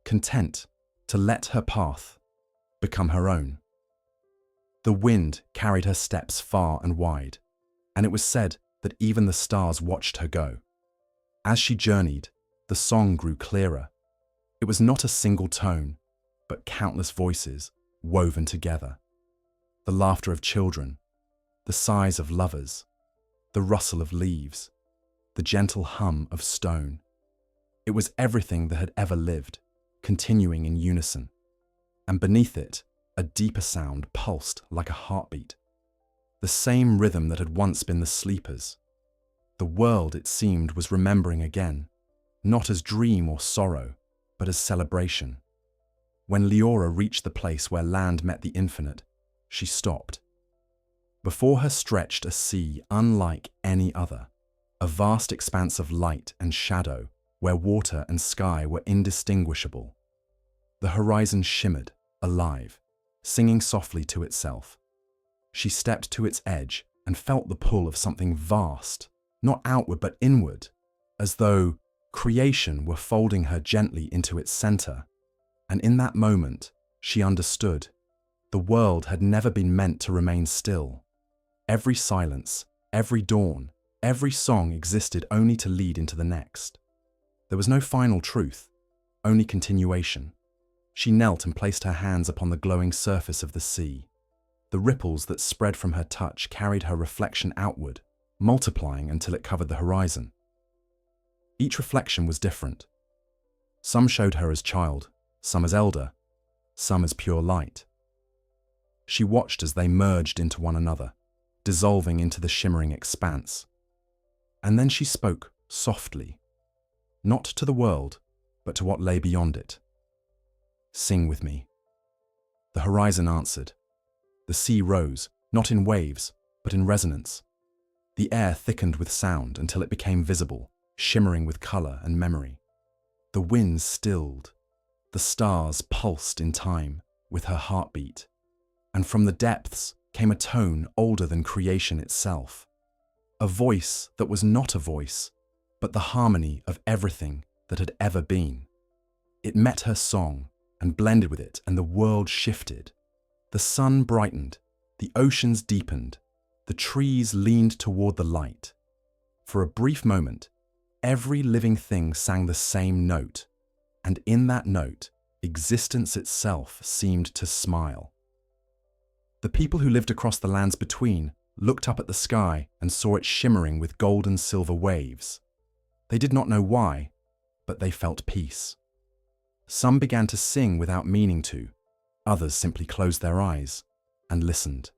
content to let her path become her own. The wind carried her steps far and wide, and it was said that even the stars watched her go. As she journeyed, the song grew clearer. It was not a single tone, but countless voices woven together. The laughter of children, the sighs of lovers, the rustle of leaves, the gentle hum of stone. It was everything that had ever lived, continuing in unison. And beneath it, a deeper sound pulsed like a heartbeat. The same rhythm that had once been the sleepers. The world, it seemed, was remembering again, not as dream or sorrow, but as celebration. When Leora reached the place where land met the infinite, she stopped. Before her stretched a sea unlike any other, a vast expanse of light and shadow where water and sky were indistinguishable. The horizon shimmered, alive, singing softly to itself. She stepped to its edge and felt the pull of something vast, not outward but inward, as though creation were folding her gently into its center. And in that moment, she understood. The world had never been meant to remain still. Every silence, every dawn, every song existed only to lead into the next. There was no final truth, only continuation. She knelt and placed her hands upon the glowing surface of the sea. The ripples that spread from her touch carried her reflection outward, multiplying until it covered the horizon. Each reflection was different. Some showed her as child, some as elder, some as pure light. She watched as they merged into one another, dissolving into the shimmering expanse. And then she spoke softly, not to the world, but to what lay beyond it. "Sing with me." The horizon answered. The sea rose, not in waves, but in resonance. The air thickened with sound until it became visible, shimmering with color and memory. The winds stilled. The stars pulsed in time with her heartbeat. And from the depths came a tone older than creation itself. A voice that was not a voice, but the harmony of everything that had ever been. It met her song and blended with it, and the world shifted. The sun brightened, the oceans deepened, the trees leaned toward the light. For a brief moment, every living thing sang the same note, and in that note, existence itself seemed to smile. The people who lived across the lands between looked up at the sky and saw it shimmering with gold and silver waves. They did not know why, but they felt peace. Some began to sing without meaning to, others simply closed their eyes and listened.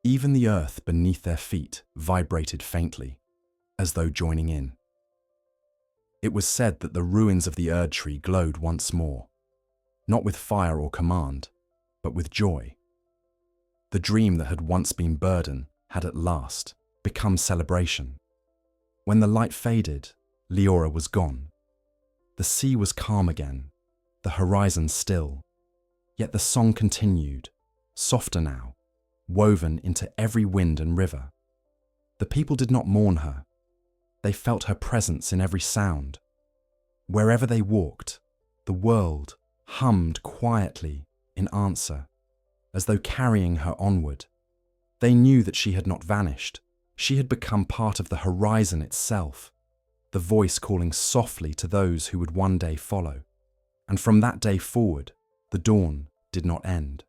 Even the earth beneath their feet vibrated faintly, as though joining in. It was said that the ruins of the Erdtree glowed once more, not with fire or command, but with joy. The dream that had once been burden had at last become celebration. When the light faded, Leora was gone. The sea was calm again, the horizon still, yet the song continued, softer now, woven into every wind and river. The people did not mourn her. They felt her presence in every sound. Wherever they walked, the world hummed quietly in answer, as though carrying her onward. They knew that she had not vanished. She had become part of the horizon itself, the voice calling softly to those who would one day follow. And from that day forward, the dawn did not end.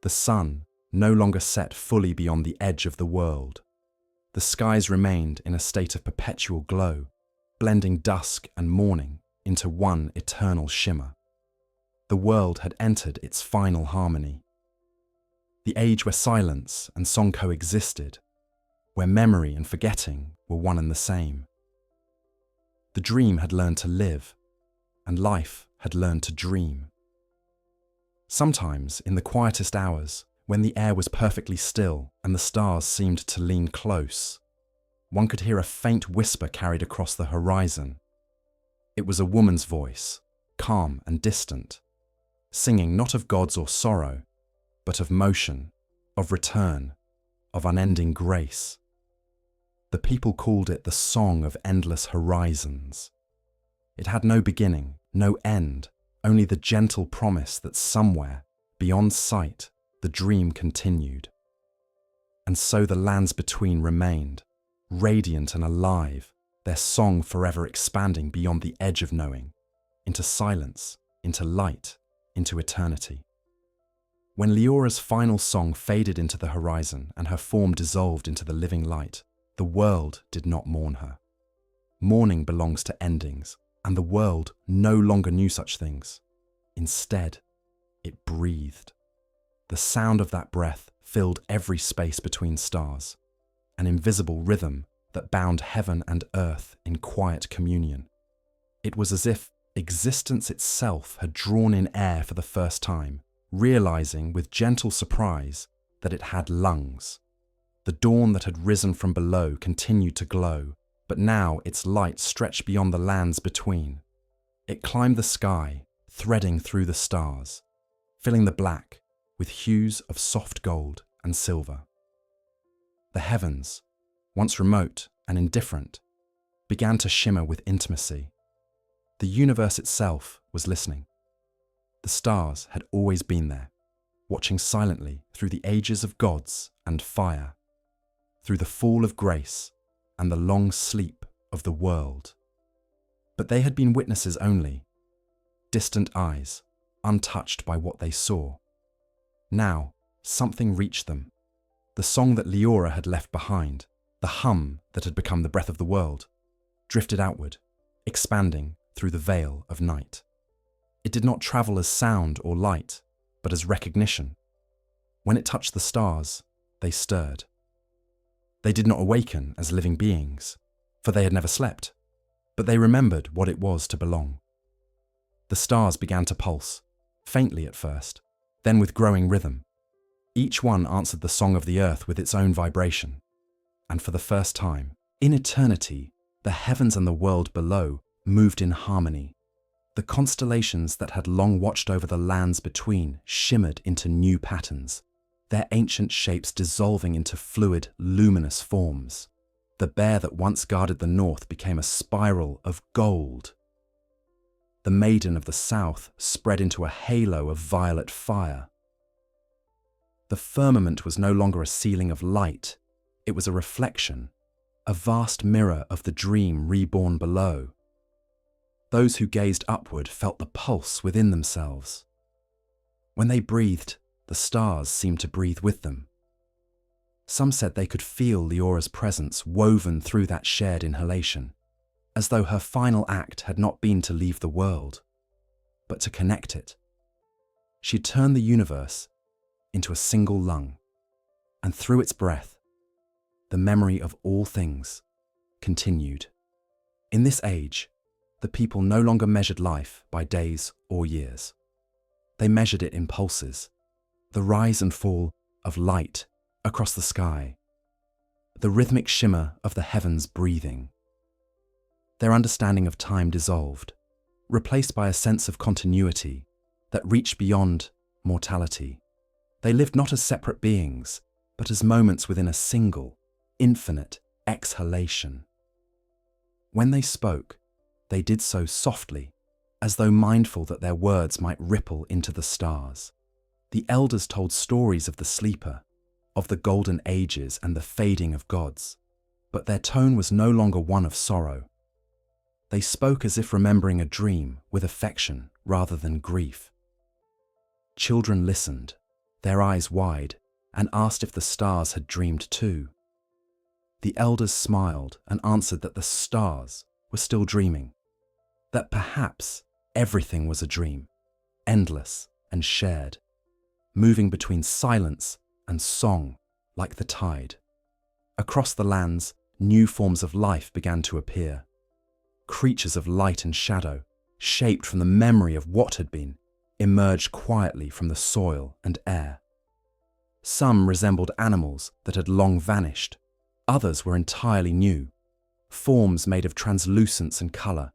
The sun no longer set fully beyond the edge of the world. The skies remained in a state of perpetual glow, blending dusk and morning into one eternal shimmer. The world had entered its final harmony. The age where silence and song coexisted, where memory and forgetting were one and the same. The dream had learned to live, and life had learned to dream. Sometimes, in the quietest hours, when the air was perfectly still and the stars seemed to lean close, one could hear a faint whisper carried across the horizon. It was a woman's voice, calm and distant, singing not of gods or sorrow, but of motion, of return, of unending grace. The people called it the Song of Endless Horizons. It had no beginning, no end, only the gentle promise that somewhere, beyond sight, the dream continued. And so the lands between remained, radiant and alive, their song forever expanding beyond the edge of knowing, into silence, into light, into eternity. When Leora's final song faded into the horizon and her form dissolved into the living light, the world did not mourn her. Mourning belongs to endings, and the world no longer knew such things. Instead, it breathed. The sound of that breath filled every space between stars, an invisible rhythm that bound heaven and earth in quiet communion. It was as if existence itself had drawn in air for the first time, realizing with gentle surprise that it had lungs. The dawn that had risen from below continued to glow, but now its light stretched beyond the lands between. It climbed the sky, threading through the stars, filling the black with hues of soft gold and silver. The heavens, once remote and indifferent, began to shimmer with intimacy. The universe itself was listening. The stars had always been there, watching silently through the ages of gods and fire, through the fall of grace and the long sleep of the world. But they had been witnesses only, distant eyes, untouched by what they saw. Now, something reached them, the song that Leora had left behind, the hum that had become the breath of the world, drifted outward, expanding through the veil of night. It did not travel as sound or light, but as recognition. When it touched the stars, they stirred. They did not awaken as living beings, for they had never slept, but they remembered what it was to belong. The stars began to pulse, faintly at first, then with growing rhythm. Each one answered the song of the earth with its own vibration. And for the first time, in eternity, the heavens and the world below moved in harmony. The constellations that had long watched over the lands between shimmered into new patterns, their ancient shapes dissolving into fluid, luminous forms. The bear that once guarded the north became a spiral of gold. The maiden of the south spread into a halo of violet fire. The firmament was no longer a ceiling of light, it was a reflection, a vast mirror of the dream reborn below. Those who gazed upward felt the pulse within themselves. When they breathed, the stars seemed to breathe with them. Some said they could feel Leora's presence woven through that shared inhalation, as though her final act had not been to leave the world, but to connect it. She turned the universe into a single lung, and through its breath, the memory of all things continued. In this age, the people no longer measured life by days or years. They measured it in pulses, the rise and fall of light across the sky, the rhythmic shimmer of the heavens breathing. Their understanding of time dissolved, replaced by a sense of continuity that reached beyond mortality. They lived not as separate beings, but as moments within a single, infinite exhalation. When they spoke, they did so softly, as though mindful that their words might ripple into the stars. The elders told stories of the sleeper, of the golden ages and the fading of gods, but their tone was no longer one of sorrow. They spoke as if remembering a dream with affection rather than grief. Children listened, their eyes wide, and asked if the stars had dreamed too. The elders smiled and answered that the stars were still dreaming, that perhaps everything was a dream, endless and shared, moving between silence and song like the tide. Across the lands, new forms of life began to appear. Creatures of light and shadow, shaped from the memory of what had been, emerged quietly from the soil and air. Some resembled animals that had long vanished. Others were entirely new, forms made of translucence and colour,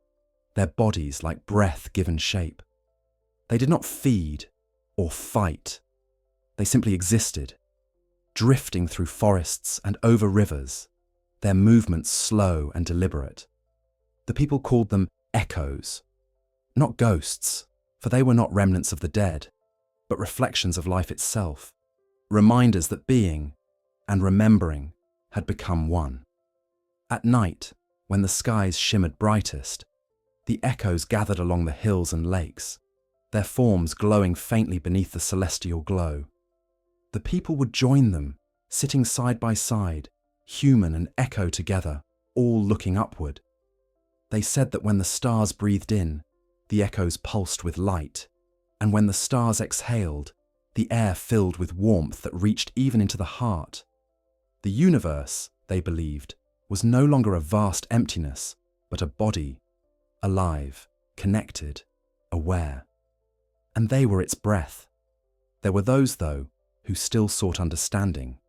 their bodies like breath given shape. They did not feed or fight. They simply existed, drifting through forests and over rivers, their movements slow and deliberate. The people called them echoes, not ghosts, for they were not remnants of the dead, but reflections of life itself, reminders that being and remembering had become one. At night, when the skies shimmered brightest, the echoes gathered along the hills and lakes, their forms glowing faintly beneath the celestial glow. The people would join them, sitting side by side, human and echo together, all looking upward. They said that when the stars breathed in, the echoes pulsed with light, and when the stars exhaled, the air filled with warmth that reached even into the heart. The universe, they believed, was no longer a vast emptiness, but a body, alive, connected, aware. And they were its breath. There were those, though, who still sought understanding,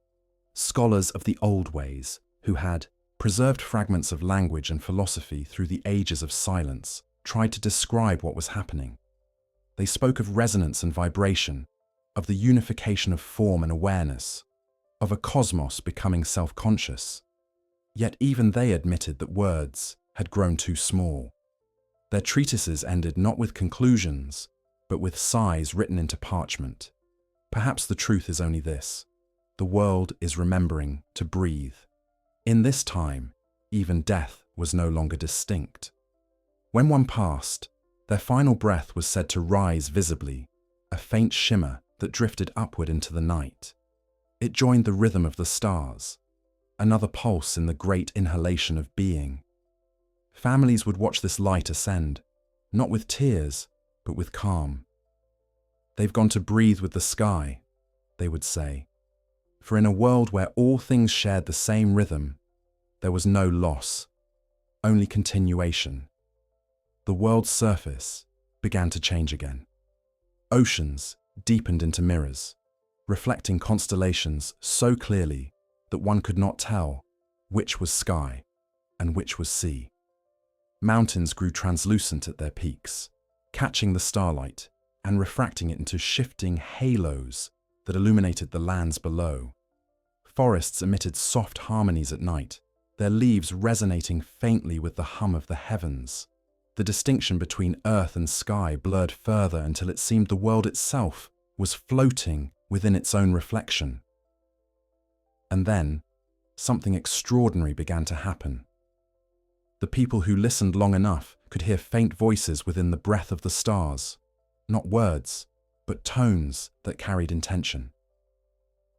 scholars of the old ways who had preserved fragments of language and philosophy through the ages of silence, tried to describe what was happening. They spoke of resonance and vibration, of the unification of form and awareness, of a cosmos becoming self-conscious. Yet even they admitted that words had grown too small. Their treatises ended not with conclusions, but with sighs written into parchment. Perhaps the truth is only this: the world is remembering to breathe. In this time, even death was no longer distinct. When one passed, their final breath was said to rise visibly, a faint shimmer that drifted upward into the night. It joined the rhythm of the stars, another pulse in the great inhalation of being. Families would watch this light ascend, not with tears, but with calm. "They've gone to breathe with the sky," they would say, for in a world where all things shared the same rhythm, there was no loss, only continuation. The world's surface began to change again. Oceans deepened into mirrors, reflecting constellations so clearly that one could not tell which was sky and which was sea. Mountains grew translucent at their peaks, catching the starlight and refracting it into shifting halos that illuminated the lands below. Forests emitted soft harmonies at night, their leaves resonating faintly with the hum of the heavens. The distinction between earth and sky blurred further until it seemed the world itself was floating within its own reflection. And then, something extraordinary began to happen. The people who listened long enough could hear faint voices within the breath of the stars, not words, but tones that carried intention.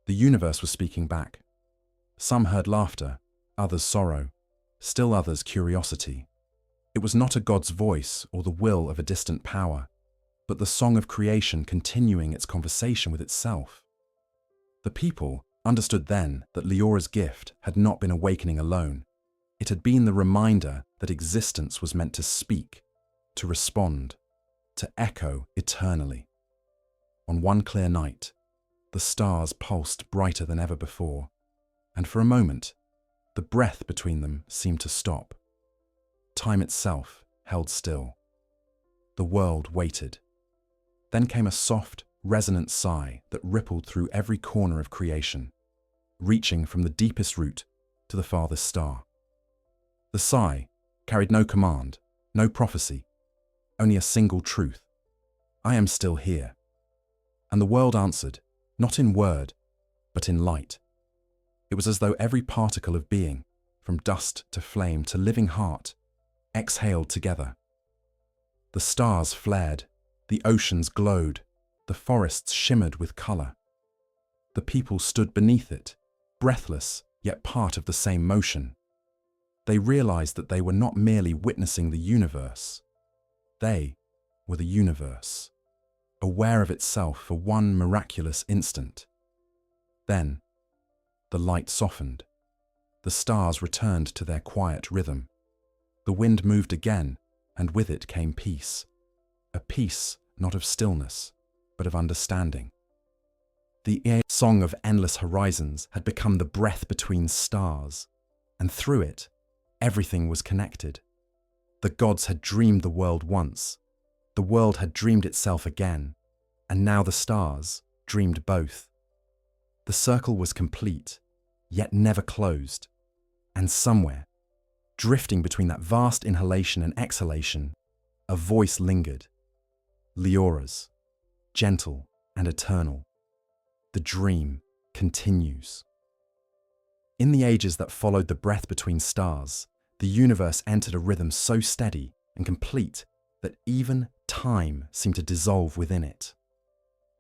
The universe was speaking back. Some heard laughter, others sorrow, still others curiosity. It was not a god's voice or the will of a distant power, but the song of creation continuing its conversation with itself. The people understood then that Leora's gift had not been awakening alone. It had been the reminder that existence was meant to speak, to respond, to echo eternally. On one clear night, the stars pulsed brighter than ever before, and for a moment, the breath between them seemed to stop. Time itself held still. The world waited. Then came a soft, resonant sigh that rippled through every corner of creation, reaching from the deepest root to the farthest star. The sigh carried no command, no prophecy, only a single truth: I am still here. And the world answered, not in word, but in light. It was as though every particle of being, from dust to flame to living heart, exhaled together. The stars flared, the oceans glowed, the forests shimmered with colour. The people stood beneath it, breathless yet part of the same motion. They realised that they were not merely witnessing the universe. They were the universe, aware of itself for one miraculous instant. Then, the light softened. The stars returned to their quiet rhythm. The wind moved again, and with it came peace. A peace not of stillness, but of understanding. The song of endless horizons had become the breath between stars, and through it, everything was connected. The gods had dreamed the world once, the world had dreamed itself again, and now the stars dreamed both. The circle was complete, yet never closed, and somewhere, drifting between that vast inhalation and exhalation, a voice lingered. Leora's, gentle and eternal. The dream continues. In the ages that followed the breath between stars, the universe entered a rhythm so steady and complete that even time seemed to dissolve within it.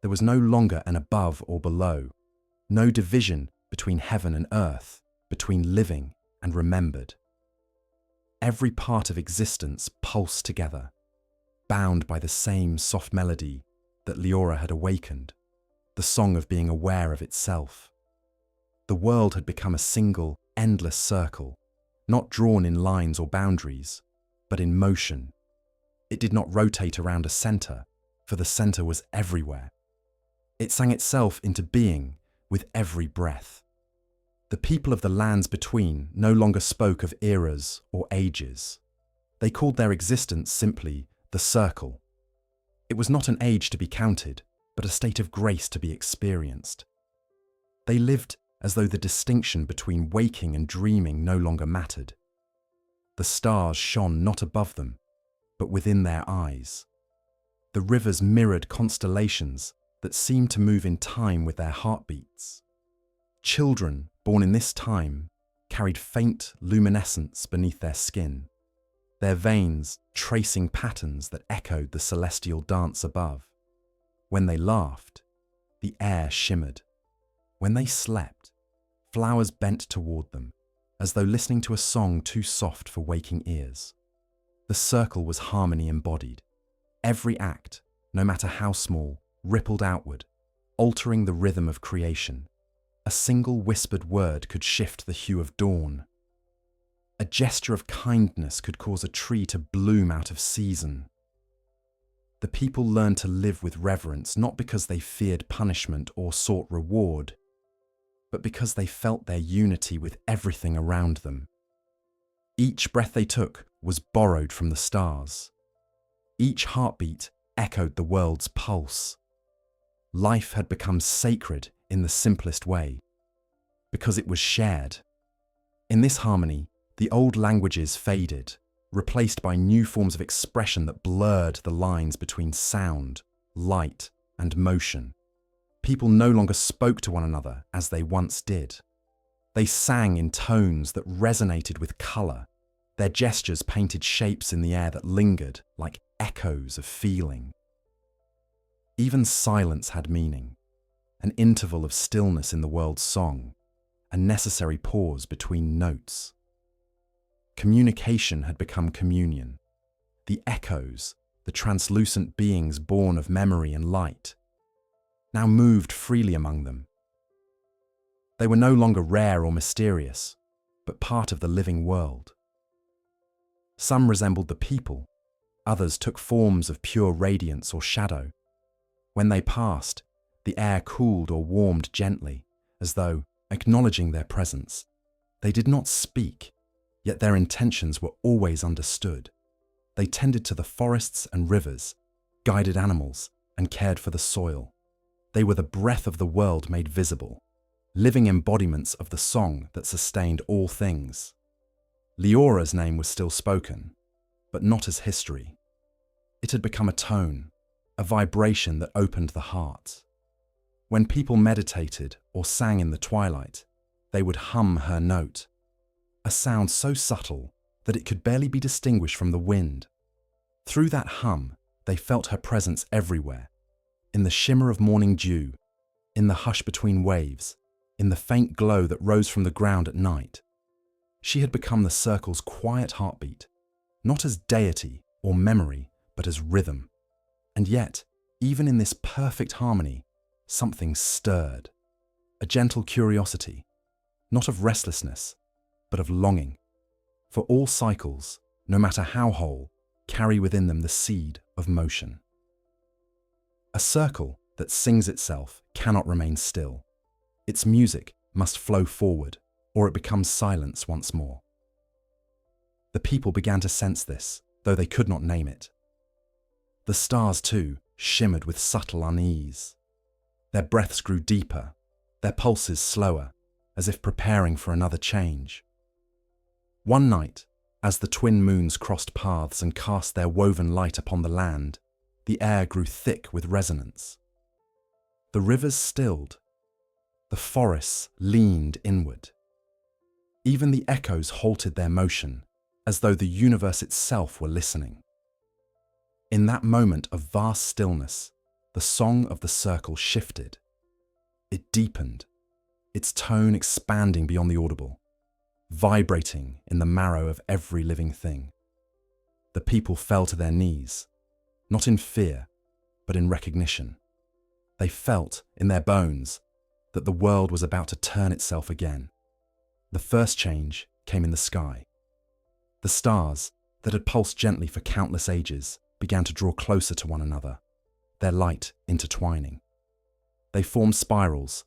There was no longer an above or below, no division between heaven and earth, between living and remembered. Every part of existence pulsed together, bound by the same soft melody that Leora had awakened, the song of being aware of itself. The world had become a single, endless circle, not drawn in lines or boundaries, but in motion. It did not rotate around a center, for the center was everywhere. It sang itself into being with every breath. The people of the lands between no longer spoke of eras or ages. They called their existence simply the circle. It was not an age to be counted, but a state of grace to be experienced. They lived as though the distinction between waking and dreaming no longer mattered. The stars shone not above them, but within their eyes. The rivers mirrored constellations that seemed to move in time with their heartbeats. Children born in this time carried faint luminescence beneath their skin, their veins tracing patterns that echoed the celestial dance above. When they laughed, the air shimmered. When they slept, flowers bent toward them, as though listening to a song too soft for waking ears. The circle was harmony embodied. Every act, no matter how small, rippled outward, altering the rhythm of creation. A single whispered word could shift the hue of dawn. A gesture of kindness could cause a tree to bloom out of season. The people learned to live with reverence, not because they feared punishment or sought reward, but because they felt their unity with everything around them. Each breath they took was borrowed from the stars. Each heartbeat echoed the world's pulse. Life had become sacred in the simplest way, because it was shared. In this harmony, the old languages faded, replaced by new forms of expression that blurred the lines between sound, light, and motion. People no longer spoke to one another as they once did. They sang in tones that resonated with color. Their gestures painted shapes in the air that lingered like echoes of feeling. Even silence had meaning, an interval of stillness in the world's song, a necessary pause between notes. Communication had become communion. The echoes, the translucent beings born of memory and light, now moved freely among them. They were no longer rare or mysterious, but part of the living world. Some resembled the people, others took forms of pure radiance or shadow. When they passed, the air cooled or warmed gently, as though acknowledging their presence. They did not speak, yet their intentions were always understood. They tended to the forests and rivers, guided animals, and cared for the soil. They were the breath of the world made visible, living embodiments of the song that sustained all things. Leora's name was still spoken, but not as history. It had become a tone, a vibration that opened the heart. When people meditated or sang in the twilight, they would hum her note, a sound so subtle that it could barely be distinguished from the wind. Through that hum, they felt her presence everywhere, in the shimmer of morning dew, in the hush between waves, in the faint glow that rose from the ground at night. She had become the circle's quiet heartbeat, not as deity or memory, but as rhythm. And yet, even in this perfect harmony, something stirred, a gentle curiosity, not of restlessness, but of longing. For all cycles, no matter how whole, carry within them the seed of motion. A circle that sings itself cannot remain still. Its music must flow forward, or it becomes silence once more. The people began to sense this, though they could not name it. The stars, too, shimmered with subtle unease. Their breaths grew deeper, their pulses slower, as if preparing for another change. One night, as the twin moons crossed paths and cast their woven light upon the land, the air grew thick with resonance. The rivers stilled. The forests leaned inward. Even the echoes halted their motion, as though the universe itself were listening. In that moment of vast stillness, the song of the circle shifted. It deepened, its tone expanding beyond the audible, vibrating in the marrow of every living thing. The people fell to their knees, not in fear, but in recognition. They felt in their bones that the world was about to turn itself again. The first change came in the sky. The stars, that had pulsed gently for countless ages, began to draw closer to one another, their light intertwining. They formed spirals,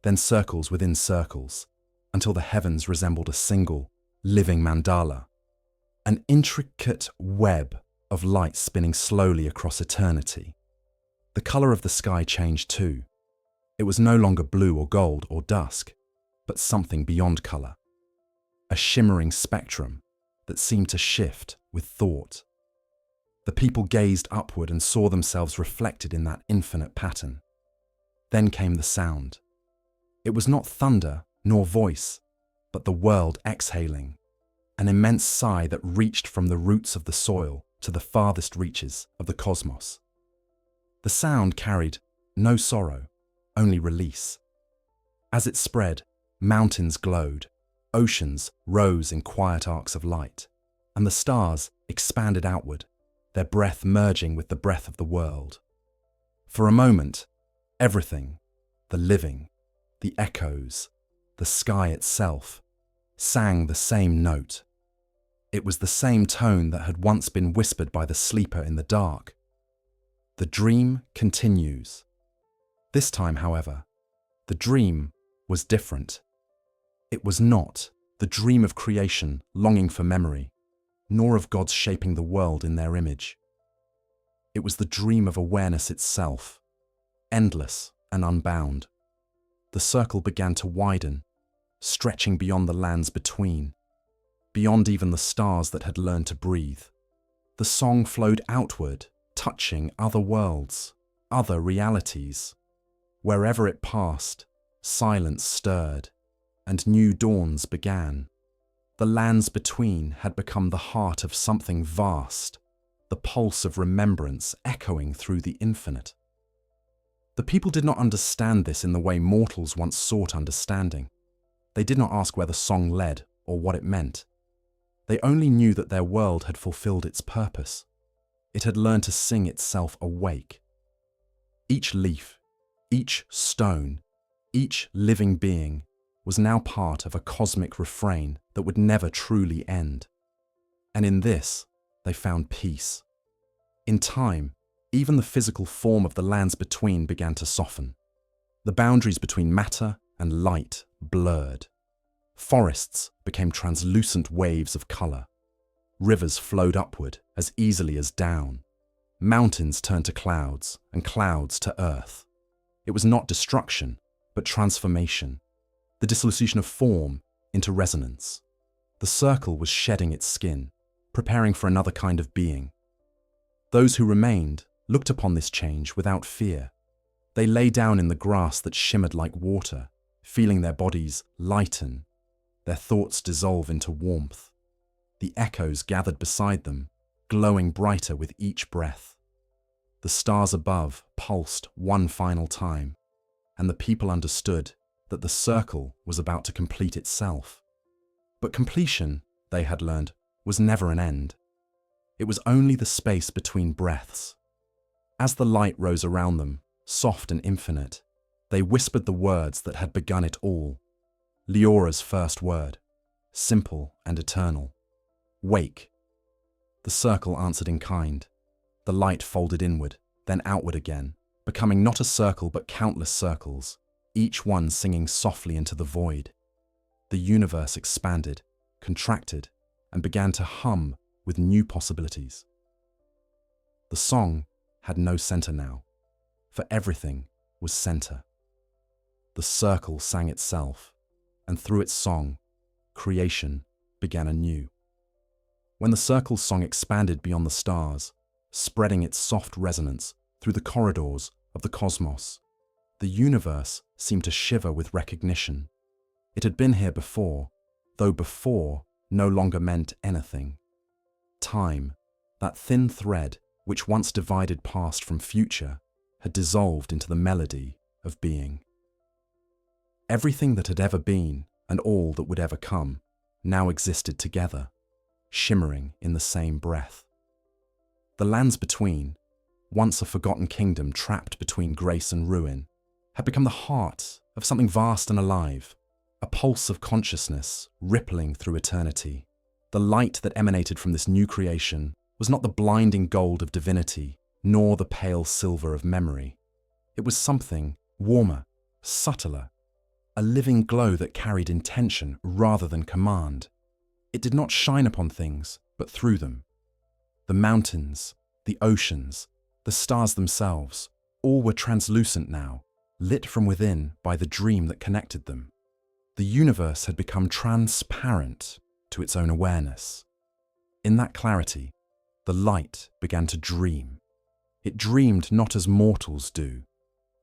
then circles within circles, until the heavens resembled a single, living mandala, an intricate web of light spinning slowly across eternity. The colour of the sky changed too. It was no longer blue or gold or dusk, but something beyond colour, a shimmering spectrum that seemed to shift with thought. The people gazed upward and saw themselves reflected in that infinite pattern. Then came the sound. It was not thunder nor voice, but the world exhaling, an immense sigh that reached from the roots of the soil to the farthest reaches of the cosmos. The sound carried no sorrow, only release. As it spread, mountains glowed, oceans rose in quiet arcs of light, and the stars expanded outward, their breath merging with the breath of the world. For a moment, everything, the living, the echoes, the sky itself, sang the same note. It was the same tone that had once been whispered by the sleeper in the dark. The dream continues. This time, however, the dream was different. It was not the dream of creation longing for memory, nor of gods shaping the world in their image. It was the dream of awareness itself, endless and unbound. The circle began to widen, stretching beyond the lands between, beyond even the stars that had learned to breathe. The song flowed outward, touching other worlds, other realities. Wherever it passed, silence stirred, and new dawns began. The lands between had become the heart of something vast, the pulse of remembrance echoing through the infinite. The people did not understand this in the way mortals once sought understanding. They did not ask where the song led or what it meant. They only knew that their world had fulfilled its purpose. It had learned to sing itself awake. Each leaf, each stone, each living being was now part of a cosmic refrain that would never truly end. And in this, they found peace. In time, even the physical form of the lands between began to soften. The boundaries between matter and light blurred. Forests became translucent waves of colour. Rivers flowed upward as easily as down. Mountains turned to clouds, and clouds to earth. It was not destruction, but transformation. The dissolution of form into resonance. The circle was shedding its skin, preparing for another kind of being. Those who remained looked upon this change without fear. They lay down in the grass that shimmered like water, feeling their bodies lighten, their thoughts dissolve into warmth. The echoes gathered beside them, glowing brighter with each breath. The stars above pulsed one final time, and the people understood that the circle was about to complete itself. But completion, they had learned, was never an end. It was only the space between breaths. As the light rose around them, soft and infinite, they whispered the words that had begun it all. Leora's first word, simple and eternal. Wake. The circle answered in kind. The light folded inward, then outward again, becoming not a circle but countless circles, each one singing softly into the void. The universe expanded, contracted, and began to hum with new possibilities. The song had no center now, for everything was center. The circle sang itself, and through its song, creation began anew. When the circle's song expanded beyond the stars, spreading its soft resonance through the corridors of the cosmos, the universe seemed to shiver with recognition. It had been here before, though before no longer meant anything. Time, that thin thread which once divided past from future, had dissolved into the melody of being. Everything that had ever been, and all that would ever come, now existed together, shimmering in the same breath. The lands between, once a forgotten kingdom trapped between grace and ruin, had become the heart of something vast and alive, a pulse of consciousness rippling through eternity. The light that emanated from this new creation was not the blinding gold of divinity, nor the pale silver of memory. It was something warmer, subtler, a living glow that carried intention rather than command. It did not shine upon things, but through them. The mountains, the oceans, the stars themselves, all were translucent now, lit from within by the dream that connected them. The universe had become transparent to its own awareness. In that clarity, the light began to dream. It dreamed not as mortals do,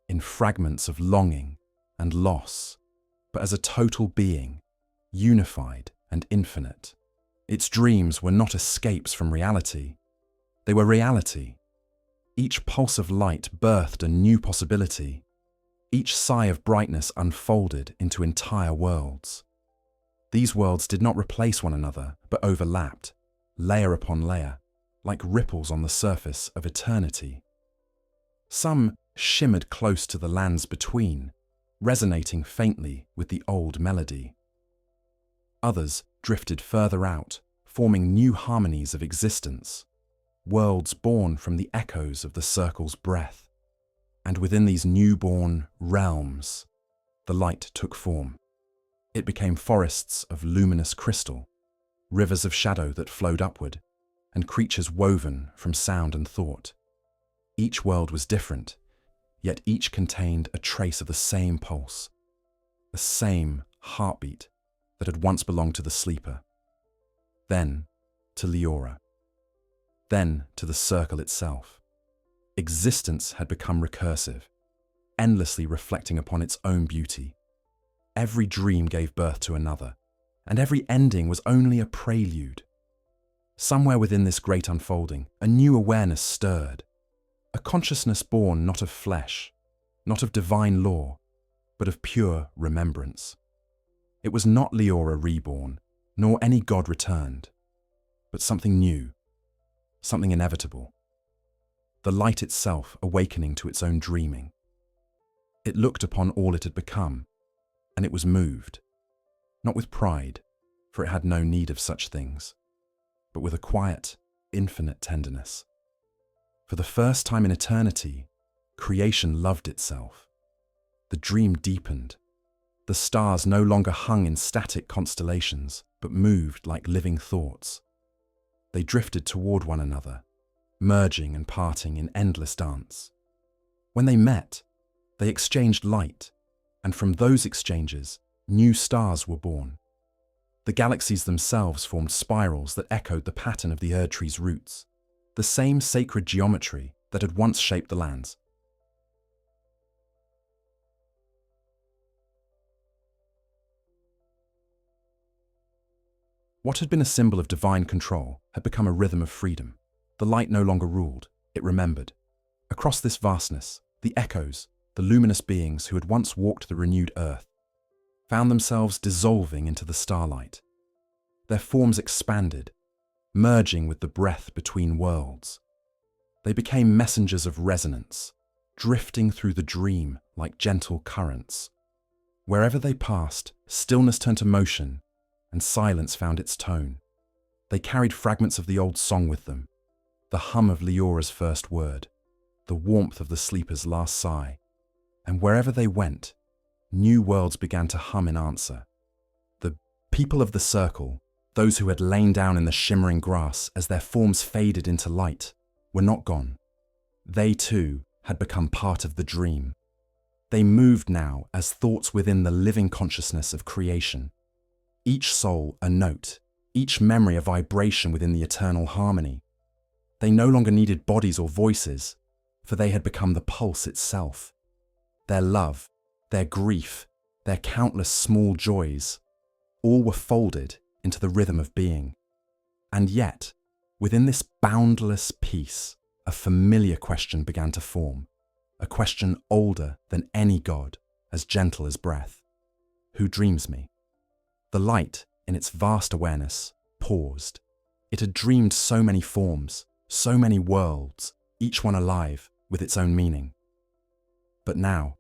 in fragments of longing and loss, but as a total being, unified and infinite. Its dreams were not escapes from reality. They were reality. Each pulse of light birthed a new possibility. Each sigh of brightness unfolded into entire worlds. These worlds did not replace one another, but overlapped, layer upon layer, like ripples on the surface of eternity. Some shimmered close to the lands between, resonating faintly with the old melody. Others drifted further out, forming new harmonies of existence, worlds born from the echoes of the circle's breath. And within these newborn realms, the light took form. It became forests of luminous crystal, rivers of shadow that flowed upward, and creatures woven from sound and thought. Each world was different, yet each contained a trace of the same pulse, the same heartbeat that had once belonged to the sleeper, then to Leora, then to the circle itself. Existence had become recursive, endlessly reflecting upon its own beauty. Every dream gave birth to another, and every ending was only a prelude. Somewhere within this great unfolding, a new awareness stirred, a consciousness born not of flesh, not of divine law, but of pure remembrance. It was not Leora reborn, nor any god returned, but something new, something inevitable. The light itself awakening to its own dreaming. It looked upon all it had become, and it was moved, not with pride, for it had no need of such things, but with a quiet, infinite tenderness. For the first time in eternity, creation loved itself. The dream deepened. The stars no longer hung in static constellations, but moved like living thoughts. They drifted toward one another, merging and parting in endless dance. When they met, they exchanged light, and from those exchanges, new stars were born. The galaxies themselves formed spirals that echoed the pattern of the Erdtree's roots, the same sacred geometry that had once shaped the lands. What had been a symbol of divine control had become a rhythm of freedom. The light no longer ruled, it remembered. Across this vastness, the echoes, the luminous beings who had once walked the renewed earth, found themselves dissolving into the starlight. Their forms expanded, merging with the breath between worlds. They became messengers of resonance, drifting through the dream like gentle currents. Wherever they passed, stillness turned to motion, and silence found its tone. They carried fragments of the old song with them, the hum of Leora's first word, the warmth of the sleeper's last sigh, and wherever they went, new worlds began to hum in answer. The people of the circle, those who had lain down in the shimmering grass as their forms faded into light, were not gone. They too had become part of the dream. They moved now as thoughts within the living consciousness of creation. Each soul a note, each memory a vibration within the eternal harmony. They no longer needed bodies or voices, for they had become the pulse itself. Their love, their grief, their countless small joys, all were folded into the rhythm of being. And yet, within this boundless peace, a familiar question began to form, a question older than any god, as gentle as breath. Who dreams me? The light, in its vast awareness, paused. It had dreamed so many forms, so many worlds, each one alive with its own meaning. But now,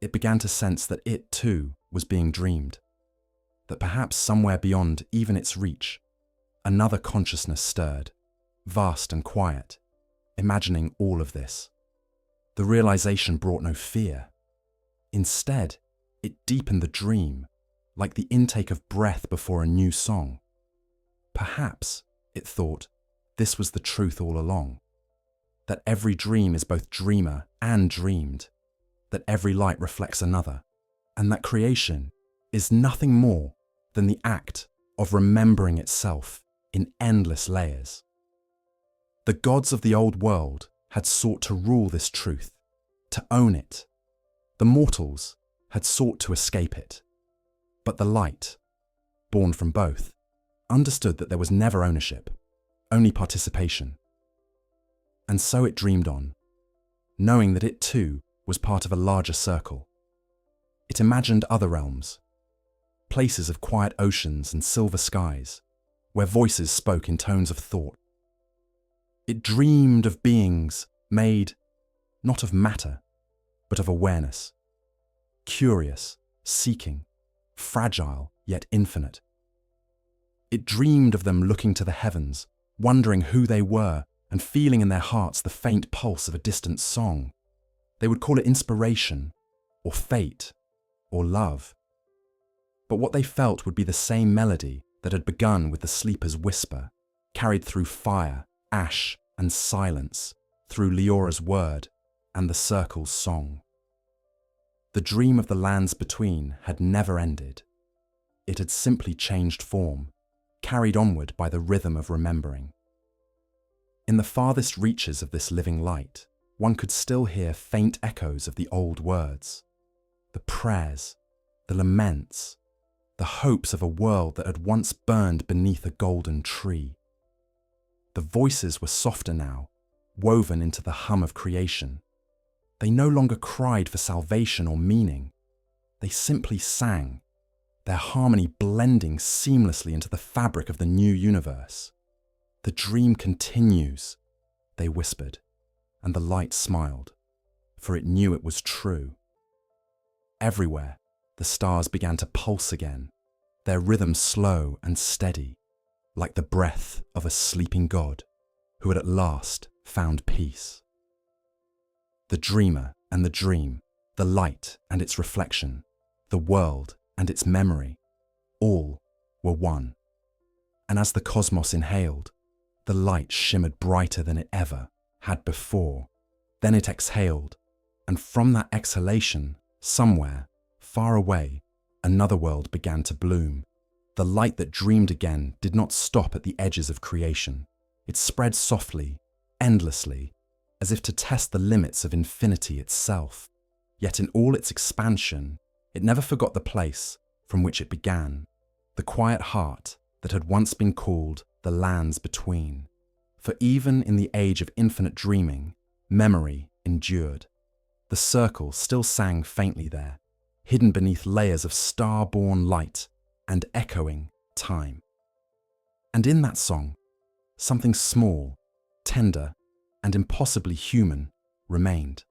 it began to sense that it too was being dreamed, that perhaps somewhere beyond even its reach, another consciousness stirred, vast and quiet, imagining all of this. The realization brought no fear. Instead, it deepened the dream, like the intake of breath before a new song. Perhaps, it thought, this was the truth all along, that every dream is both dreamer and dreamed, that every light reflects another, and that creation is nothing more than the act of remembering itself in endless layers. The gods of the old world had sought to rule this truth, to own it. The mortals had sought to escape it. But the light, born from both, understood that there was never ownership, only participation. And so it dreamed on, knowing that it too was part of a larger circle. It imagined other realms, places of quiet oceans and silver skies, where voices spoke in tones of thought. It dreamed of beings made not of matter, but of awareness, curious, seeking, fragile yet infinite. It dreamed of them looking to the heavens, wondering who they were and feeling in their hearts the faint pulse of a distant song. They would call it inspiration, or fate, or love. But what they felt would be the same melody that had begun with the sleeper's whisper, carried through fire, ash, and silence, through Leora's word and the circle's song. The dream of the lands between had never ended. It had simply changed form, carried onward by the rhythm of remembering. In the farthest reaches of this living light, one could still hear faint echoes of the old words, the prayers, the laments, the hopes of a world that had once burned beneath a golden tree. The voices were softer now, woven into the hum of creation. They no longer cried for salvation or meaning. They simply sang, their harmony blending seamlessly into the fabric of the new universe. The dream continues, they whispered, and the light smiled, for it knew it was true. Everywhere, the stars began to pulse again, their rhythm slow and steady, like the breath of a sleeping god who had at last found peace. The dreamer and the dream, the light and its reflection, the world and its memory, all were one. And as the cosmos inhaled, the light shimmered brighter than it ever had before. Then it exhaled, and from that exhalation, somewhere, far away, another world began to bloom. The light that dreamed again did not stop at the edges of creation. It spread softly, endlessly, as if to test the limits of infinity itself. Yet in all its expansion, it never forgot the place from which it began, the quiet heart that had once been called the lands between. For even in the age of infinite dreaming, memory endured. The circle still sang faintly there, hidden beneath layers of star-born light and echoing time. And in that song, something small, tender, and impossibly human remained.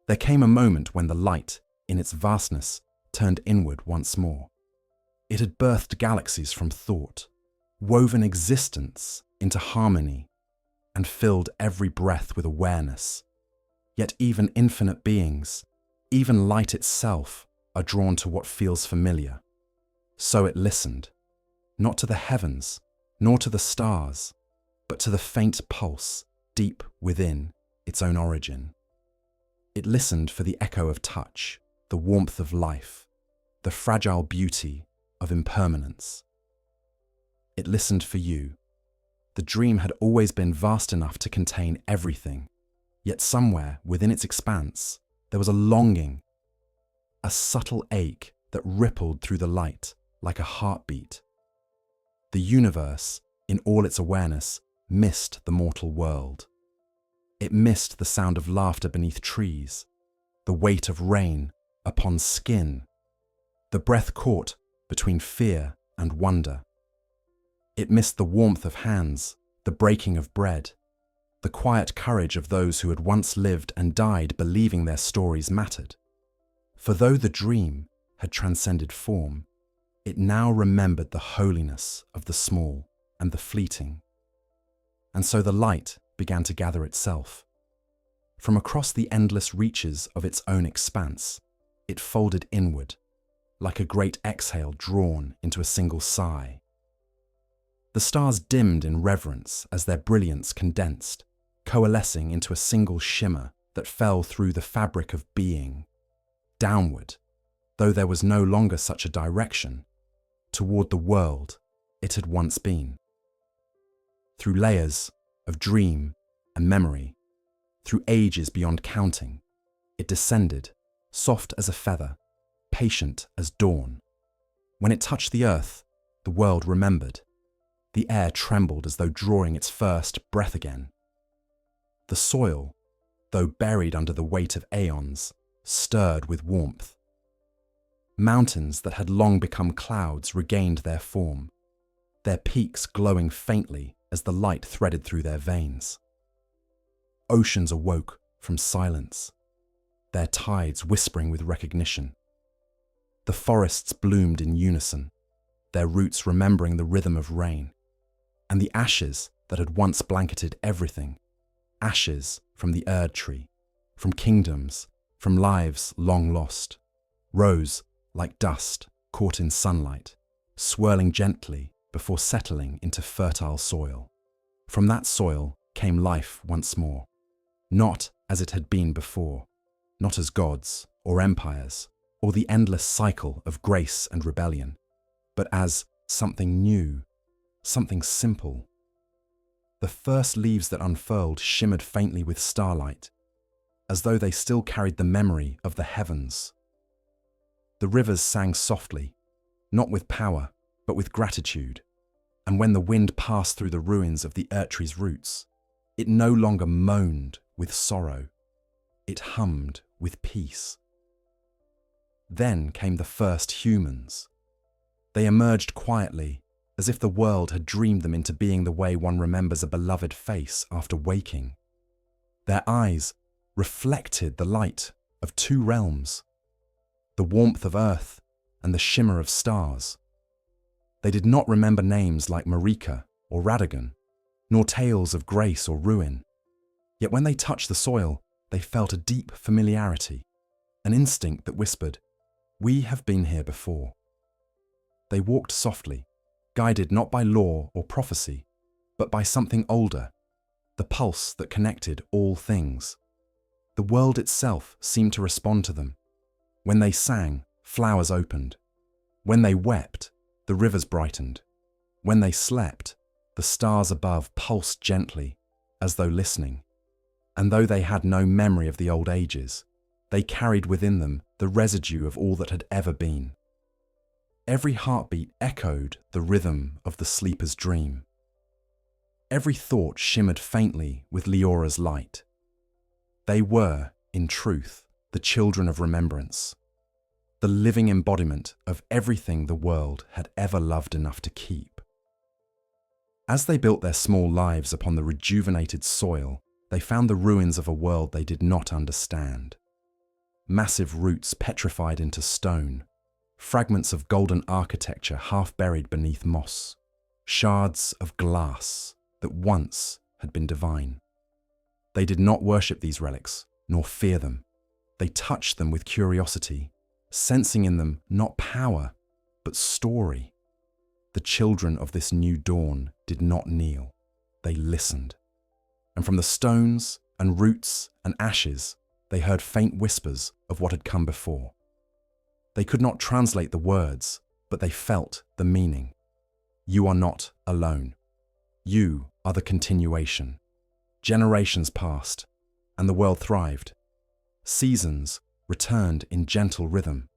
There came a moment when the light, in its vastness, turned inward once more. It had birthed galaxies from thought, woven existence into harmony and filled every breath with awareness. Yet even infinite beings, even light itself, are drawn to what feels familiar. So it listened, not to the heavens, nor to the stars, but to the faint pulse deep within its own origin. It listened for the echo of touch, the warmth of life, the fragile beauty of impermanence. It listened for you. The dream had always been vast enough to contain everything, yet somewhere within its expanse there was a longing, a subtle ache that rippled through the light like a heartbeat. The universe, in all its awareness, missed the mortal world. It missed the sound of laughter beneath trees, the weight of rain upon skin, the breath caught between fear and wonder. It missed the warmth of hands, the breaking of bread, the quiet courage of those who had once lived and died believing their stories mattered. For though the dream had transcended form, it now remembered the holiness of the small and the fleeting. And so the light began to gather itself. From across the endless reaches of its own expanse, it folded inward, like a great exhale drawn into a single sigh. The stars dimmed in reverence as their brilliance condensed, coalescing into a single shimmer that fell through the fabric of being, downward, though there was no longer such a direction, toward the world it had once been. Through layers of dream and memory, through ages beyond counting, it descended, soft as a feather, patient as dawn. When it touched the earth, the world remembered. The air trembled as though drawing its first breath again. The soil, though buried under the weight of aeons, stirred with warmth. Mountains that had long become clouds regained their form, their peaks glowing faintly as the light threaded through their veins. Oceans awoke from silence, their tides whispering with recognition. The forests bloomed in unison, their roots remembering the rhythm of rain. And the ashes that had once blanketed everything, ashes from the Erdtree, from kingdoms, from lives long lost, rose like dust caught in sunlight, swirling gently before settling into fertile soil. From that soil came life once more, not as it had been before, not as gods or empires, or the endless cycle of grace and rebellion, but as something new, something simple. The first leaves that unfurled shimmered faintly with starlight, as though they still carried the memory of the heavens. The rivers sang softly, not with power, but with gratitude, and when the wind passed through the ruins of the Erdtree's roots, it no longer moaned with sorrow, it hummed with peace. Then came the first humans. They emerged quietly, as if the world had dreamed them into being the way one remembers a beloved face after waking. Their eyes reflected the light of two realms, the warmth of earth and the shimmer of stars. They did not remember names like Marika or Radagon, nor tales of grace or ruin. Yet when they touched the soil, they felt a deep familiarity, an instinct that whispered, "We have been here before." They walked softly, guided not by law or prophecy, but by something older, the pulse that connected all things. The world itself seemed to respond to them. When they sang, flowers opened. When they wept, the rivers brightened. When they slept, the stars above pulsed gently, as though listening. And though they had no memory of the old ages, they carried within them the residue of all that had ever been. Every heartbeat echoed the rhythm of the sleeper's dream. Every thought shimmered faintly with Leora's light. They were, in truth, the children of remembrance, the living embodiment of everything the world had ever loved enough to keep. As they built their small lives upon the rejuvenated soil, they found the ruins of a world they did not understand. Massive roots petrified into stone, fragments of golden architecture half buried beneath moss, shards of glass that once had been divine. They did not worship these relics, nor fear them. They touched them with curiosity, sensing in them not power, but story. The children of this new dawn did not kneel. They listened. And from the stones and roots and ashes, they heard faint whispers of what had come before. They could not translate the words, but they felt the meaning. You are not alone. You are the continuation. Generations passed, and the world thrived. Seasons returned in gentle rhythm.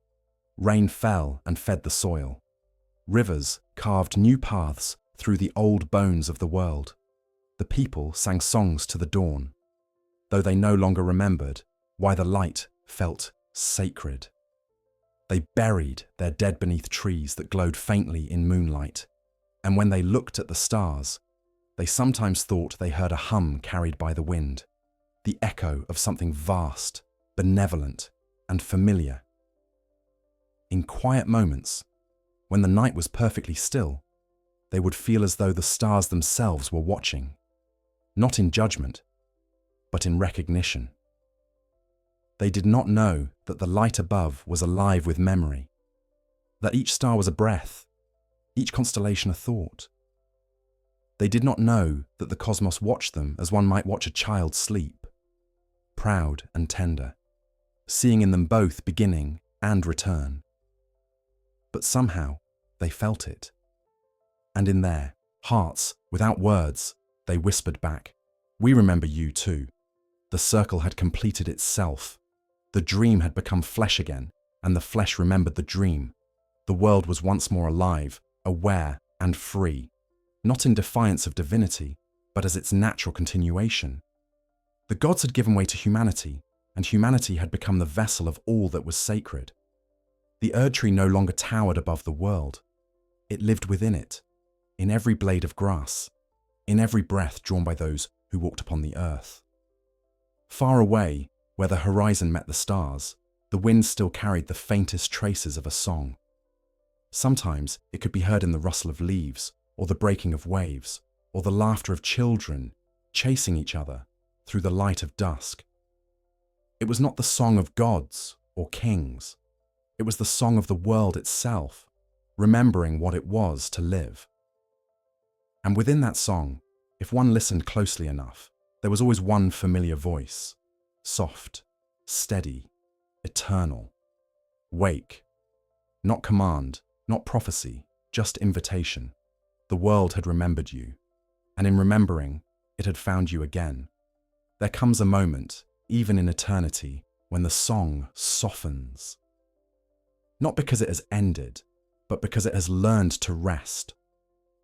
Rain fell and fed the soil. Rivers carved new paths through the old bones of the world. The people sang songs to the dawn, though they no longer remembered why the light felt sacred. They buried their dead beneath trees that glowed faintly in moonlight, and when they looked at the stars, they sometimes thought they heard a hum carried by the wind, the echo of something vast, benevolent, and familiar. In quiet moments, when the night was perfectly still, they would feel as though the stars themselves were watching, not in judgment, but in recognition. They did not know that the light above was alive with memory, that each star was a breath, each constellation a thought. They did not know that the cosmos watched them as one might watch a child sleep, proud and tender, seeing in them both beginning and return. But somehow they felt it. And in their hearts, without words, they whispered back, "We remember you too." The circle had completed itself. The dream had become flesh again, and the flesh remembered the dream. The world was once more alive, aware and free, not in defiance of divinity, but as its natural continuation. The gods had given way to humanity, and humanity had become the vessel of all that was sacred. The Erdtree no longer towered above the world. It lived within it, in every blade of grass, in every breath drawn by those who walked upon the earth. Far away, where the horizon met the stars, the wind still carried the faintest traces of a song. Sometimes it could be heard in the rustle of leaves, or the breaking of waves, or the laughter of children chasing each other through the light of dusk. It was not the song of gods or kings. It was the song of the world itself, remembering what it was to live. And within that song, if one listened closely enough, there was always one familiar voice, soft, steady, eternal. Wake. Not command, not prophecy, just invitation. The world had remembered you, and in remembering, it had found you again. There comes a moment, even in eternity, when the song softens. Not because it has ended, but because it has learned to rest.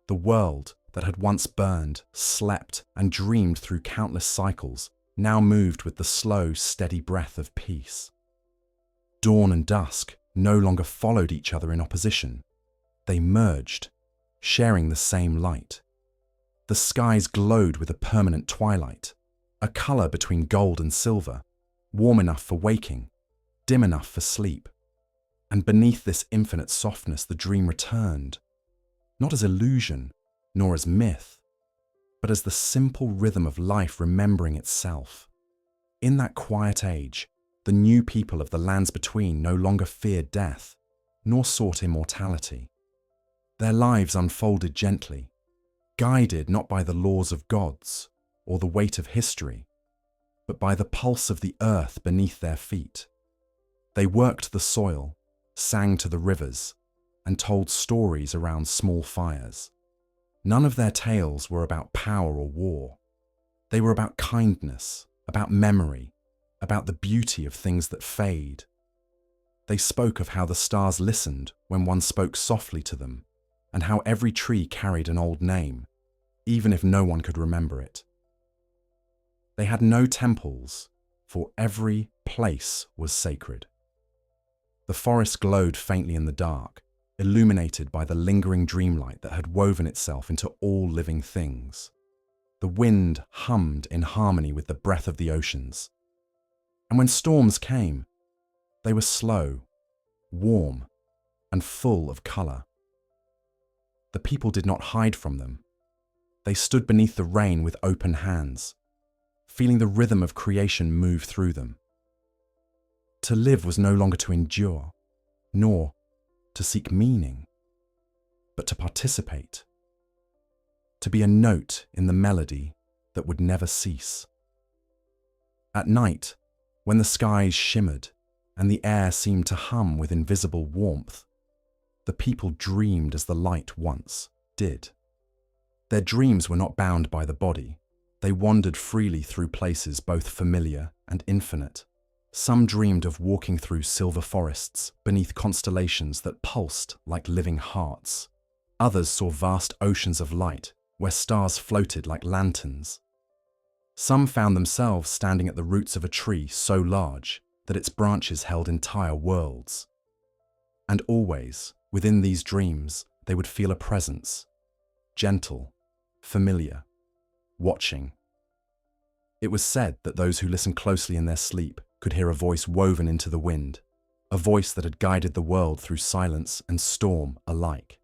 The world that had once burned, slept, and dreamed through countless cycles now moved with the slow, steady breath of peace. Dawn and dusk no longer followed each other in opposition. They merged, sharing the same light. The skies glowed with a permanent twilight, a colour between gold and silver, warm enough for waking, dim enough for sleep. And beneath this infinite softness, the dream returned, not as illusion, nor as myth, but as the simple rhythm of life remembering itself. In that quiet age, the new people of the lands between no longer feared death, nor sought immortality. Their lives unfolded gently, guided not by the laws of gods or the weight of history, but by the pulse of the earth beneath their feet. They worked the soil, sang to the rivers, and told stories around small fires. None of their tales were about power or war. They were about kindness, about memory, about the beauty of things that fade. They spoke of how the stars listened when one spoke softly to them, and how every tree carried an old name, even if no one could remember it. They had no temples, for every place was sacred. The forest glowed faintly in the dark, illuminated by the lingering dreamlight that had woven itself into all living things. The wind hummed in harmony with the breath of the oceans. And when storms came, they were slow, warm, and full of colour. the people did not hide from them. They stood beneath the rain with open hands, feeling the rhythm of creation move through them. To live was no longer to endure, nor to seek meaning, but to participate, to be a note in the melody that would never cease. At night, when the skies shimmered and the air seemed to hum with invisible warmth, the people dreamed as the light once did. Their dreams were not bound by the body. They wandered freely through places both familiar and infinite. Some dreamed of walking through silver forests beneath constellations that pulsed like living hearts. Others saw vast oceans of light where stars floated like lanterns. Some found themselves standing at the roots of a tree so large that its branches held entire worlds. And always, within these dreams, they would feel a presence, gentle, familiar, watching. It was said that those who listened closely in their sleep could hear a voice woven into the wind, a voice that had guided the world through silence and storm alike.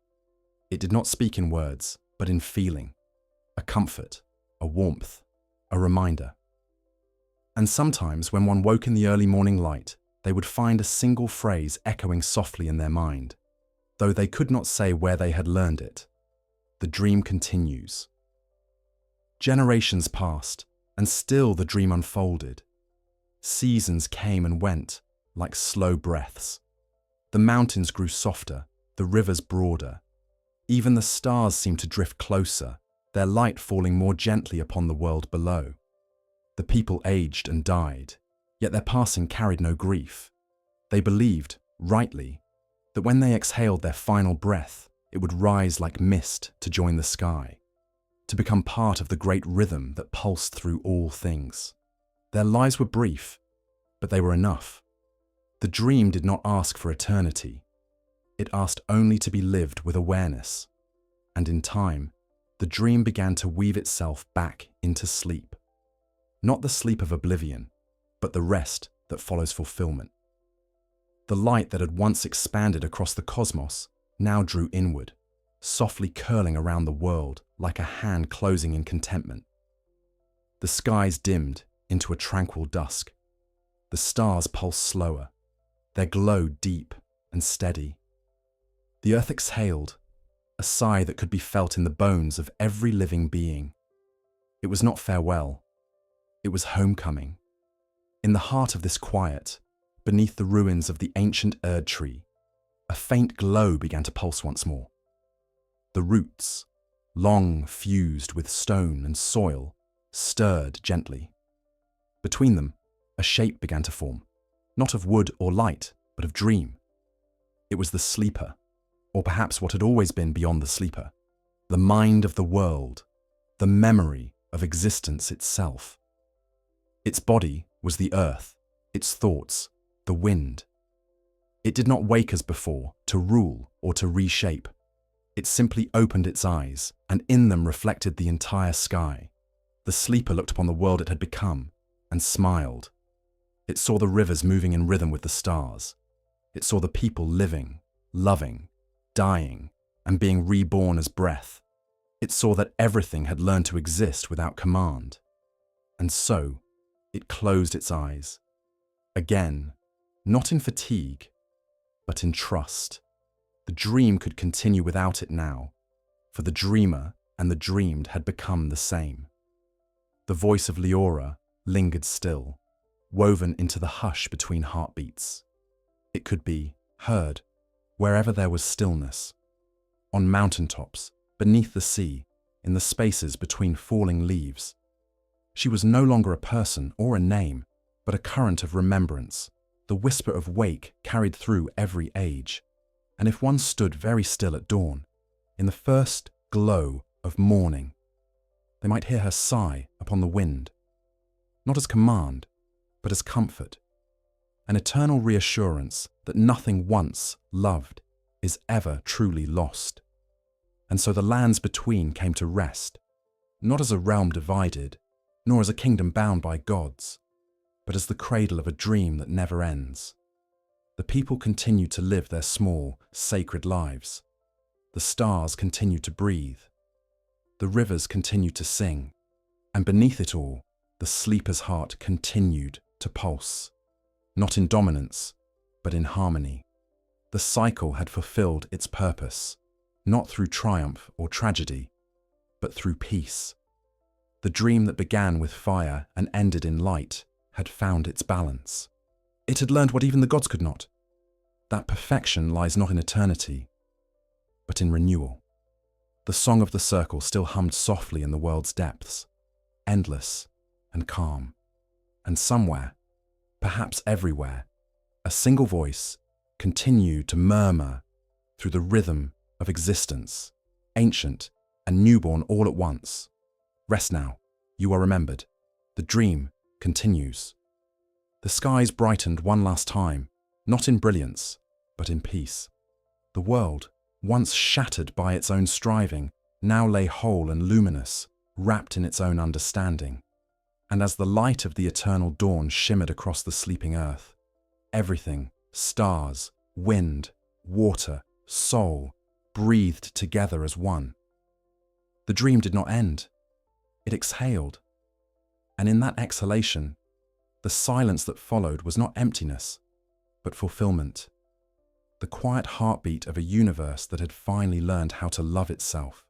It did not speak in words, but in feeling, a comfort, a warmth, a reminder. And sometimes when one woke in the early morning light, they would find a single phrase echoing softly in their mind, though they could not say where they had learned it. The dream continues. Generations passed, and still the dream unfolded. Seasons came and went, like slow breaths. The mountains grew softer, the rivers broader. Even the stars seemed to drift closer, their light falling more gently upon the world below. The people aged and died, yet their passing carried no grief. They believed, rightly, that when they exhaled their final breath, it would rise like mist to join the sky, to become part of the great rhythm that pulsed through all things. Their lives were brief, but they were enough. The dream did not ask for eternity. It asked only to be lived with awareness. And in time, the dream began to weave itself back into sleep. Not the sleep of oblivion, but the rest that follows fulfillment. The light that had once expanded across the cosmos now drew inward, softly curling around the world like a hand closing in contentment. The skies dimmed into a tranquil dusk. The stars pulsed slower, their glow deep and steady. The earth exhaled, a sigh that could be felt in the bones of every living being. It was not farewell, it was homecoming. In the heart of this quiet, beneath the ruins of the ancient Erdtree, a faint glow began to pulse once more. The roots, long fused with stone and soil, stirred gently. Between them, a shape began to form, not of wood or light, but of dream. It was the sleeper, or perhaps what had always been beyond the sleeper, the mind of the world, the memory of existence itself. Its body was the earth, its thoughts, the wind. It did not wake as before, to rule or to reshape. It simply opened its eyes, and in them reflected the entire sky. The sleeper looked upon the world it had become, and smiled. It saw the rivers moving in rhythm with the stars. It saw the people living, loving, dying, and being reborn as breath. It saw that everything had learned to exist without command. And so, it closed its eyes. Again, not in fatigue, but in trust. The dream could continue without it now, for the dreamer and the dreamed had become the same. The voice of Leora lingered still, woven into the hush between heartbeats. It could be heard wherever there was stillness, on mountaintops, beneath the sea, in the spaces between falling leaves. She was no longer a person or a name, but a current of remembrance, the whisper of wake carried through every age. And if one stood very still at dawn, in the first glow of morning, they might hear her sigh upon the wind, not as command, but as comfort, an eternal reassurance that nothing once loved is ever truly lost. And so the lands between came to rest, not as a realm divided, nor as a kingdom bound by gods, but as the cradle of a dream that never ends. The people continued to live their small, sacred lives. The stars continued to breathe. The rivers continued to sing. And beneath it all, the sleeper's heart continued to pulse. Not in dominance, but in harmony. The cycle had fulfilled its purpose, not through triumph or tragedy, but through peace. The dream that began with fire and ended in light had found its balance. It had learned what even the gods could not. That perfection lies not in eternity, but in renewal. The song of the circle still hummed softly in the world's depths, endless and calm. And somewhere, perhaps everywhere, a single voice continued to murmur through the rhythm of existence, ancient and newborn all at once. Rest now, you are remembered. The dream continues. The skies brightened one last time, not in brilliance, but in peace. The world, once shattered by its own striving, now lay whole and luminous, wrapped in its own understanding. And as the light of the eternal dawn shimmered across the sleeping earth, everything, stars, wind, water, soul, breathed together as one. The dream did not end. It exhaled. And in that exhalation, the silence that followed was not emptiness, but fulfillment. The quiet heartbeat of a universe that had finally learned how to love itself.